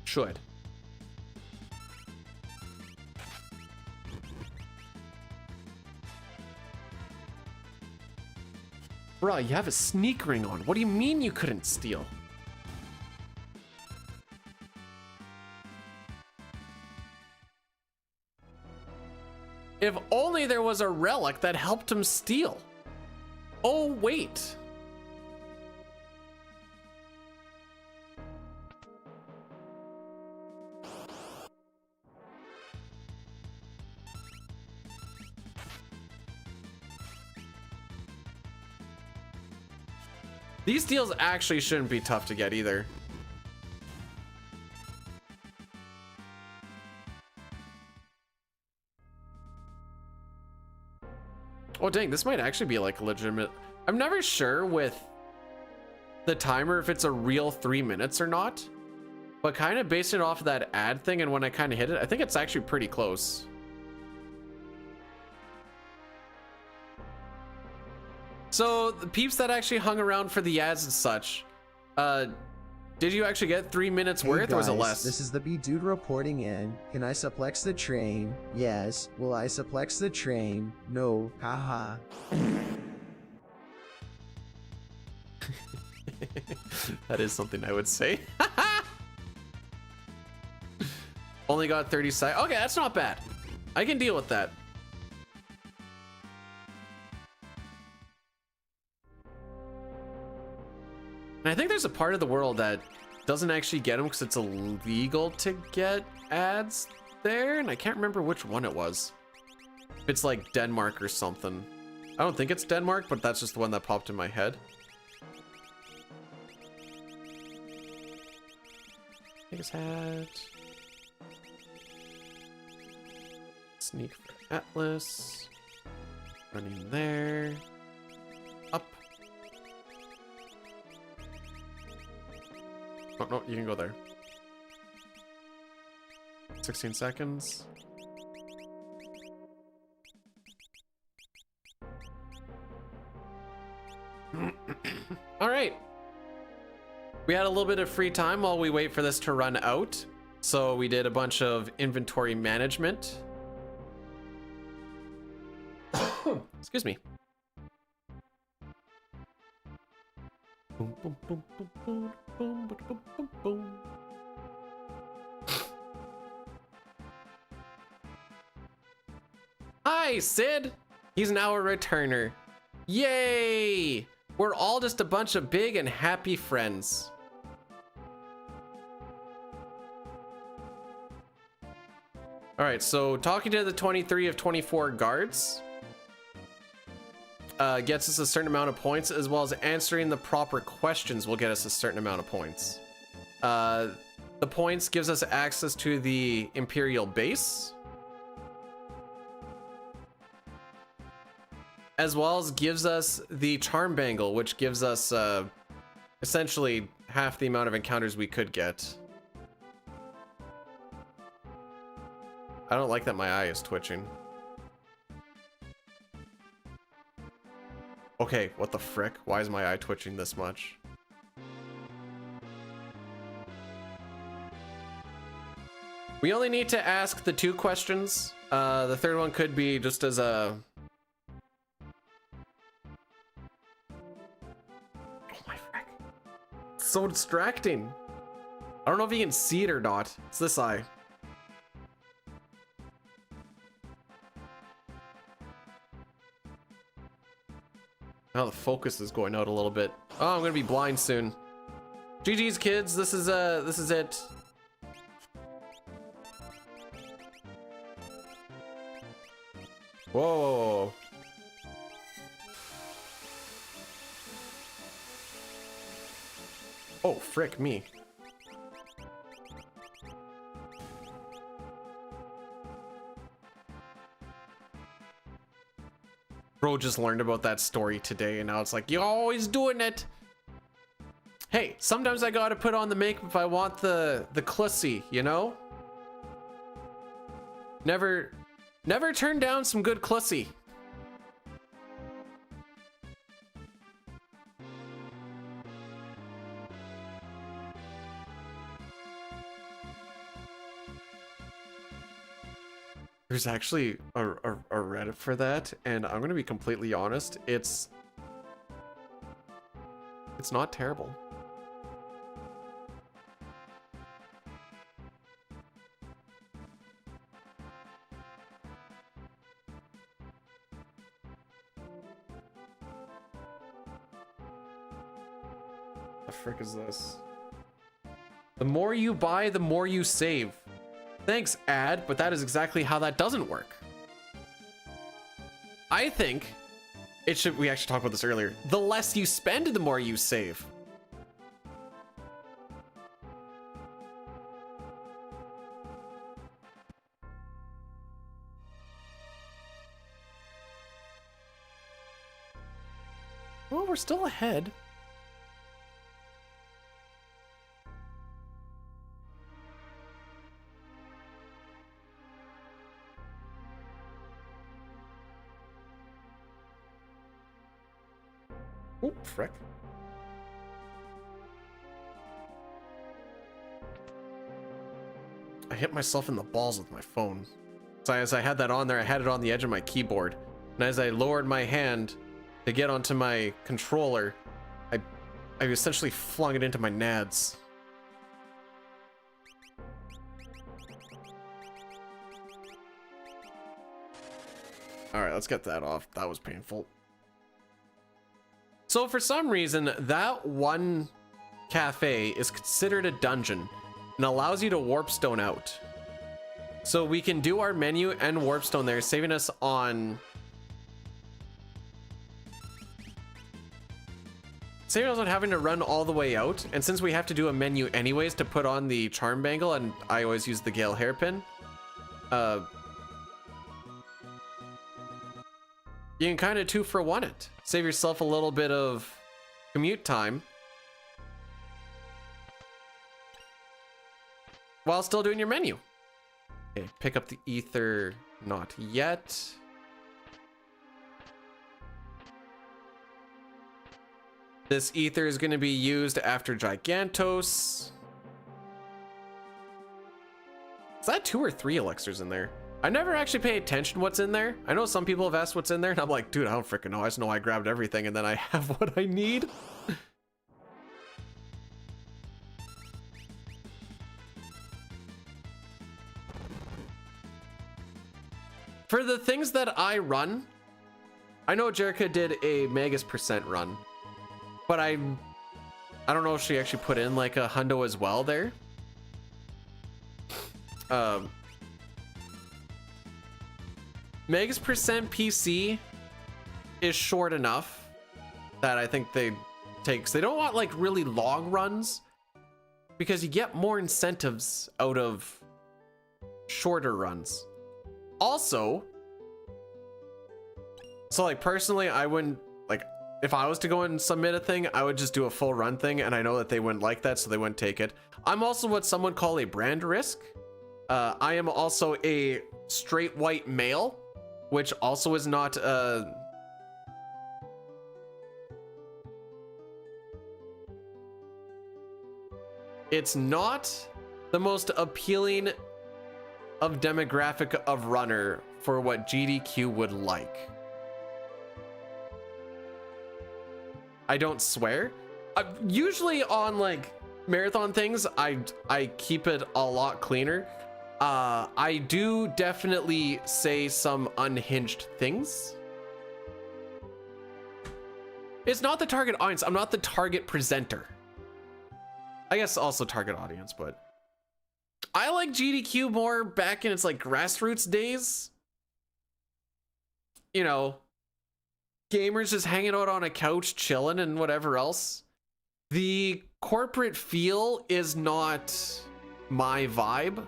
Should. Bruh, you have a sneak ring on. What do you mean you couldn't steal? If only there was a relic that helped him steal. Oh, wait. These deals actually shouldn't be tough to get either. Oh dang, this might actually be like legitimate. I'm never sure with the timer if it's a real 3 minutes or not, but kind of based it off of that ad thing and when I kind of hit it, I think it's actually pretty close. So the peeps that actually hung around for the ads and such, did you actually get 3 minutes worth, or was it less? This is the Bdewd reporting in. Can I suplex the train? Yes. Will I suplex the train? No. Haha. That is something I would say. Only got 30 seconds. Okay, that's not bad. I can deal with that. And I think there's a part of the world that doesn't actually get them because it's illegal to get ads there, and I can't remember which one it was. It's like Denmark or something. I don't think it's Denmark, but that's just the one that popped in my head. Biggest hat. Sneak for Atlas. Running there. Up. Oh, no, you can go there. 16 seconds. All right. We had a little bit of free time while we wait for this to run out. So we did a bunch of inventory management. Excuse me. Boom, boom, boom, boom, boom, boom, boom, boom, boom, boom. Hi, Sid. He's now a returner. Yay! We're all just a bunch of big and happy friends. All right, so talking to the 23 of 24 guards gets us a certain amount of points, as well as answering the proper questions will get us a certain amount of points. The points gives us access to the Imperial base, as well as gives us the Charm Bangle, which gives us essentially half the amount of encounters we could get. I don't like that my eye is twitching. Okay, what the frick? Why is my eye twitching this much? We only need to ask the 2 questions. The third one could be just as a... Oh my frick. It's so distracting. I don't know if you can see it or not. It's this eye. Now the focus is going out a little bit. Oh, I'm gonna be blind soon. GG's kids, this is it. Whoa. Oh, frick me. Bro just learned about that story today, and now it's like, you're always doing it. Hey, sometimes I gotta put on the makeup if I want the clussy, you know? Never turn down some good clussy. There's actually a Reddit for that, and I'm gonna be completely honest, it's not terrible. The frick is this? The more you buy, the more you save. Thanks, ad, but that is exactly how that doesn't work. I think it should, we actually talked about this earlier, the less you spend, the more you save. Well, we're still ahead. Oh, frick. I hit myself in the balls with my phone. So as I had that on there, I had it on the edge of my keyboard. And as I lowered my hand to get onto my controller, I essentially flung it into my nads. All right, let's get that off. That was painful. So for some reason, that one cafe is considered a dungeon and allows you to warpstone out. So we can do our menu and warpstone there, saving us on having to run all the way out. And since we have to do a menu anyways to put on the charm bangle, and I always use the Gale hairpin, you can kind of 2-for-1 it. Save yourself a little bit of commute time while still doing your menu. Okay, pick up the ether, not yet. This ether is going to be used after Gigantos. Is that 2 or 3 elixirs in there? I never actually pay attention to what's in there. I know some people have asked what's in there, and I'm like, dude, I don't freaking know. I just know I grabbed everything, and then I have what I need. For the things that I run, I know Jerica did a Magus % run, but I don't know if she actually put in like a hundo as well there. Mega's % PC is short enough that I think they take, 'cause they don't want like really long runs because you get more incentives out of shorter runs. Also, so like personally, I wouldn't, like if I was to go and submit a thing, I would just do a full run thing, and I know that they wouldn't like that, so they wouldn't take it. I'm also what some would call a brand risk. I am also a straight white male, which also is not it's not the most appealing of demographic of runner for what GDQ would like. I don't swear. Usually on like marathon things, I keep it a lot cleaner. I do definitely say some unhinged things. It's not the target audience. I'm not the target presenter. I guess also target audience, but I like GDQ more back in its like grassroots days. You know, gamers just hanging out on a couch, chilling and whatever else. The corporate feel is not my vibe.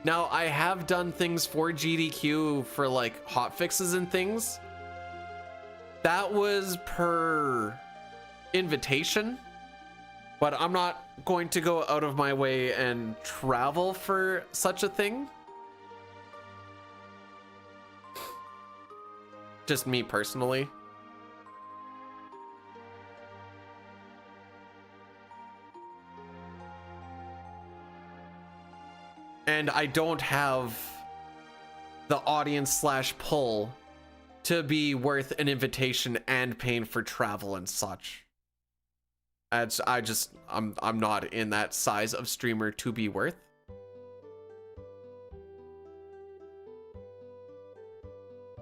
Now, I have done things for GDQ for like hot fixes and things. That was per invitation, but I'm not going to go out of my way and travel for such a thing. Just me personally. And I don't have the audience slash pull to be worth an invitation and paying for travel and such. I'm not in that size of streamer to be worth.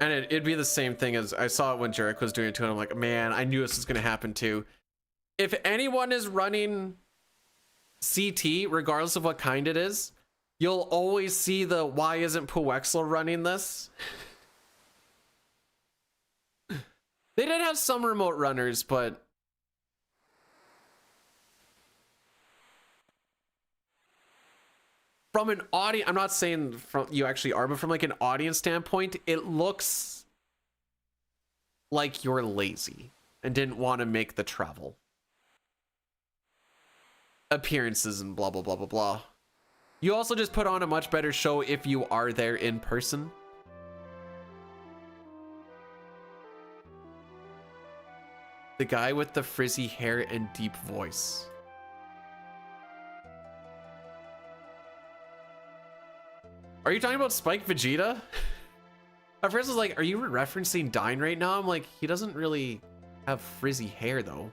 And it'd be the same thing as I saw it when Jarek was doing it too, and I'm like, man, I knew this was gonna happen too. If anyone is running CT, regardless of what kind it is, you'll always see the why isn't Puwexel running this? They did have some remote runners, but from an audience, I'm not saying from you actually are, but from like an audience standpoint, it looks like you're lazy and didn't want to make the travel. Appearances and blah, blah, blah, blah, blah. You also just put on a much better show if you are there in person. The guy with the frizzy hair and deep voice. Are you talking about Spike Vegeta? At first I was like, are you referencing Dine right now? I'm like, he doesn't really have frizzy hair though.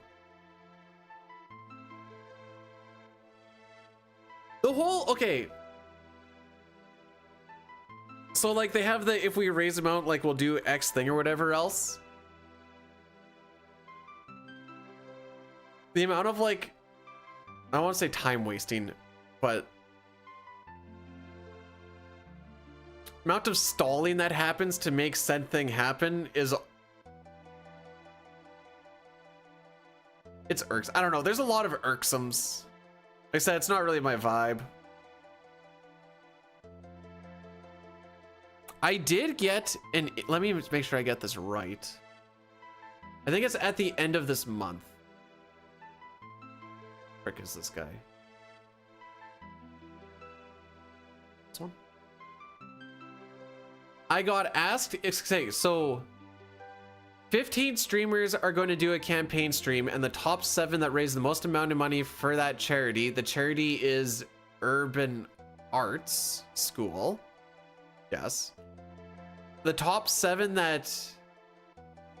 The whole, okay. So like they have the, if we raise amount, like we'll do X thing or whatever else. The amount of like, I don't want to say time wasting, but amount of stalling that happens to make said thing happen is, it's irks. I don't know. There's a lot of irksomes. Like I said, it's not really my vibe. I did get an, let me make sure I get this right. I think it's at the end of this month. Frick is this guy? This one? I got asked, so 15 streamers are going to do a campaign stream, and the top 7 that raise the most amount of money for that charity, the charity is Urban Arts School. Yes. The top 7 that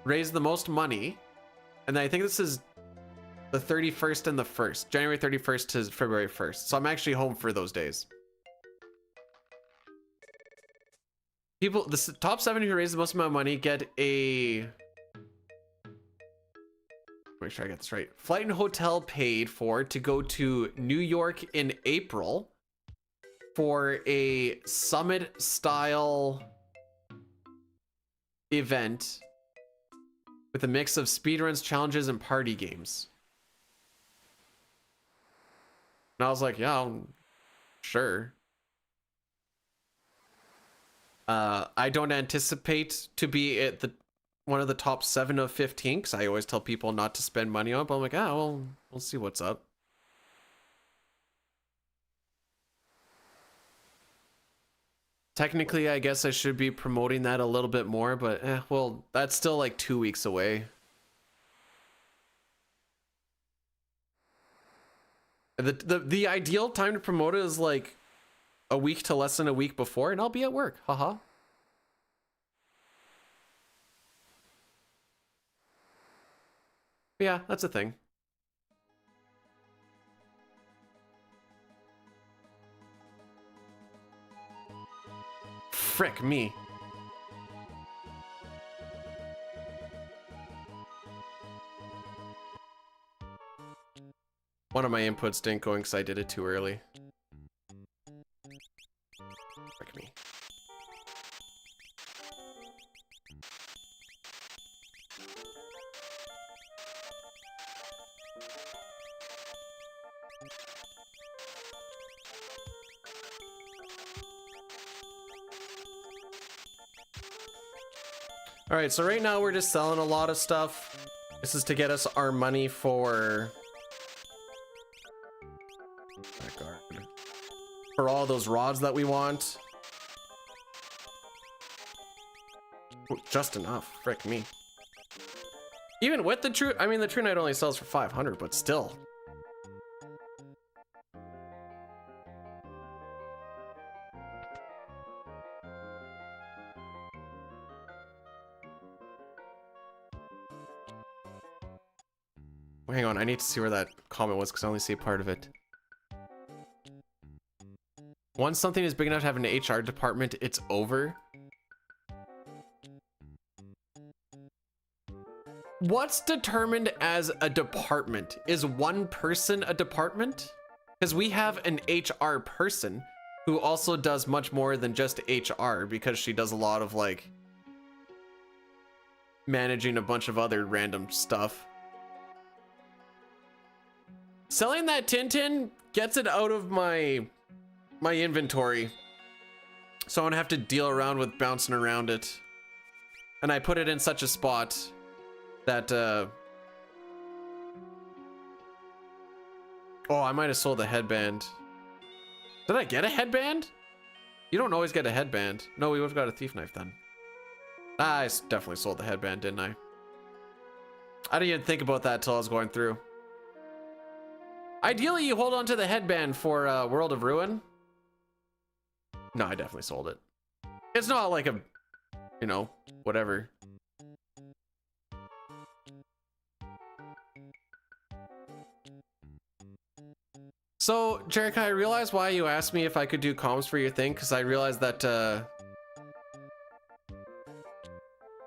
raise the most money, and I think this is the 31st and the 1st, January 31st to February 1st. So I'm actually home for those days. People, the top 7 who raise the most amount of money get a, make sure I get this right, flight and hotel paid for to go to New York in April for a summit style event with a mix of speedruns, challenges, and party games. And I was like, yeah, sure. I don't anticipate to be at the one of the top 7 of 15, because I always tell people not to spend money on it, but I'm like, well, we'll see what's up. Technically, I guess I should be promoting that a little bit more, but well, that's still like 2 weeks away. The ideal time to promote it is like a week to less than a week before, and I'll be at work. Haha. Yeah, that's a thing. Frick me. One of my inputs didn't go in because I did it too early. Frick me. All right, so right now we're just selling a lot of stuff. This is to get us our money for all those rods that we want. Ooh, just enough, frick me. Even with the true, I mean, the True Knight only sells for 500, but still. Hang on, I need to see where that comment was because I only see a part of it. Once something is big enough to have an HR department, it's over. What's determined as a department? Is one person a department? Because we have an HR person who also does much more than just HR because she does a lot of like managing a bunch of other random stuff. Selling that Tintin gets it out of my inventory, so I don't have to deal around with bouncing around it. And I put it in such a spot that oh, I might have sold the headband. Did I get a headband? You don't always get a headband. No, we would have got a thief knife then. I definitely sold the headband, didn't I? I didn't even think about that till I was going through. Ideally, you hold on to the headband for World of Ruin. No, I definitely sold it. It's not like a, you know, whatever. So, Jericho, I realized why you asked me if I could do comms for your thing, because I realized that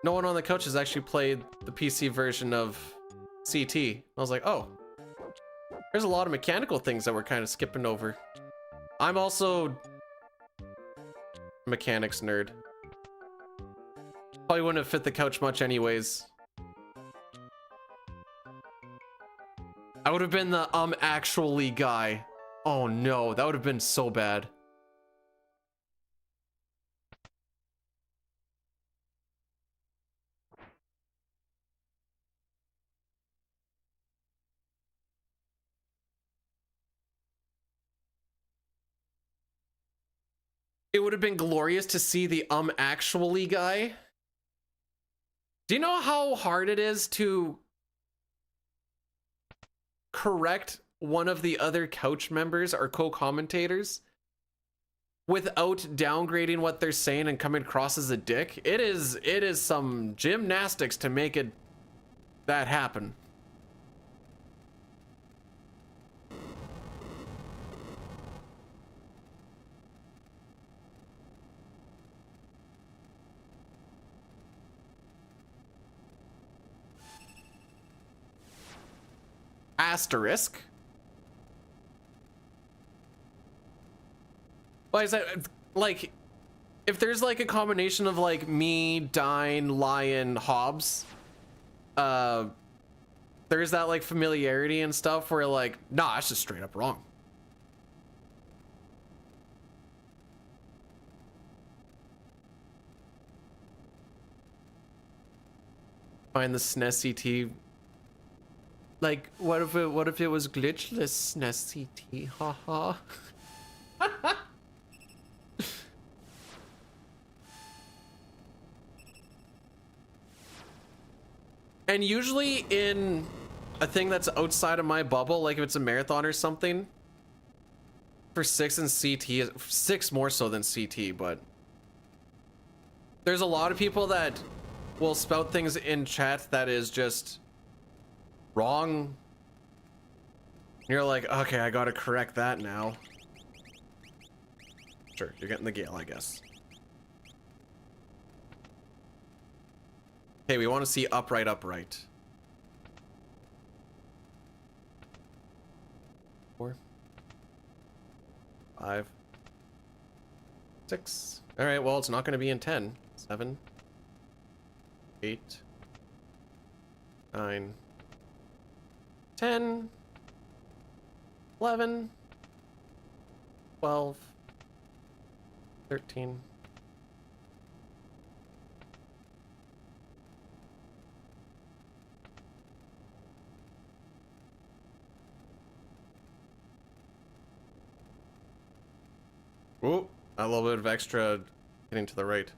no one on the couch has actually played the PC version of CT. I was like, oh. There's a lot of mechanical things that we're kind of skipping over. I'm also a mechanics nerd. Probably wouldn't have fit the couch much anyways. I would have been the actually guy. Oh no, that would have been so bad. It would have been glorious to see the actually guy. Do you know how hard it is to correct one of the other couch members or co-commentators without downgrading what they're saying and coming across as a dick? It is some gymnastics to make that happen. Asterisk. Why is that? Like, if there's like a combination of like me, Dine, Lion, Hobbs, there's that like familiarity and stuff where like, nah, that's just straight up wrong. Find the SNES CT. Like, what if it was glitchless SNES CT? Haha. And usually in a thing that's outside of my bubble, like if it's a marathon or something, for 6 and CT, 6 more so than CT, but there's a lot of people that will spout things in chat that is just wrong. You're like, okay, I gotta correct that now. Sure, you're getting the Gale, I guess. Okay, we want to see upright, upright. 4, 5, 6. All right, well, it's not going to be in 10. 7, 8, 9, 10. 11, 12, 13. Oh, a little bit of extra getting to the right.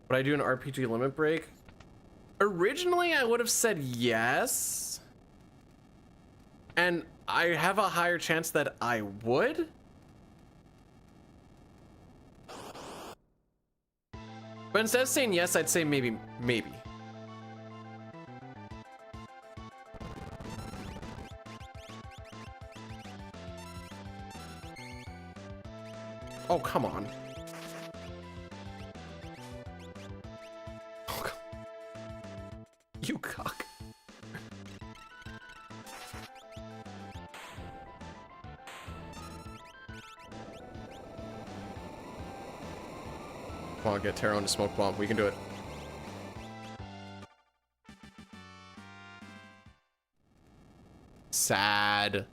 Would I do an RPG limit break? Originally, I would have said yes. And I have a higher chance that I would. But instead of saying yes, I'd say maybe. Oh, come on. Oh, you cock. Come on, get Taro into smoke bomb. We can do it. Sad.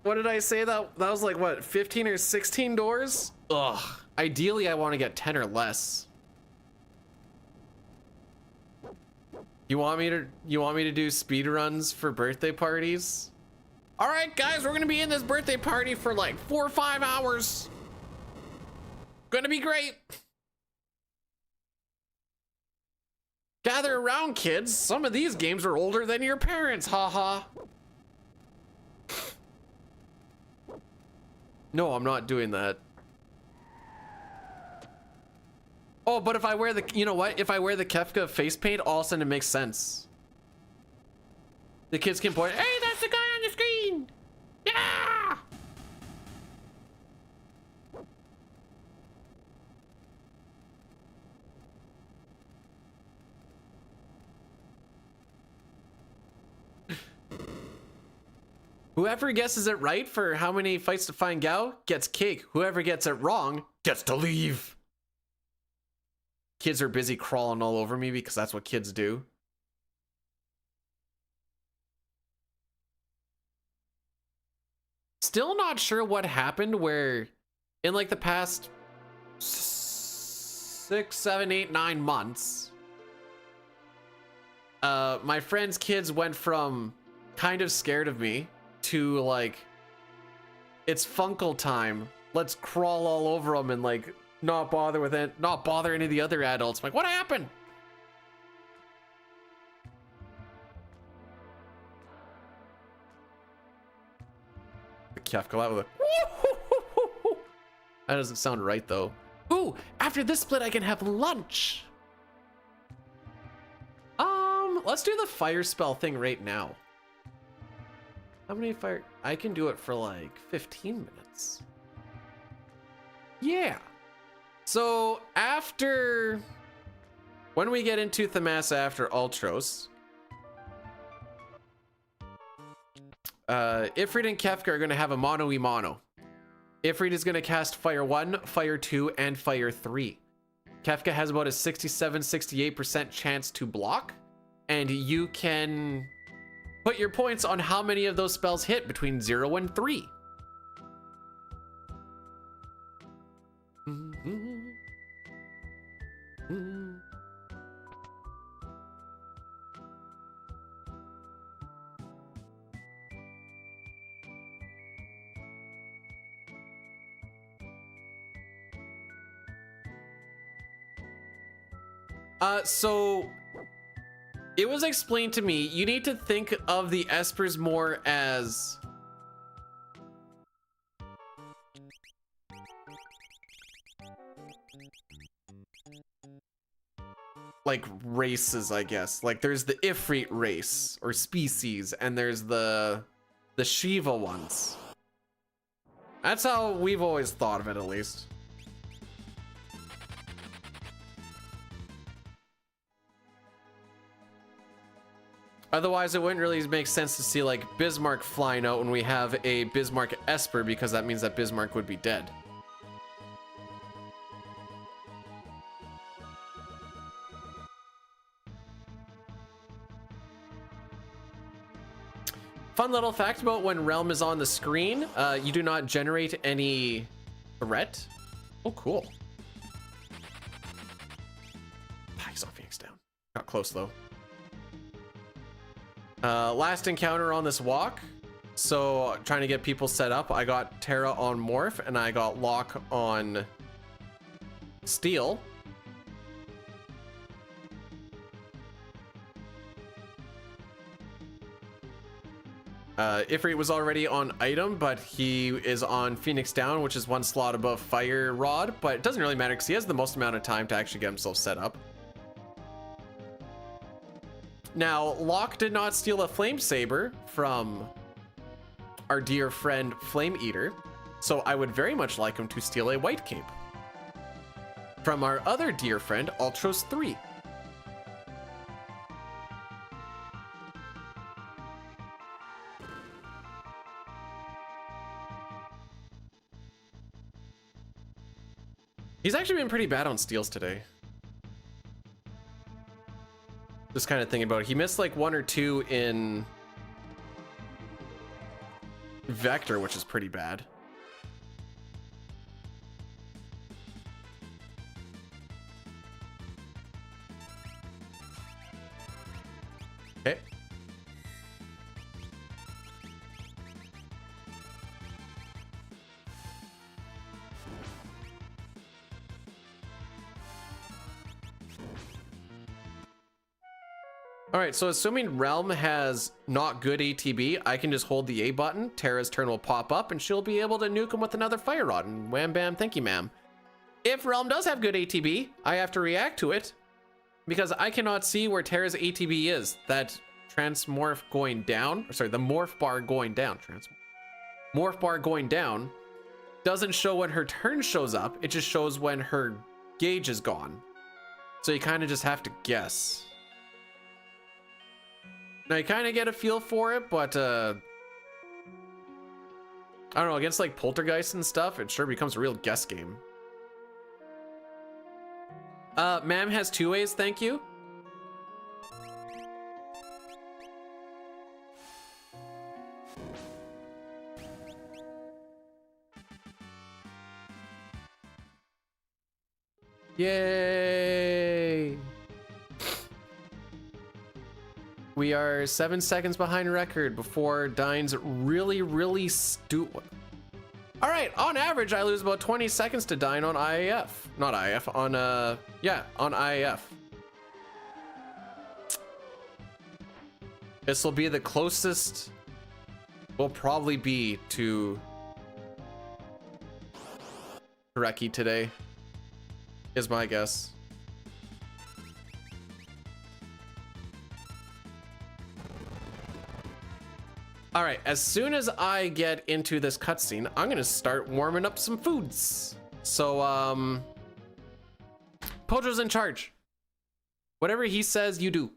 What did I say? That was like what, 15 or 16 doors? Ugh. Ideally, I want to get 10 or less. You want me to do speed runs for birthday parties? All right, guys, we're gonna be in this birthday party for like 4 or 5 hours. Gonna be great. Gather around, kids. Some of these games are older than your parents, haha. No, I'm not doing that. Oh, but if I wear the, you know what? If I wear the Kefka face paint, all of a sudden it makes sense. The kids can point, hey, that's the guy on the screen. Yeah! Whoever guesses it right for how many fights to find Gao gets cake. Whoever gets it wrong gets to leave. Kids are busy crawling all over me because that's what kids do. Still not sure what happened where in like the past 6, 7, 8, 9 months, my friends' kids went from kind of scared of me to like, it's Funkle time. Let's crawl all over them and like not bother with it, not bother any of the other adults. I'm like, what happened? The Kefka out with a that doesn't sound right though. Ooh, after this split I can have lunch. Let's do the fire spell thing right now. How many fire? I can do it for like 15 minutes. Yeah. So after, when we get into Thamasa after Ultros, Ifrit and Kefka are going to have a mono-y-mono. Ifrit is going to cast Fire 1, Fire 2, and Fire 3. Kefka has about a 67-68% chance to block, and you can put your points on how many of those spells hit between 0 and 3. So it was explained to me, you need to think of the Espers more as like races, I guess. Like there's the Ifrit race or species, and there's the Shiva ones. That's how we've always thought of it, at least. Otherwise, it wouldn't really make sense to see like Bismarck flying out when we have a Bismarck Esper, because that means that Bismarck would be dead. Fun little fact about when Realm is on the screen, you do not generate any threat. Oh, cool. Ah, he's on Phoenix down. Got close though. Last encounter on this walk. So trying to get people set up. I got Terra on Morph and I got Locke on Steel. Ifrit was already on item, but he is on Phoenix down, which is one slot above Fire Rod, but it doesn't really matter because he has the most amount of time to actually get himself set up. Now, Locke did not steal a Flame Saber from our dear friend Flame Eater, so I would very much like him to steal a White Cape from our other dear friend Ultros 3. He's actually been pretty bad on steals today. Just kind of thinking about it. He missed like 1 or 2 in Vector, which is pretty bad. Okay. All right, so assuming Realm has not good ATB, I can just hold the A button, Terra's turn will pop up, and she'll be able to nuke him with another Fire Rod, and wham bam, thank you, ma'am. If Realm does have good ATB, I have to react to it, because I cannot see where Terra's ATB is. That transmorph going down, or sorry, the morph bar going down, morph bar going down, doesn't show when her turn shows up, it just shows when her gauge is gone. So you kind of just have to guess. Now you kind of get a feel for it, but I don't know, against like Poltergeist and stuff, it sure becomes a real guess game. Ma'am has 2 ways, thank you. Yay! We are 7 seconds behind record before Dine's really stupid. All right, on average, I lose about 20 seconds to Dine on IAF. Not IAF, on, yeah, on IAF. This will be the closest we'll probably be to Reki today, is my guess. All right, as soon as I get into this cutscene, I'm gonna start warming up some foods. So, Pojo's in charge. Whatever he says, you do.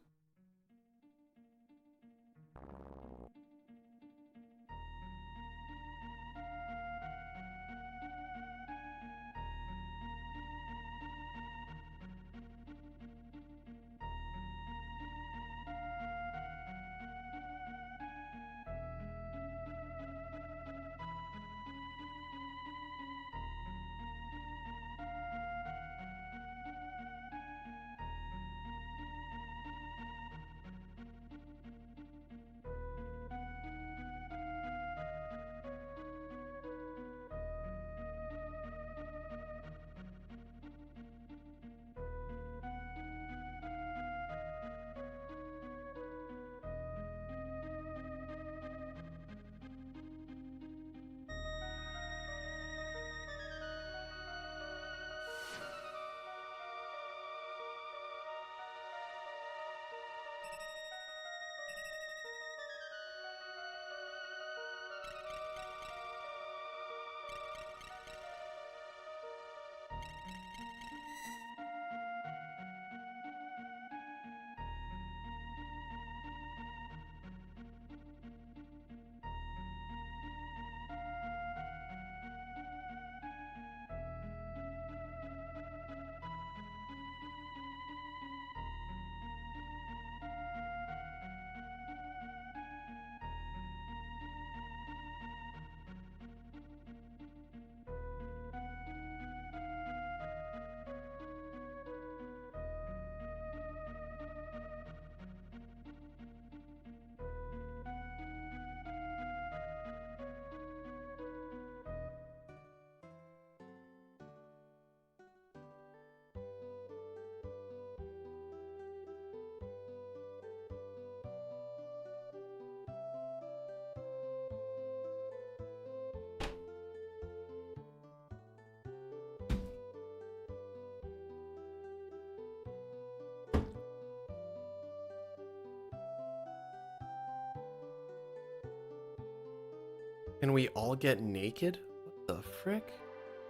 Can we all get naked? What the frick?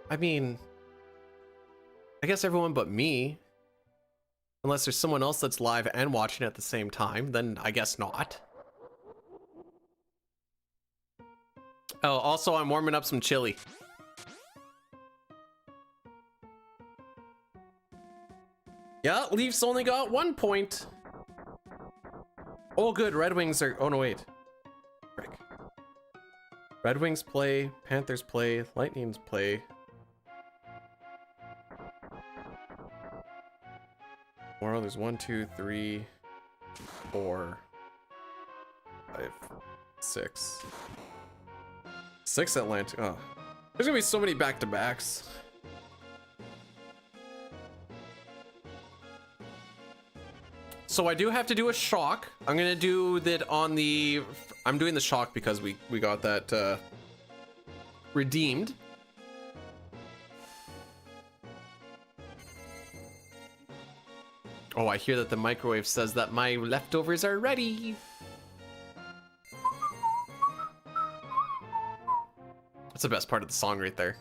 I mean, I guess everyone but me. Unless there's someone else that's live and watching at the same time, then I guess not. Oh, also I'm warming up some chili. Yeah, Leafs only got 1 point. Oh, good. Red Wings are... Oh, no, wait. Frick. Red Wings play. Panthers play. Lightnings play. Tomorrow there's 1, 2, 3, 4, 5, 6. 6 Atlantic. Oh. There's gonna be so many back-to-backs. So I do have to do a shock. I'm gonna do that on the... I'm doing the shock because we got that redeemed. Oh, I hear that the microwave says that my leftovers are ready. That's the best part of the song right there.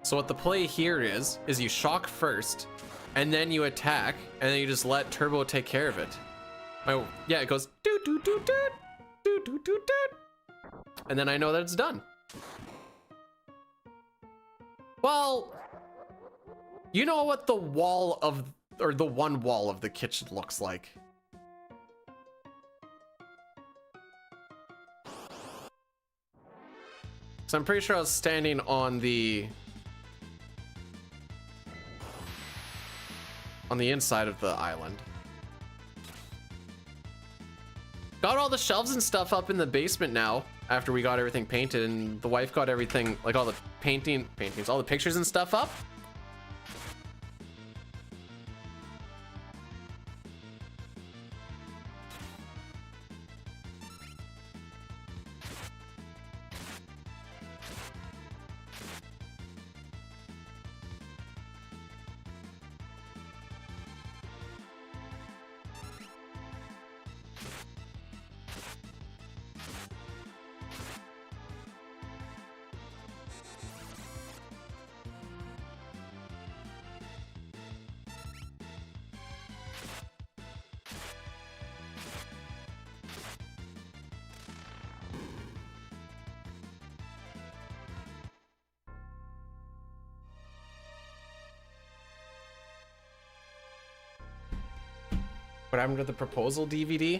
So what the play here is you shock first, and then you attack, and then you just let Turbo take care of it. Oh, yeah, it goes doo doo doo doo doo doo doo doo, and then I know that it's done. Well, you know what the wall of, or the one wall of the kitchen looks like. So I'm pretty sure I was standing on the inside of the island. Got all the shelves and stuff up in the basement now after we got everything painted, and the wife got everything, like all the paintings, all the pictures and stuff up. What happened to the proposal DVD?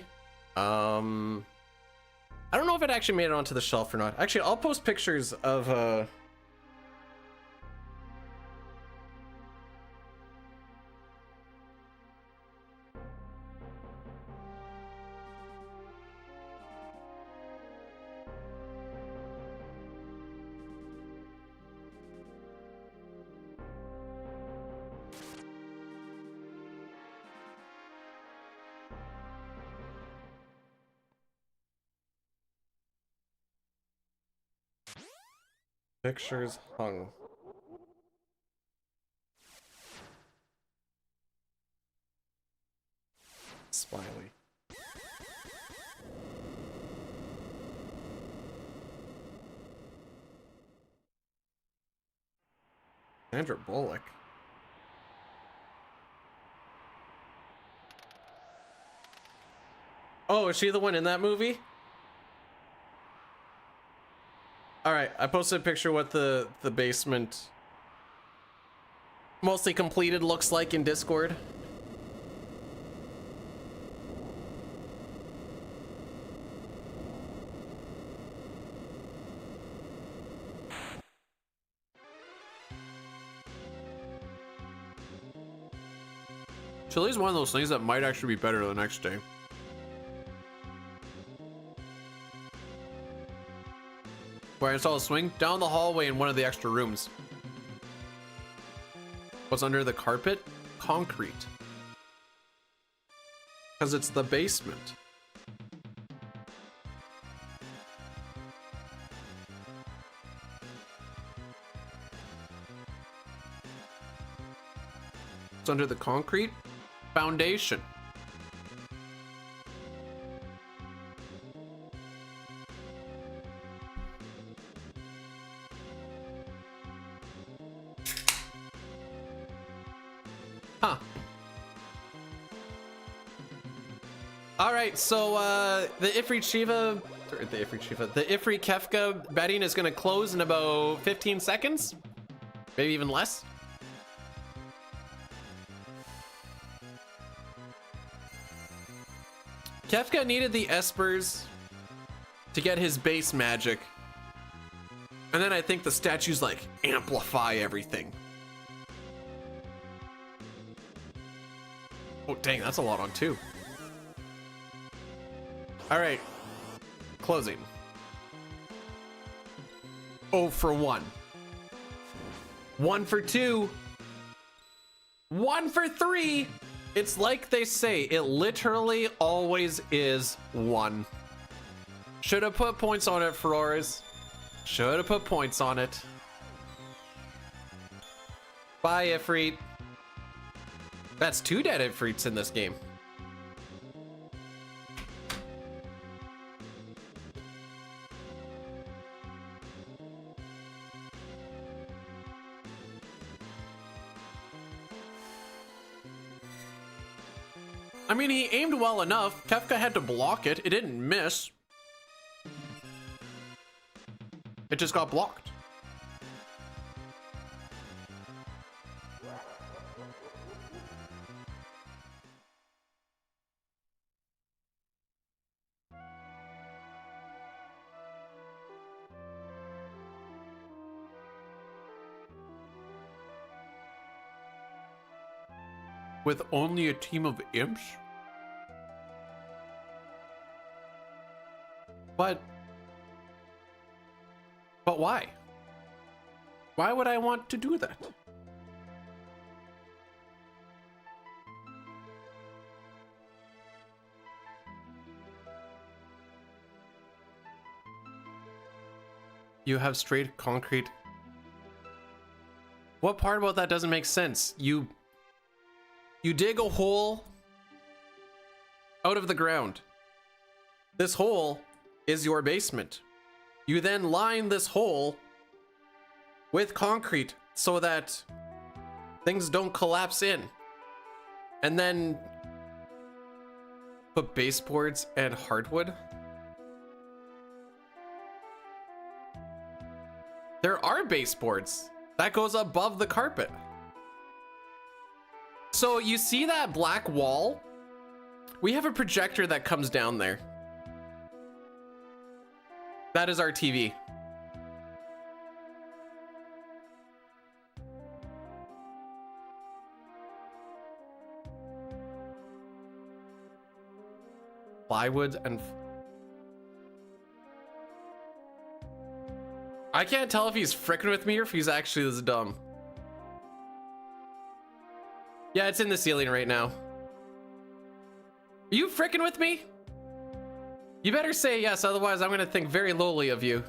I don't know if it actually made it onto the shelf or not. Actually, I'll post pictures of pictures hung. Smiley. Sandra Bullock. Oh, is she the one in that movie? All right, I posted a picture of what the basement mostly completed looks like in Discord. Chili's one of those things that might actually be better the next day. Where I install a swing down the hallway in one of the extra rooms. What's under the carpet? Concrete. Because it's the basement. It's under the concrete? Foundation. Huh. All right, so the Ifrit Shiva, or the Ifrit Kefka betting is going to close in about 15 seconds, maybe even less. Kefka needed the Espers to get his base magic, and then I think the statues like amplify everything. Oh dang, that's a lot on 2. All right, closing. 0 for 1. 1 for 2. 1 for 3. It's like they say, it literally always is 1. Should have put points on it, Flores. Should have put points on it. Bye, Ifrit. That's 2 dead Ifrits in this game. I mean, he aimed well enough. Kefka had to block it. It didn't miss. It just got blocked. With only a team of imps? But why? Why would I want to do that? You have straight concrete. What part about that doesn't make sense? You dig a hole out of the ground. This hole is your basement. You then line this hole with concrete so that things don't collapse in. And then put baseboards and hardwood. There are baseboards. That goes above the carpet. So you see that black wall? We have a projector that comes down there. That is our TV. Plywood and... I can't tell if he's fricking with me or if he's actually this dumb. Yeah, it's in the ceiling right now. Are you fricking with me? You better say yes, otherwise I'm gonna think very lowly of you.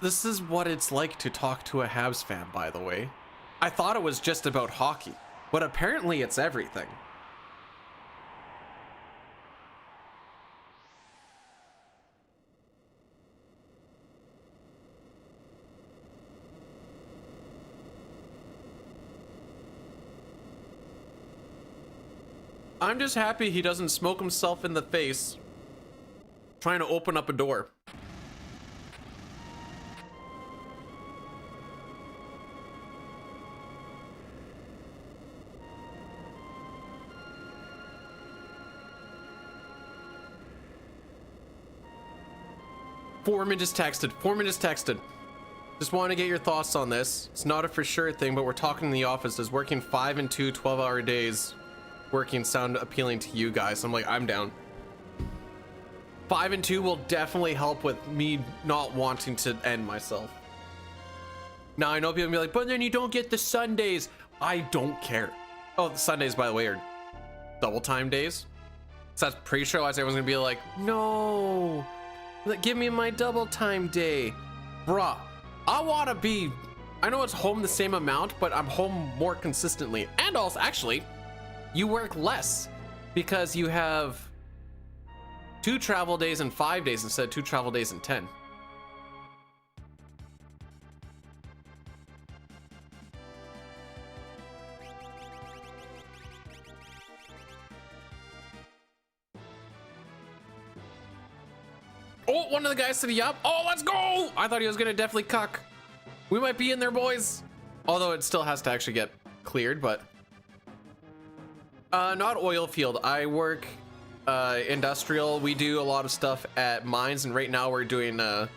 This is what it's like to talk to a Habs fan, by the way. I thought it was just about hockey, but apparently it's everything. I'm just happy he doesn't smoke himself in the face trying to open up a door. Foreman just texted. Just want to get your thoughts on this. It's not a for sure thing, but we're talking in the office. Does working 5 and 2 12-hour days working sound appealing to you guys? I'm like, I'm down. 5 and 2 will definitely help with me not wanting to end myself. Now I know people be like, but then you don't get the Sundays. I don't care. Oh, the Sundays, by the way, are double time days. So that's pretty sure everyone's gonna be like, no, give me my double time day. Bruh, I wanna be, I know it's home the same amount, but I'm home more consistently. And also, actually, you work less because you have 2 travel days and 5 days instead of 2 travel days and 10. Oh, one of the guys said yup. Oh, let's go. I thought he was gonna definitely cuck. We might be in there, boys. Although it still has to actually get cleared, but not oil field. I work industrial. We do a lot of stuff at mines, and right now we're doing a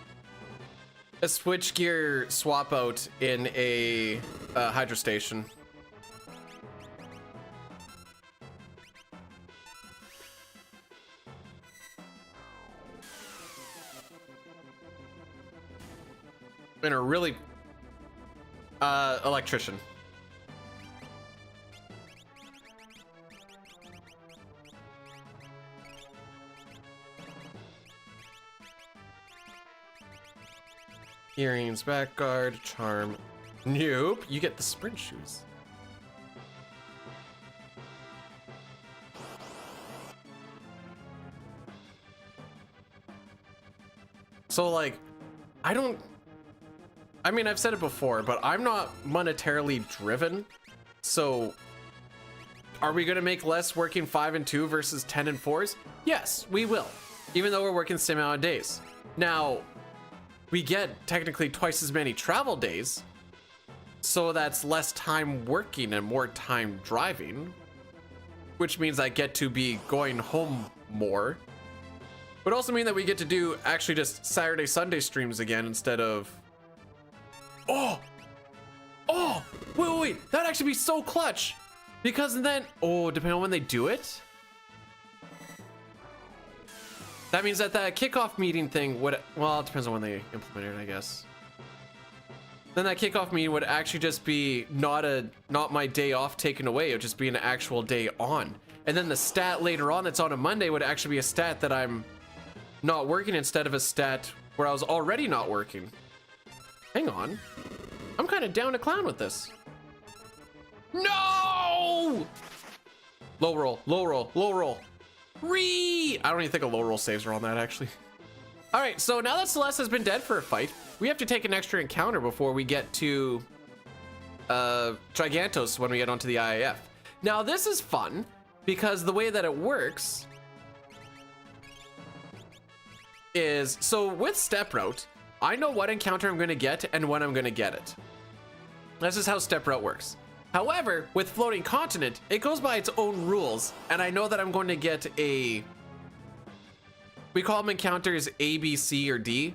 switchgear swap out in a hydro station. And a really electrician. Earrings, back guard, charm. Nope, you get the sprint shoes. So like, I mean, I've said it before, but I'm not monetarily driven. So are we gonna make less working 5 and 2 versus 10 and 4s? Yes, we will, even though we're working the same amount of days. Now, we get technically twice as many travel days, so that's less time working and more time driving, which means I get to be going home more. Would also mean that we get to do actually just Saturday, Sunday streams again instead of... Oh, wait, that'd actually be so clutch, because then, depending on when they do it, that means that that kickoff meeting thing would, well, it depends on when they implement it, I guess. Then that kickoff meeting would actually just be not my day off taken away. It would just be an actual day on. And then the stat later on that's on a Monday would actually be a stat that I'm not working instead of a stat where I was already not working. Hang on. I'm kind of down to clown with this. No! Low roll, low roll, low roll. I don't even think a low roll saves are on that, actually. All right, so now that Celeste has been dead for a fight, we have to take an extra encounter before we get to Gigantos when we get onto the IAF. Now, this is fun because the way that it works is, so with Step Route, I know what encounter I'm gonna get and when I'm gonna get it. This is how Step Route works. However, with Floating Continent, it goes by its own rules, and I know that I'm going to get we call them encounters A, B, C, or D,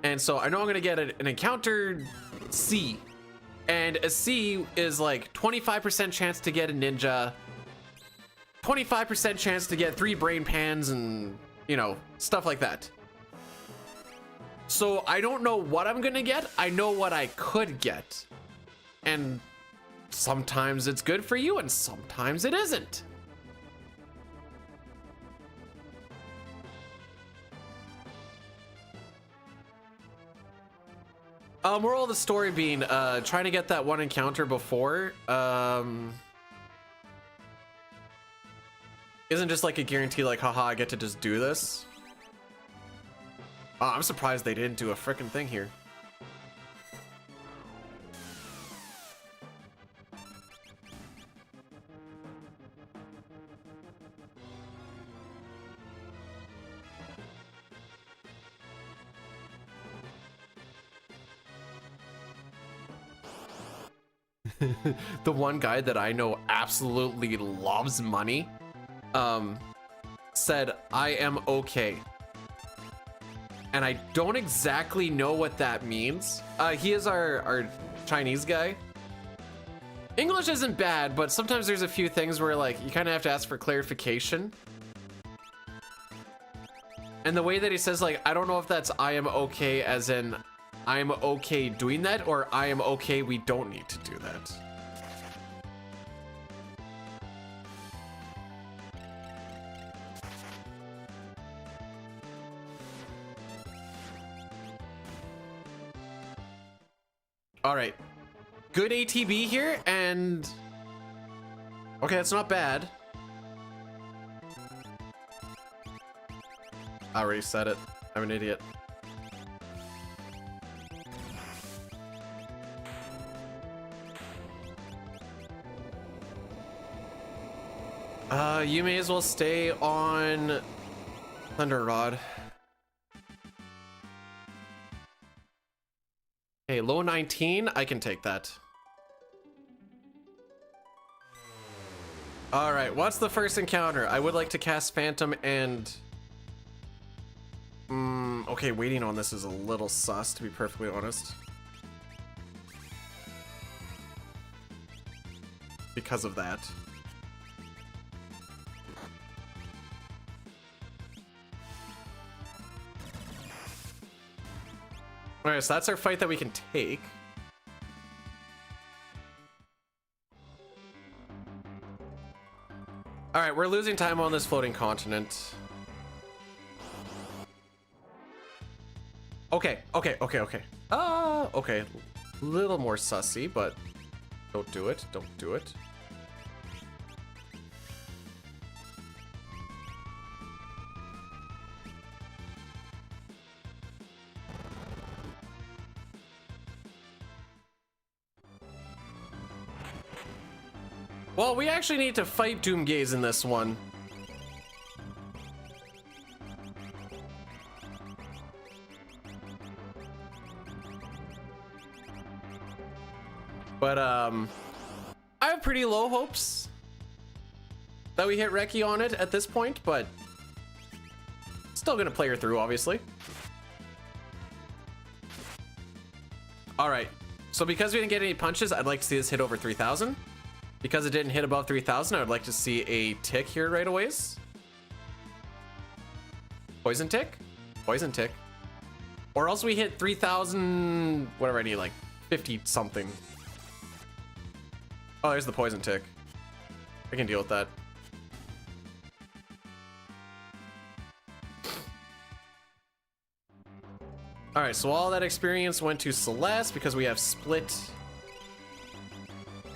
and so I know I'm gonna get an encounter C, and a C is like 25% chance to get a ninja, 25% chance to get 3 brain pans, and you know, stuff like that. So I don't know what I'm gonna get, I know what I could get, and sometimes it's good for you and sometimes it isn't. Moral of the story being, trying to get that one encounter before, isn't just like a guarantee like, haha, I get to just do this. I'm surprised they didn't do a frickin' thing here. The one guy that I know absolutely loves money said, I am okay. And I don't exactly know what that means. He is our Chinese guy. English isn't bad, but sometimes there's a few things where like you kind of have to ask for clarification. And the way that he says like, I don't know if that's I am okay as in I'm okay doing that, or I am okay we don't need to do that. All right, good ATB here, and okay, that's not bad. I already said it. I'm an idiot. You may as well stay on Thunder Rod. Okay, low 19, I can take that. All right, what's the first encounter? I would like to cast Phantom and... okay, waiting on this is a little sus, to be perfectly honest. Because of that. Alright, so that's our fight that we can take. Alright, we're losing time on this floating continent. Okay. Okay. Little more sussy, but don't do it. Don't do it. Well, we actually need to fight Doomgaze in this one. But, I have pretty low hopes that we hit Reki on it at this point, but still gonna play her through, obviously. All right, so because we didn't get any punches, I'd like to see this hit over 3,000. Because it didn't hit above 3,000, I would like to see a tick here right away. Poison tick? Poison tick. Or else we hit 3,000, whatever I need, like 50 something. Oh, there's the poison tick. I can deal with that. All right, so all that experience went to Celeste because we have split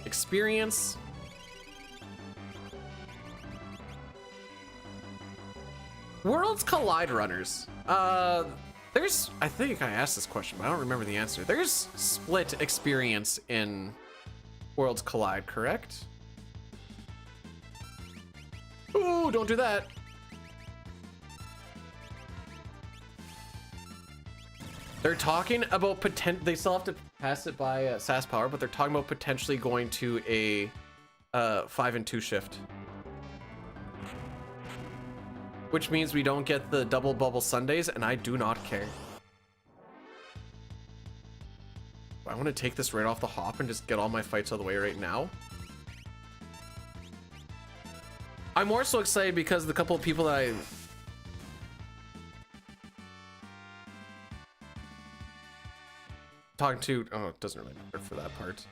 experience. Worlds Collide runners. There's, I think I asked this question, but I don't remember the answer. There's split experience in Worlds Collide, correct? Ooh, don't do that. They're talking about they still have to pass it by SAS Power, but they're talking about potentially going to a 5 and 2 shift. Which means we don't get the double bubble Sundays, and I do not care. I want to take this right off the hop and just get all my fights out of the way right now. I'm more so excited because the couple of people that I talking to, oh, it doesn't really matter for that part.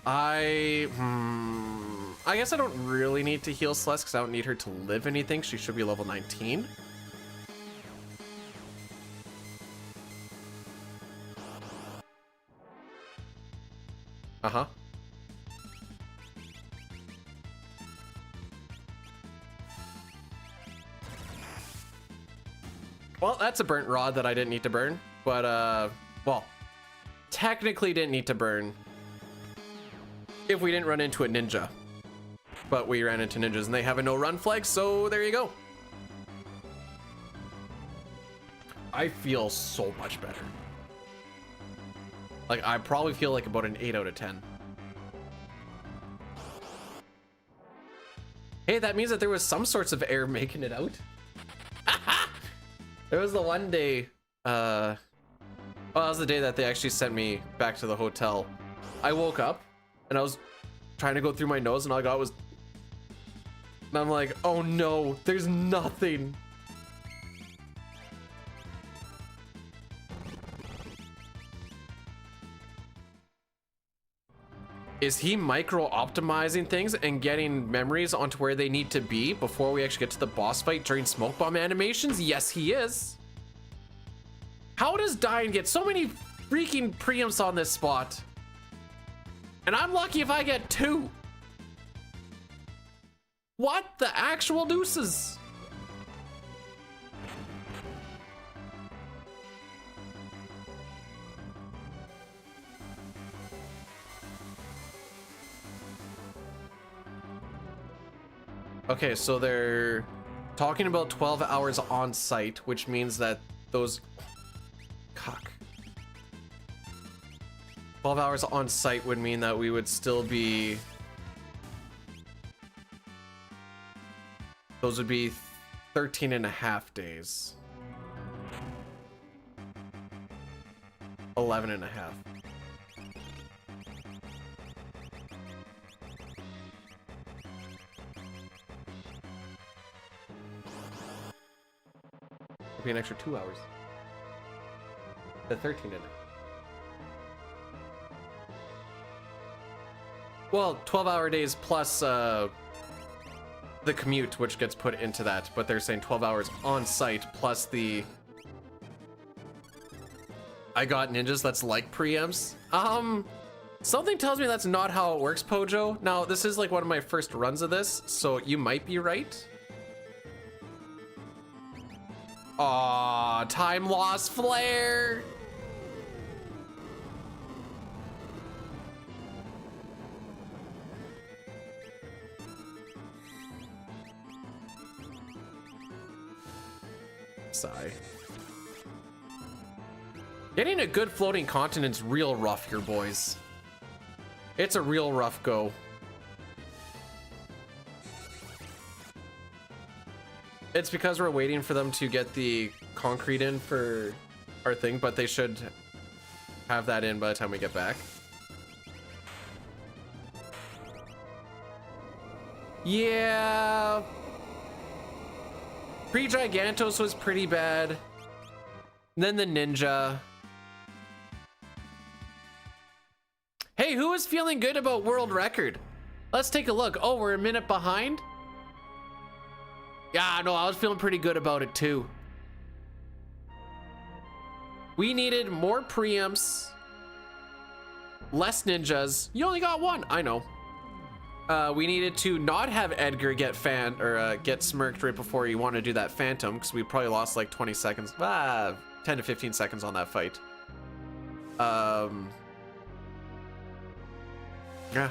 I guess I don't really need to heal Celeste because I don't need her to live anything. She should be level 19. Uh-huh. Well, that's a burnt rod that I didn't need to burn, but well, technically didn't need to burn if we didn't run into a ninja. But we ran into ninjas and they have a no run flag, so there you go. I feel so much better. Like, I probably feel like about an 8 out of 10. Hey, that means that there was some sorts of air making it out. There was the one day, well, that was the day that they actually sent me back to the hotel. I woke up and I was trying to go through my nose and all I got was, and I'm like, oh no, there's nothing. Is he micro optimizing things and getting memories onto where they need to be before we actually get to the boss fight during smoke bomb animations? Yes, he is. How does Dine get so many freaking preamps on this spot? And I'm lucky if I get 2. What the actual deuces? Okay, so they're talking about 12 hours on site, which means that those 12 hours on site would mean that we would still be, those would be 13 and a half days. 11 and a half. It'll be an extra 2 hours. The 13 and a half. Well, 12-hour days plus the commute, which gets put into that, but they're saying 12 hours on site plus the I got ninjas that's like preamps. Something tells me that's not how it works, Pojo. Now, this is like one of my first runs of this, so you might be right. Aw, time loss flare. Sigh. Getting a good floating continent's real rough here, boys. It's a real rough go. It's because we're waiting for them to get the concrete in for our thing, but they should have that in by the time we get back. Yeah. Pre-Gigantos was pretty bad. Then the ninja. Hey, who is feeling good about world record? Let's take a look. Oh, we're a minute behind? Yeah, no, I was feeling pretty good about it too. We needed more preamps, less ninjas. You only got 1, I know. We needed to not have Edgar get get smirked right before you want to do that phantom, because we probably lost like 20 seconds, 10 to 15 seconds on that fight. Yeah.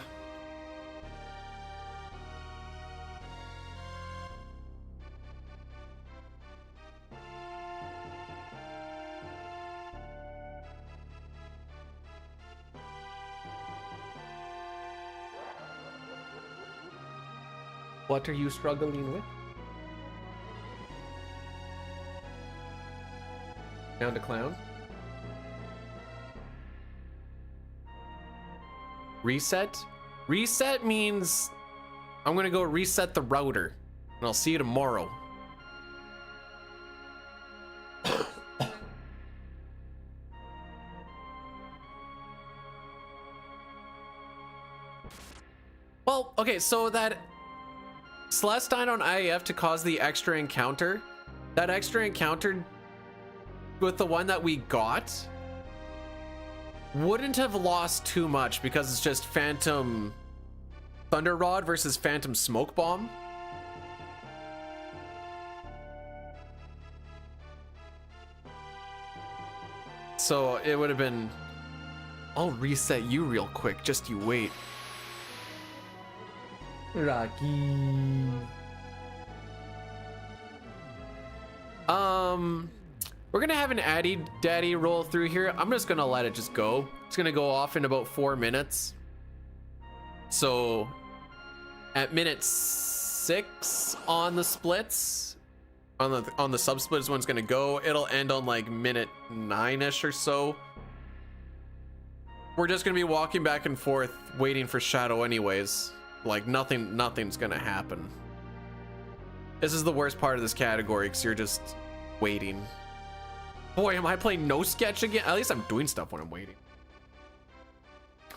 What are you struggling with? Down to clown. Reset? Reset means I'm gonna go reset the router, and I'll see you tomorrow. Well, okay, so that Celestine on IAF to cause the extra encounter, that extra encounter with the one that we got wouldn't have lost too much because it's just Phantom Thunder Rod versus Phantom Smoke Bomb. So it would have been, I'll reset you real quick, just you wait. Rocky. We're gonna have an Addy Daddy roll through here. I'm just gonna let it just go. It's gonna go off in about 4 minutes. So at minute 6 on the splits, on the sub split is when it's gonna go. It'll end on like minute 9ish or so. We're just gonna be walking back and forth waiting for Shadow anyways. Like nothing's gonna happen. This is the worst part of this category because you're just waiting. Boy, am I playing no sketch again? At least I'm doing stuff when I'm waiting.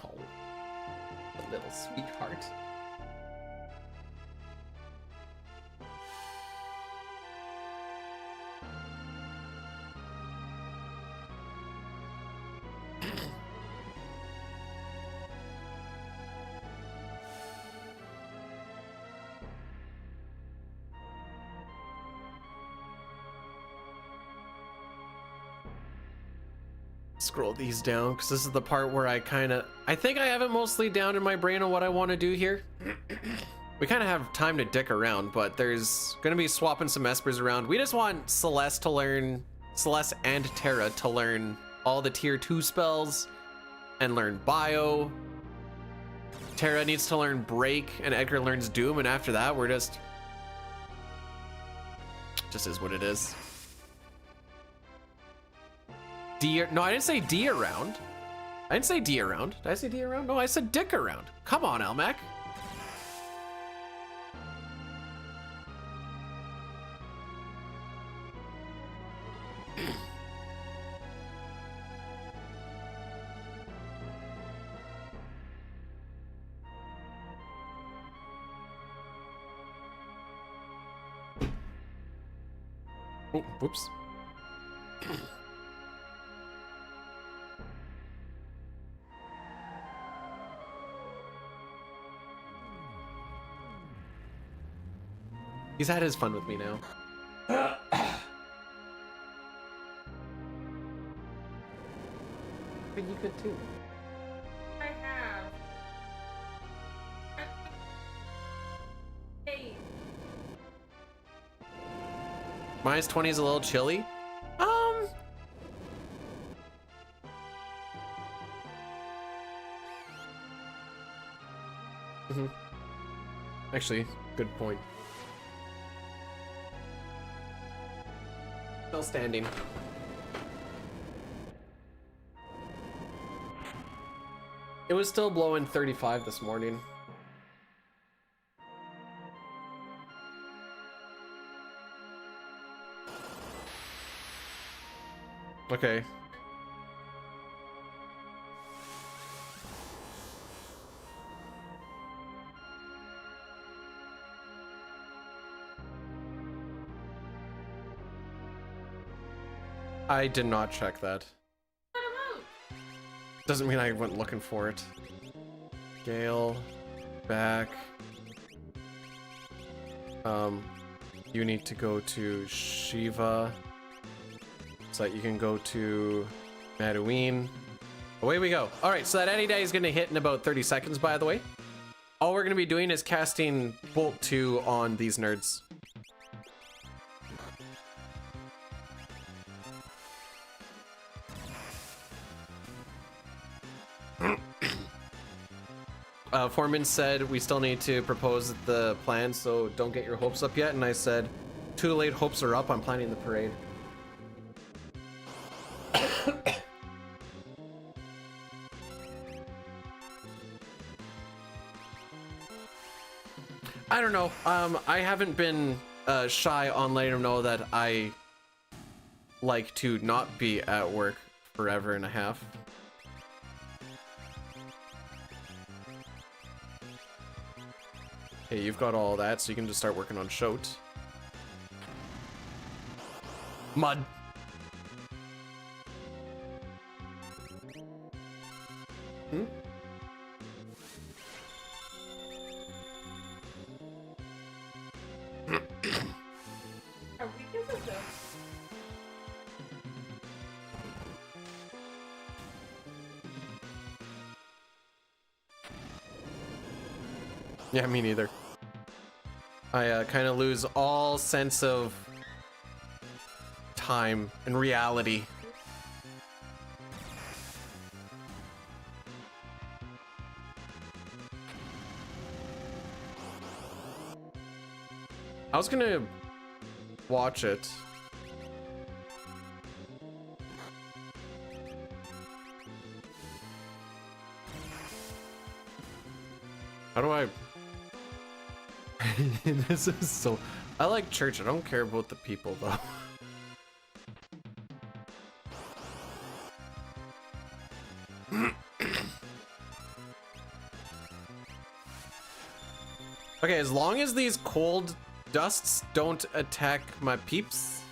Oh. little sweetheart. Scroll these down because this is the part where I think I have it mostly down in my brain on what I want to do here. We kind of have time to dick around, but there's going to be swapping some Espers around. We just want Celeste and Terra to learn all the tier 2 spells and learn Bio. Terra needs to learn Break and Edgar learns Doom, and after that we're just is what it is. No, I didn't say D around. I didn't say D around. Did I say D around? No, I said dick around. Come on, Elmac. Oh, whoops. He's had his fun with me now. But you could too. I have. Hey. -20 is a little chilly. Actually, good point. Still standing. It was still blowing 35 this morning. Okay. I did not check that. Doesn't mean I went looking for it. Gale, back. You need to go to Shiva so that you can go to Bdewd. Away we go. All right, so that any day is gonna hit in about 30 seconds, by the way. All we're gonna be doing is casting Bolt 2 on these nerds. Foreman said we still need to propose the plan, so don't get your hopes up yet. And I said, too late, hopes are up. I'm planning the parade. I don't know. I haven't been shy on letting him know that I like to not be at work forever and a half. Hey, you've got all that, so you can just start working on Shoat. Mud. Hmm? How weak is this though? Yeah, me neither. I kind of lose all sense of time and reality. I was gonna watch it. How do I... This is so... I like church. I don't care about the people, though. Okay, as long as these cold dusts don't attack my peeps.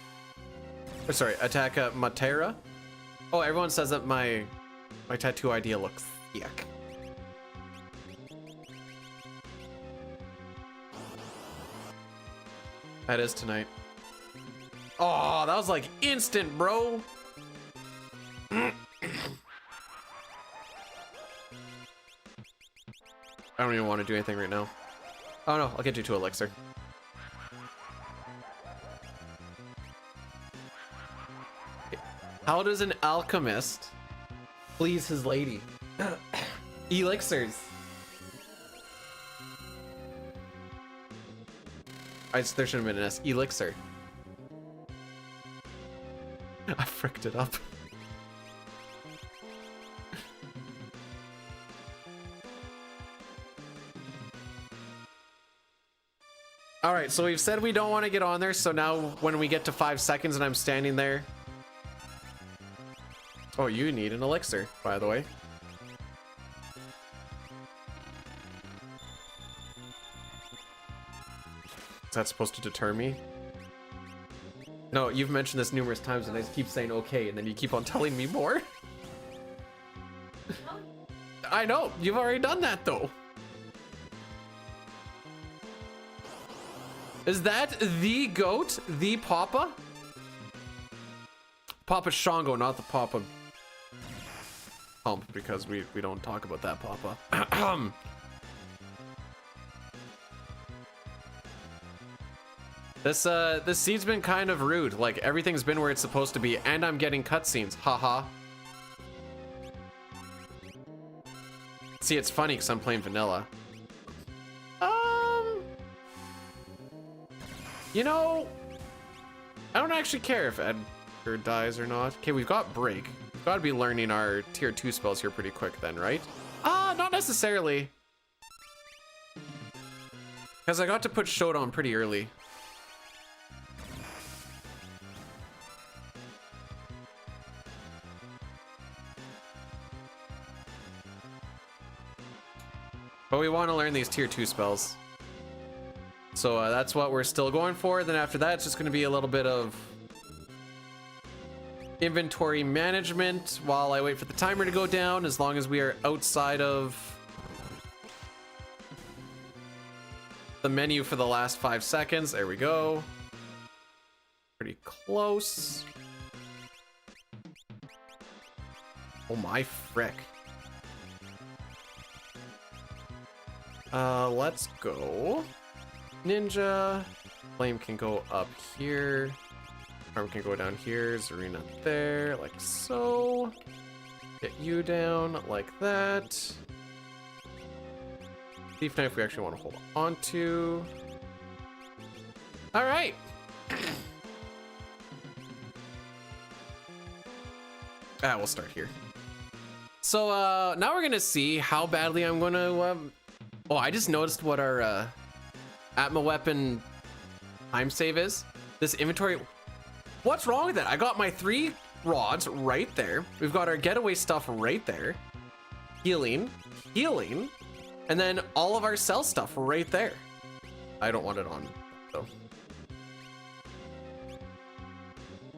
Or sorry, attack Matera. Oh, everyone says that my tattoo idea looks yuck. That is tonight. Oh, that was like instant, bro. I don't even want to do anything right now. Oh no, I'll get you to elixir. How does an alchemist please his lady? Elixirs. There should have been an S. Elixir. I fricked it up. All right, so we've said we don't want to get on there, so now when we get to 5 seconds and I'm standing there. Oh, you need an elixir, by the way. Is that supposed to deter me? No, you've mentioned this numerous times and I keep saying okay, and then you keep on telling me more. I know, you've already done that though. Is that the goat? The Papa? Papa Shango, not the Papa Hump, because we don't talk about that Papa. This seed's been kind of rude. Like, everything's been where it's supposed to be, and I'm getting cutscenes. Haha. See, it's funny because I'm playing vanilla. You know, I don't actually care if Edgar dies or not. Okay, we've got break. We've got to be learning our tier 2 spells here pretty quick then, right? Not necessarily. Because I got to put Showdown pretty early. But we want to learn these tier 2 spells. So that's what we're still going for. Then after that, it's just going to be a little bit of inventory management while I wait for the timer to go down, as long as we are outside of the menu for the last 5 seconds. There we go. Pretty close. Oh my frick. Let's go. Ninja. Flame can go up here. Arm can go down here. Zarina there, like so. Get you down like that. Thief knife we actually want to hold on to. All right. We'll start here. So now we're gonna see how badly I'm gonna. Oh, I just noticed what our Atma weapon time save is. This inventory. What's wrong with it? I got my 3 rods right there. We've got our getaway stuff right there. Healing, and then all of our cell stuff right there. I don't want it on though.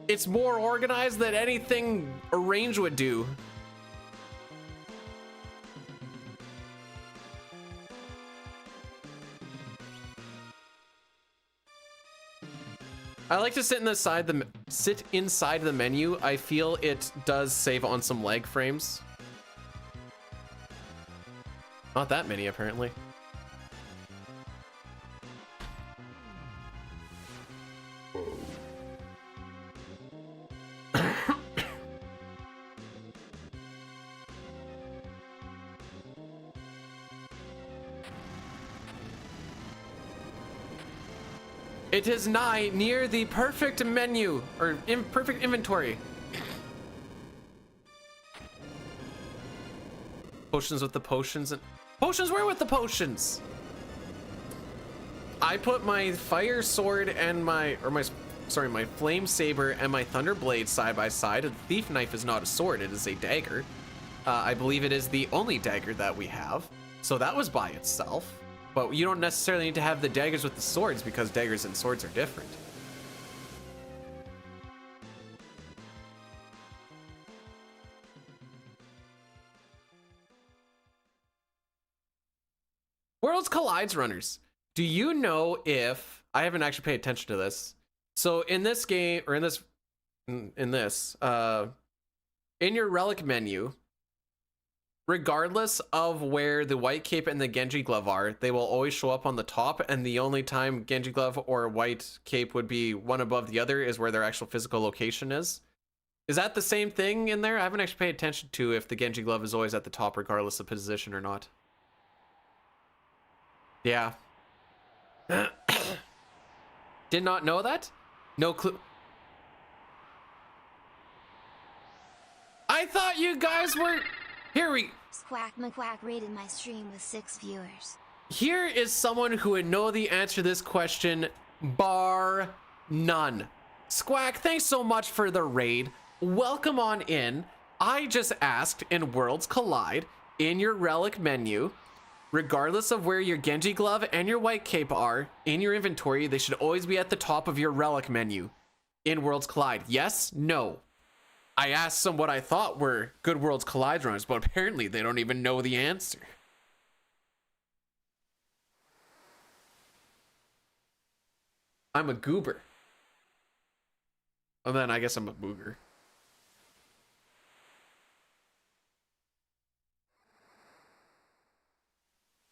It's more organized than anything a range would do. I like to sit inside the menu. I feel it does save on some lag frames. Not that many, apparently. It is nigh near the perfect menu, or perfect inventory. Potions with the potions and potions. Where with the potions? I put my fire sword and my flame saber and my thunder blade side by side. A thief knife is not a sword; it is a dagger. I believe it is the only dagger that we have. So that was by itself. But you don't necessarily need to have the daggers with the swords because daggers and swords are different. Worlds Collides runners. Do you know if I haven't actually paid attention to this? So in this game, or in your relic menu, regardless of where the white cape and the Genji glove are, they will always show up on the top, and the only time Genji glove or white cape would be one above the other is where their actual physical location is. Is that the same thing in there? I haven't actually paid attention to if the Genji glove is always at the top regardless of position or not. Yeah. Did not know that? No clue. I thought you guys were... Squack McQuack rated my stream with 6 viewers. Here is someone who would know the answer to this question, bar none. Squack, thanks so much for the raid. Welcome on in. I just asked in Worlds Collide, in your relic menu, regardless of where your Genji glove and your white cape are in your inventory, they should always be at the top of your relic menu in Worlds Collide. Yes? No? I asked them what I thought were good Worlds Collide runners, but apparently they don't even know the answer. I'm a goober. And then I guess I'm a booger.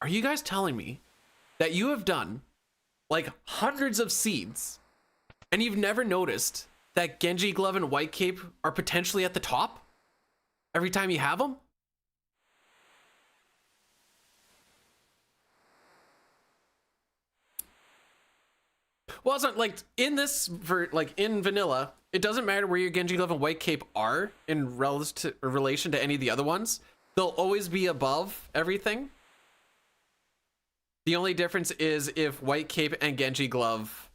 Are you guys telling me that you have done like hundreds of seeds and you've never noticed that Genji glove and white cape are potentially at the top every time you have them? Well, it's not like in this, for like in vanilla, it doesn't matter where your Genji glove and white cape are in relation to any of the other ones. They'll always be above everything. The only difference is if white cape and Genji glove,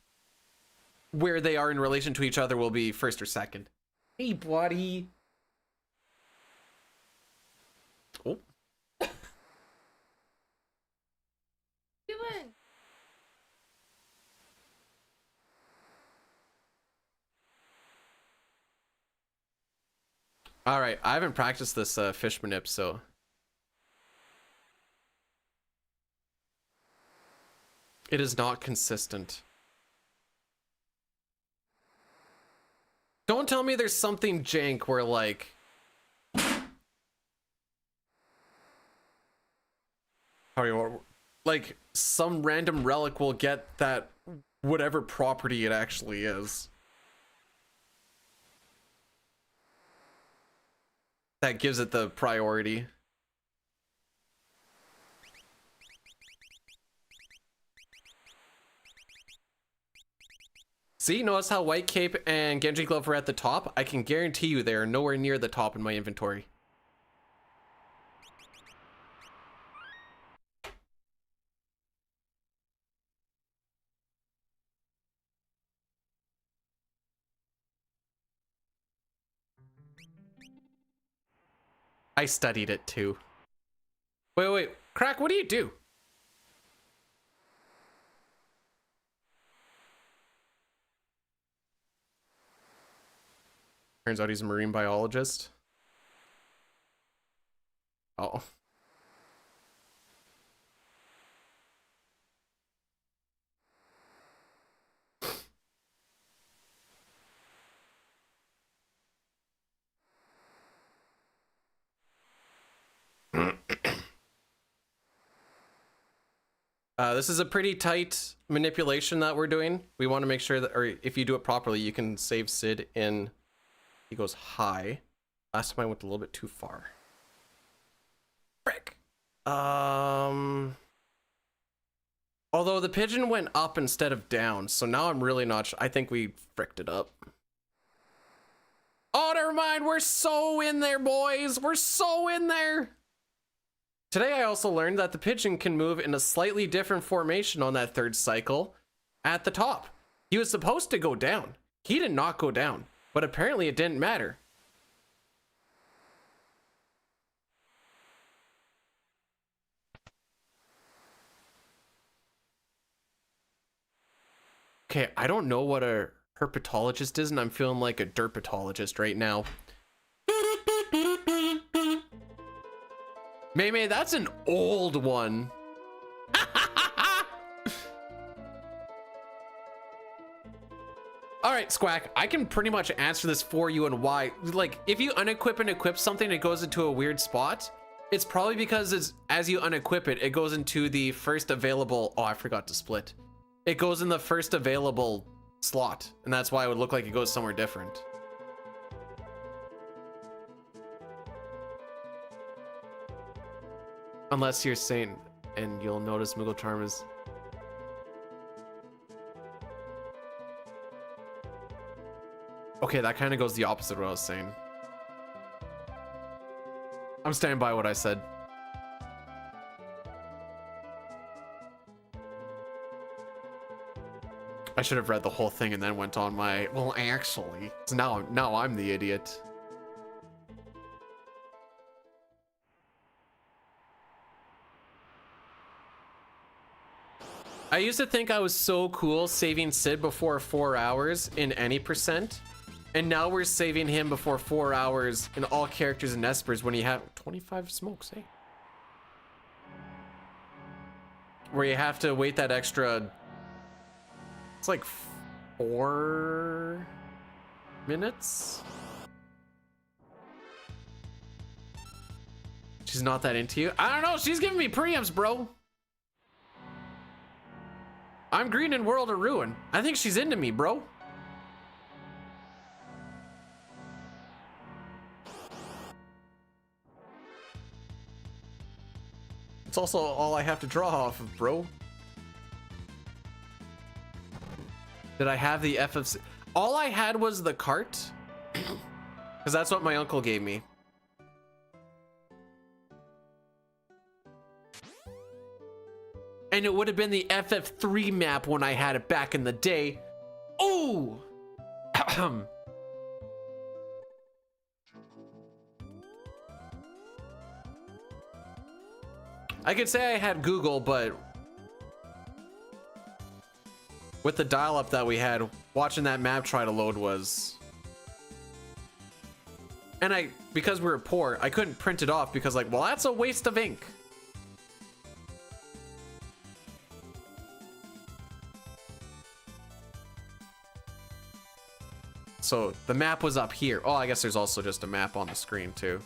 where they are in relation to each other, will be first or second. Hey, buddy. Oh. Doing. All right, I haven't practiced this fish manip, so. It is not consistent. Don't tell me there's something jank where like... like some random relic will get that whatever property it actually is. That gives it the priority. See, notice how white cape and Genji glove are at the top? I can guarantee you they are nowhere near the top in my inventory. I studied it too. Wait, Crack, what do you do? Turns out he's a marine biologist. Oh. This is a pretty tight manipulation that we're doing. We want to make sure that, or if you do it properly, you can save Sid in... He goes high. Last time I went a little bit too far. Frick. Although the pigeon went up instead of down, so now I'm really not sure. I think we fricked it up. Oh, never mind. We're so in there, boys. We're so in there. Today I also learned that the pigeon can move in a slightly different formation on that third cycle at the top. He was supposed to go down. He did not go down, but apparently it didn't matter. Okay, I don't know what a herpetologist is, and I'm feeling like a derpetologist right now. May, that's an old one. All right, Squack, I can pretty much answer this for you and why. Like, if you unequip and equip something, it goes into a weird spot. It's probably because as you unequip it, it goes into the first available. Oh, I forgot to split. It goes in the first available slot, and that's why it would look like it goes somewhere different. Unless you're Saint, and you'll notice Moogle Charm is. Okay, that kind of goes the opposite of what I was saying. I'm standing by what I said. I should have read the whole thing and then went on my, well, actually. So now I'm the idiot. I used to think I was so cool saving Sid before 4 hours in any percent. And now we're saving him before 4 hours in all characters and Espers when you have 25 smokes, eh? Where you have to wait that extra, it's like 4 minutes. She's not that into you. I don't know, she's giving me preamps, bro. I'm green in World of Ruin. I think she's into me, bro. It's also all I have to draw off of, bro. Did I have the FFC? All I had was the cart. Because that's what my uncle gave me. And it would have been the FF3 map when I had it back in the day. Oh! I could say I had Google, but with the dial-up that we had, watching that map try to load was... And because we were poor, I couldn't print it off because like, well, that's a waste of ink. So the map was up here. Oh, I guess there's also just a map on the screen too.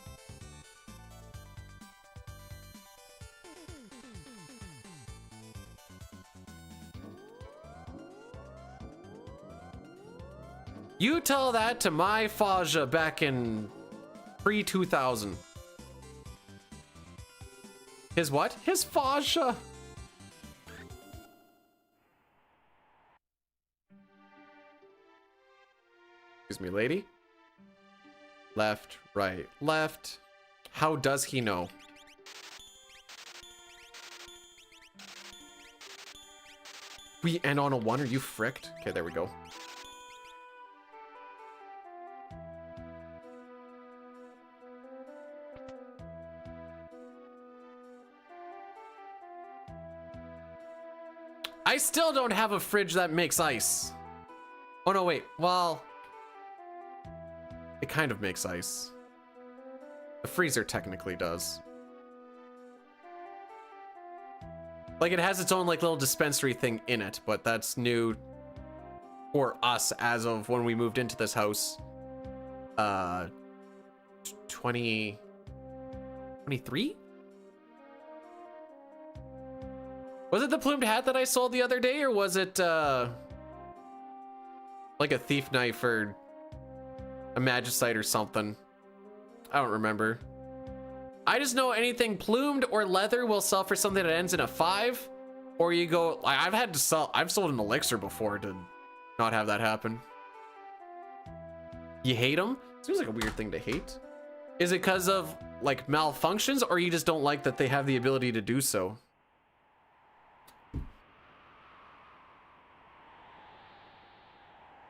You tell that to my Faja back in pre-2000. His what? His Faja. Excuse me, lady. Left, right, left. How does he know? We end on a 1, are you fricked? Okay, there we go. I still don't have a fridge that makes ice. Oh no, wait, well, it kind of makes ice. The freezer technically does. Like it has its own like little dispensary thing in it, but that's new for us as of when we moved into this house. 2023? Was it the plumed hat that I sold the other day, or was it like a thief knife or a magicite or something? I don't remember. I just know anything plumed or leather will sell for something that ends in a 5, or you go, like, I've sold an elixir before to not have that happen. You hate them? Seems like a weird thing to hate. Is it because of like malfunctions, or you just don't like that they have the ability to do so?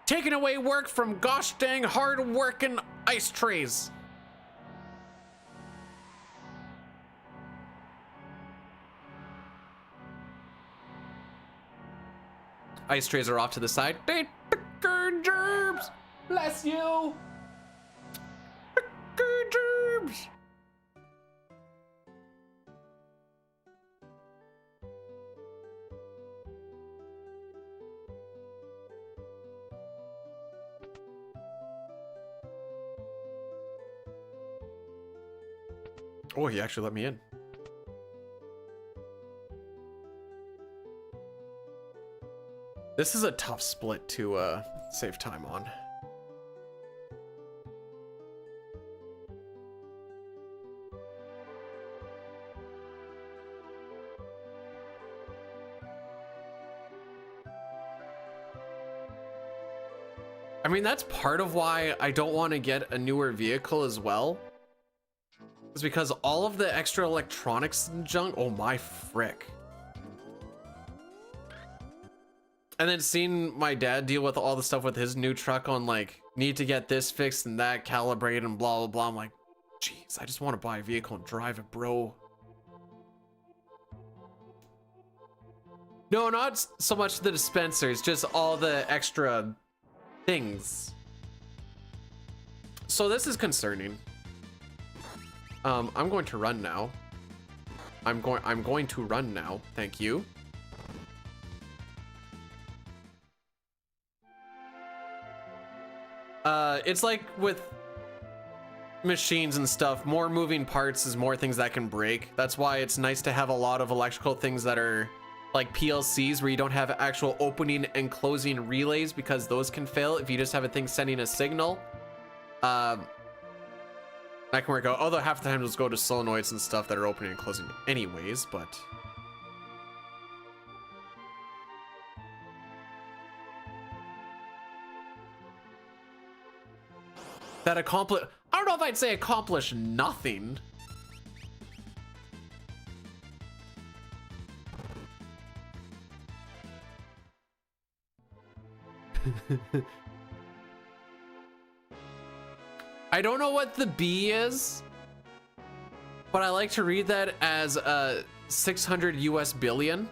Taking away work from gosh dang hard working ice trays. ice trays are off to the side. They gerbs. Bless you. Gerbs. Oh, he actually let me in. This is a tough split to save time on. I mean, that's part of why I don't want to get a newer vehicle as well. Is because all of the extra electronics and junk, oh my frick. And then seeing my dad deal with all the stuff with his new truck on like, need to get this fixed and that calibrated and blah, blah, blah. I'm like, geez, I just want to buy a vehicle and drive it, bro. No, not so much the dispensers, just all the extra things. So this is concerning. I'm going to run now. I'm going to run now. Thank you. It's like with machines and stuff, more moving parts is more things that can break. That's why it's nice to have a lot of electrical things that are like PLCs where you don't have actual opening and closing relays, because those can fail if you just have a thing sending a signal. That can work out, although half the time it'll go to solenoids and stuff that are opening and closing anyways, but that accomplish, I don't know if I'd say accomplish nothing. I don't know what the B is, but I like to read that as 600 US billion.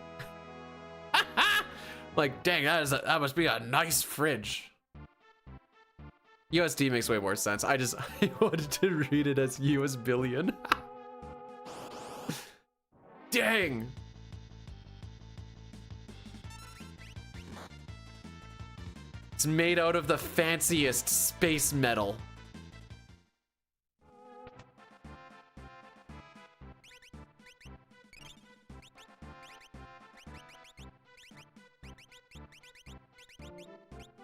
Like, dang, that must be a nice fridge. USD makes way more sense. I wanted to read it as US billion. Dang. It's made out of the fanciest space metal.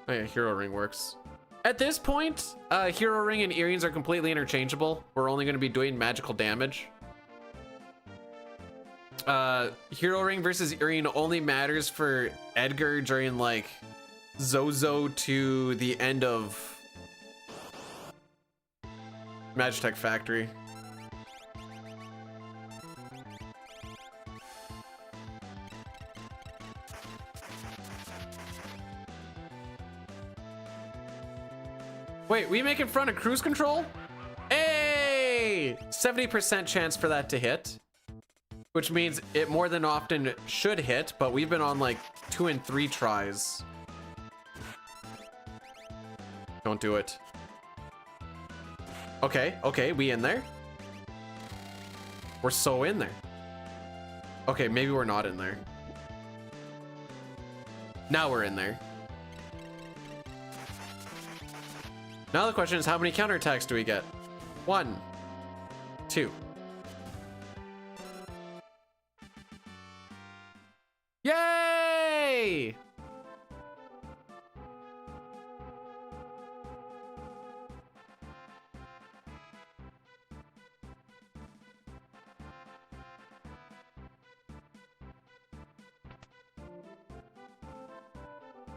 Oh yeah, Hero Ring works. At this point, Hero Ring and earrings are completely interchangeable. We're only going to be doing magical damage. Hero Ring versus earring only matters for Edgar during like Zozo to the end of Magitech Factory. Wait, we make it front of cruise control? Hey! 70% chance for that to hit, which means it more than often should hit, but we've been on like 2 and 3 tries. Don't do it. Okay, we in there? We're so in there. Okay, maybe we're not in there. Now we're in there. Now the question is, how many counterattacks do we get? 1, 2. Yay!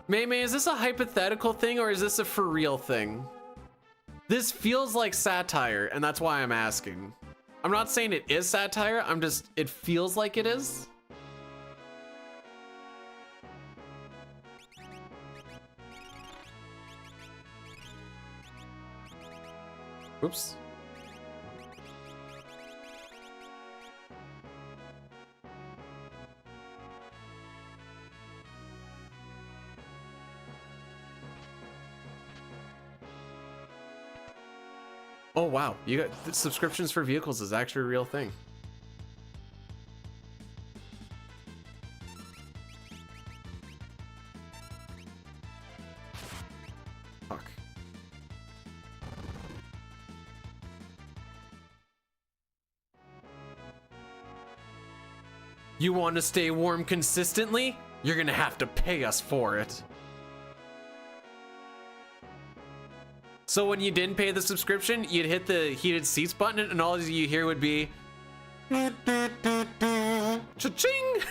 May, is this a hypothetical thing or is this a for real thing? This feels like satire, and that's why I'm asking. I'm not saying it is satire, it feels like it is. Oops. Oh wow, you got the subscriptions for vehicles is actually a real thing. Fuck. You want to stay warm consistently? You're gonna have to pay us for it. So when you didn't pay the subscription, you'd hit the heated seats button and all you hear would be cha-ching.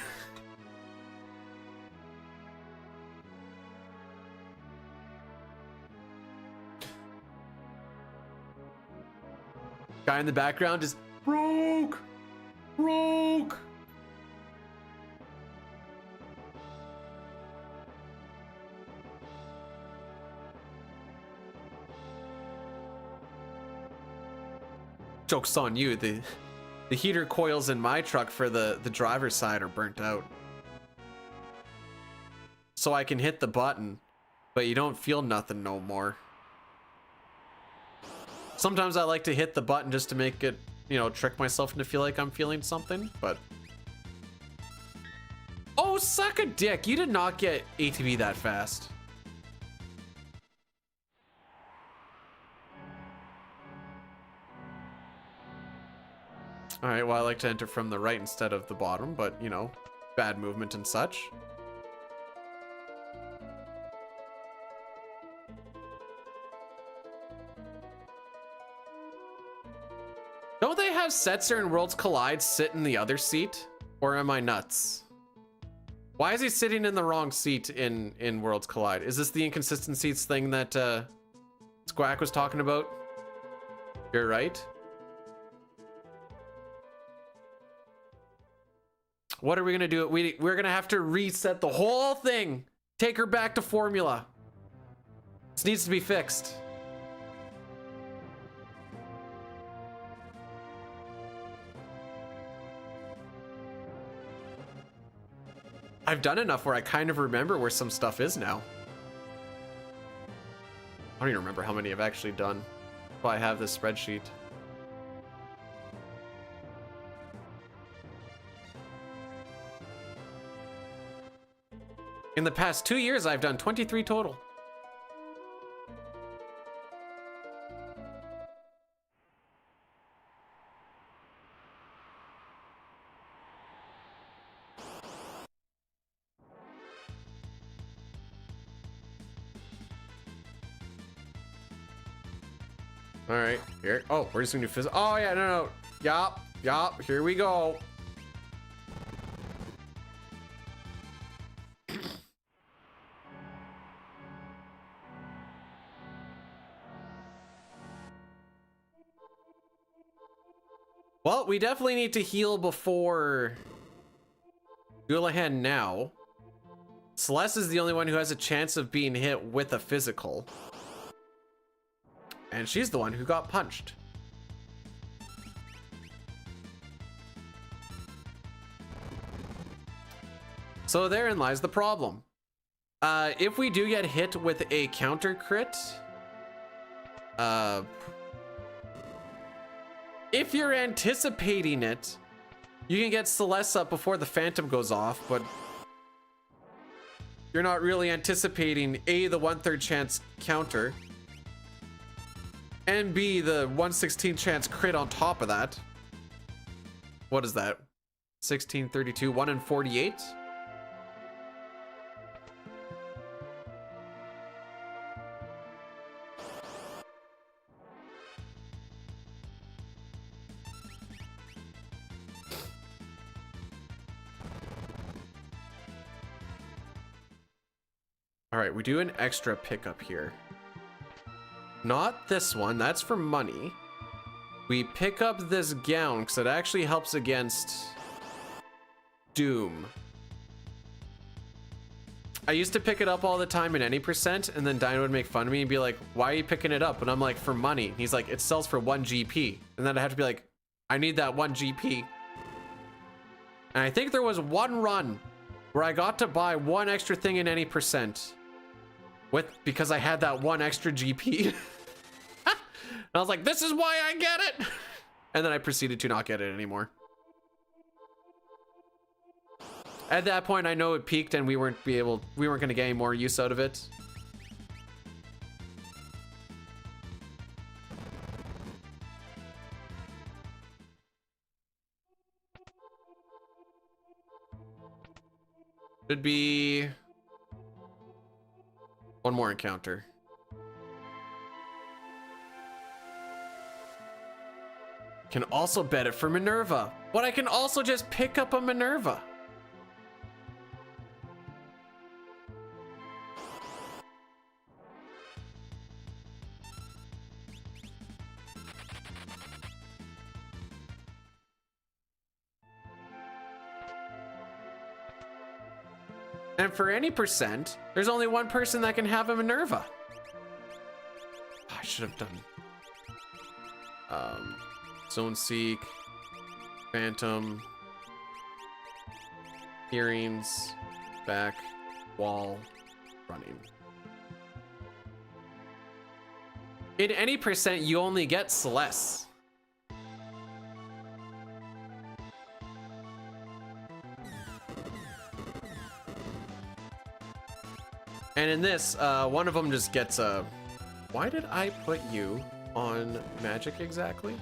Guy in the background is broke. Joke's on you. The heater coils in my truck for the driver's side are burnt out. So I can hit the button, but you don't feel nothing no more. Sometimes I like to hit the button just to make it, you know, trick myself into feel like I'm feeling something, but... Oh, suck a dick! You did not get ATV that fast. Alright, well, I like to enter from the right instead of the bottom, but, you know, bad movement and such. Don't they have Setzer and Worlds Collide sit in the other seat? Or am I nuts? Why is he sitting in the wrong seat in Worlds Collide? Is this the inconsistencies thing that Squack was talking about? You're right. What are we gonna do? We're gonna have to reset the whole thing. Take her back to formula. This needs to be fixed. I've done enough where I kind of remember where some stuff is now. I don't even remember how many I've actually done. But I have this spreadsheet. In the past 2 years, I've done 23 total. All right, here. Oh, we're just gonna do physical. Oh yeah, no. Yup. Here we go. Well, we definitely need to heal before Houlihan now. Celeste is the only one who has a chance of being hit with a physical. And she's the one who got punched. So therein lies the problem. If we do get hit with a counter crit, if you're anticipating it, you can get Celeste up before the Phantom goes off, but you're not really anticipating A, the 1/3 chance counter, and B, the 1/16 chance crit on top of that. What is that? 16, 32, 1 in 48? All right, we do an extra pickup here. Not this one, that's for money. We pick up this gown because it actually helps against Doom. I used to pick it up all the time in any percent, and then Dino would make fun of me and be like, why are you picking it up? And I'm like, for money. He's like, it sells for 1 GP. And then I have to be like, I need that 1 GP. And I think there was one run where I got to buy one extra thing in any percent. Because I had that 1 extra GP. I was like, this is why I get it. And then I proceeded to not get it anymore. At that point, I know it peaked and we weren't going to get any more use out of it. Should be one more encounter. Can also bet it for Minerva, but I can also just pick up a Minerva. And for any percent, there's only one person that can have a Minerva. I should have done Zone Seek, Phantom, Earrings, back, wall, running. In any percent, you only get Celeste. And in this, one of them just gets a... Why did I put you on magic exactly?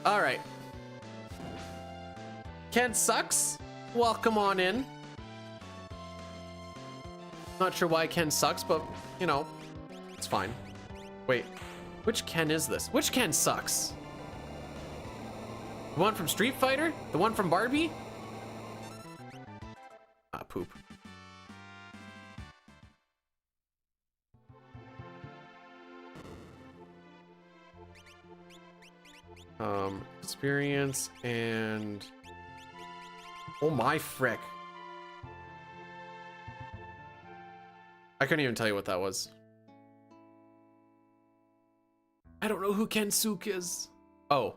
All right. Ken sucks. Welcome on in. Not sure why Ken sucks, but you know, it's fine. Wait, which Ken is this? Which Ken sucks? The one from Street Fighter? The one from Barbie? Ah, poop. Experience and... Oh my frick. I couldn't even tell you what that was. I don't know who Ken Suk is. Oh.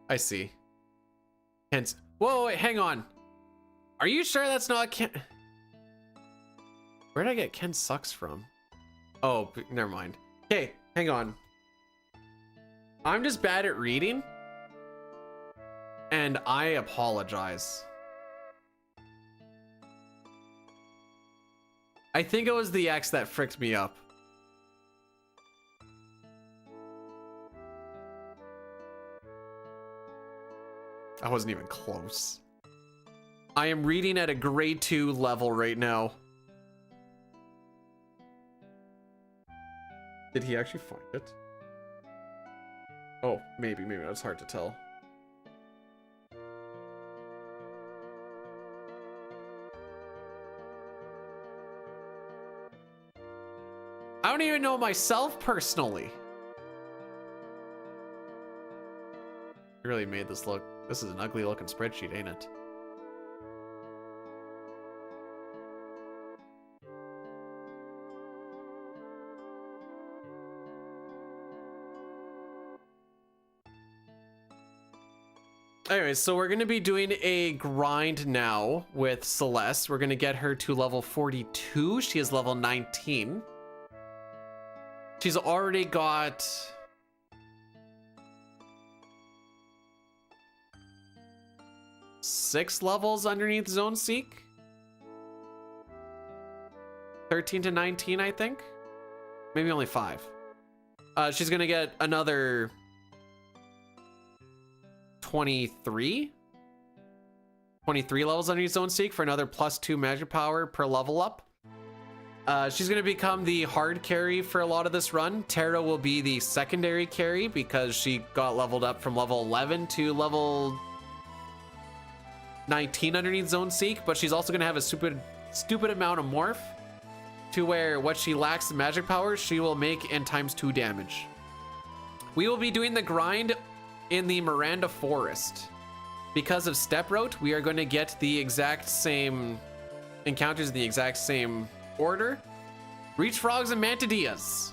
I see. Ken's... Whoa, wait, hang on. Are you sure that's not Ken... Where did I get Ken Sucks from? Oh, never mind. Okay, hang on. I'm just bad at reading. And I apologize. I think it was the X that fricked me up. I wasn't even close. I am reading at a grade 2 level right now. Did he actually find it? Oh, maybe that's hard to tell. I don't even know myself personally. You really made this look. This is an ugly looking spreadsheet, ain't it? Anyways, so we're going to be doing a grind now with Celeste. We're going to get her to level 42. She is level 19. She's already got... six levels underneath Zone Seek. 13 to 19, I think. Maybe only 5. She's going to get another... 23 levels underneath Zone Seek for another +2 magic power per level up. She's going to become the hard carry for a lot of this run. Terra will be the secondary carry because she got leveled up from level 11 to level 19 underneath Zone Seek, but she's also going to have a stupid amount of morph to where what she lacks in magic power, she will make in ×2 damage. We will be doing the grind in the Miranda Forest. because of step route, we are going to get the exact same encounters in the exact same order. Reach frogs and mantadillas.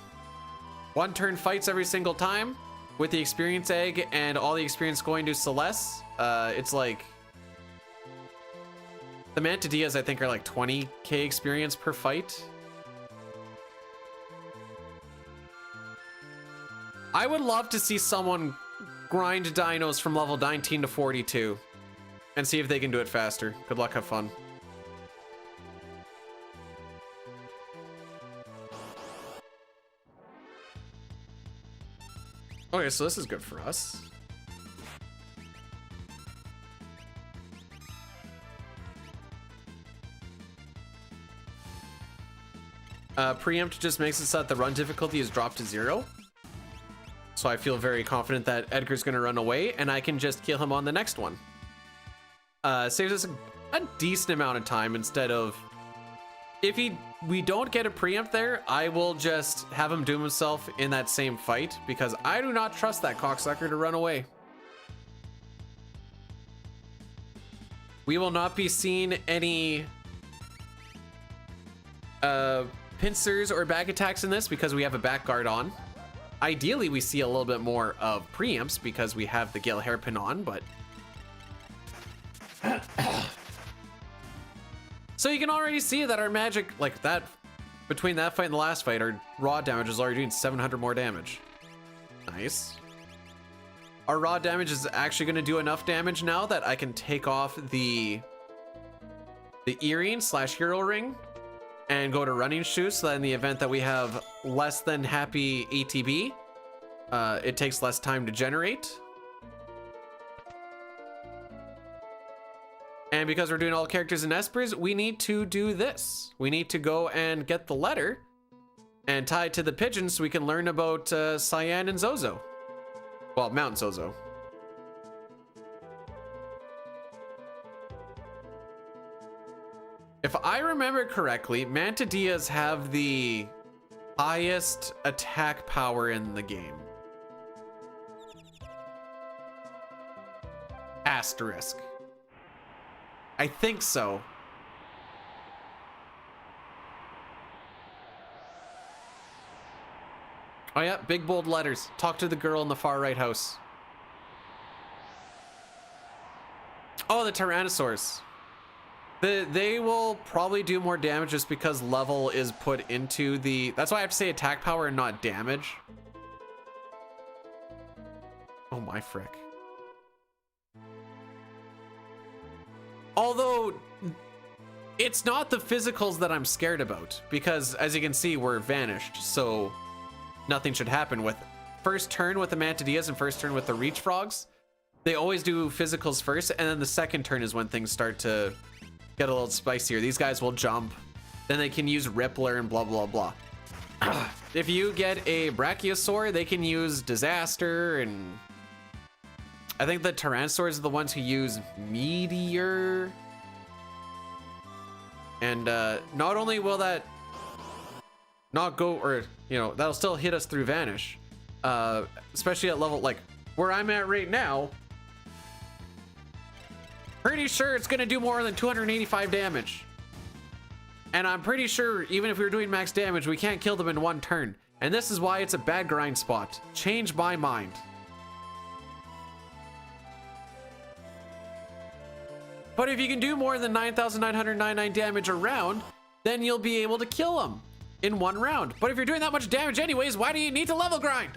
1 turn fights every single time with the experience egg and all the experience going to Celeste. It's like the mantadillas I think are like 20k experience per fight. I would love to see someone grind dinos from level 19 to 42 and see if they can do it faster. Good luck, have fun. Okay, so this is good for us. Preempt just makes it so that the run difficulty is dropped to 0. So I feel very confident that Edgar's gonna run away and I can just kill him on the next one. Saves us a decent amount of time instead of... If we don't get a preempt there, I will just have him doom himself in that same fight because I do not trust that cocksucker to run away. We will not be seeing any pincers or back attacks in this because we have a back guard on. Ideally, we see a little bit more of preempts because we have the Gale hairpin on, but... So you can already see that our magic, like that, between that fight and the last fight, our raw damage is already doing 700 more damage. Nice. Our raw damage is actually going to do enough damage now that I can take off the earring / hero ring and go to running shoes, so that in the event that we have less than happy ATB, it takes less time to generate. And because we're doing all characters in Espers, we need to do this. We need to go and get the letter and tie it to the pigeon so we can learn about Cyan and Zozo. Well, Mount Zozo. If I remember correctly, mantadillas have the highest attack power in the game. Asterisk. I think so. Oh yeah, big bold letters. Talk to the girl in the far right house. Oh, the Tyrannosaurs. They will probably do more damage just because level is put into the... That's why I have to say attack power and not damage. Oh my frick. Although, it's not the physicals that I'm scared about, because as you can see, we're vanished, so nothing should happen with first turn with the mantadillas and first turn with the reach frogs. They always do physicals first, and then the second turn is when things start to get a little spicier. These guys will jump, then they can use Rippler and blah, blah, blah. If you get a Brachiosaur, they can use Disaster, and I think the Tyrannosaurs are the ones who use Meteor. And not only will that not go, or, you know, that'll still hit us through Vanish. Especially at level, like, where I'm at right now. Pretty sure it's going to do more than 285 damage. And I'm pretty sure, even if we were doing max damage, we can't kill them in 1 turn. And this is why it's a bad grind spot. Change my mind. But if you can do more than 9,999 damage a round, then you'll be able to kill them in 1 round. But if you're doing that much damage anyways, why do you need to level grind?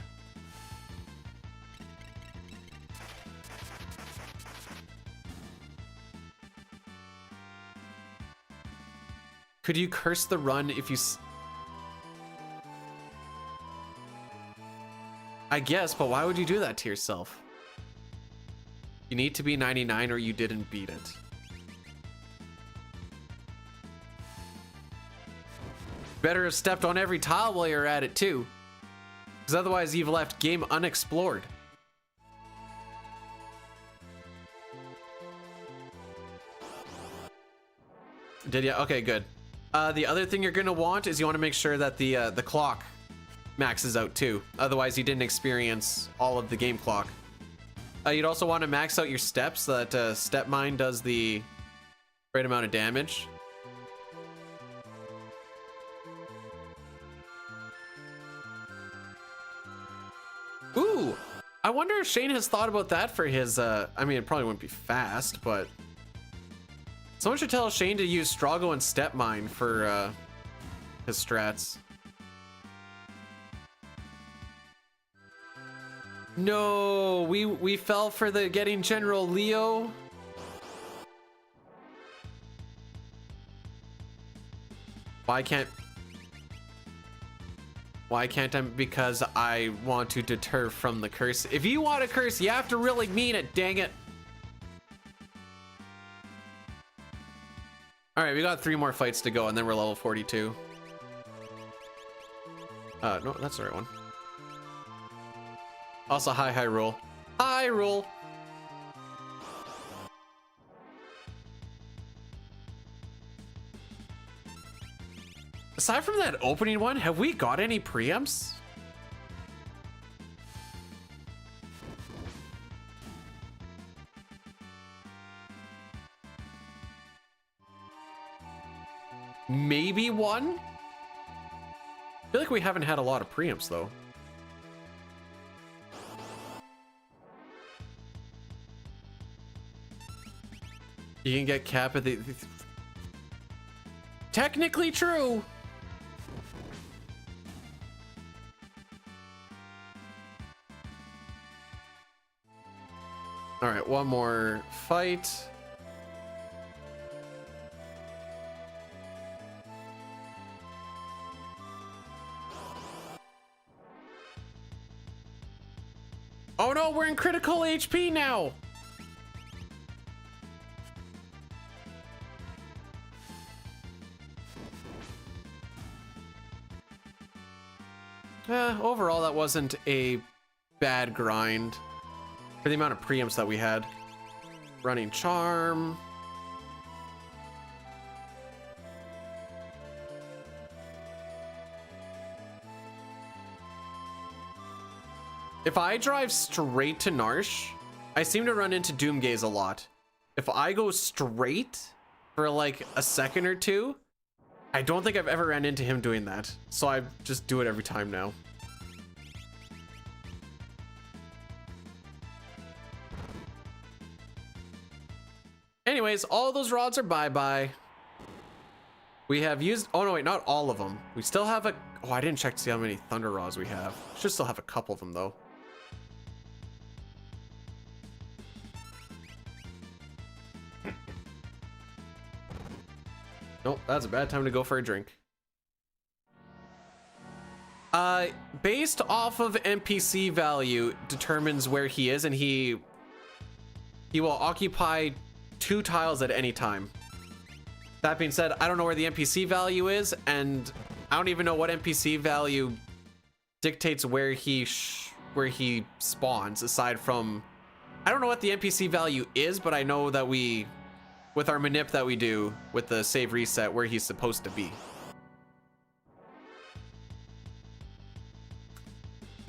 Could you curse the run if you... I guess, but why would you do that to yourself? You need to be 99 or you didn't beat it. Better have stepped on every tile while you're at it too, because otherwise you've left game unexplored. Did ya? Okay, good. The other thing you're gonna want is you want to make sure that the clock maxes out too. Otherwise, you didn't experience all of the game clock. You'd also want to max out your steps so that step mine does the right amount of damage. Ooh, I wonder if Shane has thought about that for his, I mean, it probably wouldn't be fast, but someone should tell Shane to use Strago and Step Mine for his strats. No, we fell for the getting General Leo. Why can't I? Because I want to deter from the curse. If you want a curse, you have to really mean it, dang it. All right, we got 3 more fights to go and then we're level 42. No, that's the right one. Also, hi, Hyrule. Hyrule. Aside from that opening one, have we got any preamps? Maybe one? I feel like we haven't had a lot of preamps though. You can get cap at the technically true. All right, one more fight. Oh no, we're in critical HP now. Overall, that wasn't a bad grind for the amount of preamps that we had. Running charm. If I drive straight to Narsh, I seem to run into Doomgaze a lot. If I go straight for like a second or two, I don't think I've ever ran into him doing that. So I just do it every time now. Anyways, all those rods are bye-bye. We have used, oh no, wait, not all of them. We still have a, oh, I didn't check to see how many thunder rods we have. Should still have a couple of them though. Nope, that's a bad time to go for a drink. Based off of NPC value determines where he is, and he will occupy 2 tiles at any time. That being said, I don't know where the NPC value is, and I don't even know what NPC value dictates where he spawns, aside from, I don't know what the NPC value is, but I know that we, with our manip that we do with the save reset, where he's supposed to be.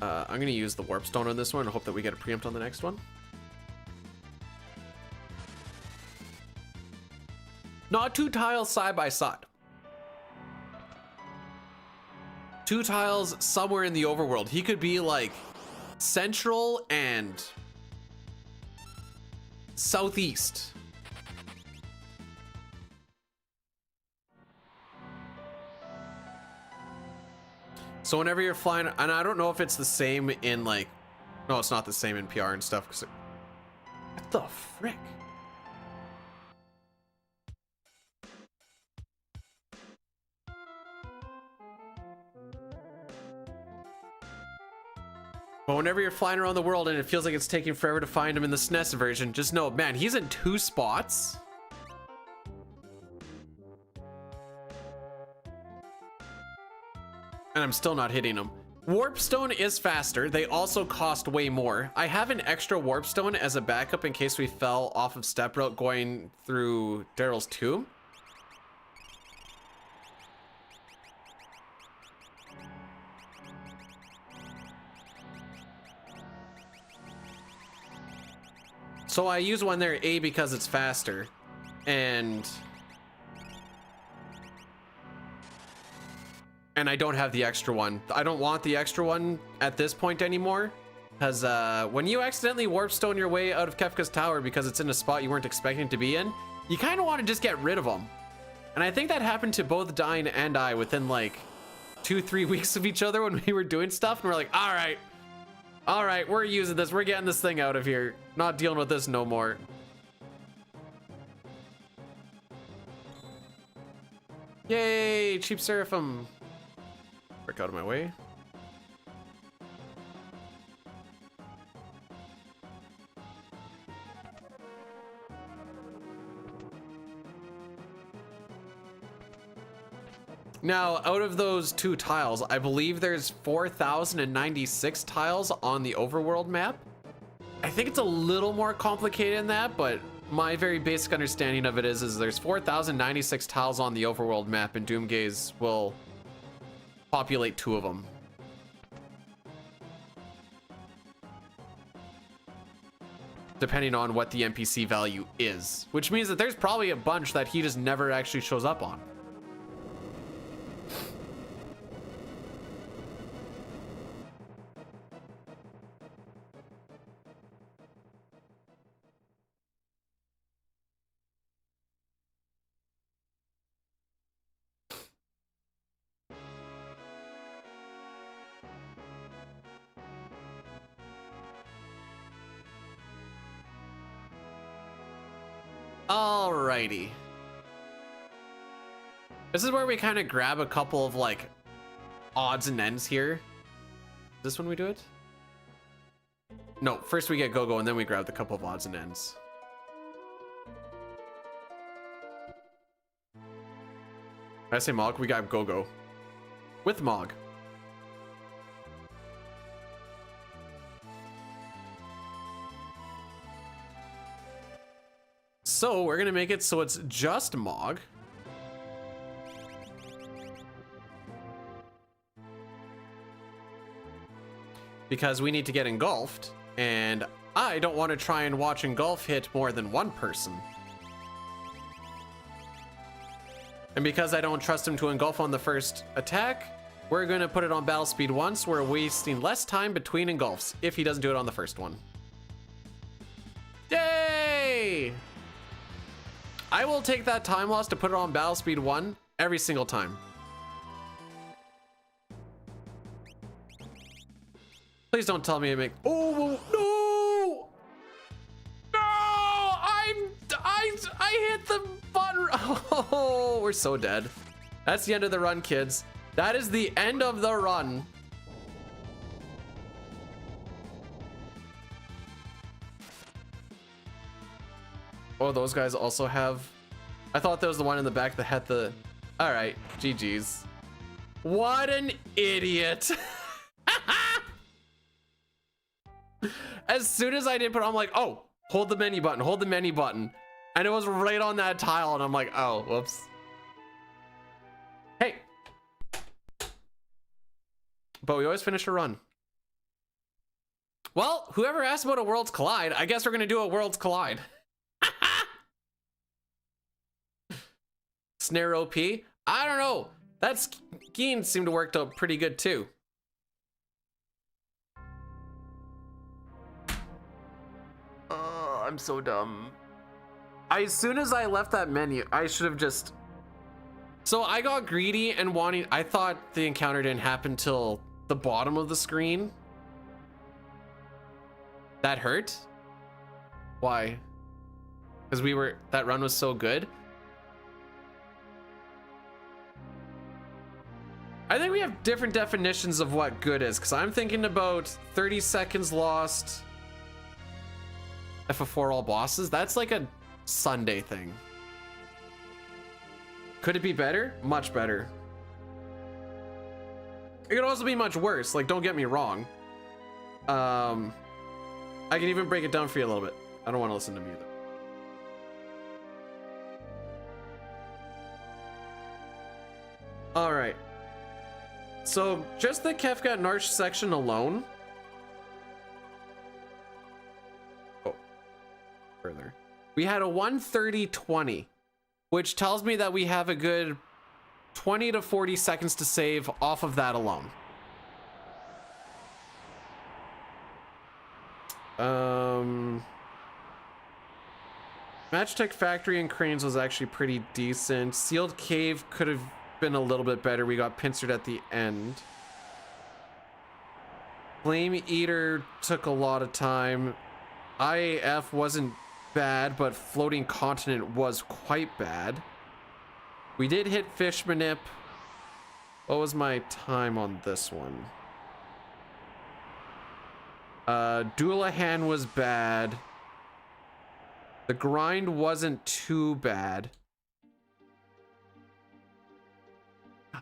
I'm gonna use the warp stone on this one and hope that we get a preempt on the next one. Not 2 tiles side by side. 2 tiles somewhere in the overworld. He could be like central and southeast. So whenever you're flying, and I don't know if it's the same in like, no, it's not the same in PR and stuff. Cause what the frick? But whenever you're flying around the world and it feels like it's taking forever to find him in the SNES version, just know, man, he's in 2 spots. And I'm still not hitting him. Warpstone is faster. They also cost way more. I have an extra Warpstone as a backup in case we fell off of step route going through Daryl's tomb. So I use one there, A, because it's faster, and I don't have the extra one. I don't want the extra one at this point anymore, because when you accidentally warpstone your way out of Kefka's tower because it's in a spot you weren't expecting to be in, you kind of want to just get rid of them. And I think that happened to both Dine and I within like 2-3 weeks of each other when we were doing stuff, and we're like, all right, we're using this, we're getting this thing out of here, not dealing with this no more. Yay, cheap seraphim. Work out of my way. Now, out of those 2 tiles, I believe there's 4,096 tiles on the overworld map. I think it's a little more complicated than that, but my very basic understanding of it is there's 4,096 tiles on the overworld map, and Doomgaze will populate 2 of them. Depending on what the NPC value is, which means that there's probably a bunch that he just never actually shows up on. Alrighty. This is where we kind of grab a couple of like odds and ends here. Is this when we do it? No, first we get Go-Go and then we grab the couple of odds and ends. I say Mog, we got Go-Go. With Mog. So we're gonna make it so it's just Mog. Because we need to get engulfed, and I don't want to try and watch engulf hit more than one person. And because I don't trust him to engulf on the first attack, we're gonna put it on battle speed 1, so we're wasting less time between engulfs if he doesn't do it on the first one. Yay! I will take that time loss to put it on battle speed 1 every single time. Please don't tell me to make. Oh no! No! I hit the button. Oh, we're so dead. That's the end of the run, kids. That is the end of the run. Oh, those guys also have. I thought there was the one in the back that had the. All right, GG's. What an idiot. As soon as I did put it, I'm like, oh, hold the menu button, hold the menu button. And it was right on that tile, and I'm like, oh, whoops. Hey. But we always finish a run. Well, whoever asked about a Worlds Collide, I guess we're gonna do a Worlds Collide. Snare OP? I don't know. That scheme seemed to work out pretty good too. I'm so dumb. As soon as I left that menu, I should have just. So I got greedy and wanting. I thought the encounter didn't happen till the bottom of the screen. That hurt. Why? Because that run was so good. I think we have different definitions of what good is, because I'm thinking about 30 seconds lost. FF4 all bosses, that's like a Sunday thing. Could it be better? Much better. It could also be much worse, like, don't get me wrong. I can even break it down for you a little bit. I don't want to listen to me though. All right. So just the Kefka Narch section alone. Oh. We had a 1:30:20, which tells me that we have a good 20 to 40 seconds to save off of that alone. Matchtech Factory and Cranes was actually pretty decent. Sealed Cave could have been a little bit better. We got pincered at the end. Flame Eater took a lot of time. IAF wasn't bad, but Floating Continent was quite bad. We did hit Fish Manip. What was my time on this one? Doulahan was bad. The grind wasn't too bad.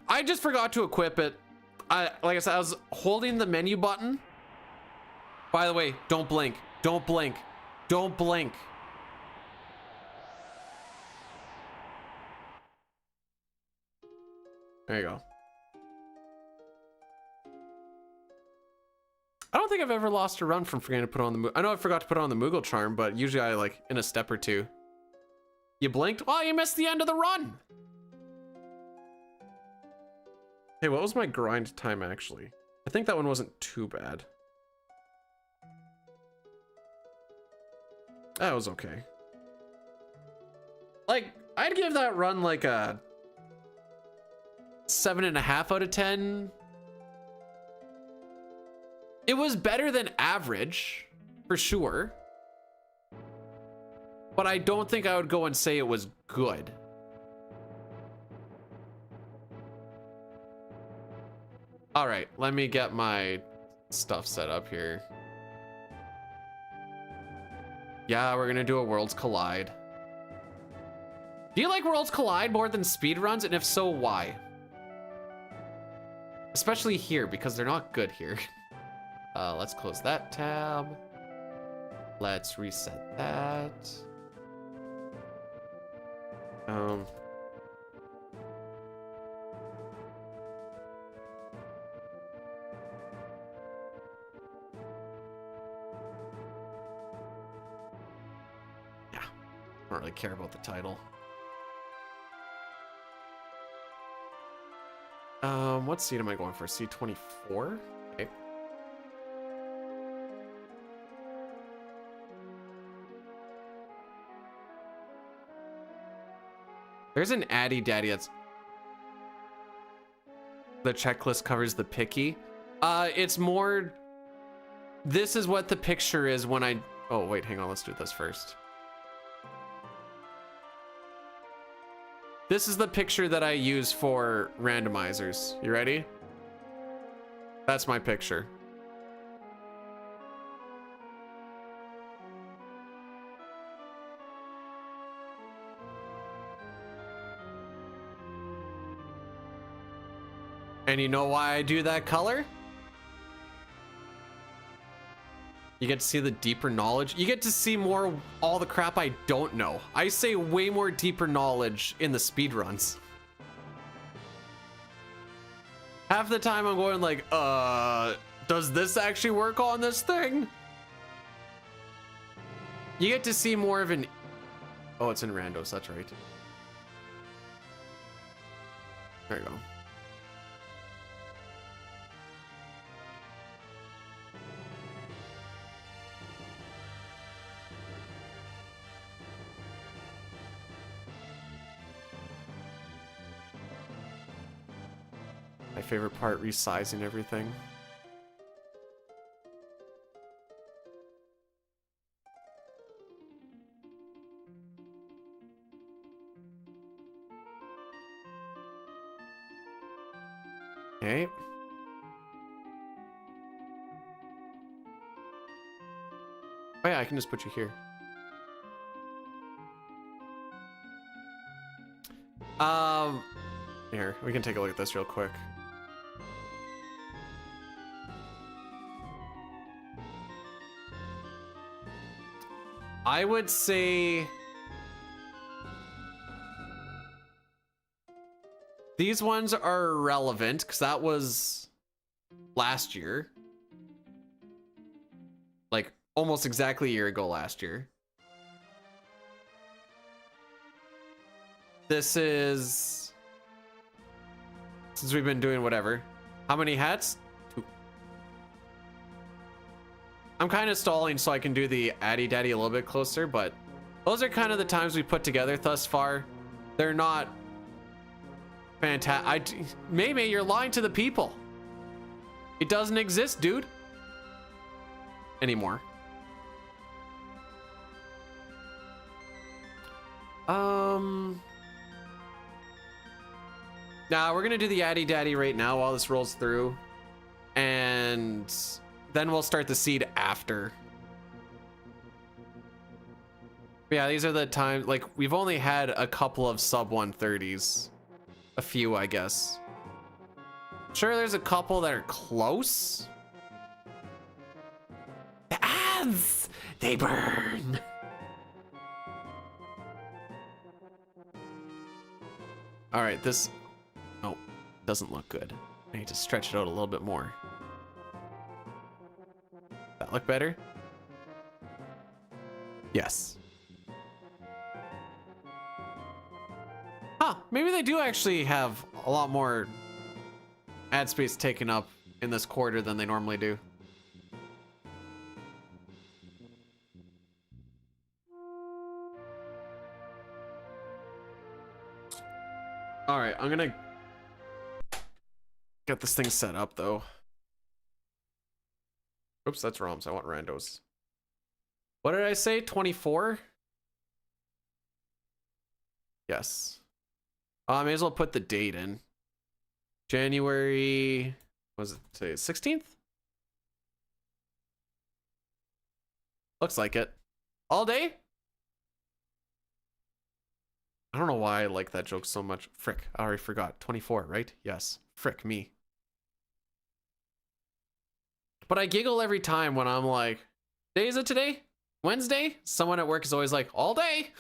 I just forgot to equip it. Like I said, I was holding the menu button. By the way, don't blink. Don't blink. Don't blink. There you go. I don't think I've ever lost a run from forgetting to put on the I know I forgot to put on the Moogle Charm, but usually I like in a step or two. You blinked? Oh, you missed the end of the run. Hey, what was my grind time actually? I think that one wasn't too bad. That was okay. Like, I'd give that run like a 7.5 out of 10. It was better than average, for sure. But I don't think I would go and say it was good. All right, let me get my stuff set up here. Yeah, we're gonna do a Worlds Collide. Do you like Worlds Collide more than speedruns? And if so, why? Especially here, because they're not good here. Let's close that tab. Let's reset that. Yeah, I don't really care about the title. What seat am I going for? C24? Okay. There's an Addy Daddy that's... The checklist covers the picky. It's more... This is what the picture is when I... Oh, wait, hang on. Let's do this first. This is the picture that I use for randomizers. You ready? That's my picture. And you know why I do that color? You get to see the deeper knowledge. You get to see more of all the crap I don't know. I say way more deeper knowledge in the speedruns. Half the time I'm going like, does this actually work on this thing? You get to see more of an... Oh, it's in randos, that's right. There you go. My favorite part, resizing everything. Okay. Oh yeah, I can just put you here. Here, we can take a look at this real quick. I would say these ones are irrelevant because that was last year. Like almost exactly a year ago last year. This is, since we've been doing whatever. How many hats? 2. I'm kind of stalling so I can do the Addy Daddy a little bit closer, but those are kind of the times we put together thus far. They're not fantastic. May, you're lying to the people. It doesn't exist, dude. Anymore. Now we're gonna do the Addy Daddy right now while this rolls through, and then we'll start the seed after. Yeah, these are the times, like, we've only had a couple of sub 130s. A few, I guess. Sure, there's a couple that are close. The ads, they burn. All right, this, oh, doesn't look good. I need to stretch it out a little bit more. That look better? Yes. Huh, maybe they do actually have a lot more ad space taken up in this quarter than they normally do. All right, I'm gonna get this thing set up though. Oops, that's ROMs. I want randos. What did I say? 24? Yes. I may as well put the date in. January, what was it today? 16th? Looks like it. All day? I don't know why I like that joke so much. Frick, I already forgot. 24, right? Yes. Frick me. But I giggle every time when I'm like, day is it today? Wednesday? Someone at work is always like, all day?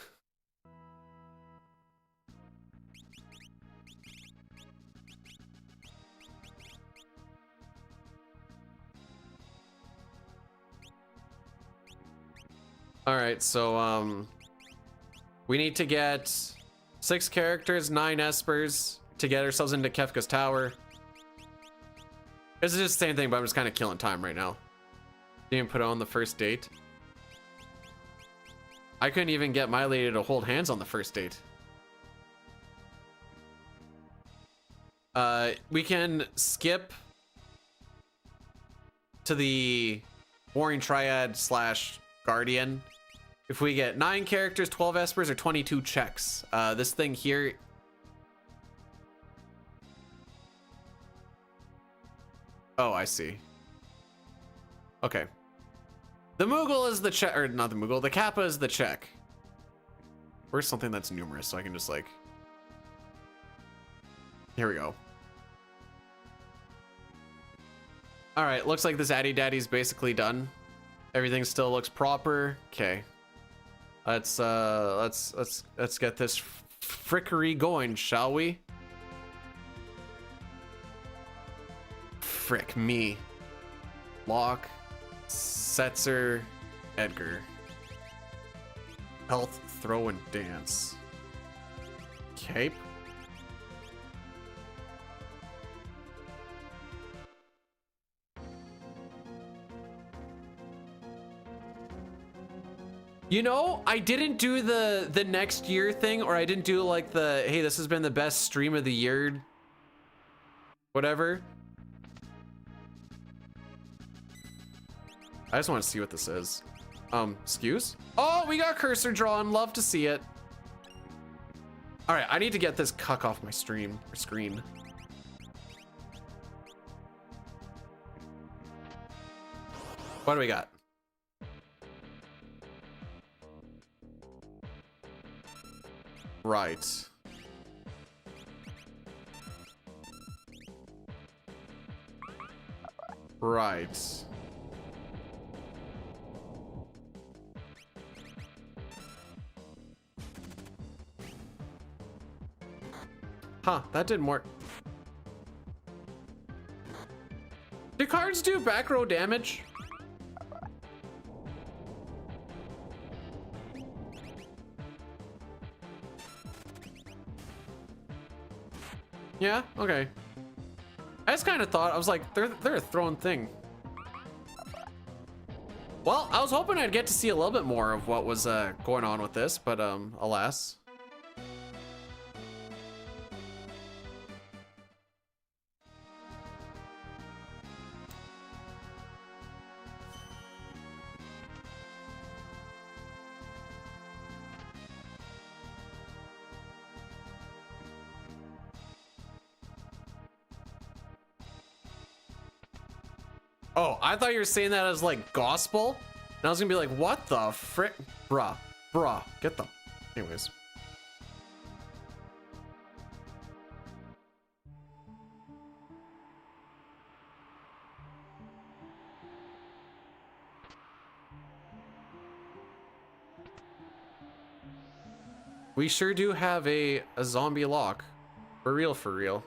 All right, so we need to get 6 characters, 9 Espers to get ourselves into Kefka's Tower. This is just the same thing, but I'm just kind of killing time right now. Didn't even put on the first date. I couldn't even get my lady to hold hands on the first date. We can skip to the Warring Triad / Guardian. If we get 9 characters, 12 Espers, or 22 checks. This thing here. Oh, I see. Okay. The Moogle is the check, or not the Moogle, the Kappa is the check. Where's something that's numerous so I can just like. Here we go. All right, looks like this Addy Daddy's basically done. Everything still looks proper. Okay. Let's get this frickery going, shall we? Frick me. Locke, Setzer, Edgar. Health, throw, and dance. Cape. You know, I didn't do the next year thing, or I didn't do like the, hey, this has been the best stream of the year, whatever. I just want to see what this is. Excuse? Oh, we got cursor drawn. Love to see it. All right, I need to get this cuck off my stream or screen. What do we got? Right. Right. Huh, that didn't work. Do cards do back row damage? Yeah, okay. I just kind of thought, I was like, they're a thrown thing. Well, I was hoping I'd get to see a little bit more of what was going on with this, but alas. Oh, I thought you were saying that as like gospel. And I was gonna be like, what the frick? Bruh, get them. Anyways. We sure do have a zombie lock. For real, for real.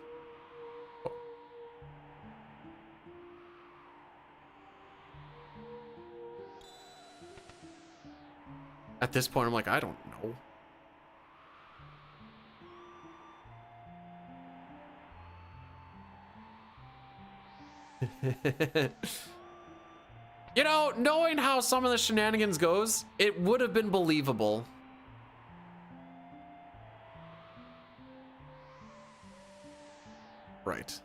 At this point, I'm like, I don't know. You know, knowing how some of the shenanigans goes, it would have been believable. Right.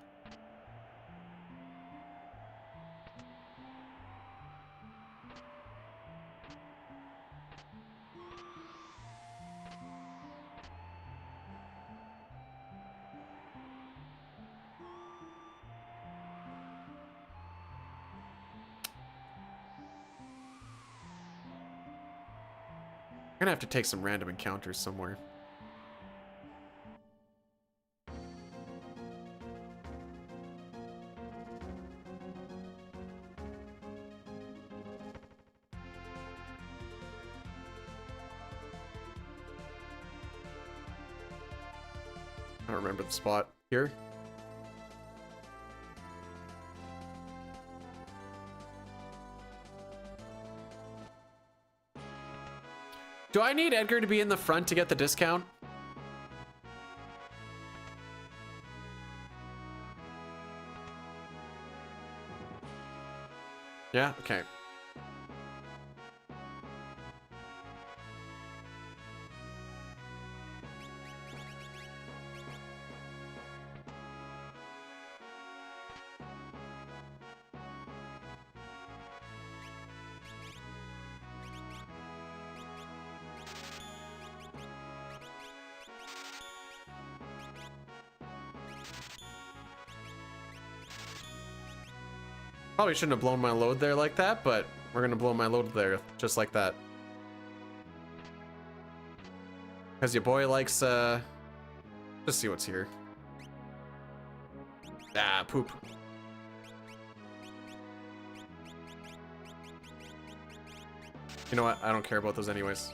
I'm gonna have to take some random encounters somewhere. I don't remember the spot here. Do I need Edgar to be in the front to get the discount? Yeah, okay. Probably shouldn't have blown my load there like that, but we're gonna blow my load there just like that. Because your boy likes, just see what's here. Ah, poop. You know what? I don't care about those anyways.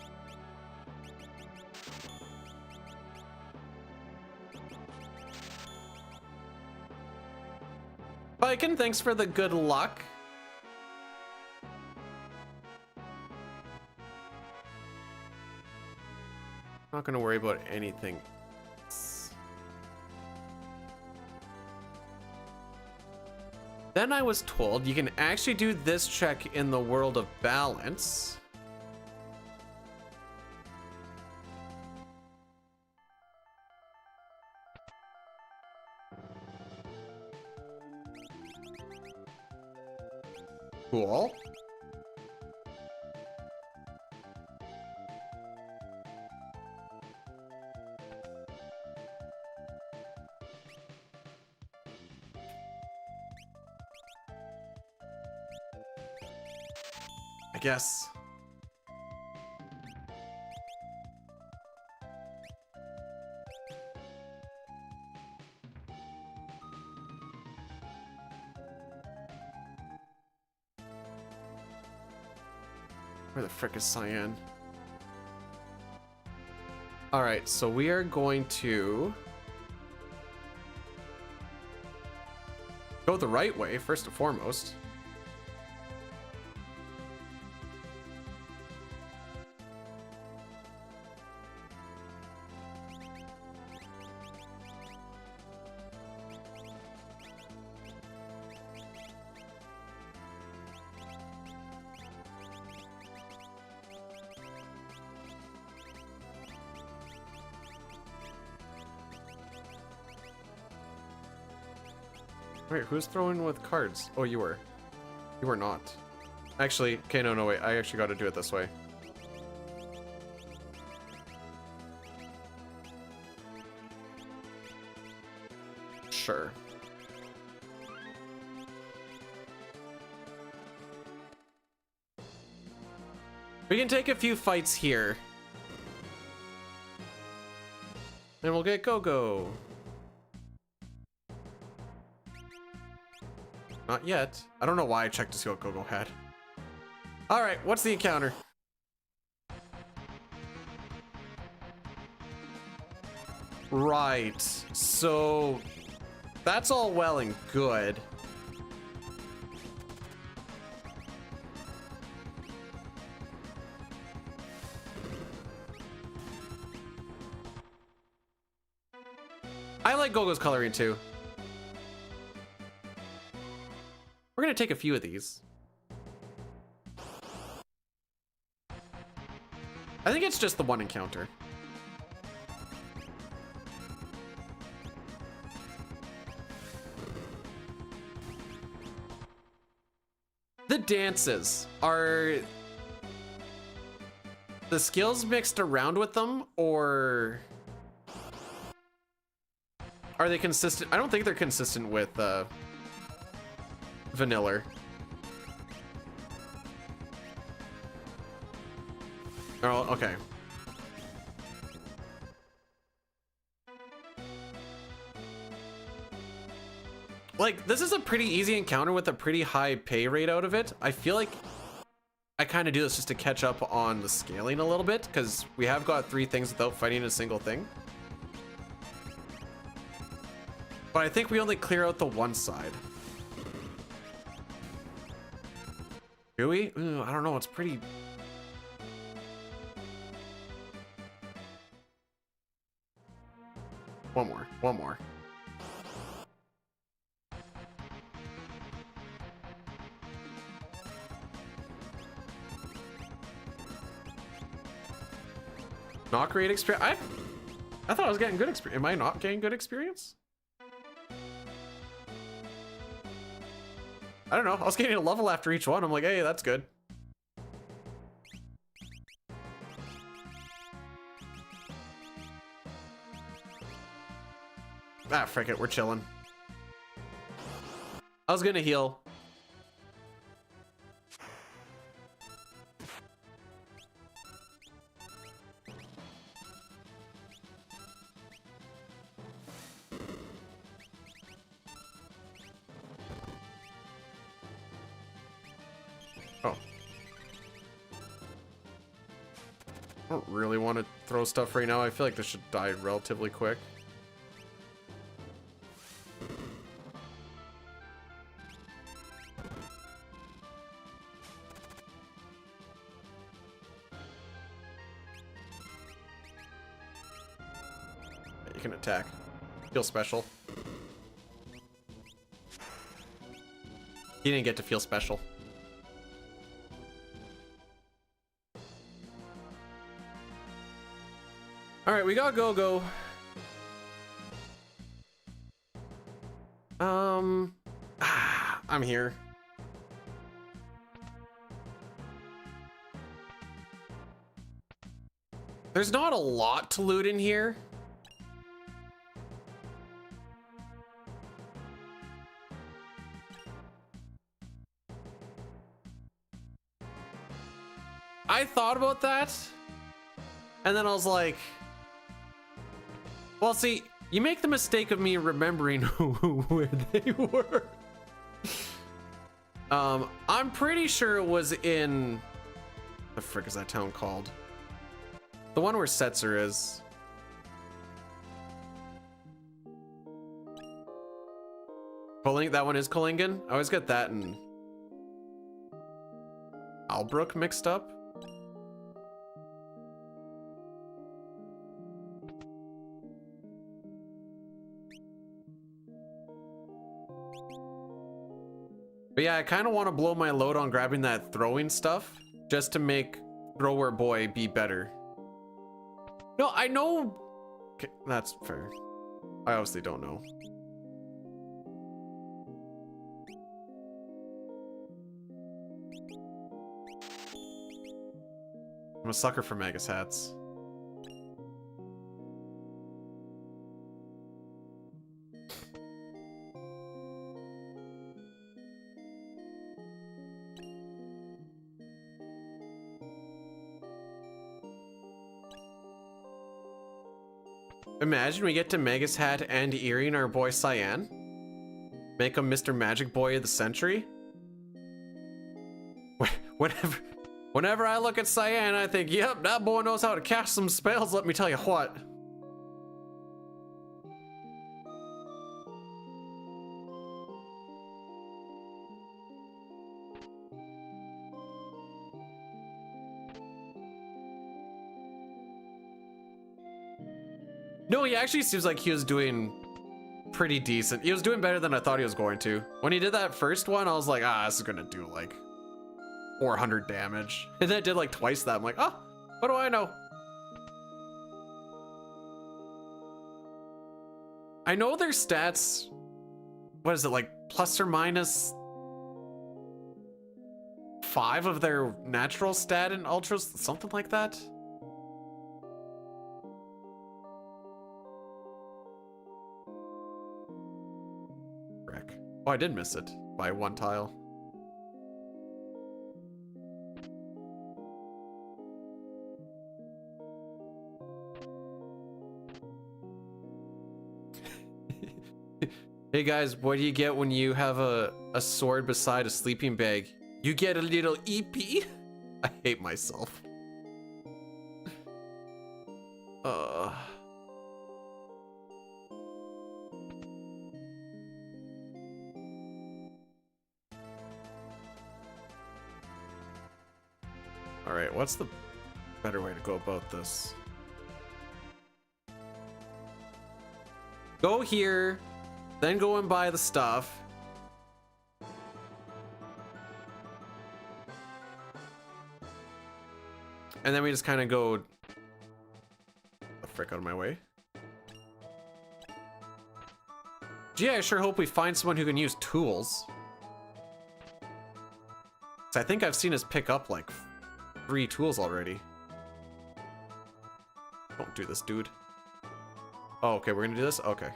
Viking, thanks for the good luck. Not gonna worry about anything. Then I was told you can actually do this check in the world of balance. Cool. I guess. Where the frick is Cyan? All right, so we are going to go the right way first and foremost. Wait, who's throwing with cards? Oh, you were. You were not. Actually, okay, no, wait. I actually got to do it this way. Sure. We can take a few fights here. And we'll get Go-Go. Not yet. I don't know why I checked to see what Go-Go had. Alright, what's the encounter? Right. So that's all well and good. I like Go-Go's coloring too. We're gonna take a few of these. I think it's just the one encounter. The dances are the skills mixed around with them, or are they consistent? I don't think they're consistent with vanilla. Oh, okay. Like, this is a pretty easy encounter with a pretty high pay rate out of it. I feel like I kind of do this just to catch up on the scaling a little bit, because we have got 3 things without fighting a single thing. But I think we only clear out the one side. Do we? Ooh, I don't know. It's pretty... One more. Not great experience. I thought I was getting good experience. Am I not getting good experience? I don't know. I was getting a level after each one. I'm like, hey, that's good. Ah, frick it. We're chilling. I was gonna heal. Oh. I don't really want to throw stuff right now. I feel like this should die relatively quick. You can attack. Feel special. He didn't get to feel special. All right, we got Go-Go. I'm here. There's not a lot to loot in here. I thought about that, and then I was like, well, see, you make the mistake of me remembering where they were. I'm pretty sure it was in... The frick is that town called? The one where Setzer is. That one is Kolingen? I always get that and Albrook mixed up. But yeah, I kind of want to blow my load on grabbing that throwing stuff just to make Thrower Boy be better. No, I know. Okay, that's fair. I obviously don't know. I'm a sucker for Magus hats. Imagine we get to Magus Hat and Eerie and our boy Cyan. Make him Mr. Magic Boy of the Century. Whenever I look at Cyan, I think, yep, that boy knows how to cast some spells, let me tell you what. No, he actually seems like he was doing pretty decent. He was doing better than I thought he was going to. When he did that first one, I was like, this is gonna do like 400 damage. And then it did like twice that. I'm like, oh, what do I know? I know their stats, what is it, like plus or minus 5 of their natural stat in ultras, something like that. Oh, I did miss it by 1 tile. Hey guys, what do you get when you have a sword beside a sleeping bag? You get a little EP? I hate myself. Alright, what's the better way to go about this? Go here, then go and buy the stuff. And then we just kind of go the frick out of my way. Gee, I sure hope we find someone who can use tools. 'Cause I think I've seen us pick up like 3 tools already. Don't do this, dude. Oh, okay, we're gonna do this? Okay.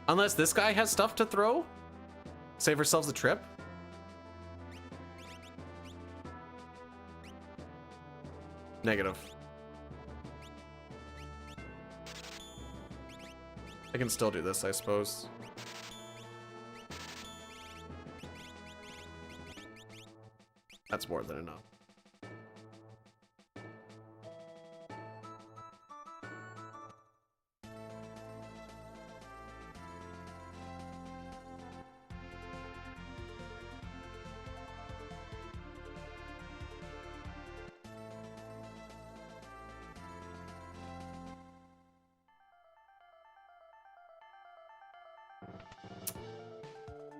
Unless this guy has stuff to throw? Save ourselves a trip? Negative. I can still do this, I suppose. That's more than enough.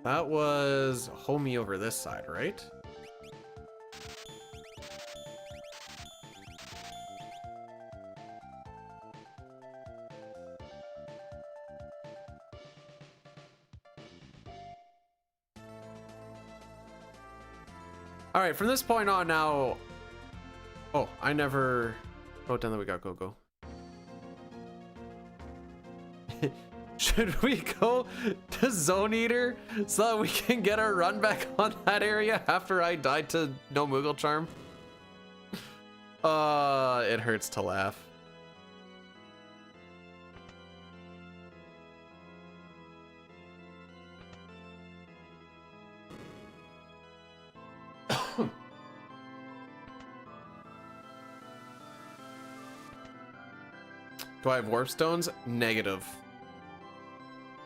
That was homie over this side, right? All right, from this point on now. Oh, I never. Oh, down there we got go. Should we go to Zone Eater so that we can get our run back on that area after I died to no Moogle Charm? It hurts to laugh. Do I have warp stones? Negative.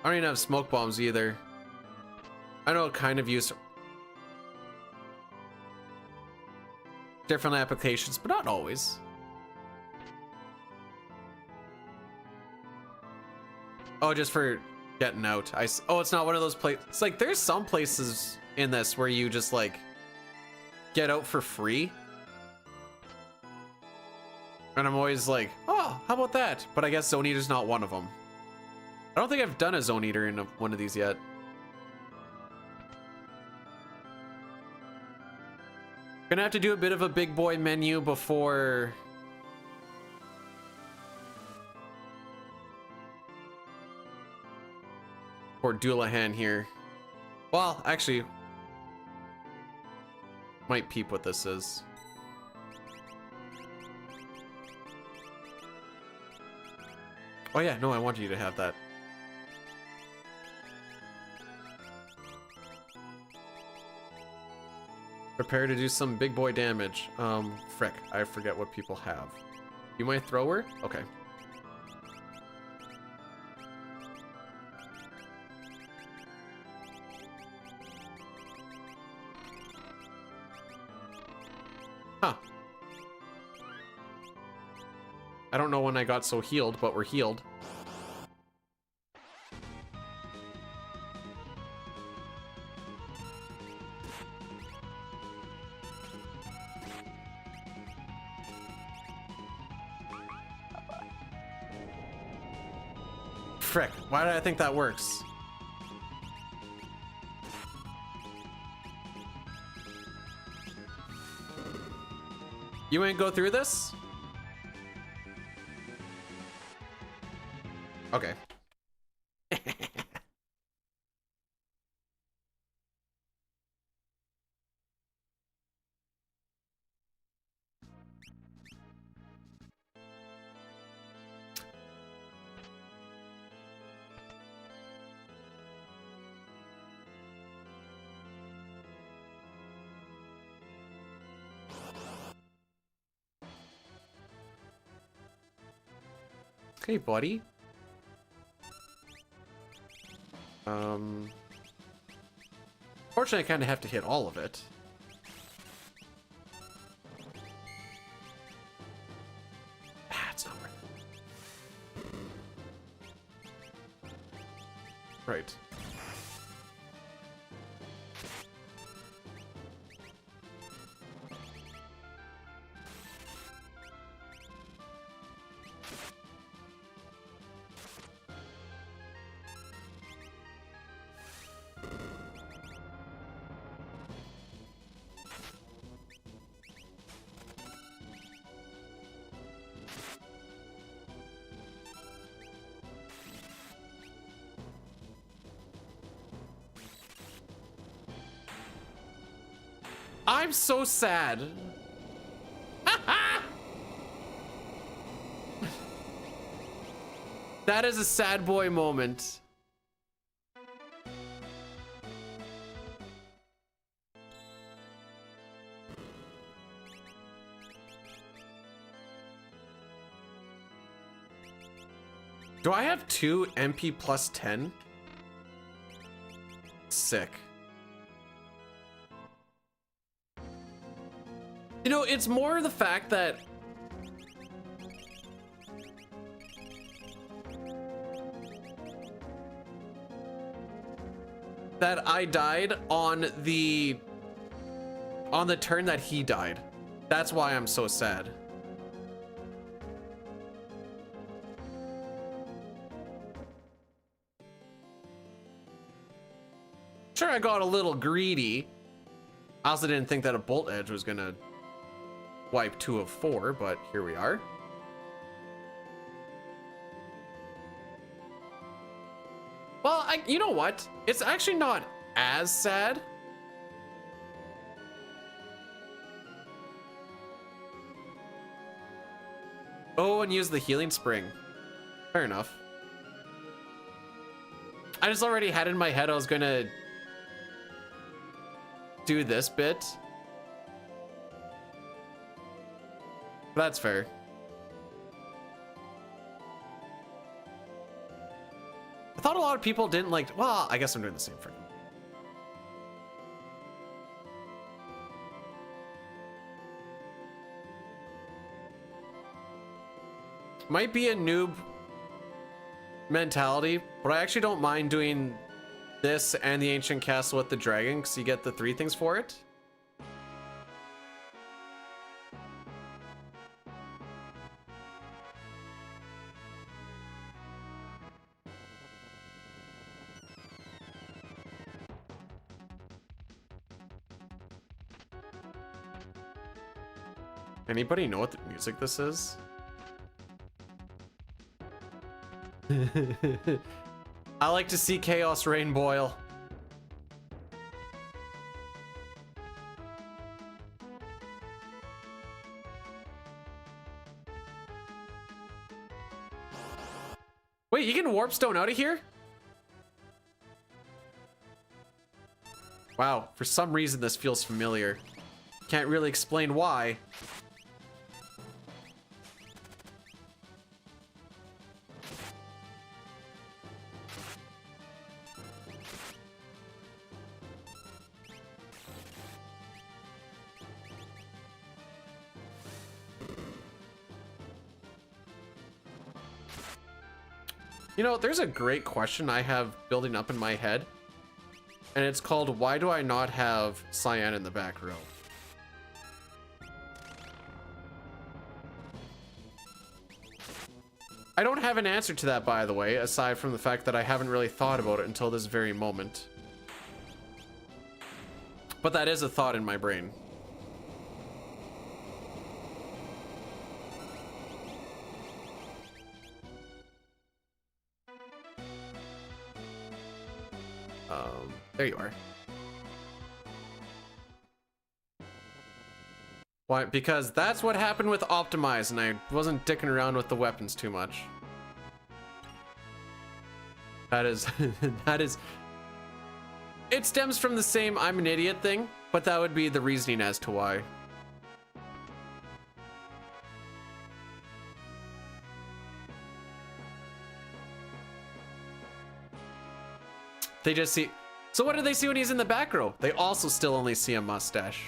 I don't even have smoke bombs either. I know kind of use different applications, but not always. Oh, just for getting out. Oh, it's not one of those places. It's like there's some places in this where you just like get out for free. And I'm always like, oh, how about that? But I guess Zone Eater's not one of them. I don't think I've done a Zone Eater in one of these yet. Gonna have to do a bit of a big boy menu before... for Doulahan here. Well, actually... might peep what this is. Oh yeah, no, I want you to have that. Prepare to do some big boy damage. Frick, I forget what people have. You my thrower? Okay. Huh. I don't know when I got so healed, but we're healed. Frick, why did I think that works? You ain't go through this? Okay. Hey, buddy. Fortunately, I kind of have to hit all of it. Ah, it's not worth it. Right. I'm so sad. That is a sad boy moment. Do I have 2 MP plus 10? Sick. You know, it's more the fact that I died on the turn that he died. That's why I'm so sad. Sure, I got a little greedy. I also didn't think that a Bolt Edge was gonna wipe 2 of 4, but here we are. Well, you know what? It's actually not as sad. Oh, and use the healing spring. Fair enough. I just already had in my head I was gonna do this bit. That's fair. I thought a lot of people didn't like, well, I guess I'm doing the same for him. Might be a noob mentality, but I actually don't mind doing this and the Ancient Castle with the dragon because you get the 3 things for it. Anybody know what the music this is? I like to see chaos rain boil. Wait, you can warp stone out of here? Wow, for some reason this feels familiar. Can't really explain why. You know, there's a great question I have building up in my head, and it's called, why do I not have Cyan in the back row? I don't have an answer to that, by the way, aside from the fact that I haven't really thought about it until this very moment. But that is a thought in my brain. There you are. Why? Because that's what happened with Optimize, and I wasn't dicking around with the weapons too much. That is, it stems from the same I'm an idiot thing, but that would be the reasoning as to why. They just see. So what do they see when he's in the back row? They also still only see a mustache.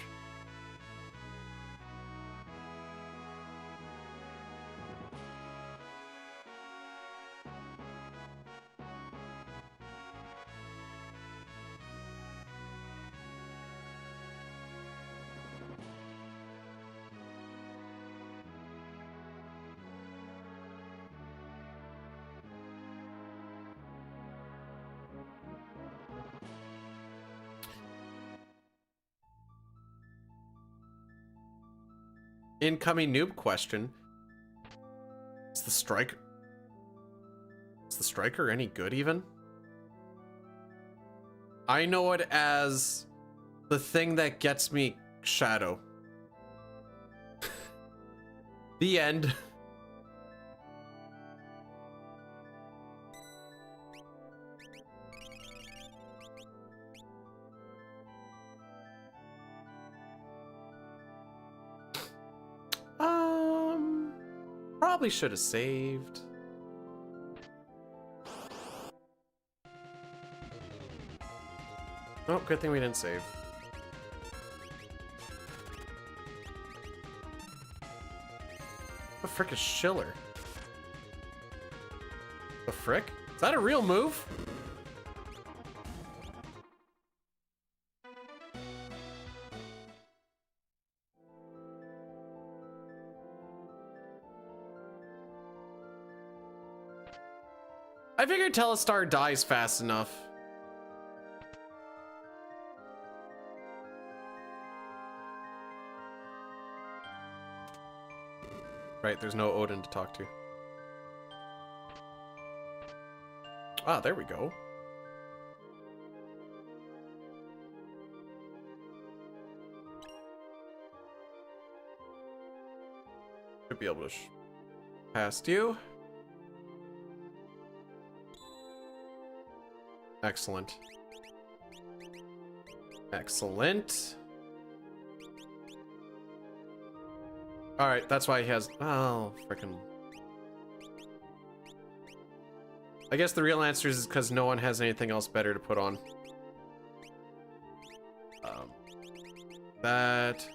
Incoming noob question. Is the striker any good even? I know it as the thing that gets me Shadow. The end. Probably should have saved. Oh, good thing we didn't save. The frick is Schiller? The frick? Is that a real move? I figured Telestar dies fast enough. Right, there's no Odin to talk to. Ah, there we go. Should be able to past you. Excellent. Excellent. All right, that's why he has. Oh, freaking. I guess the real answer is because no one has anything else better to put on. That.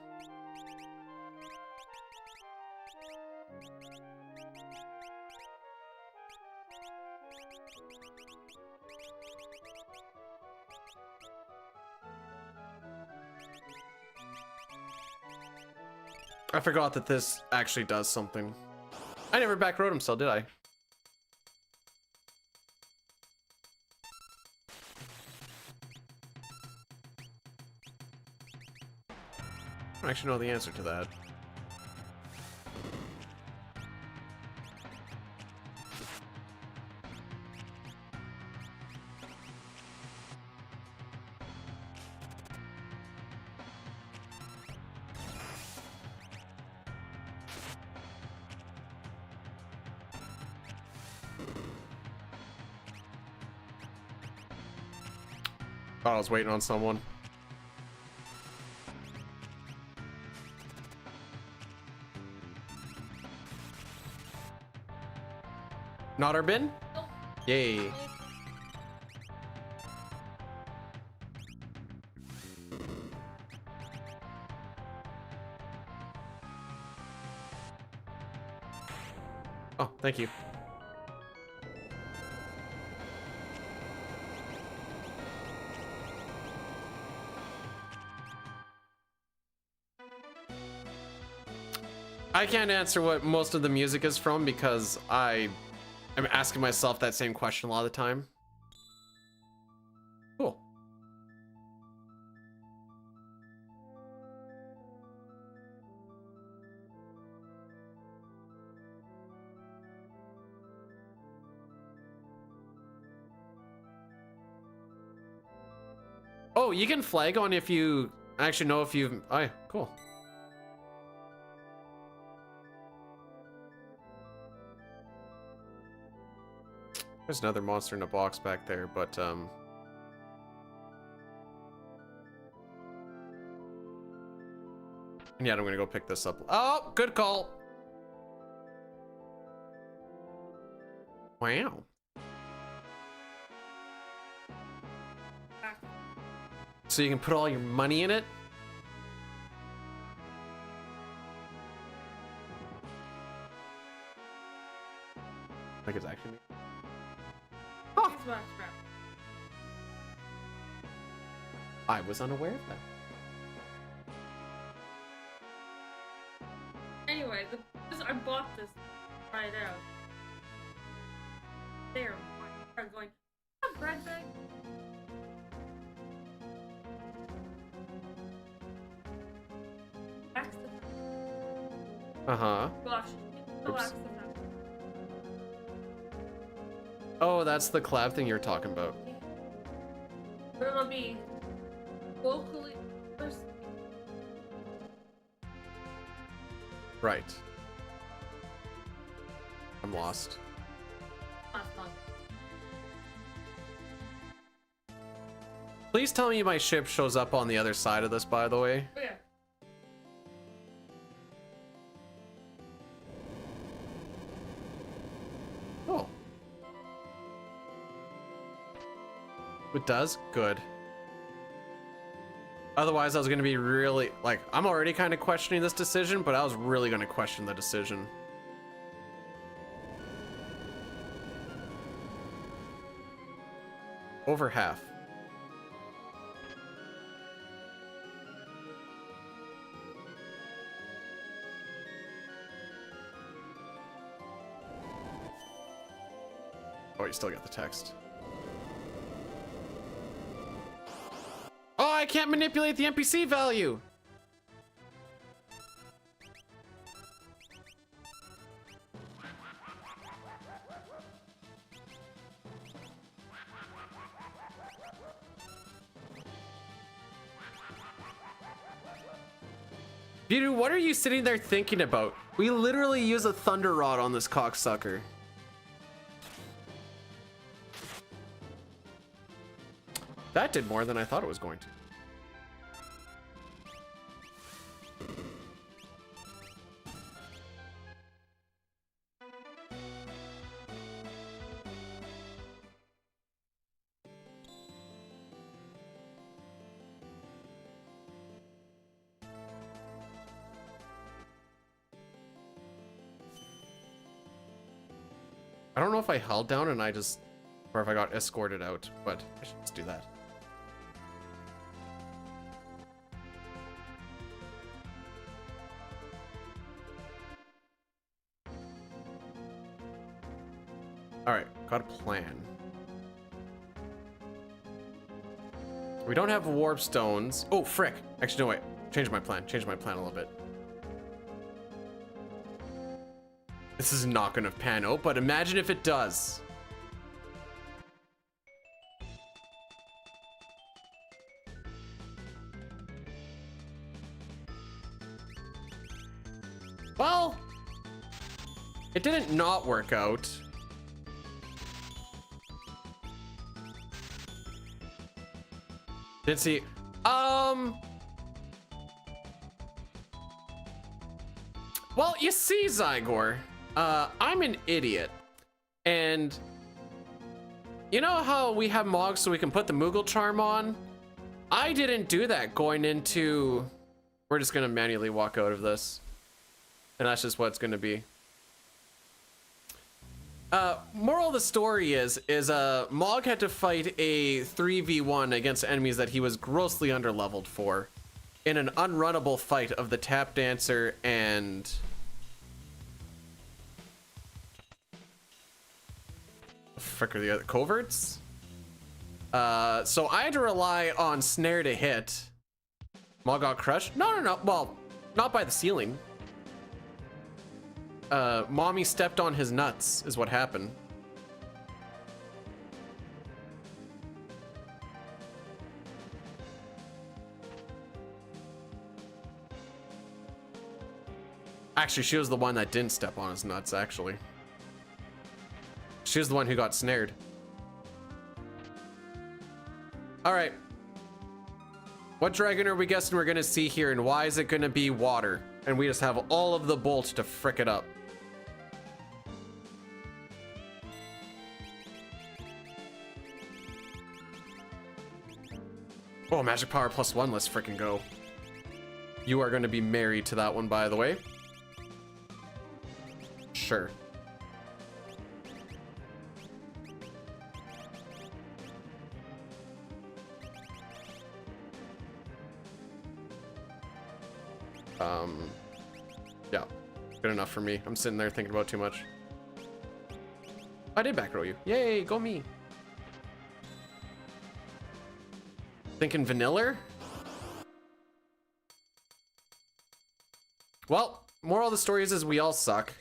I forgot that this actually does something. I never backroad him still, did I? I don't actually know the answer to that. Oh, I was waiting on someone. Not our bin? Yay. Oh, thank you. I can't answer what most of the music is from because I'm asking myself that same question a lot of the time. Cool. Oh, you can flag on if you actually know if you've... Oh, yeah, cool. There's another monster in a box back there, but yeah, I'm gonna go pick this up. Oh, good call. Wow. So you can put all your money in it? Like it's actually me. Oh. I was unaware of that. Anyway, I bought this right out. There, I'm going. A bread bag. Uh-huh. Gosh, Oops. Oh, that's the collab thing you're talking about. But it'll be locally first. Right. I'm lost. Please tell me my ship shows up on the other side of this, by the way. Oh, yeah. Oh. It does? Good. Otherwise, I was going to be really... Like, I'm already kind of questioning this decision, but I was really going to question the decision. Over half. Oh, you still got the text. Oh, I can't manipulate the NPC value. Bdewd, what are you sitting there thinking about? We literally use a thunder rod on this cocksucker. That did more than I thought it was going to. I don't know if I held down and I just, or if I got escorted out, but I should just do that. All right, got a plan. We don't have warp stones. Oh, frick. Actually, no, wait. Change my plan a little bit. This is not gonna pan out, but imagine if it does. Well, it didn't not work out. Did see. Well, you see, Zygor, I'm an idiot. And you know how we have Mog so we can put the Moogle charm on? I didn't do that going into... We're just gonna manually walk out of this. And that's just what it's gonna be. Moral of the story is Mog had to fight a 3v1 against enemies that he was grossly underleveled for in an unrunnable fight of the Tap Dancer and frick are the other coverts? So I had to rely on snare to hit. Mog got crushed? No. Well, not by the ceiling. Mommy stepped on his nuts is what happened. Actually, she was the one that didn't step on his nuts, actually. She was the one who got snared. All right. What dragon are we guessing we're gonna see here, and why is it gonna be water? And we just have all of the bolts to frick it up. Oh, magic power +1, let's frickin' go. You are gonna be married to that one, by the way. Sure. Yeah, good enough for me. I'm sitting there thinking about too much. I did back row you. Yay, go me. Thinking vanilla? Well, moral of the story is we all suck.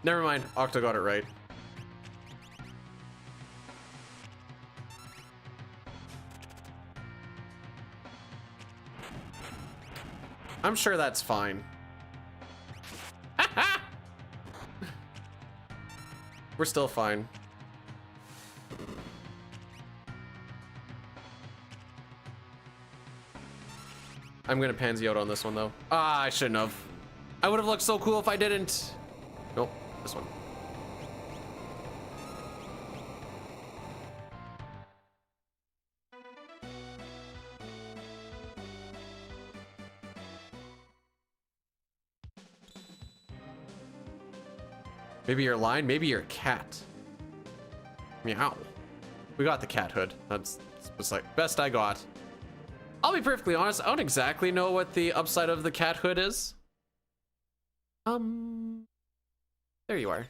Never mind, Octo got it right. I'm sure that's fine. We're still fine. I'm gonna pansy out on this one though. Ah, I shouldn't have. I would have looked so cool if I didn't. Nope, this one. Maybe you're a lion, maybe you're a cat. Meow. We got the cat hood. That's just like best I got. I'll be perfectly honest, I don't exactly know what the upside of the cat hood is. There you are.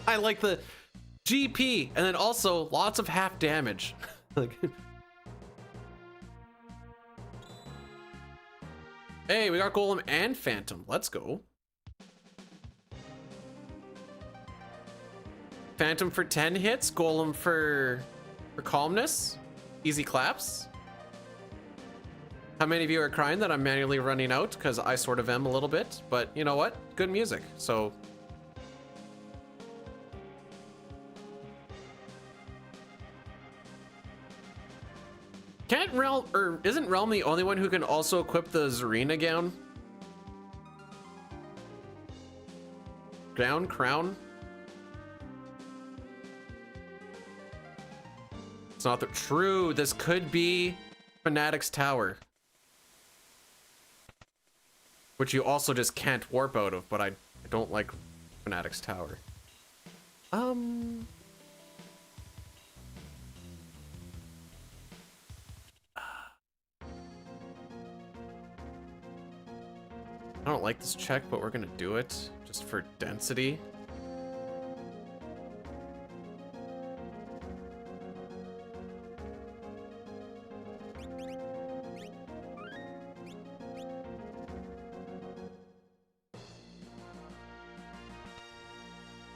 I like the GP and then also lots of half damage. Like, hey, we got Golem and Phantom. Let's go. Phantom for 10 hits, Golem for calmness. Easy claps. How many of you are crying that I'm manually running out? Because I sort of am a little bit, but you know what? Good music, so. Can't Realm, or isn't Realm the only one who can also equip the Zarina gown? Crown? It's not the true. This could be Fanatic's Tower, which you also just can't warp out of, but I don't like Fanatic's Tower. I don't like this check, but we're gonna do it just for density.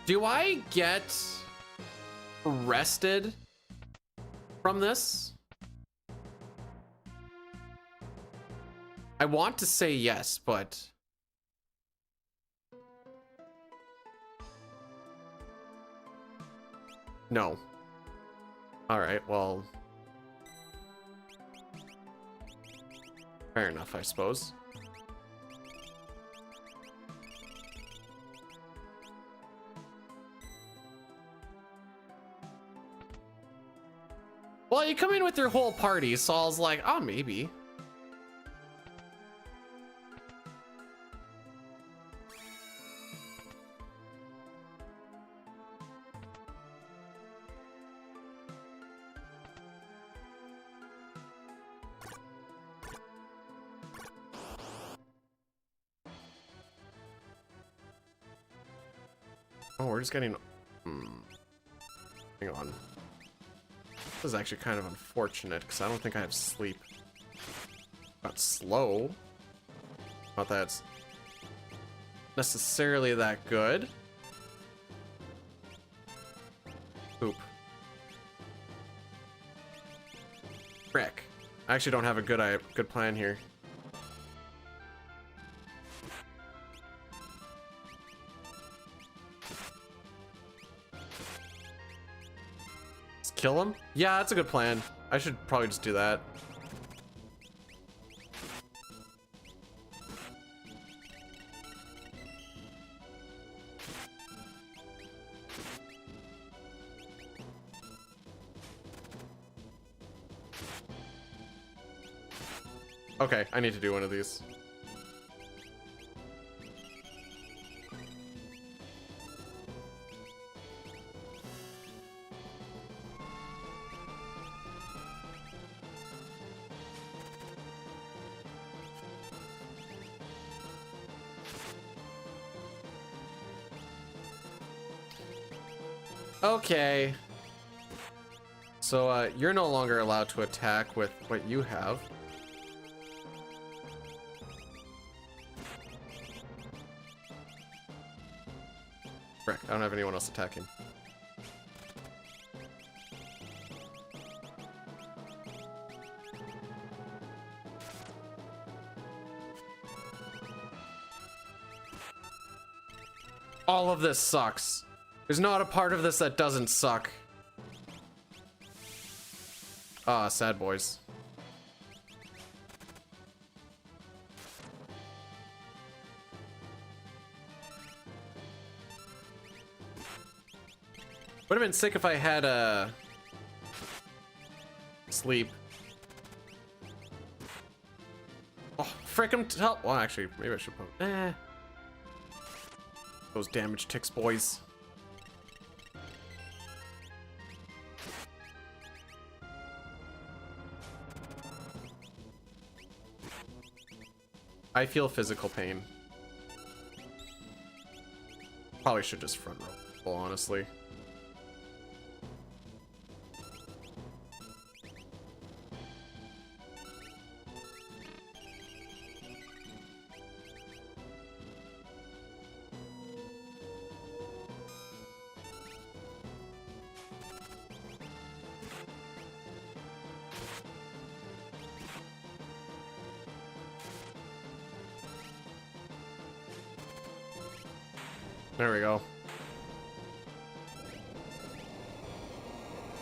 Do I get rested from this? I want to say yes, but no. All right, well, fair enough, I suppose. Well, you come in with your whole party, so I was like, oh, maybe. Oh, we're just getting... Hang on. This is actually kind of unfortunate, because I don't think I have sleep. Not slow. Not that it's necessarily that good. Poop. Frick. I actually don't have a good plan here. Kill him? Yeah, that's a good plan. I should probably just do that. Okay, I need to do one of these. Okay. So, you're no longer allowed to attack with what you have. Frick, I don't have anyone else attacking. All of this sucks. There's not a part of this that doesn't suck. Ah, sad boys. Would have been sick if I had sleep. Oh, frick him to help. Well, actually, maybe I should put. Those damage ticks, boys. I feel physical pain. Probably should just front row, honestly. There we go.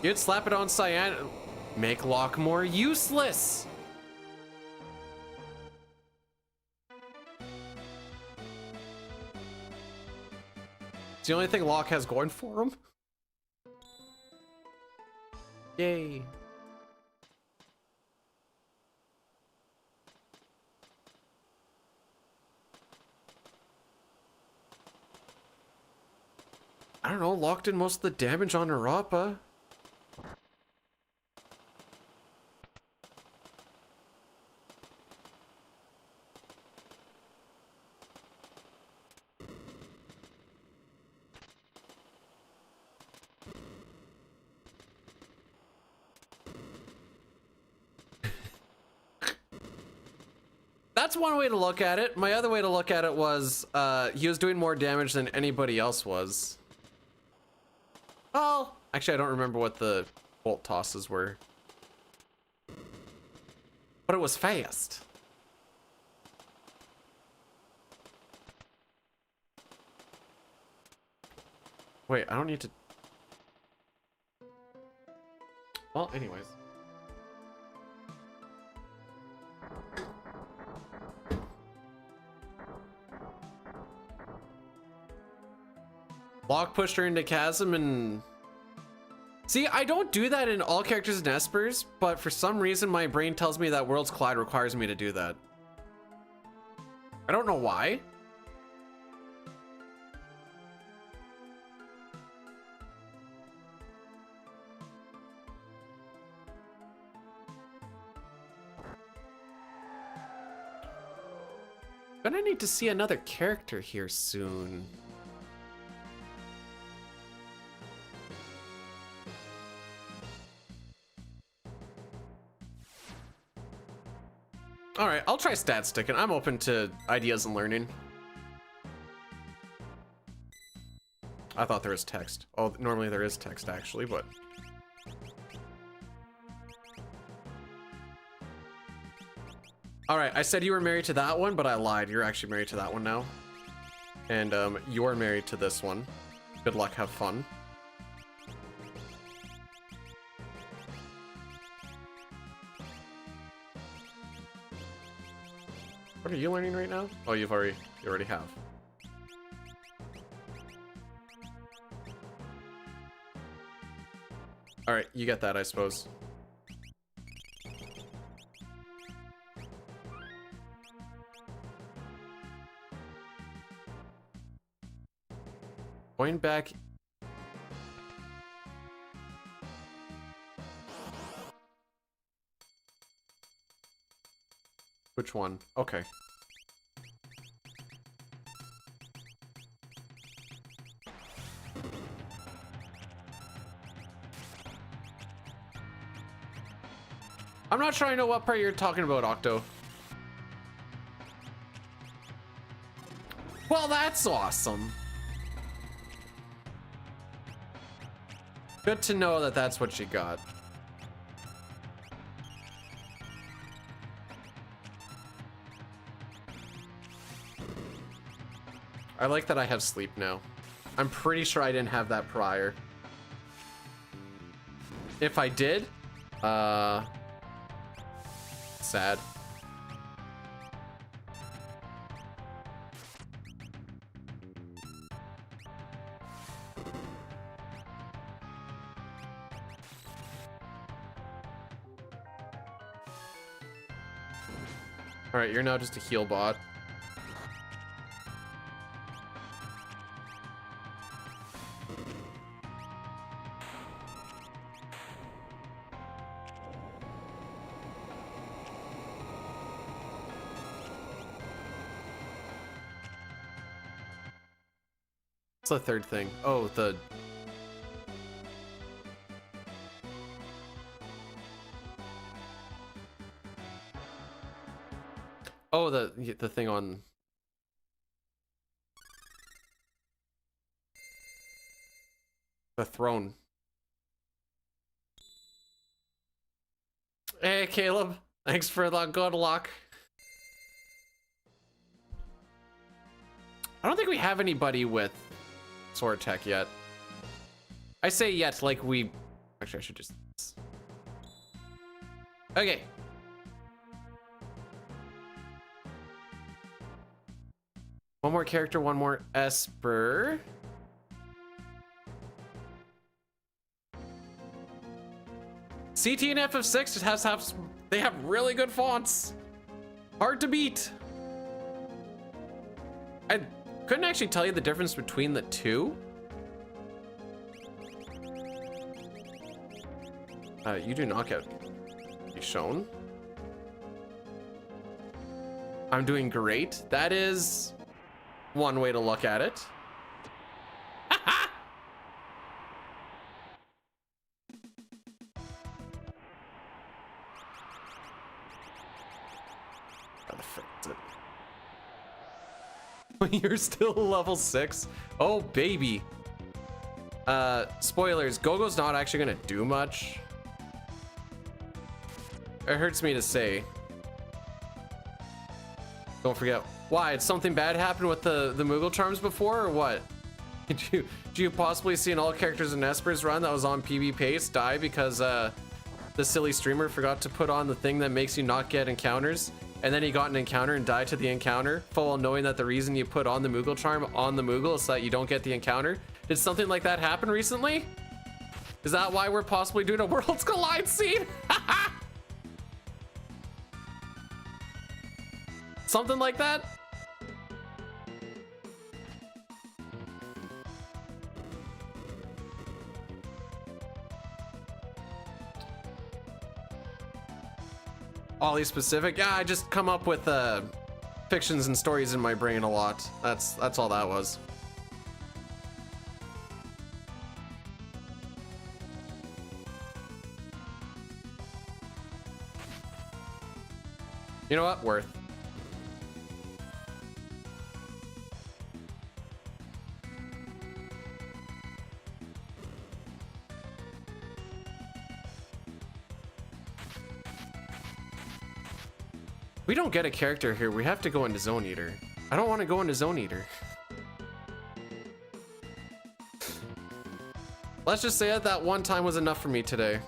You'd slap it on Cyan. Make Locke more useless. It's the only thing Locke has going for him. Yay. I don't know, Locke did most of the damage on Arapa. That's one way to look at it. My other way to look at it was he was doing more damage than anybody else was. Oh, actually, I don't remember what the bolt tosses were. But it was fast. Wait, I don't need to... Well, anyways. Block pushed her into chasm and... See, I don't do that in all characters in Espers, but for some reason my brain tells me that Worlds Collide requires me to do that. I don't know why. Gonna need to see another character here soon. All right, I'll try stat sticking. I'm open to ideas and learning. I thought there was text. Oh, normally there is text actually, but. All right, I said you were married to that one, but I lied. You're actually married to that one now. And you're married to this one. Good luck, have fun. What are you learning right now? Oh, you already have. All right, you get that, I suppose. Going back. Which one? Okay. I'm not sure I know what part you're talking about, Octo. Well, that's awesome. Good to know that that's what you got. I like that I have sleep now. I'm pretty sure I didn't have that prior. If I did, sad. All right, you're now just a heal bot. What's the third thing? Oh, the... Oh, the thing on... The throne. Hey, Caleb. Thanks for the good luck. I don't think we have anybody with sword tech yet. I say yet like we... Actually, I should just... Okay. One more character, one more Esper. CT and FF6 just has to have some, they have really good fonts. Hard to beat. I couldn't actually tell you the difference between the two. You do not get shown. I'm doing great. That is one way to look at it. You're still level 6? Oh, baby. Spoilers, Gogo's not actually gonna do much. It hurts me to say. Don't forget. Why? Did something bad happen with the Moogle charms before, or what? Did you possibly see an all characters in Espers run that was on PB pace die because the silly streamer forgot to put on the thing that makes you not get encounters, and then he got an encounter and died to the encounter, full well knowing that the reason you put on the Moogle charm on the Moogle is so that you don't get the encounter? Did something like that happen recently? Is that why we're possibly doing a Worlds Collide scene? Something like that? Ollie specific? Yeah, I just come up with fictions and stories in my brain a lot. That's all that was. You know what? Worth. We don't get a character here. We have to go into Zone Eater. I don't want to go into Zone Eater. Let's just say that one time was enough for me today.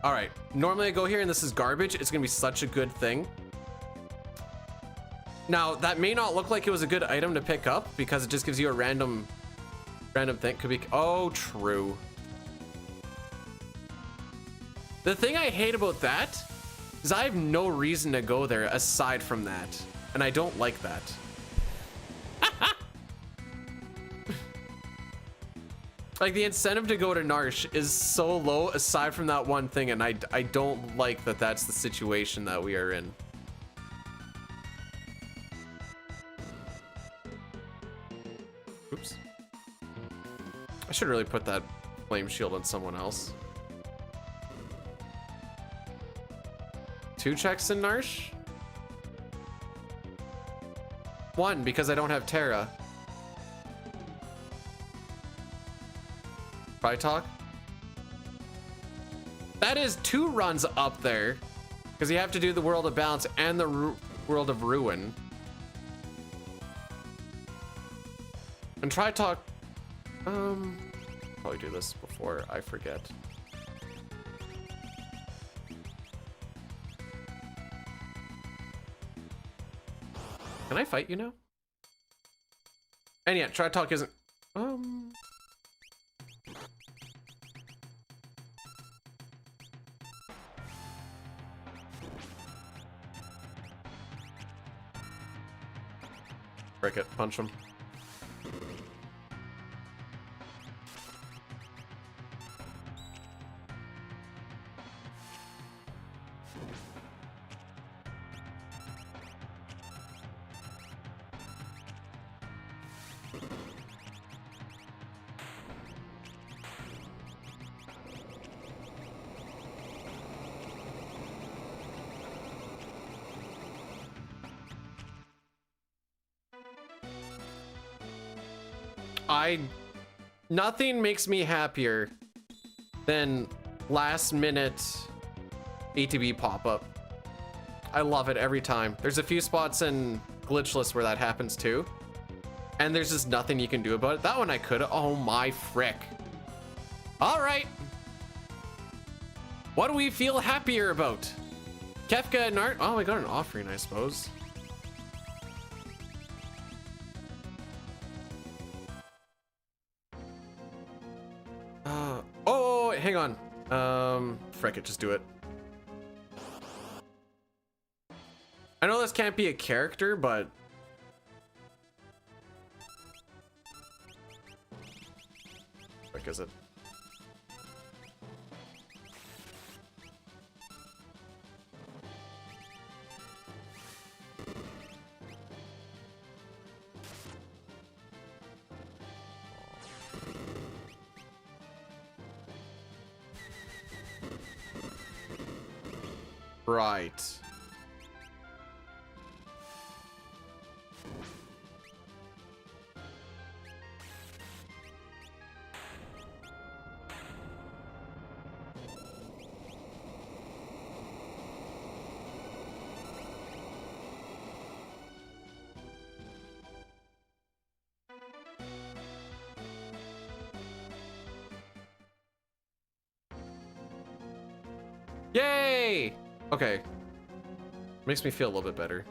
All right. Normally I go here and this is garbage. It's going to be such a good thing. Now, that may not look like it was a good item to pick up because it just gives you a random thing. Could be, oh, true. The thing I hate about that is I have no reason to go there aside from that. And I don't like that. Like, the incentive to go to Narsh is so low aside from that one thing, and I don't like that that's the situation that we are in. Oops. I should really put that flame shield on someone else. 2 checks in Narsh? 1, because I don't have Terra. Try talk? That is 2 runs up there. Because you have to do the World of Balance and the World of Ruin. And try talk. Probably do this before I forget. Can I fight you now? And yeah, try talk isn't. Break it, punch him. Nothing makes me happier than last minute ATB pop-up. I love it every time. There's a few spots in Glitchless where that happens too. And there's just nothing you can do about it. That one I could. Oh my frick. All right. What do we feel happier about? Kefka and Art. Oh, we got an offering, I suppose. Oh, wait, hang on. Frick it, just do it. I know this can't be a character, but frick is it? Right. Yay! Okay. Makes me feel a little bit better.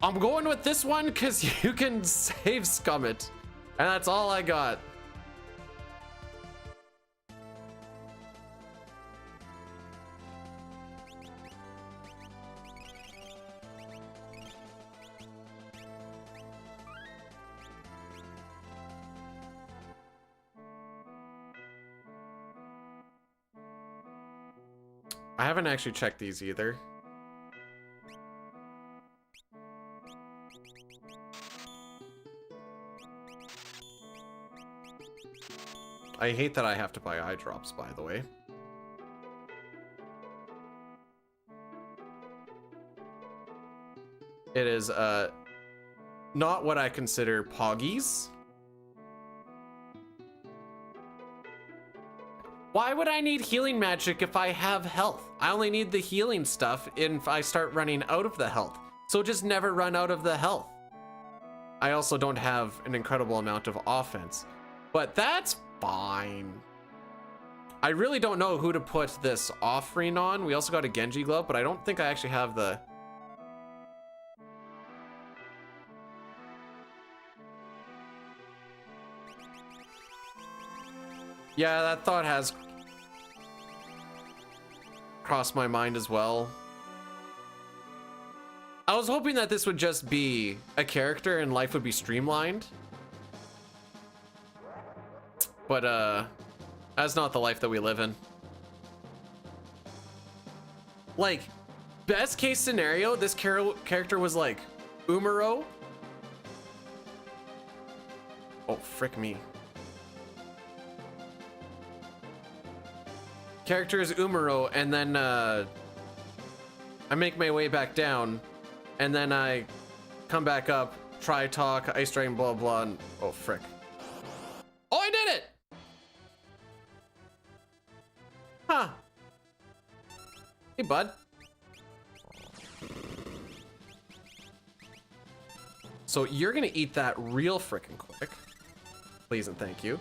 I'm going with this one because you can save Scummit. And that's all I got. I haven't actually checked these either. I hate that I have to buy eye drops, by the way. It is not what I consider poggies. Why would I need healing magic if I have health? I only need the healing stuff if I start running out of the health. So just never run out of the health. I also don't have an incredible amount of offense, but that's fine. I really don't know who to put this offering on. We also got a Genji glove, but I don't think I actually have the... Yeah, that thought has crossed my mind as well. I was hoping that this would just be a character and life would be streamlined. But that's not the life that we live in. Like, best case scenario, this character was like Umaro. Oh, frick me. Character is Umaro, and then I make my way back down, and then I come back up, try talk, ice drain, blah blah, and oh frick. Oh, I did it! Huh. Hey, bud. So you're gonna eat that real frickin' quick. Please and thank you.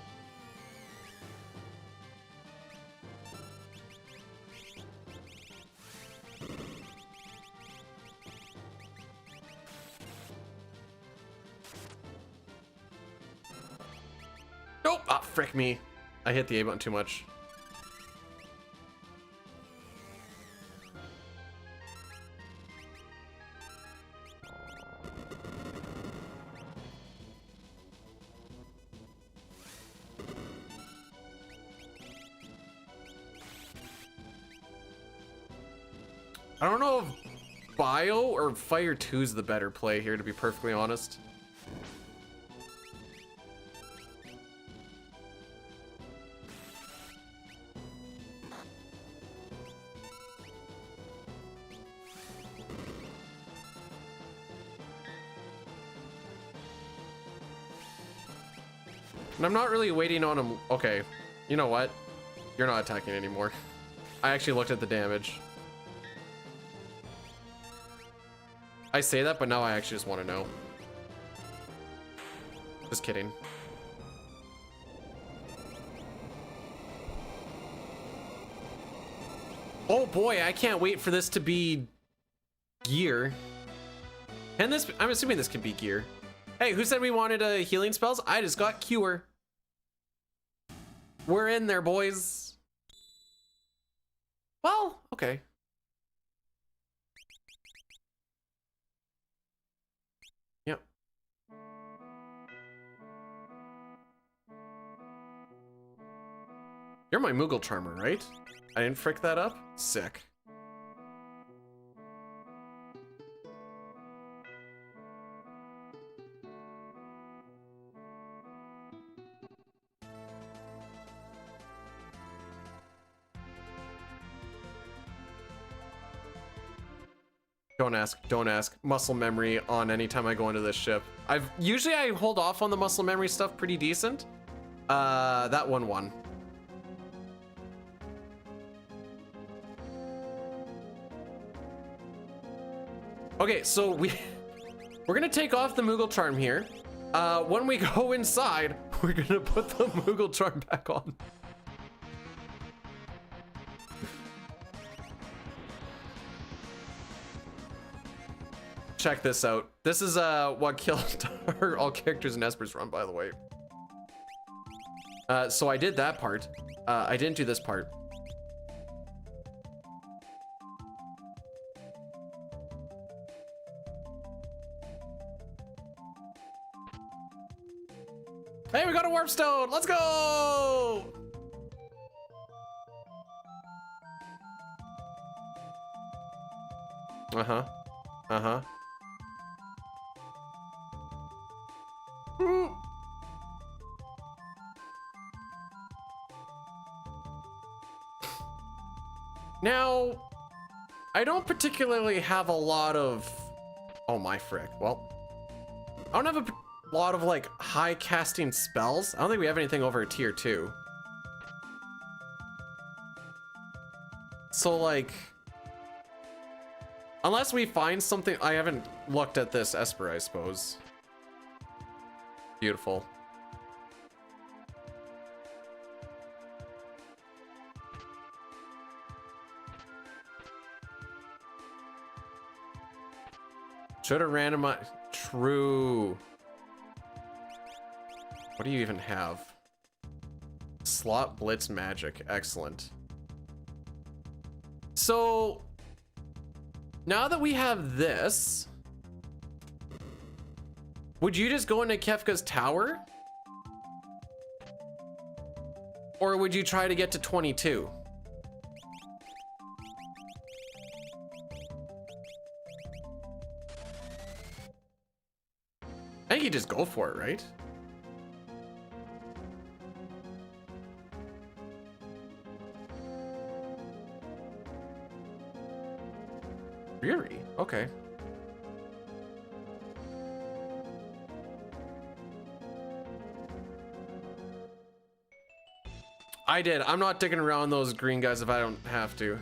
Nope! Ah, frick me. I hit the A button too much. I don't know if Bio or Fire 2 is the better play here, to be perfectly honest. And I'm not really waiting on him. Okay, you know what? You're not attacking anymore. I actually looked at the damage. I say that, but now I actually just want to know. Just kidding. Oh boy, I can't wait for this to be gear. And this, I'm assuming this can be gear. Hey, who said we wanted healing spells? I just got cure. We're in there, boys. Well, okay. Yep. You're my Moogle Charmer, right? I didn't frick that up? Sick. Don't ask, don't ask. Muscle memory on anytime I go into this ship. Usually I hold off on the muscle memory stuff pretty decent. That one won. Okay, so we're gonna take off the Moogle Charm here. When we go inside, we're gonna put the Moogle charm back on. Check this out. This is what killed all characters in Espers run, by the way. So I did that part. I didn't do this part. Hey, we got a warp stone. Let's go. Uh-huh. Uh-huh. Now, I don't particularly have a lot of... Oh my frick. Well, I don't have a lot of like high casting spells. I don't think we have anything over a tier 2. So like, unless we find something... I haven't looked at this Esper, I suppose. Beautiful. Should have randomized. True. What do you even have? Slot Blitz Magic. Excellent. So now that we have this, would you just go into Kefka's tower? Or would you try to get to 22? I think you just go for it, right? Fury, okay. I did. I'm not digging around those green guys if I don't have to.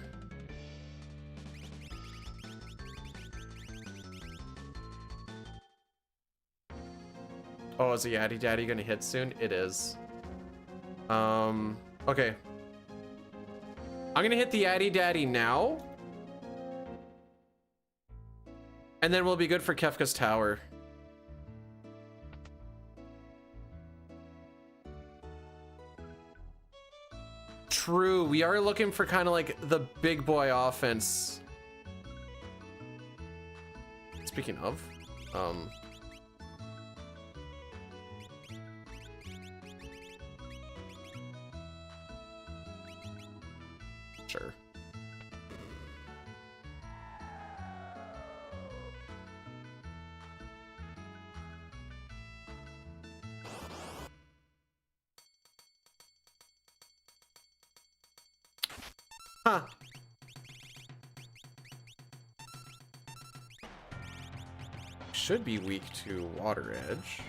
Oh, is the Yaddy Daddy gonna hit soon? It is. Okay. I'm gonna hit the Yaddy Daddy now. And then we'll be good for Kefka's tower. True, we are looking for kind of like the big boy offense. Speaking of, sure. Huh. Should be weak to Water Edge.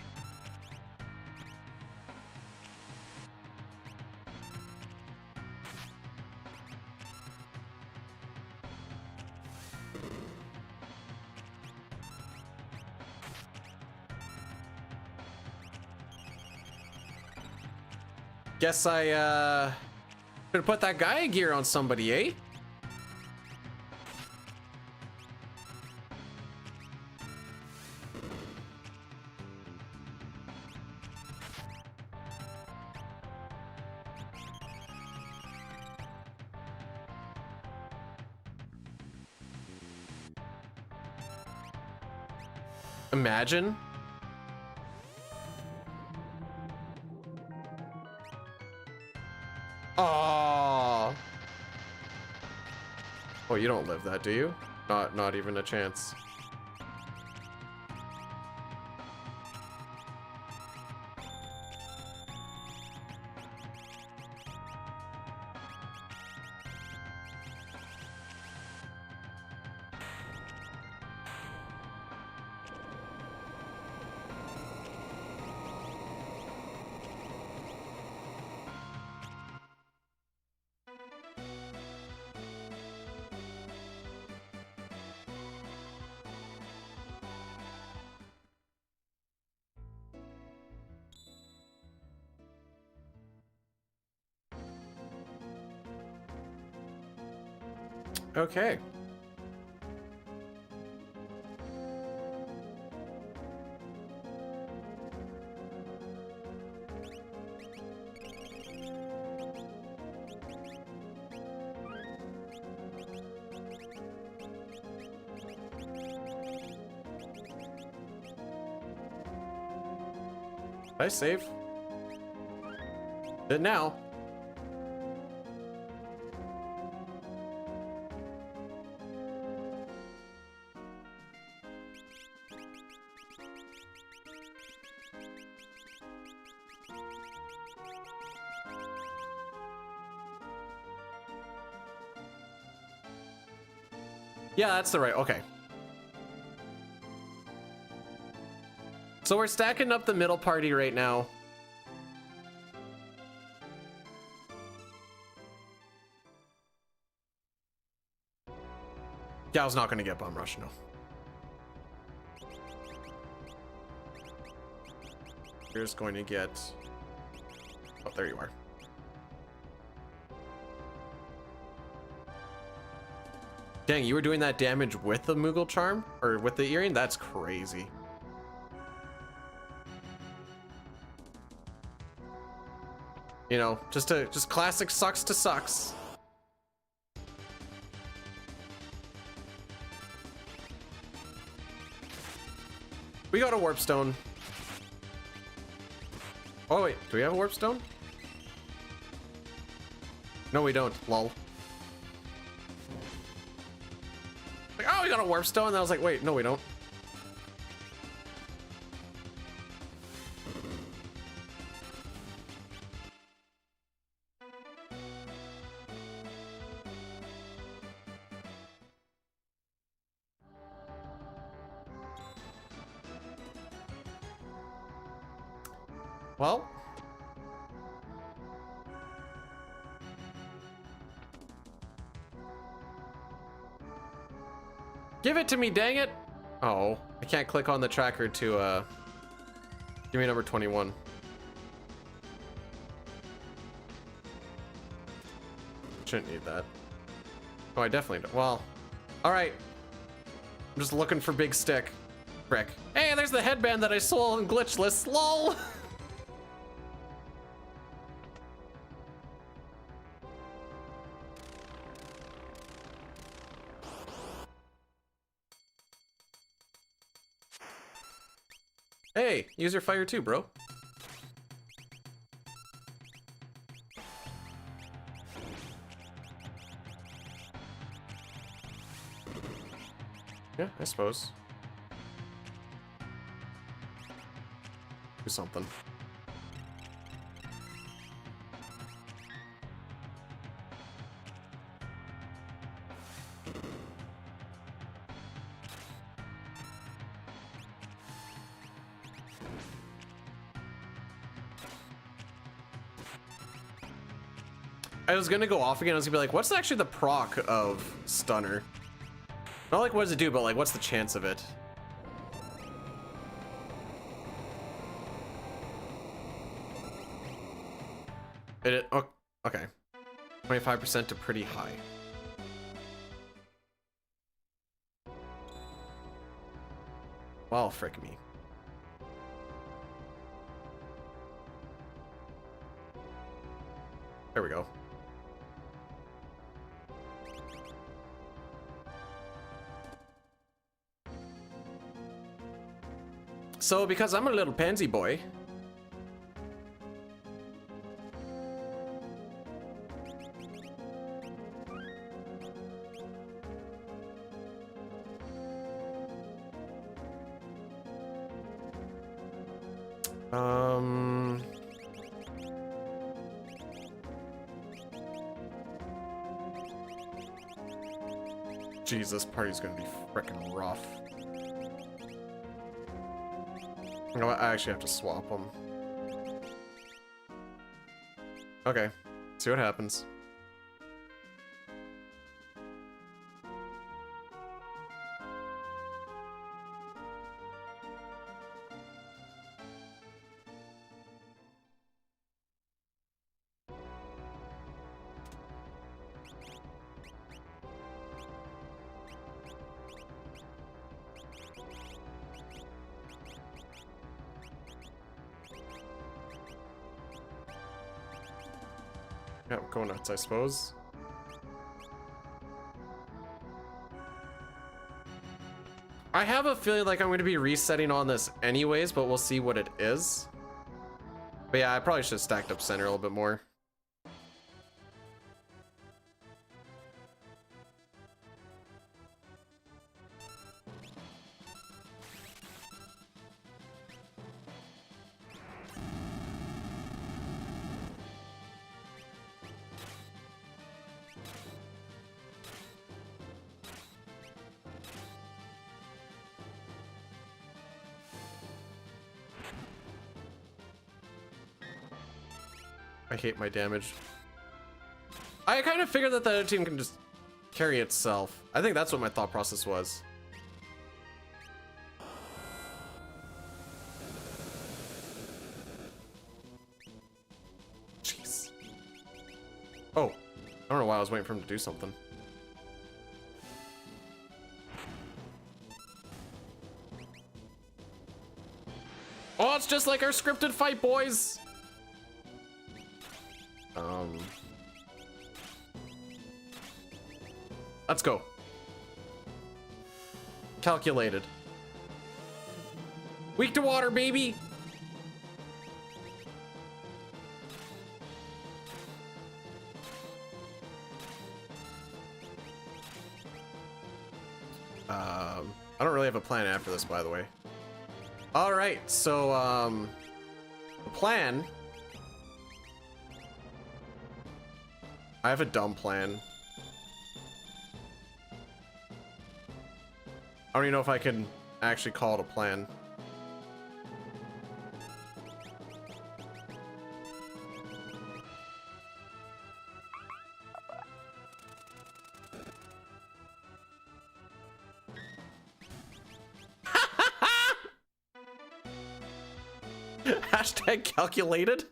Guess I should put that Gaia gear on somebody, eh? Imagine. Oh. Oh, you don't live that, do you? Not even a chance. Okay. Did I save? Did now. Yeah, that's the right. Okay. So we're stacking up the middle party right now. Yeah, I was not going to get Bomb Rush, no. You're just going to get... Oh, there you are. Dang, you were doing that damage with the Moogle Charm? Or with the earring? That's crazy. You know, just classic sucks to sucks. We got a warp stone. Oh wait, do we have a warp stone? No, we don't. Lol. Like, oh, we got a warp stone. And I was like, wait, no, we don't. Well, give it to me, dang it. Oh, I can't click on the tracker to give me number 21. Shouldn't need that. Oh, I definitely don't. Well, all right. I'm just looking for big stick. Frick. Hey, there's the headband that I sold in Glitchless. Lol. Hey, use your fire too, bro. Yeah, I suppose. Do something. I was gonna go off again. I was gonna be like, what's actually the proc of Stunner? Not like what does it do, but like what's the chance of it? Oh, okay. 25% to pretty high. Well, frick me. There we go. So, because I'm a little pansy boy, geez, this party's gonna be frickin' rough. You know what? I actually have to swap them. Okay, see what happens. Yeah, go nuts, I suppose. I have a feeling like I'm going to be resetting on this anyways, but we'll see what it is. But yeah, I probably should have stacked up center a little bit more. I hate my damage. I kind of figured that the other team can just carry itself. I think that's what my thought process was. Jeez. Oh, I don't know why I was waiting for him to do something. Oh, it's just like our scripted fight, boys. Let's go. Calculated. Weak to water, baby. I don't really have a plan after this, by the way. All right, so the plan. I have a dumb plan. I don't even know if I can actually call it a plan. Hashtag calculated.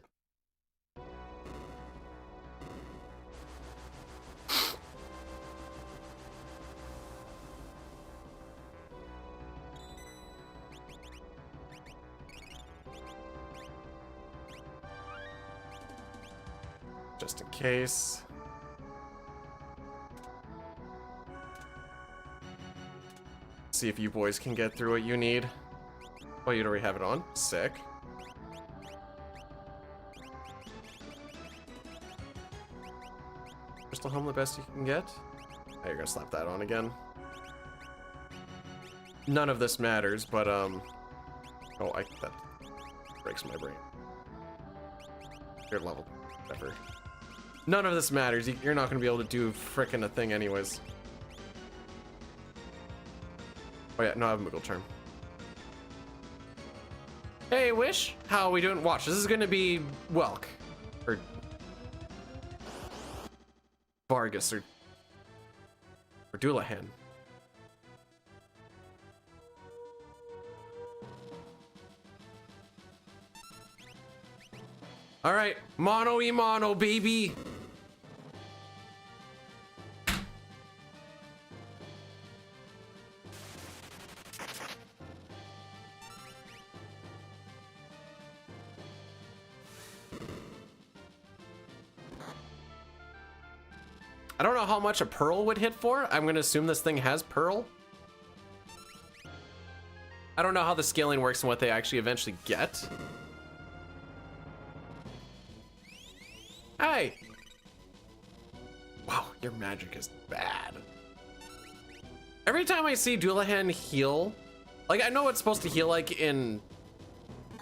Just in case. See if you boys can get through what you need. Oh, you already have it on? Sick. Crystal Home the best you can get? Oh, you're gonna slap that on again. None of this matters, but oh, that breaks my brain. Your level, whatever. None of this matters. You're not gonna be able to do frickin' a thing anyways. Oh yeah, no, I have a Moogle Charm. Hey, Wish, how are we doing? Watch, this is gonna be Welk. Or Vargas, or Doulahan. All right, mono e mono, baby. I don't know how much a pearl would hit for. I'm gonna assume this thing has pearl. I don't know how the scaling works and what they actually eventually get. Hey! Wow, your magic is bad. Every time I see Doulahan heal, like I know it's supposed to heal like in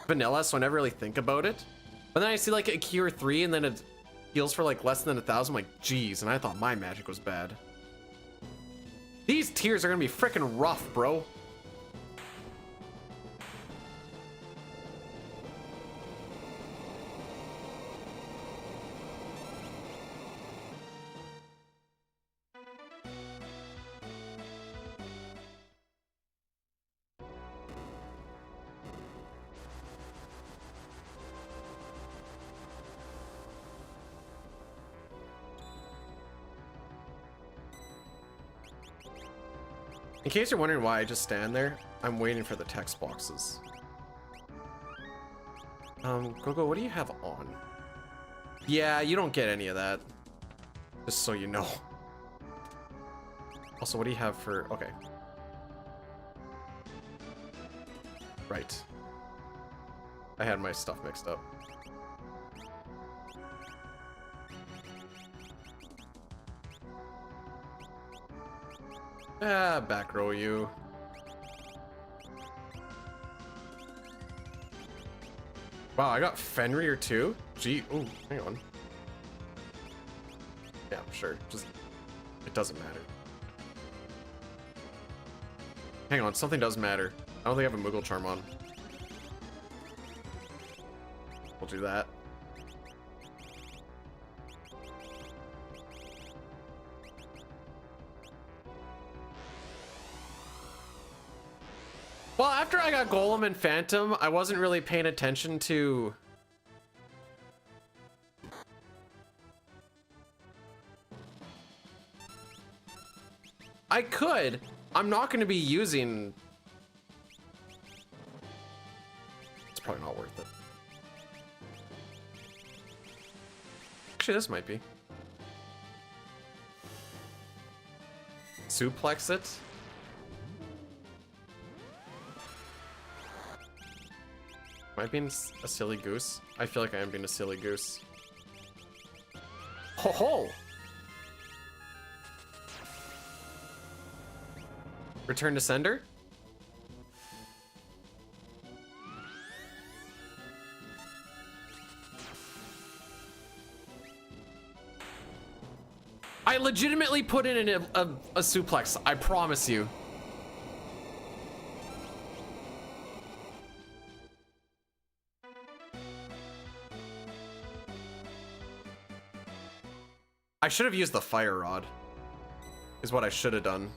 vanilla, so I never really think about it. But then I see like a Cure 3 and then it heals for like less than 1,000. I'm like, geez, and I thought my magic was bad. These tiers are gonna be freaking rough, bro. In case you're wondering why I just stand there, I'm waiting for the text boxes. Gogo, what do you have on? Yeah, you don't get any of that. Just so you know. Also, what do you have for... Okay. Right. I had my stuff mixed up. Ah, back row you. Wow, I got Fenrir too? Gee, ooh, hang on. Yeah, sure. Just, it doesn't matter. Hang on, something does matter. I don't think I have a Moogle Charm on. We'll do that. Well, after I got Golem and Phantom, I wasn't really paying attention to... I could. I'm not going to be using... It's probably not worth it. Actually, this might be. Suplex it. Am I being a silly goose? I feel like I am being a silly goose. Ho ho! Return to sender? I legitimately put in a suplex, I promise you. I should have used the fire rod, is what I should have done.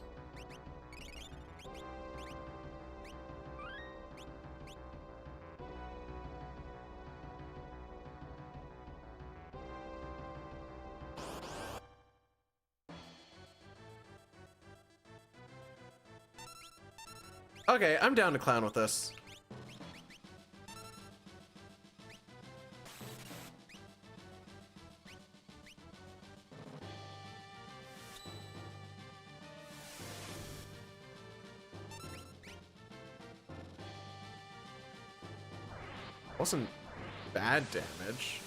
Okay, I'm down to clown with this. Wasn't bad damage.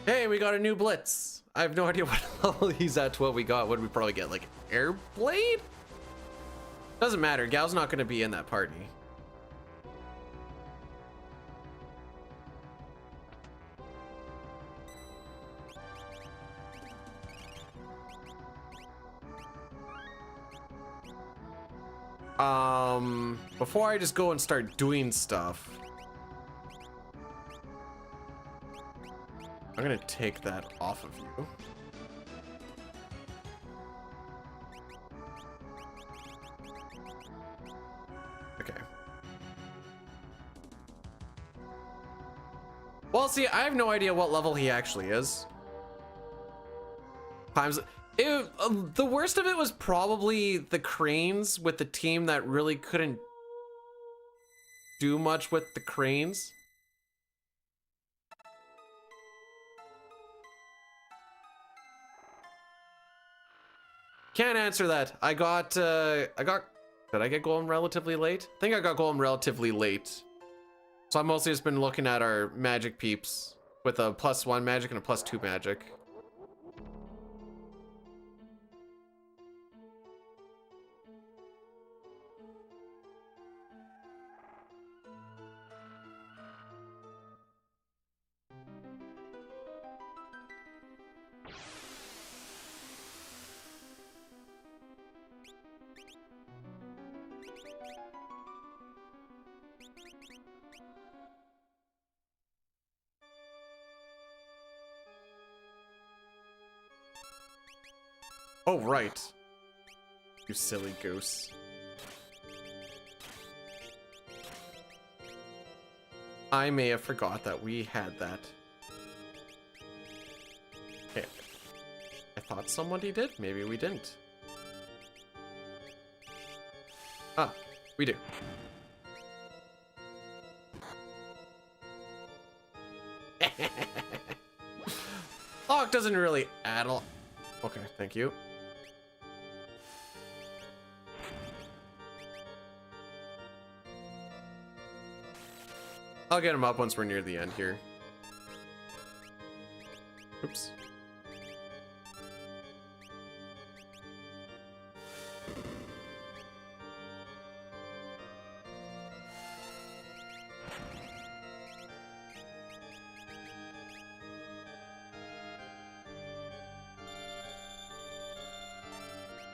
Hey, we got a new Blitz. I have no idea what level he's at to what we got. What did we probably get? Like Airblade? Doesn't matter. Gal's not going to be in that party. Before I just go and start doing stuff, I'm gonna take that off of you. Okay. Well, see, I have no idea what level he actually is. The worst of it was probably the Cranes with the team that really couldn't do much with the Cranes. Can't answer that. I got, did I get Golem relatively late? I think I got Golem relatively late. So I've mostly just been looking at our magic peeps with a +1 magic and a +2 magic. Oh, right. You silly goose. I may have forgot that we had that. Okay. I thought somebody did. Maybe we didn't. Ah, we do. Lock doesn't really add a lot. Okay, thank you. I'll get him up once we're near the end here. Oops.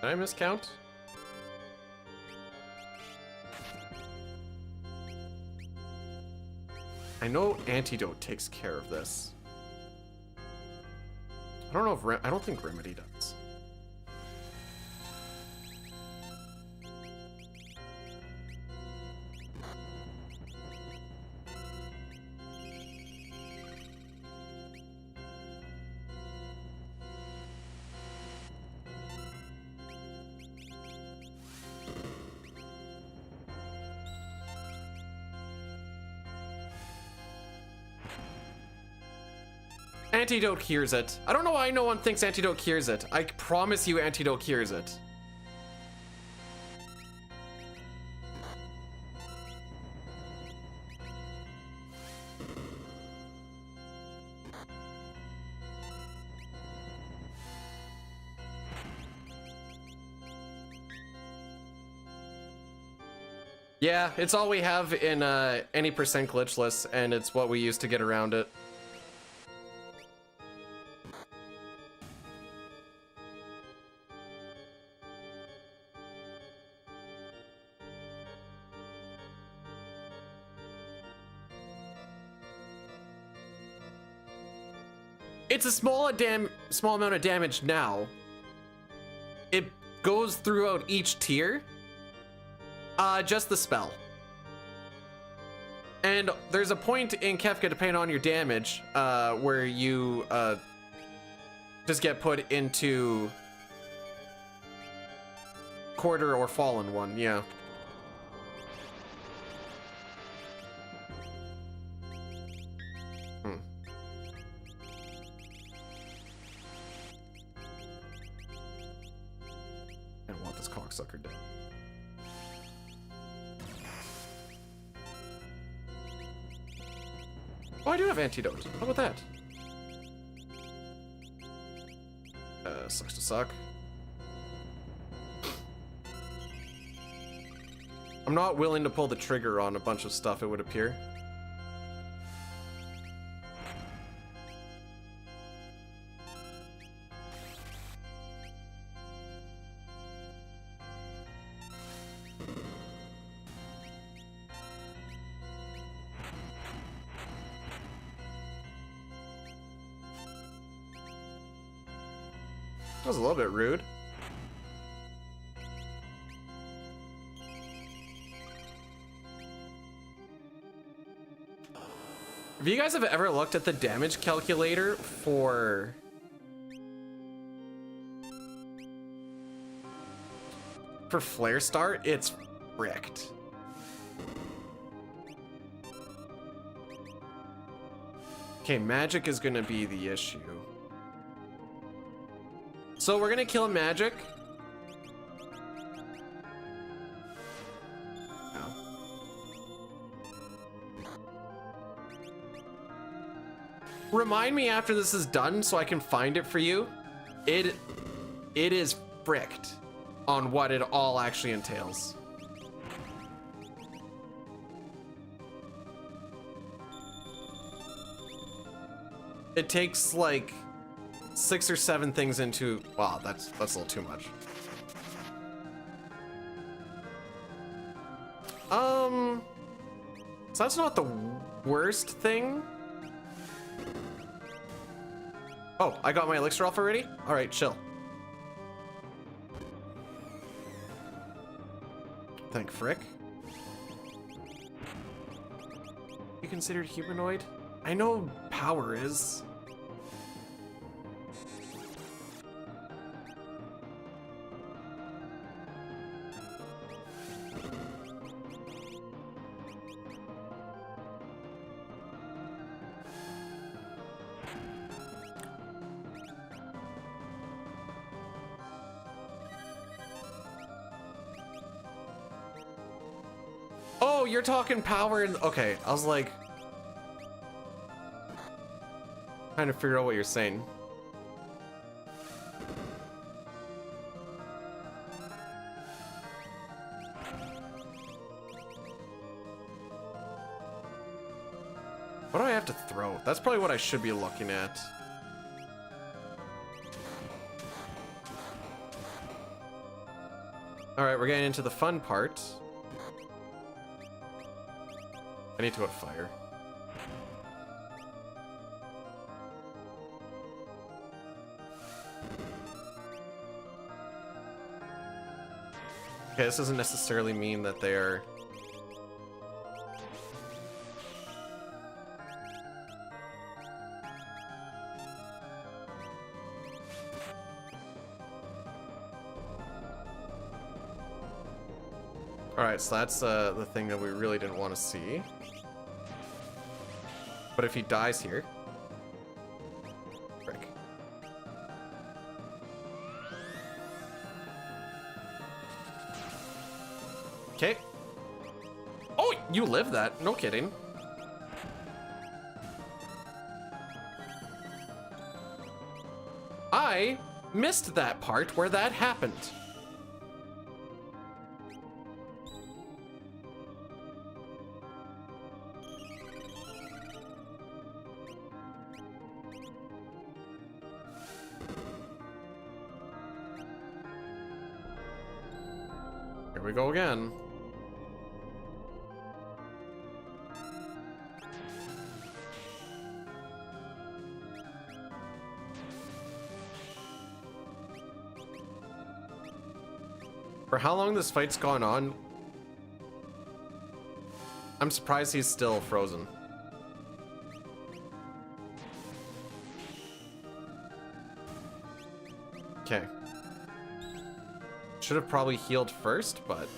Did I miscount? I know Antidote takes care of this. I don't know if I don't think Remedy does. Antidote cures it. I don't know why no one thinks Antidote cures it. I promise you Antidote cures it. Yeah, it's all we have in any percent glitchless, and it's what we use to get around it. It's a small amount of damage now. It goes throughout each tier. Just the spell. And there's a point in Kefka, depending on your damage, where you just get put into quarter or fallen one, yeah. I don't want this cocksucker dead. Oh, I do have Antidote. How about that? Sucks to suck. I'm not willing to pull the trigger on a bunch of stuff, it would appear. That was a little bit rude. If you guys have ever looked at the damage calculator for Flare Star, it's fricked. Okay, magic is gonna be the issue. So we're gonna kill magic. Ow. Remind me after this is done so I can find it for you. It is fricked on what it all actually entails. It takes like 6 or 7 things into, wow, that's a little too much. So that's not the worst thing. Oh, I got my elixir off already? All right, chill. Thank frick. be considered humanoid? I know power is. Oh, you're talking power and okay, I was like trying to figure out what you're saying. What do I have to throw? That's probably what I should be looking at. All right, we're getting into the fun part. I need to put fire. Okay, this doesn't necessarily mean that they're... Alright, so that's the thing that we really didn't want to see. But if he dies here... Frick. Okay. Oh, you live that. No kidding. I missed that part where that happened. Here we go again. For how long this fight's gone on, I'm surprised he's still frozen. Okay. Should have probably healed first, but...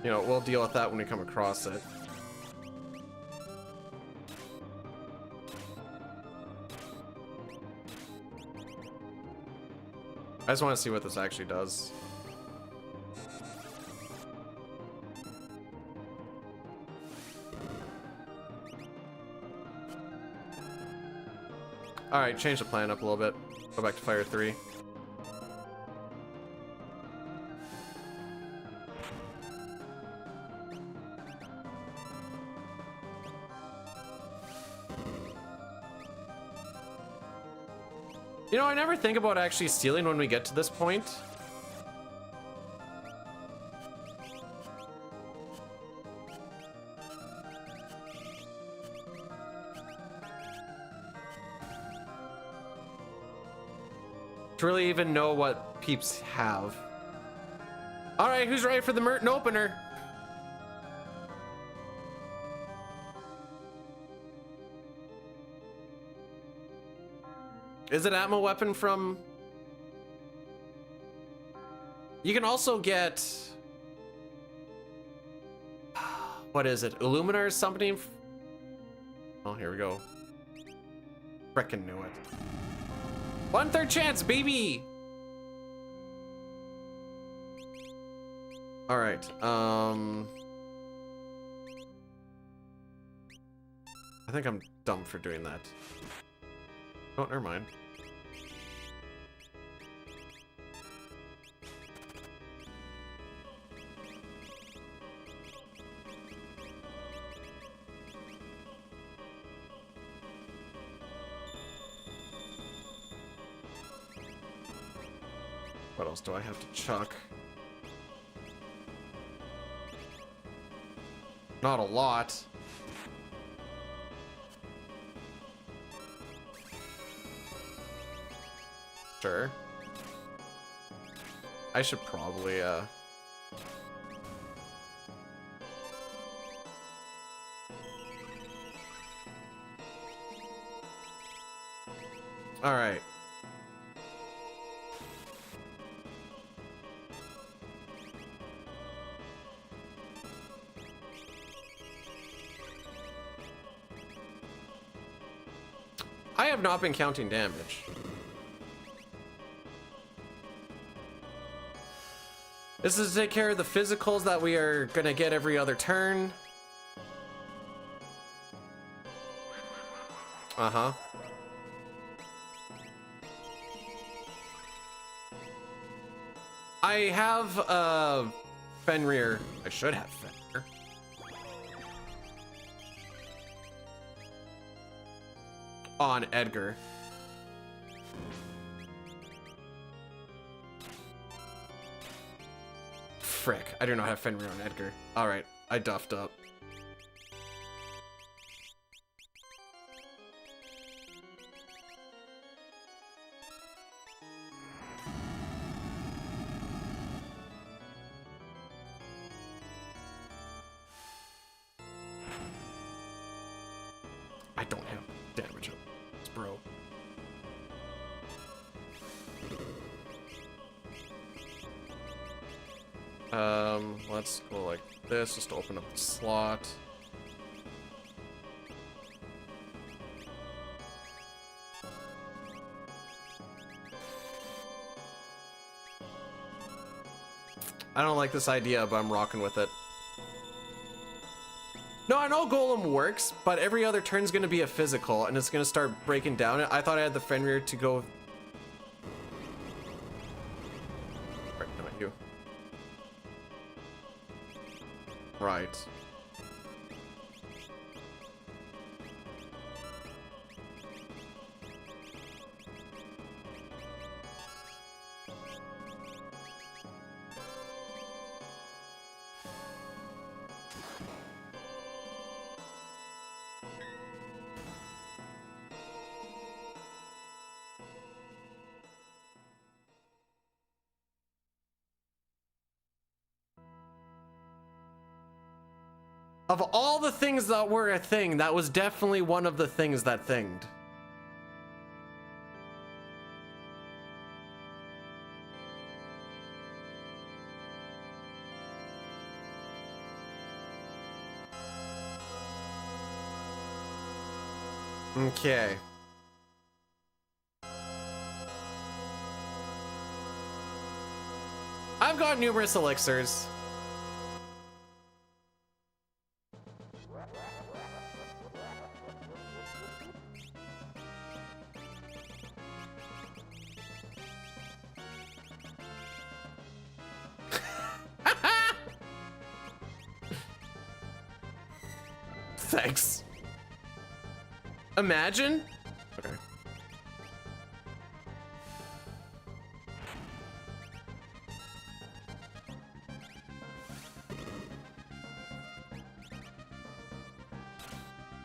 You know, we'll deal with that when we come across it. I just want to see what this actually does. Alright, change the plan up a little bit. Go back to Fire 3. You know, I never think about actually stealing when we get to this point. To really even know what peeps have. All right, who's ready for the Merton opener? Is it ammo weapon from... You can also get... What is it? Illumina or something? Oh, here we go. Frickin' knew it. 1/3 chance, baby! Alright, I think I'm dumb for doing that. Oh, never mind. What else do I have to chuck? Not a lot. Sure. I should probably All right. I have not been counting damage. This is to take care of the physicals that we are gonna get every other turn. Uh-huh. I have Fenrir. I should have Fenrir. On Edgar. Frick, I do not have Fenrir on Edgar. Alright, I duffed up. I don't have damage up. It's bro. Let's go like this, just to open up the slot. I don't like this idea, but I'm rocking with it. No, I know Golem works, but every other turn's gonna be a physical, and it's gonna start breaking down. I thought I had the Fenrir to go. Right, not you. Right. Of all the things that were a thing, that was definitely one of the things that thinged. Okay. I've got numerous elixirs. Thanks. Imagine. Okay.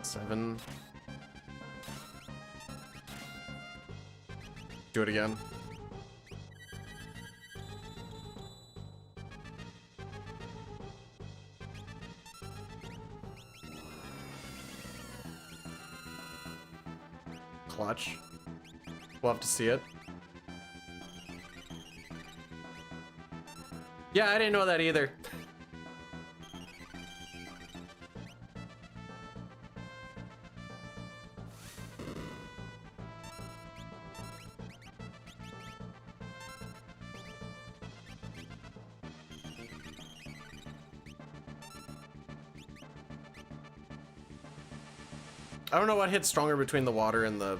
Seven. Do it again. Clutch. We'll have to see it. Yeah, I didn't know that either. I don't know what hits stronger between the water and the...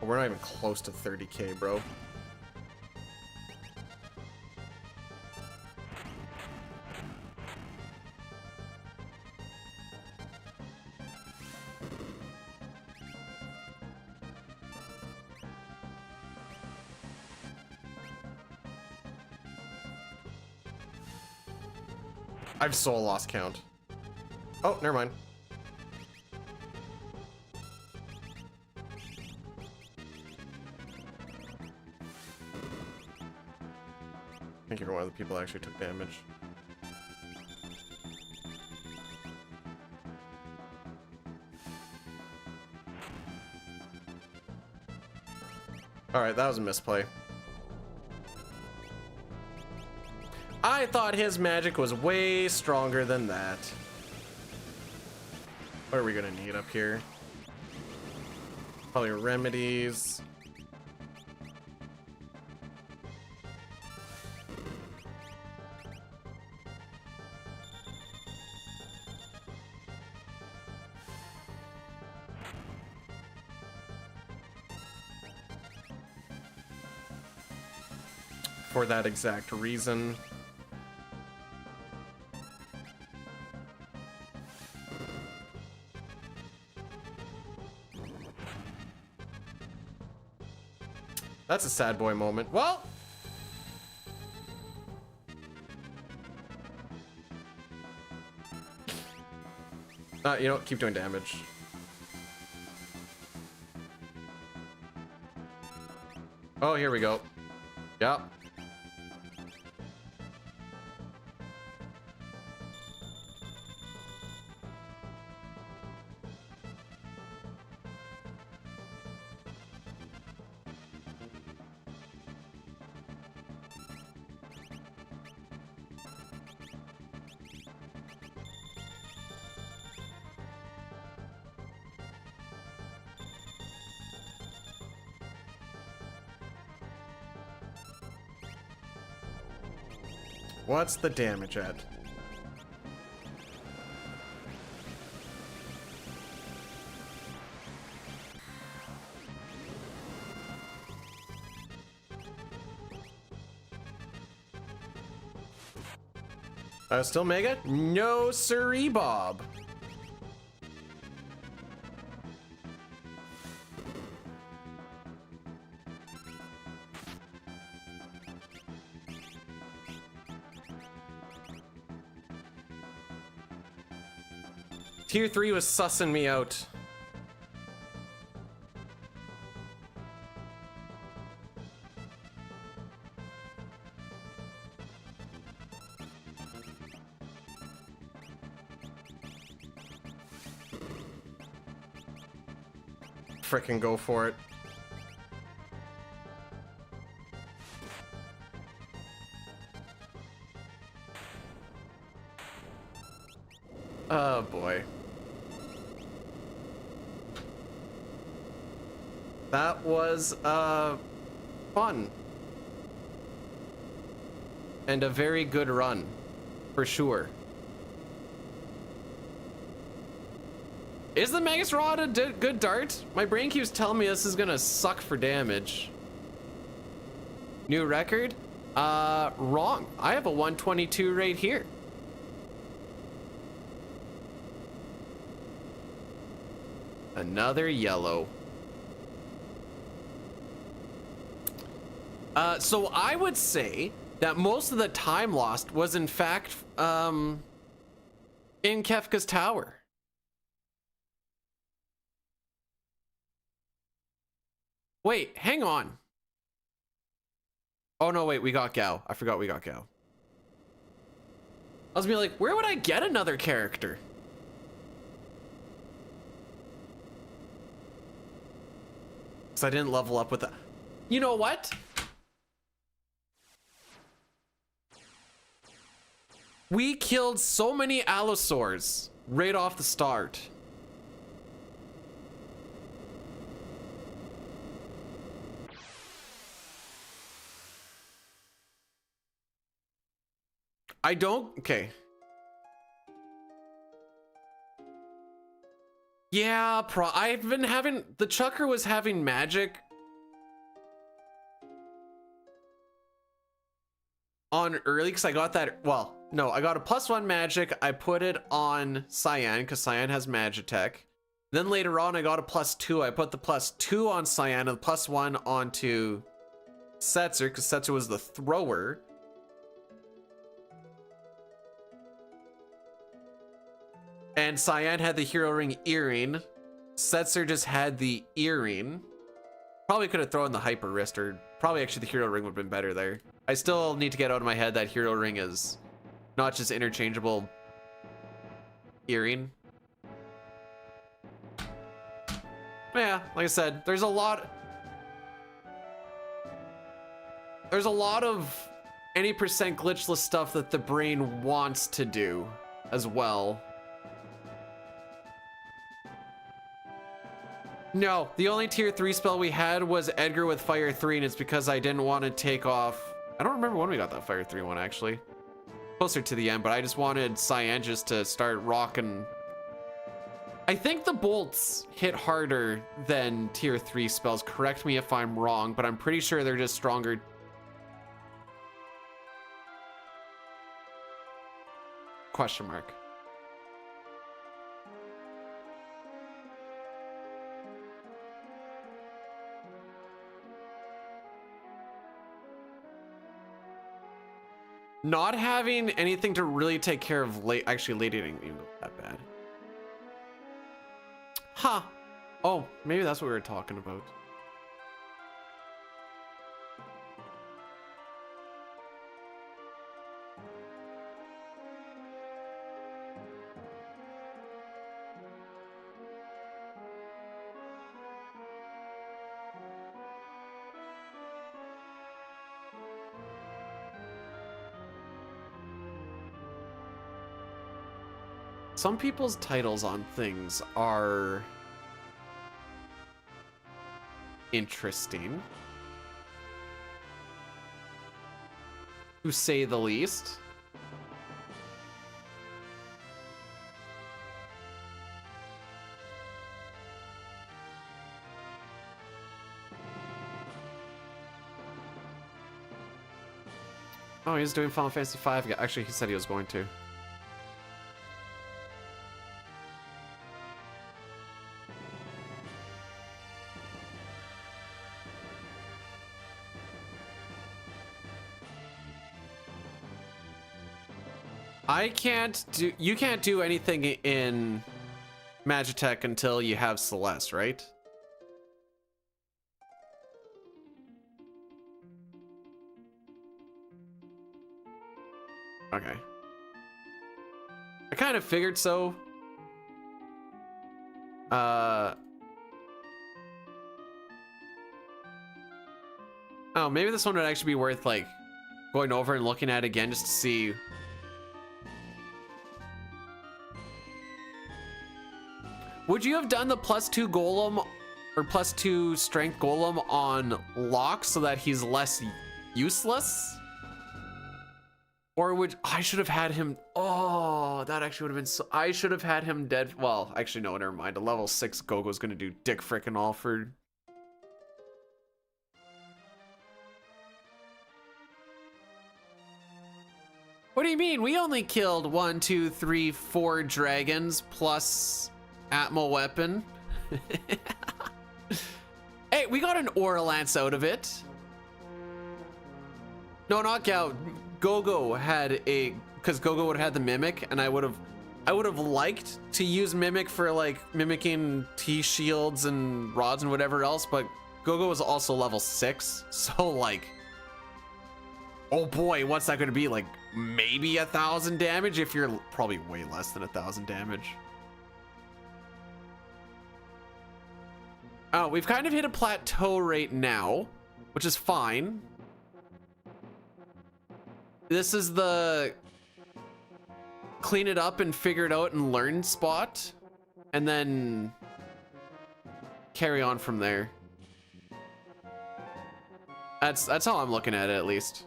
Oh, we're not even close to 30k, bro. I've so lost count. Oh, never mind. think you're one of the people that actually took damage. Alright, that was a misplay. I thought his magic was way stronger than that. What are we gonna need up here? Probably remedies. For that exact reason. That's a sad boy moment. Well, you know, keep doing damage. Oh, here we go. Yep. What's the damage at? Still mega? No siree, Bob. Tier 3 was sussing me out. Frickin' go for it. Oh boy. That was fun. And a very good run, for sure. Is the Magus Rod a good dart? My brain keeps telling me this is gonna suck for damage. New record? Wrong. I have a 122 right here. Another yellow. So I would say that most of the time lost was in fact in Kefka's Tower. Wait, hang on. Oh no, wait, we got Gao. I forgot we got Gao. I was gonna be like, where would I get another character? Because I didn't level up with that. You know what? We killed so many Allosaurs right off the start. I don't, okay. Yeah, I've been having, the Chucker was having magic on early because I got that, well, no, I got a +1 magic. I put it on Cyan because Cyan has Magitech. Then later on, I got a +2. I put the +2 on Cyan and the +1 onto Setzer because Setzer was the thrower. And Cyan had the Hero Ring Earring. Setzer just had the Earring. Probably could have thrown the Hyper Wrist, or probably actually the Hero Ring would have been better there. I still need to get out of my head that hero ring is not just interchangeable earring. Yeah, like I said, there's a lot of any percent glitchless stuff that the brain wants to do as well. No, the only tier 3 spell we had was Edgar with Fire 3, and it's because I didn't want to take off. I don't remember when we got that Fire 3 one, actually. Closer to the end, but I just wanted Cyan just to start rocking. I think the bolts hit harder than tier 3 spells. Correct me if I'm wrong, but I'm pretty sure they're just stronger. Question mark. Not having anything to really take care of late. Actually, lady didn't even go that bad. Huh. Oh, maybe that's what we were talking about. Some people's titles on things are interesting, to say the least. Oh, he's doing Final Fantasy V. Actually, he said he was going to. You can't do anything in Magitech until you have Celeste, right? Okay. I kind of figured so. Oh, maybe this one would actually be worth like going over and looking at again just to see. Would you have done the +2 golem or +2 strength golem on Locke so that he's less useless? Or would I should have had him? Oh, that actually would have been so. I should have had him dead. Well, actually, no, never mind. A level 6 Gogo's gonna do dick frickin' all for. What do you mean? We only killed 1, 2, 3, 4 dragons plus Atmo weapon. Hey, we got an Aura Lance out of it. No, knockout. Gogo had a, because Gogo would have had the mimic, and I would have liked to use mimic for like mimicking T shields and rods and whatever else, but Gogo was also level 6, so like, oh boy, what's that going to be? Like maybe 1,000 damage if you're probably way less than 1,000 damage. Oh, we've kind of hit a plateau right now, which is fine. This is the clean it up and figure it out and learn spot, and then carry on from there. That's how I'm looking at it, at least.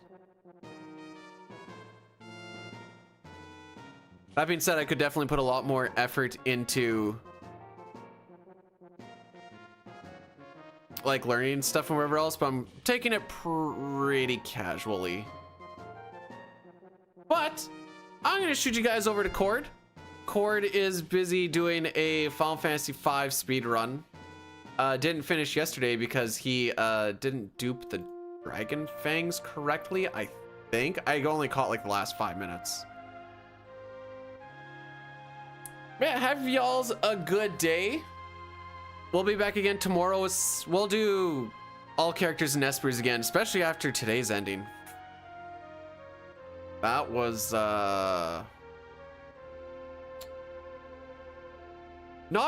That being said, I could definitely put a lot more effort into like learning stuff and wherever else, but I'm taking it pretty casually. But I'm gonna shoot you guys over to Cord. Cord is busy doing a Final Fantasy V speed run. Didn't finish yesterday because he didn't dupe the dragon fangs correctly. I think I only caught like the last 5 minutes. Yeah, have y'all's a good day. We'll be back again tomorrow. We'll do all characters in Espers again, especially after today's ending. That was not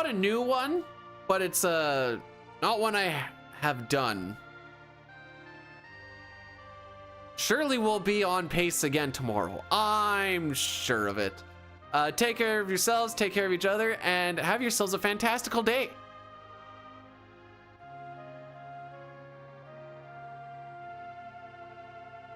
a new one, but it's not one I have done. Surely we'll be on pace again tomorrow. I'm sure of it. Take care of yourselves, take care of each other, and have yourselves a fantastical day.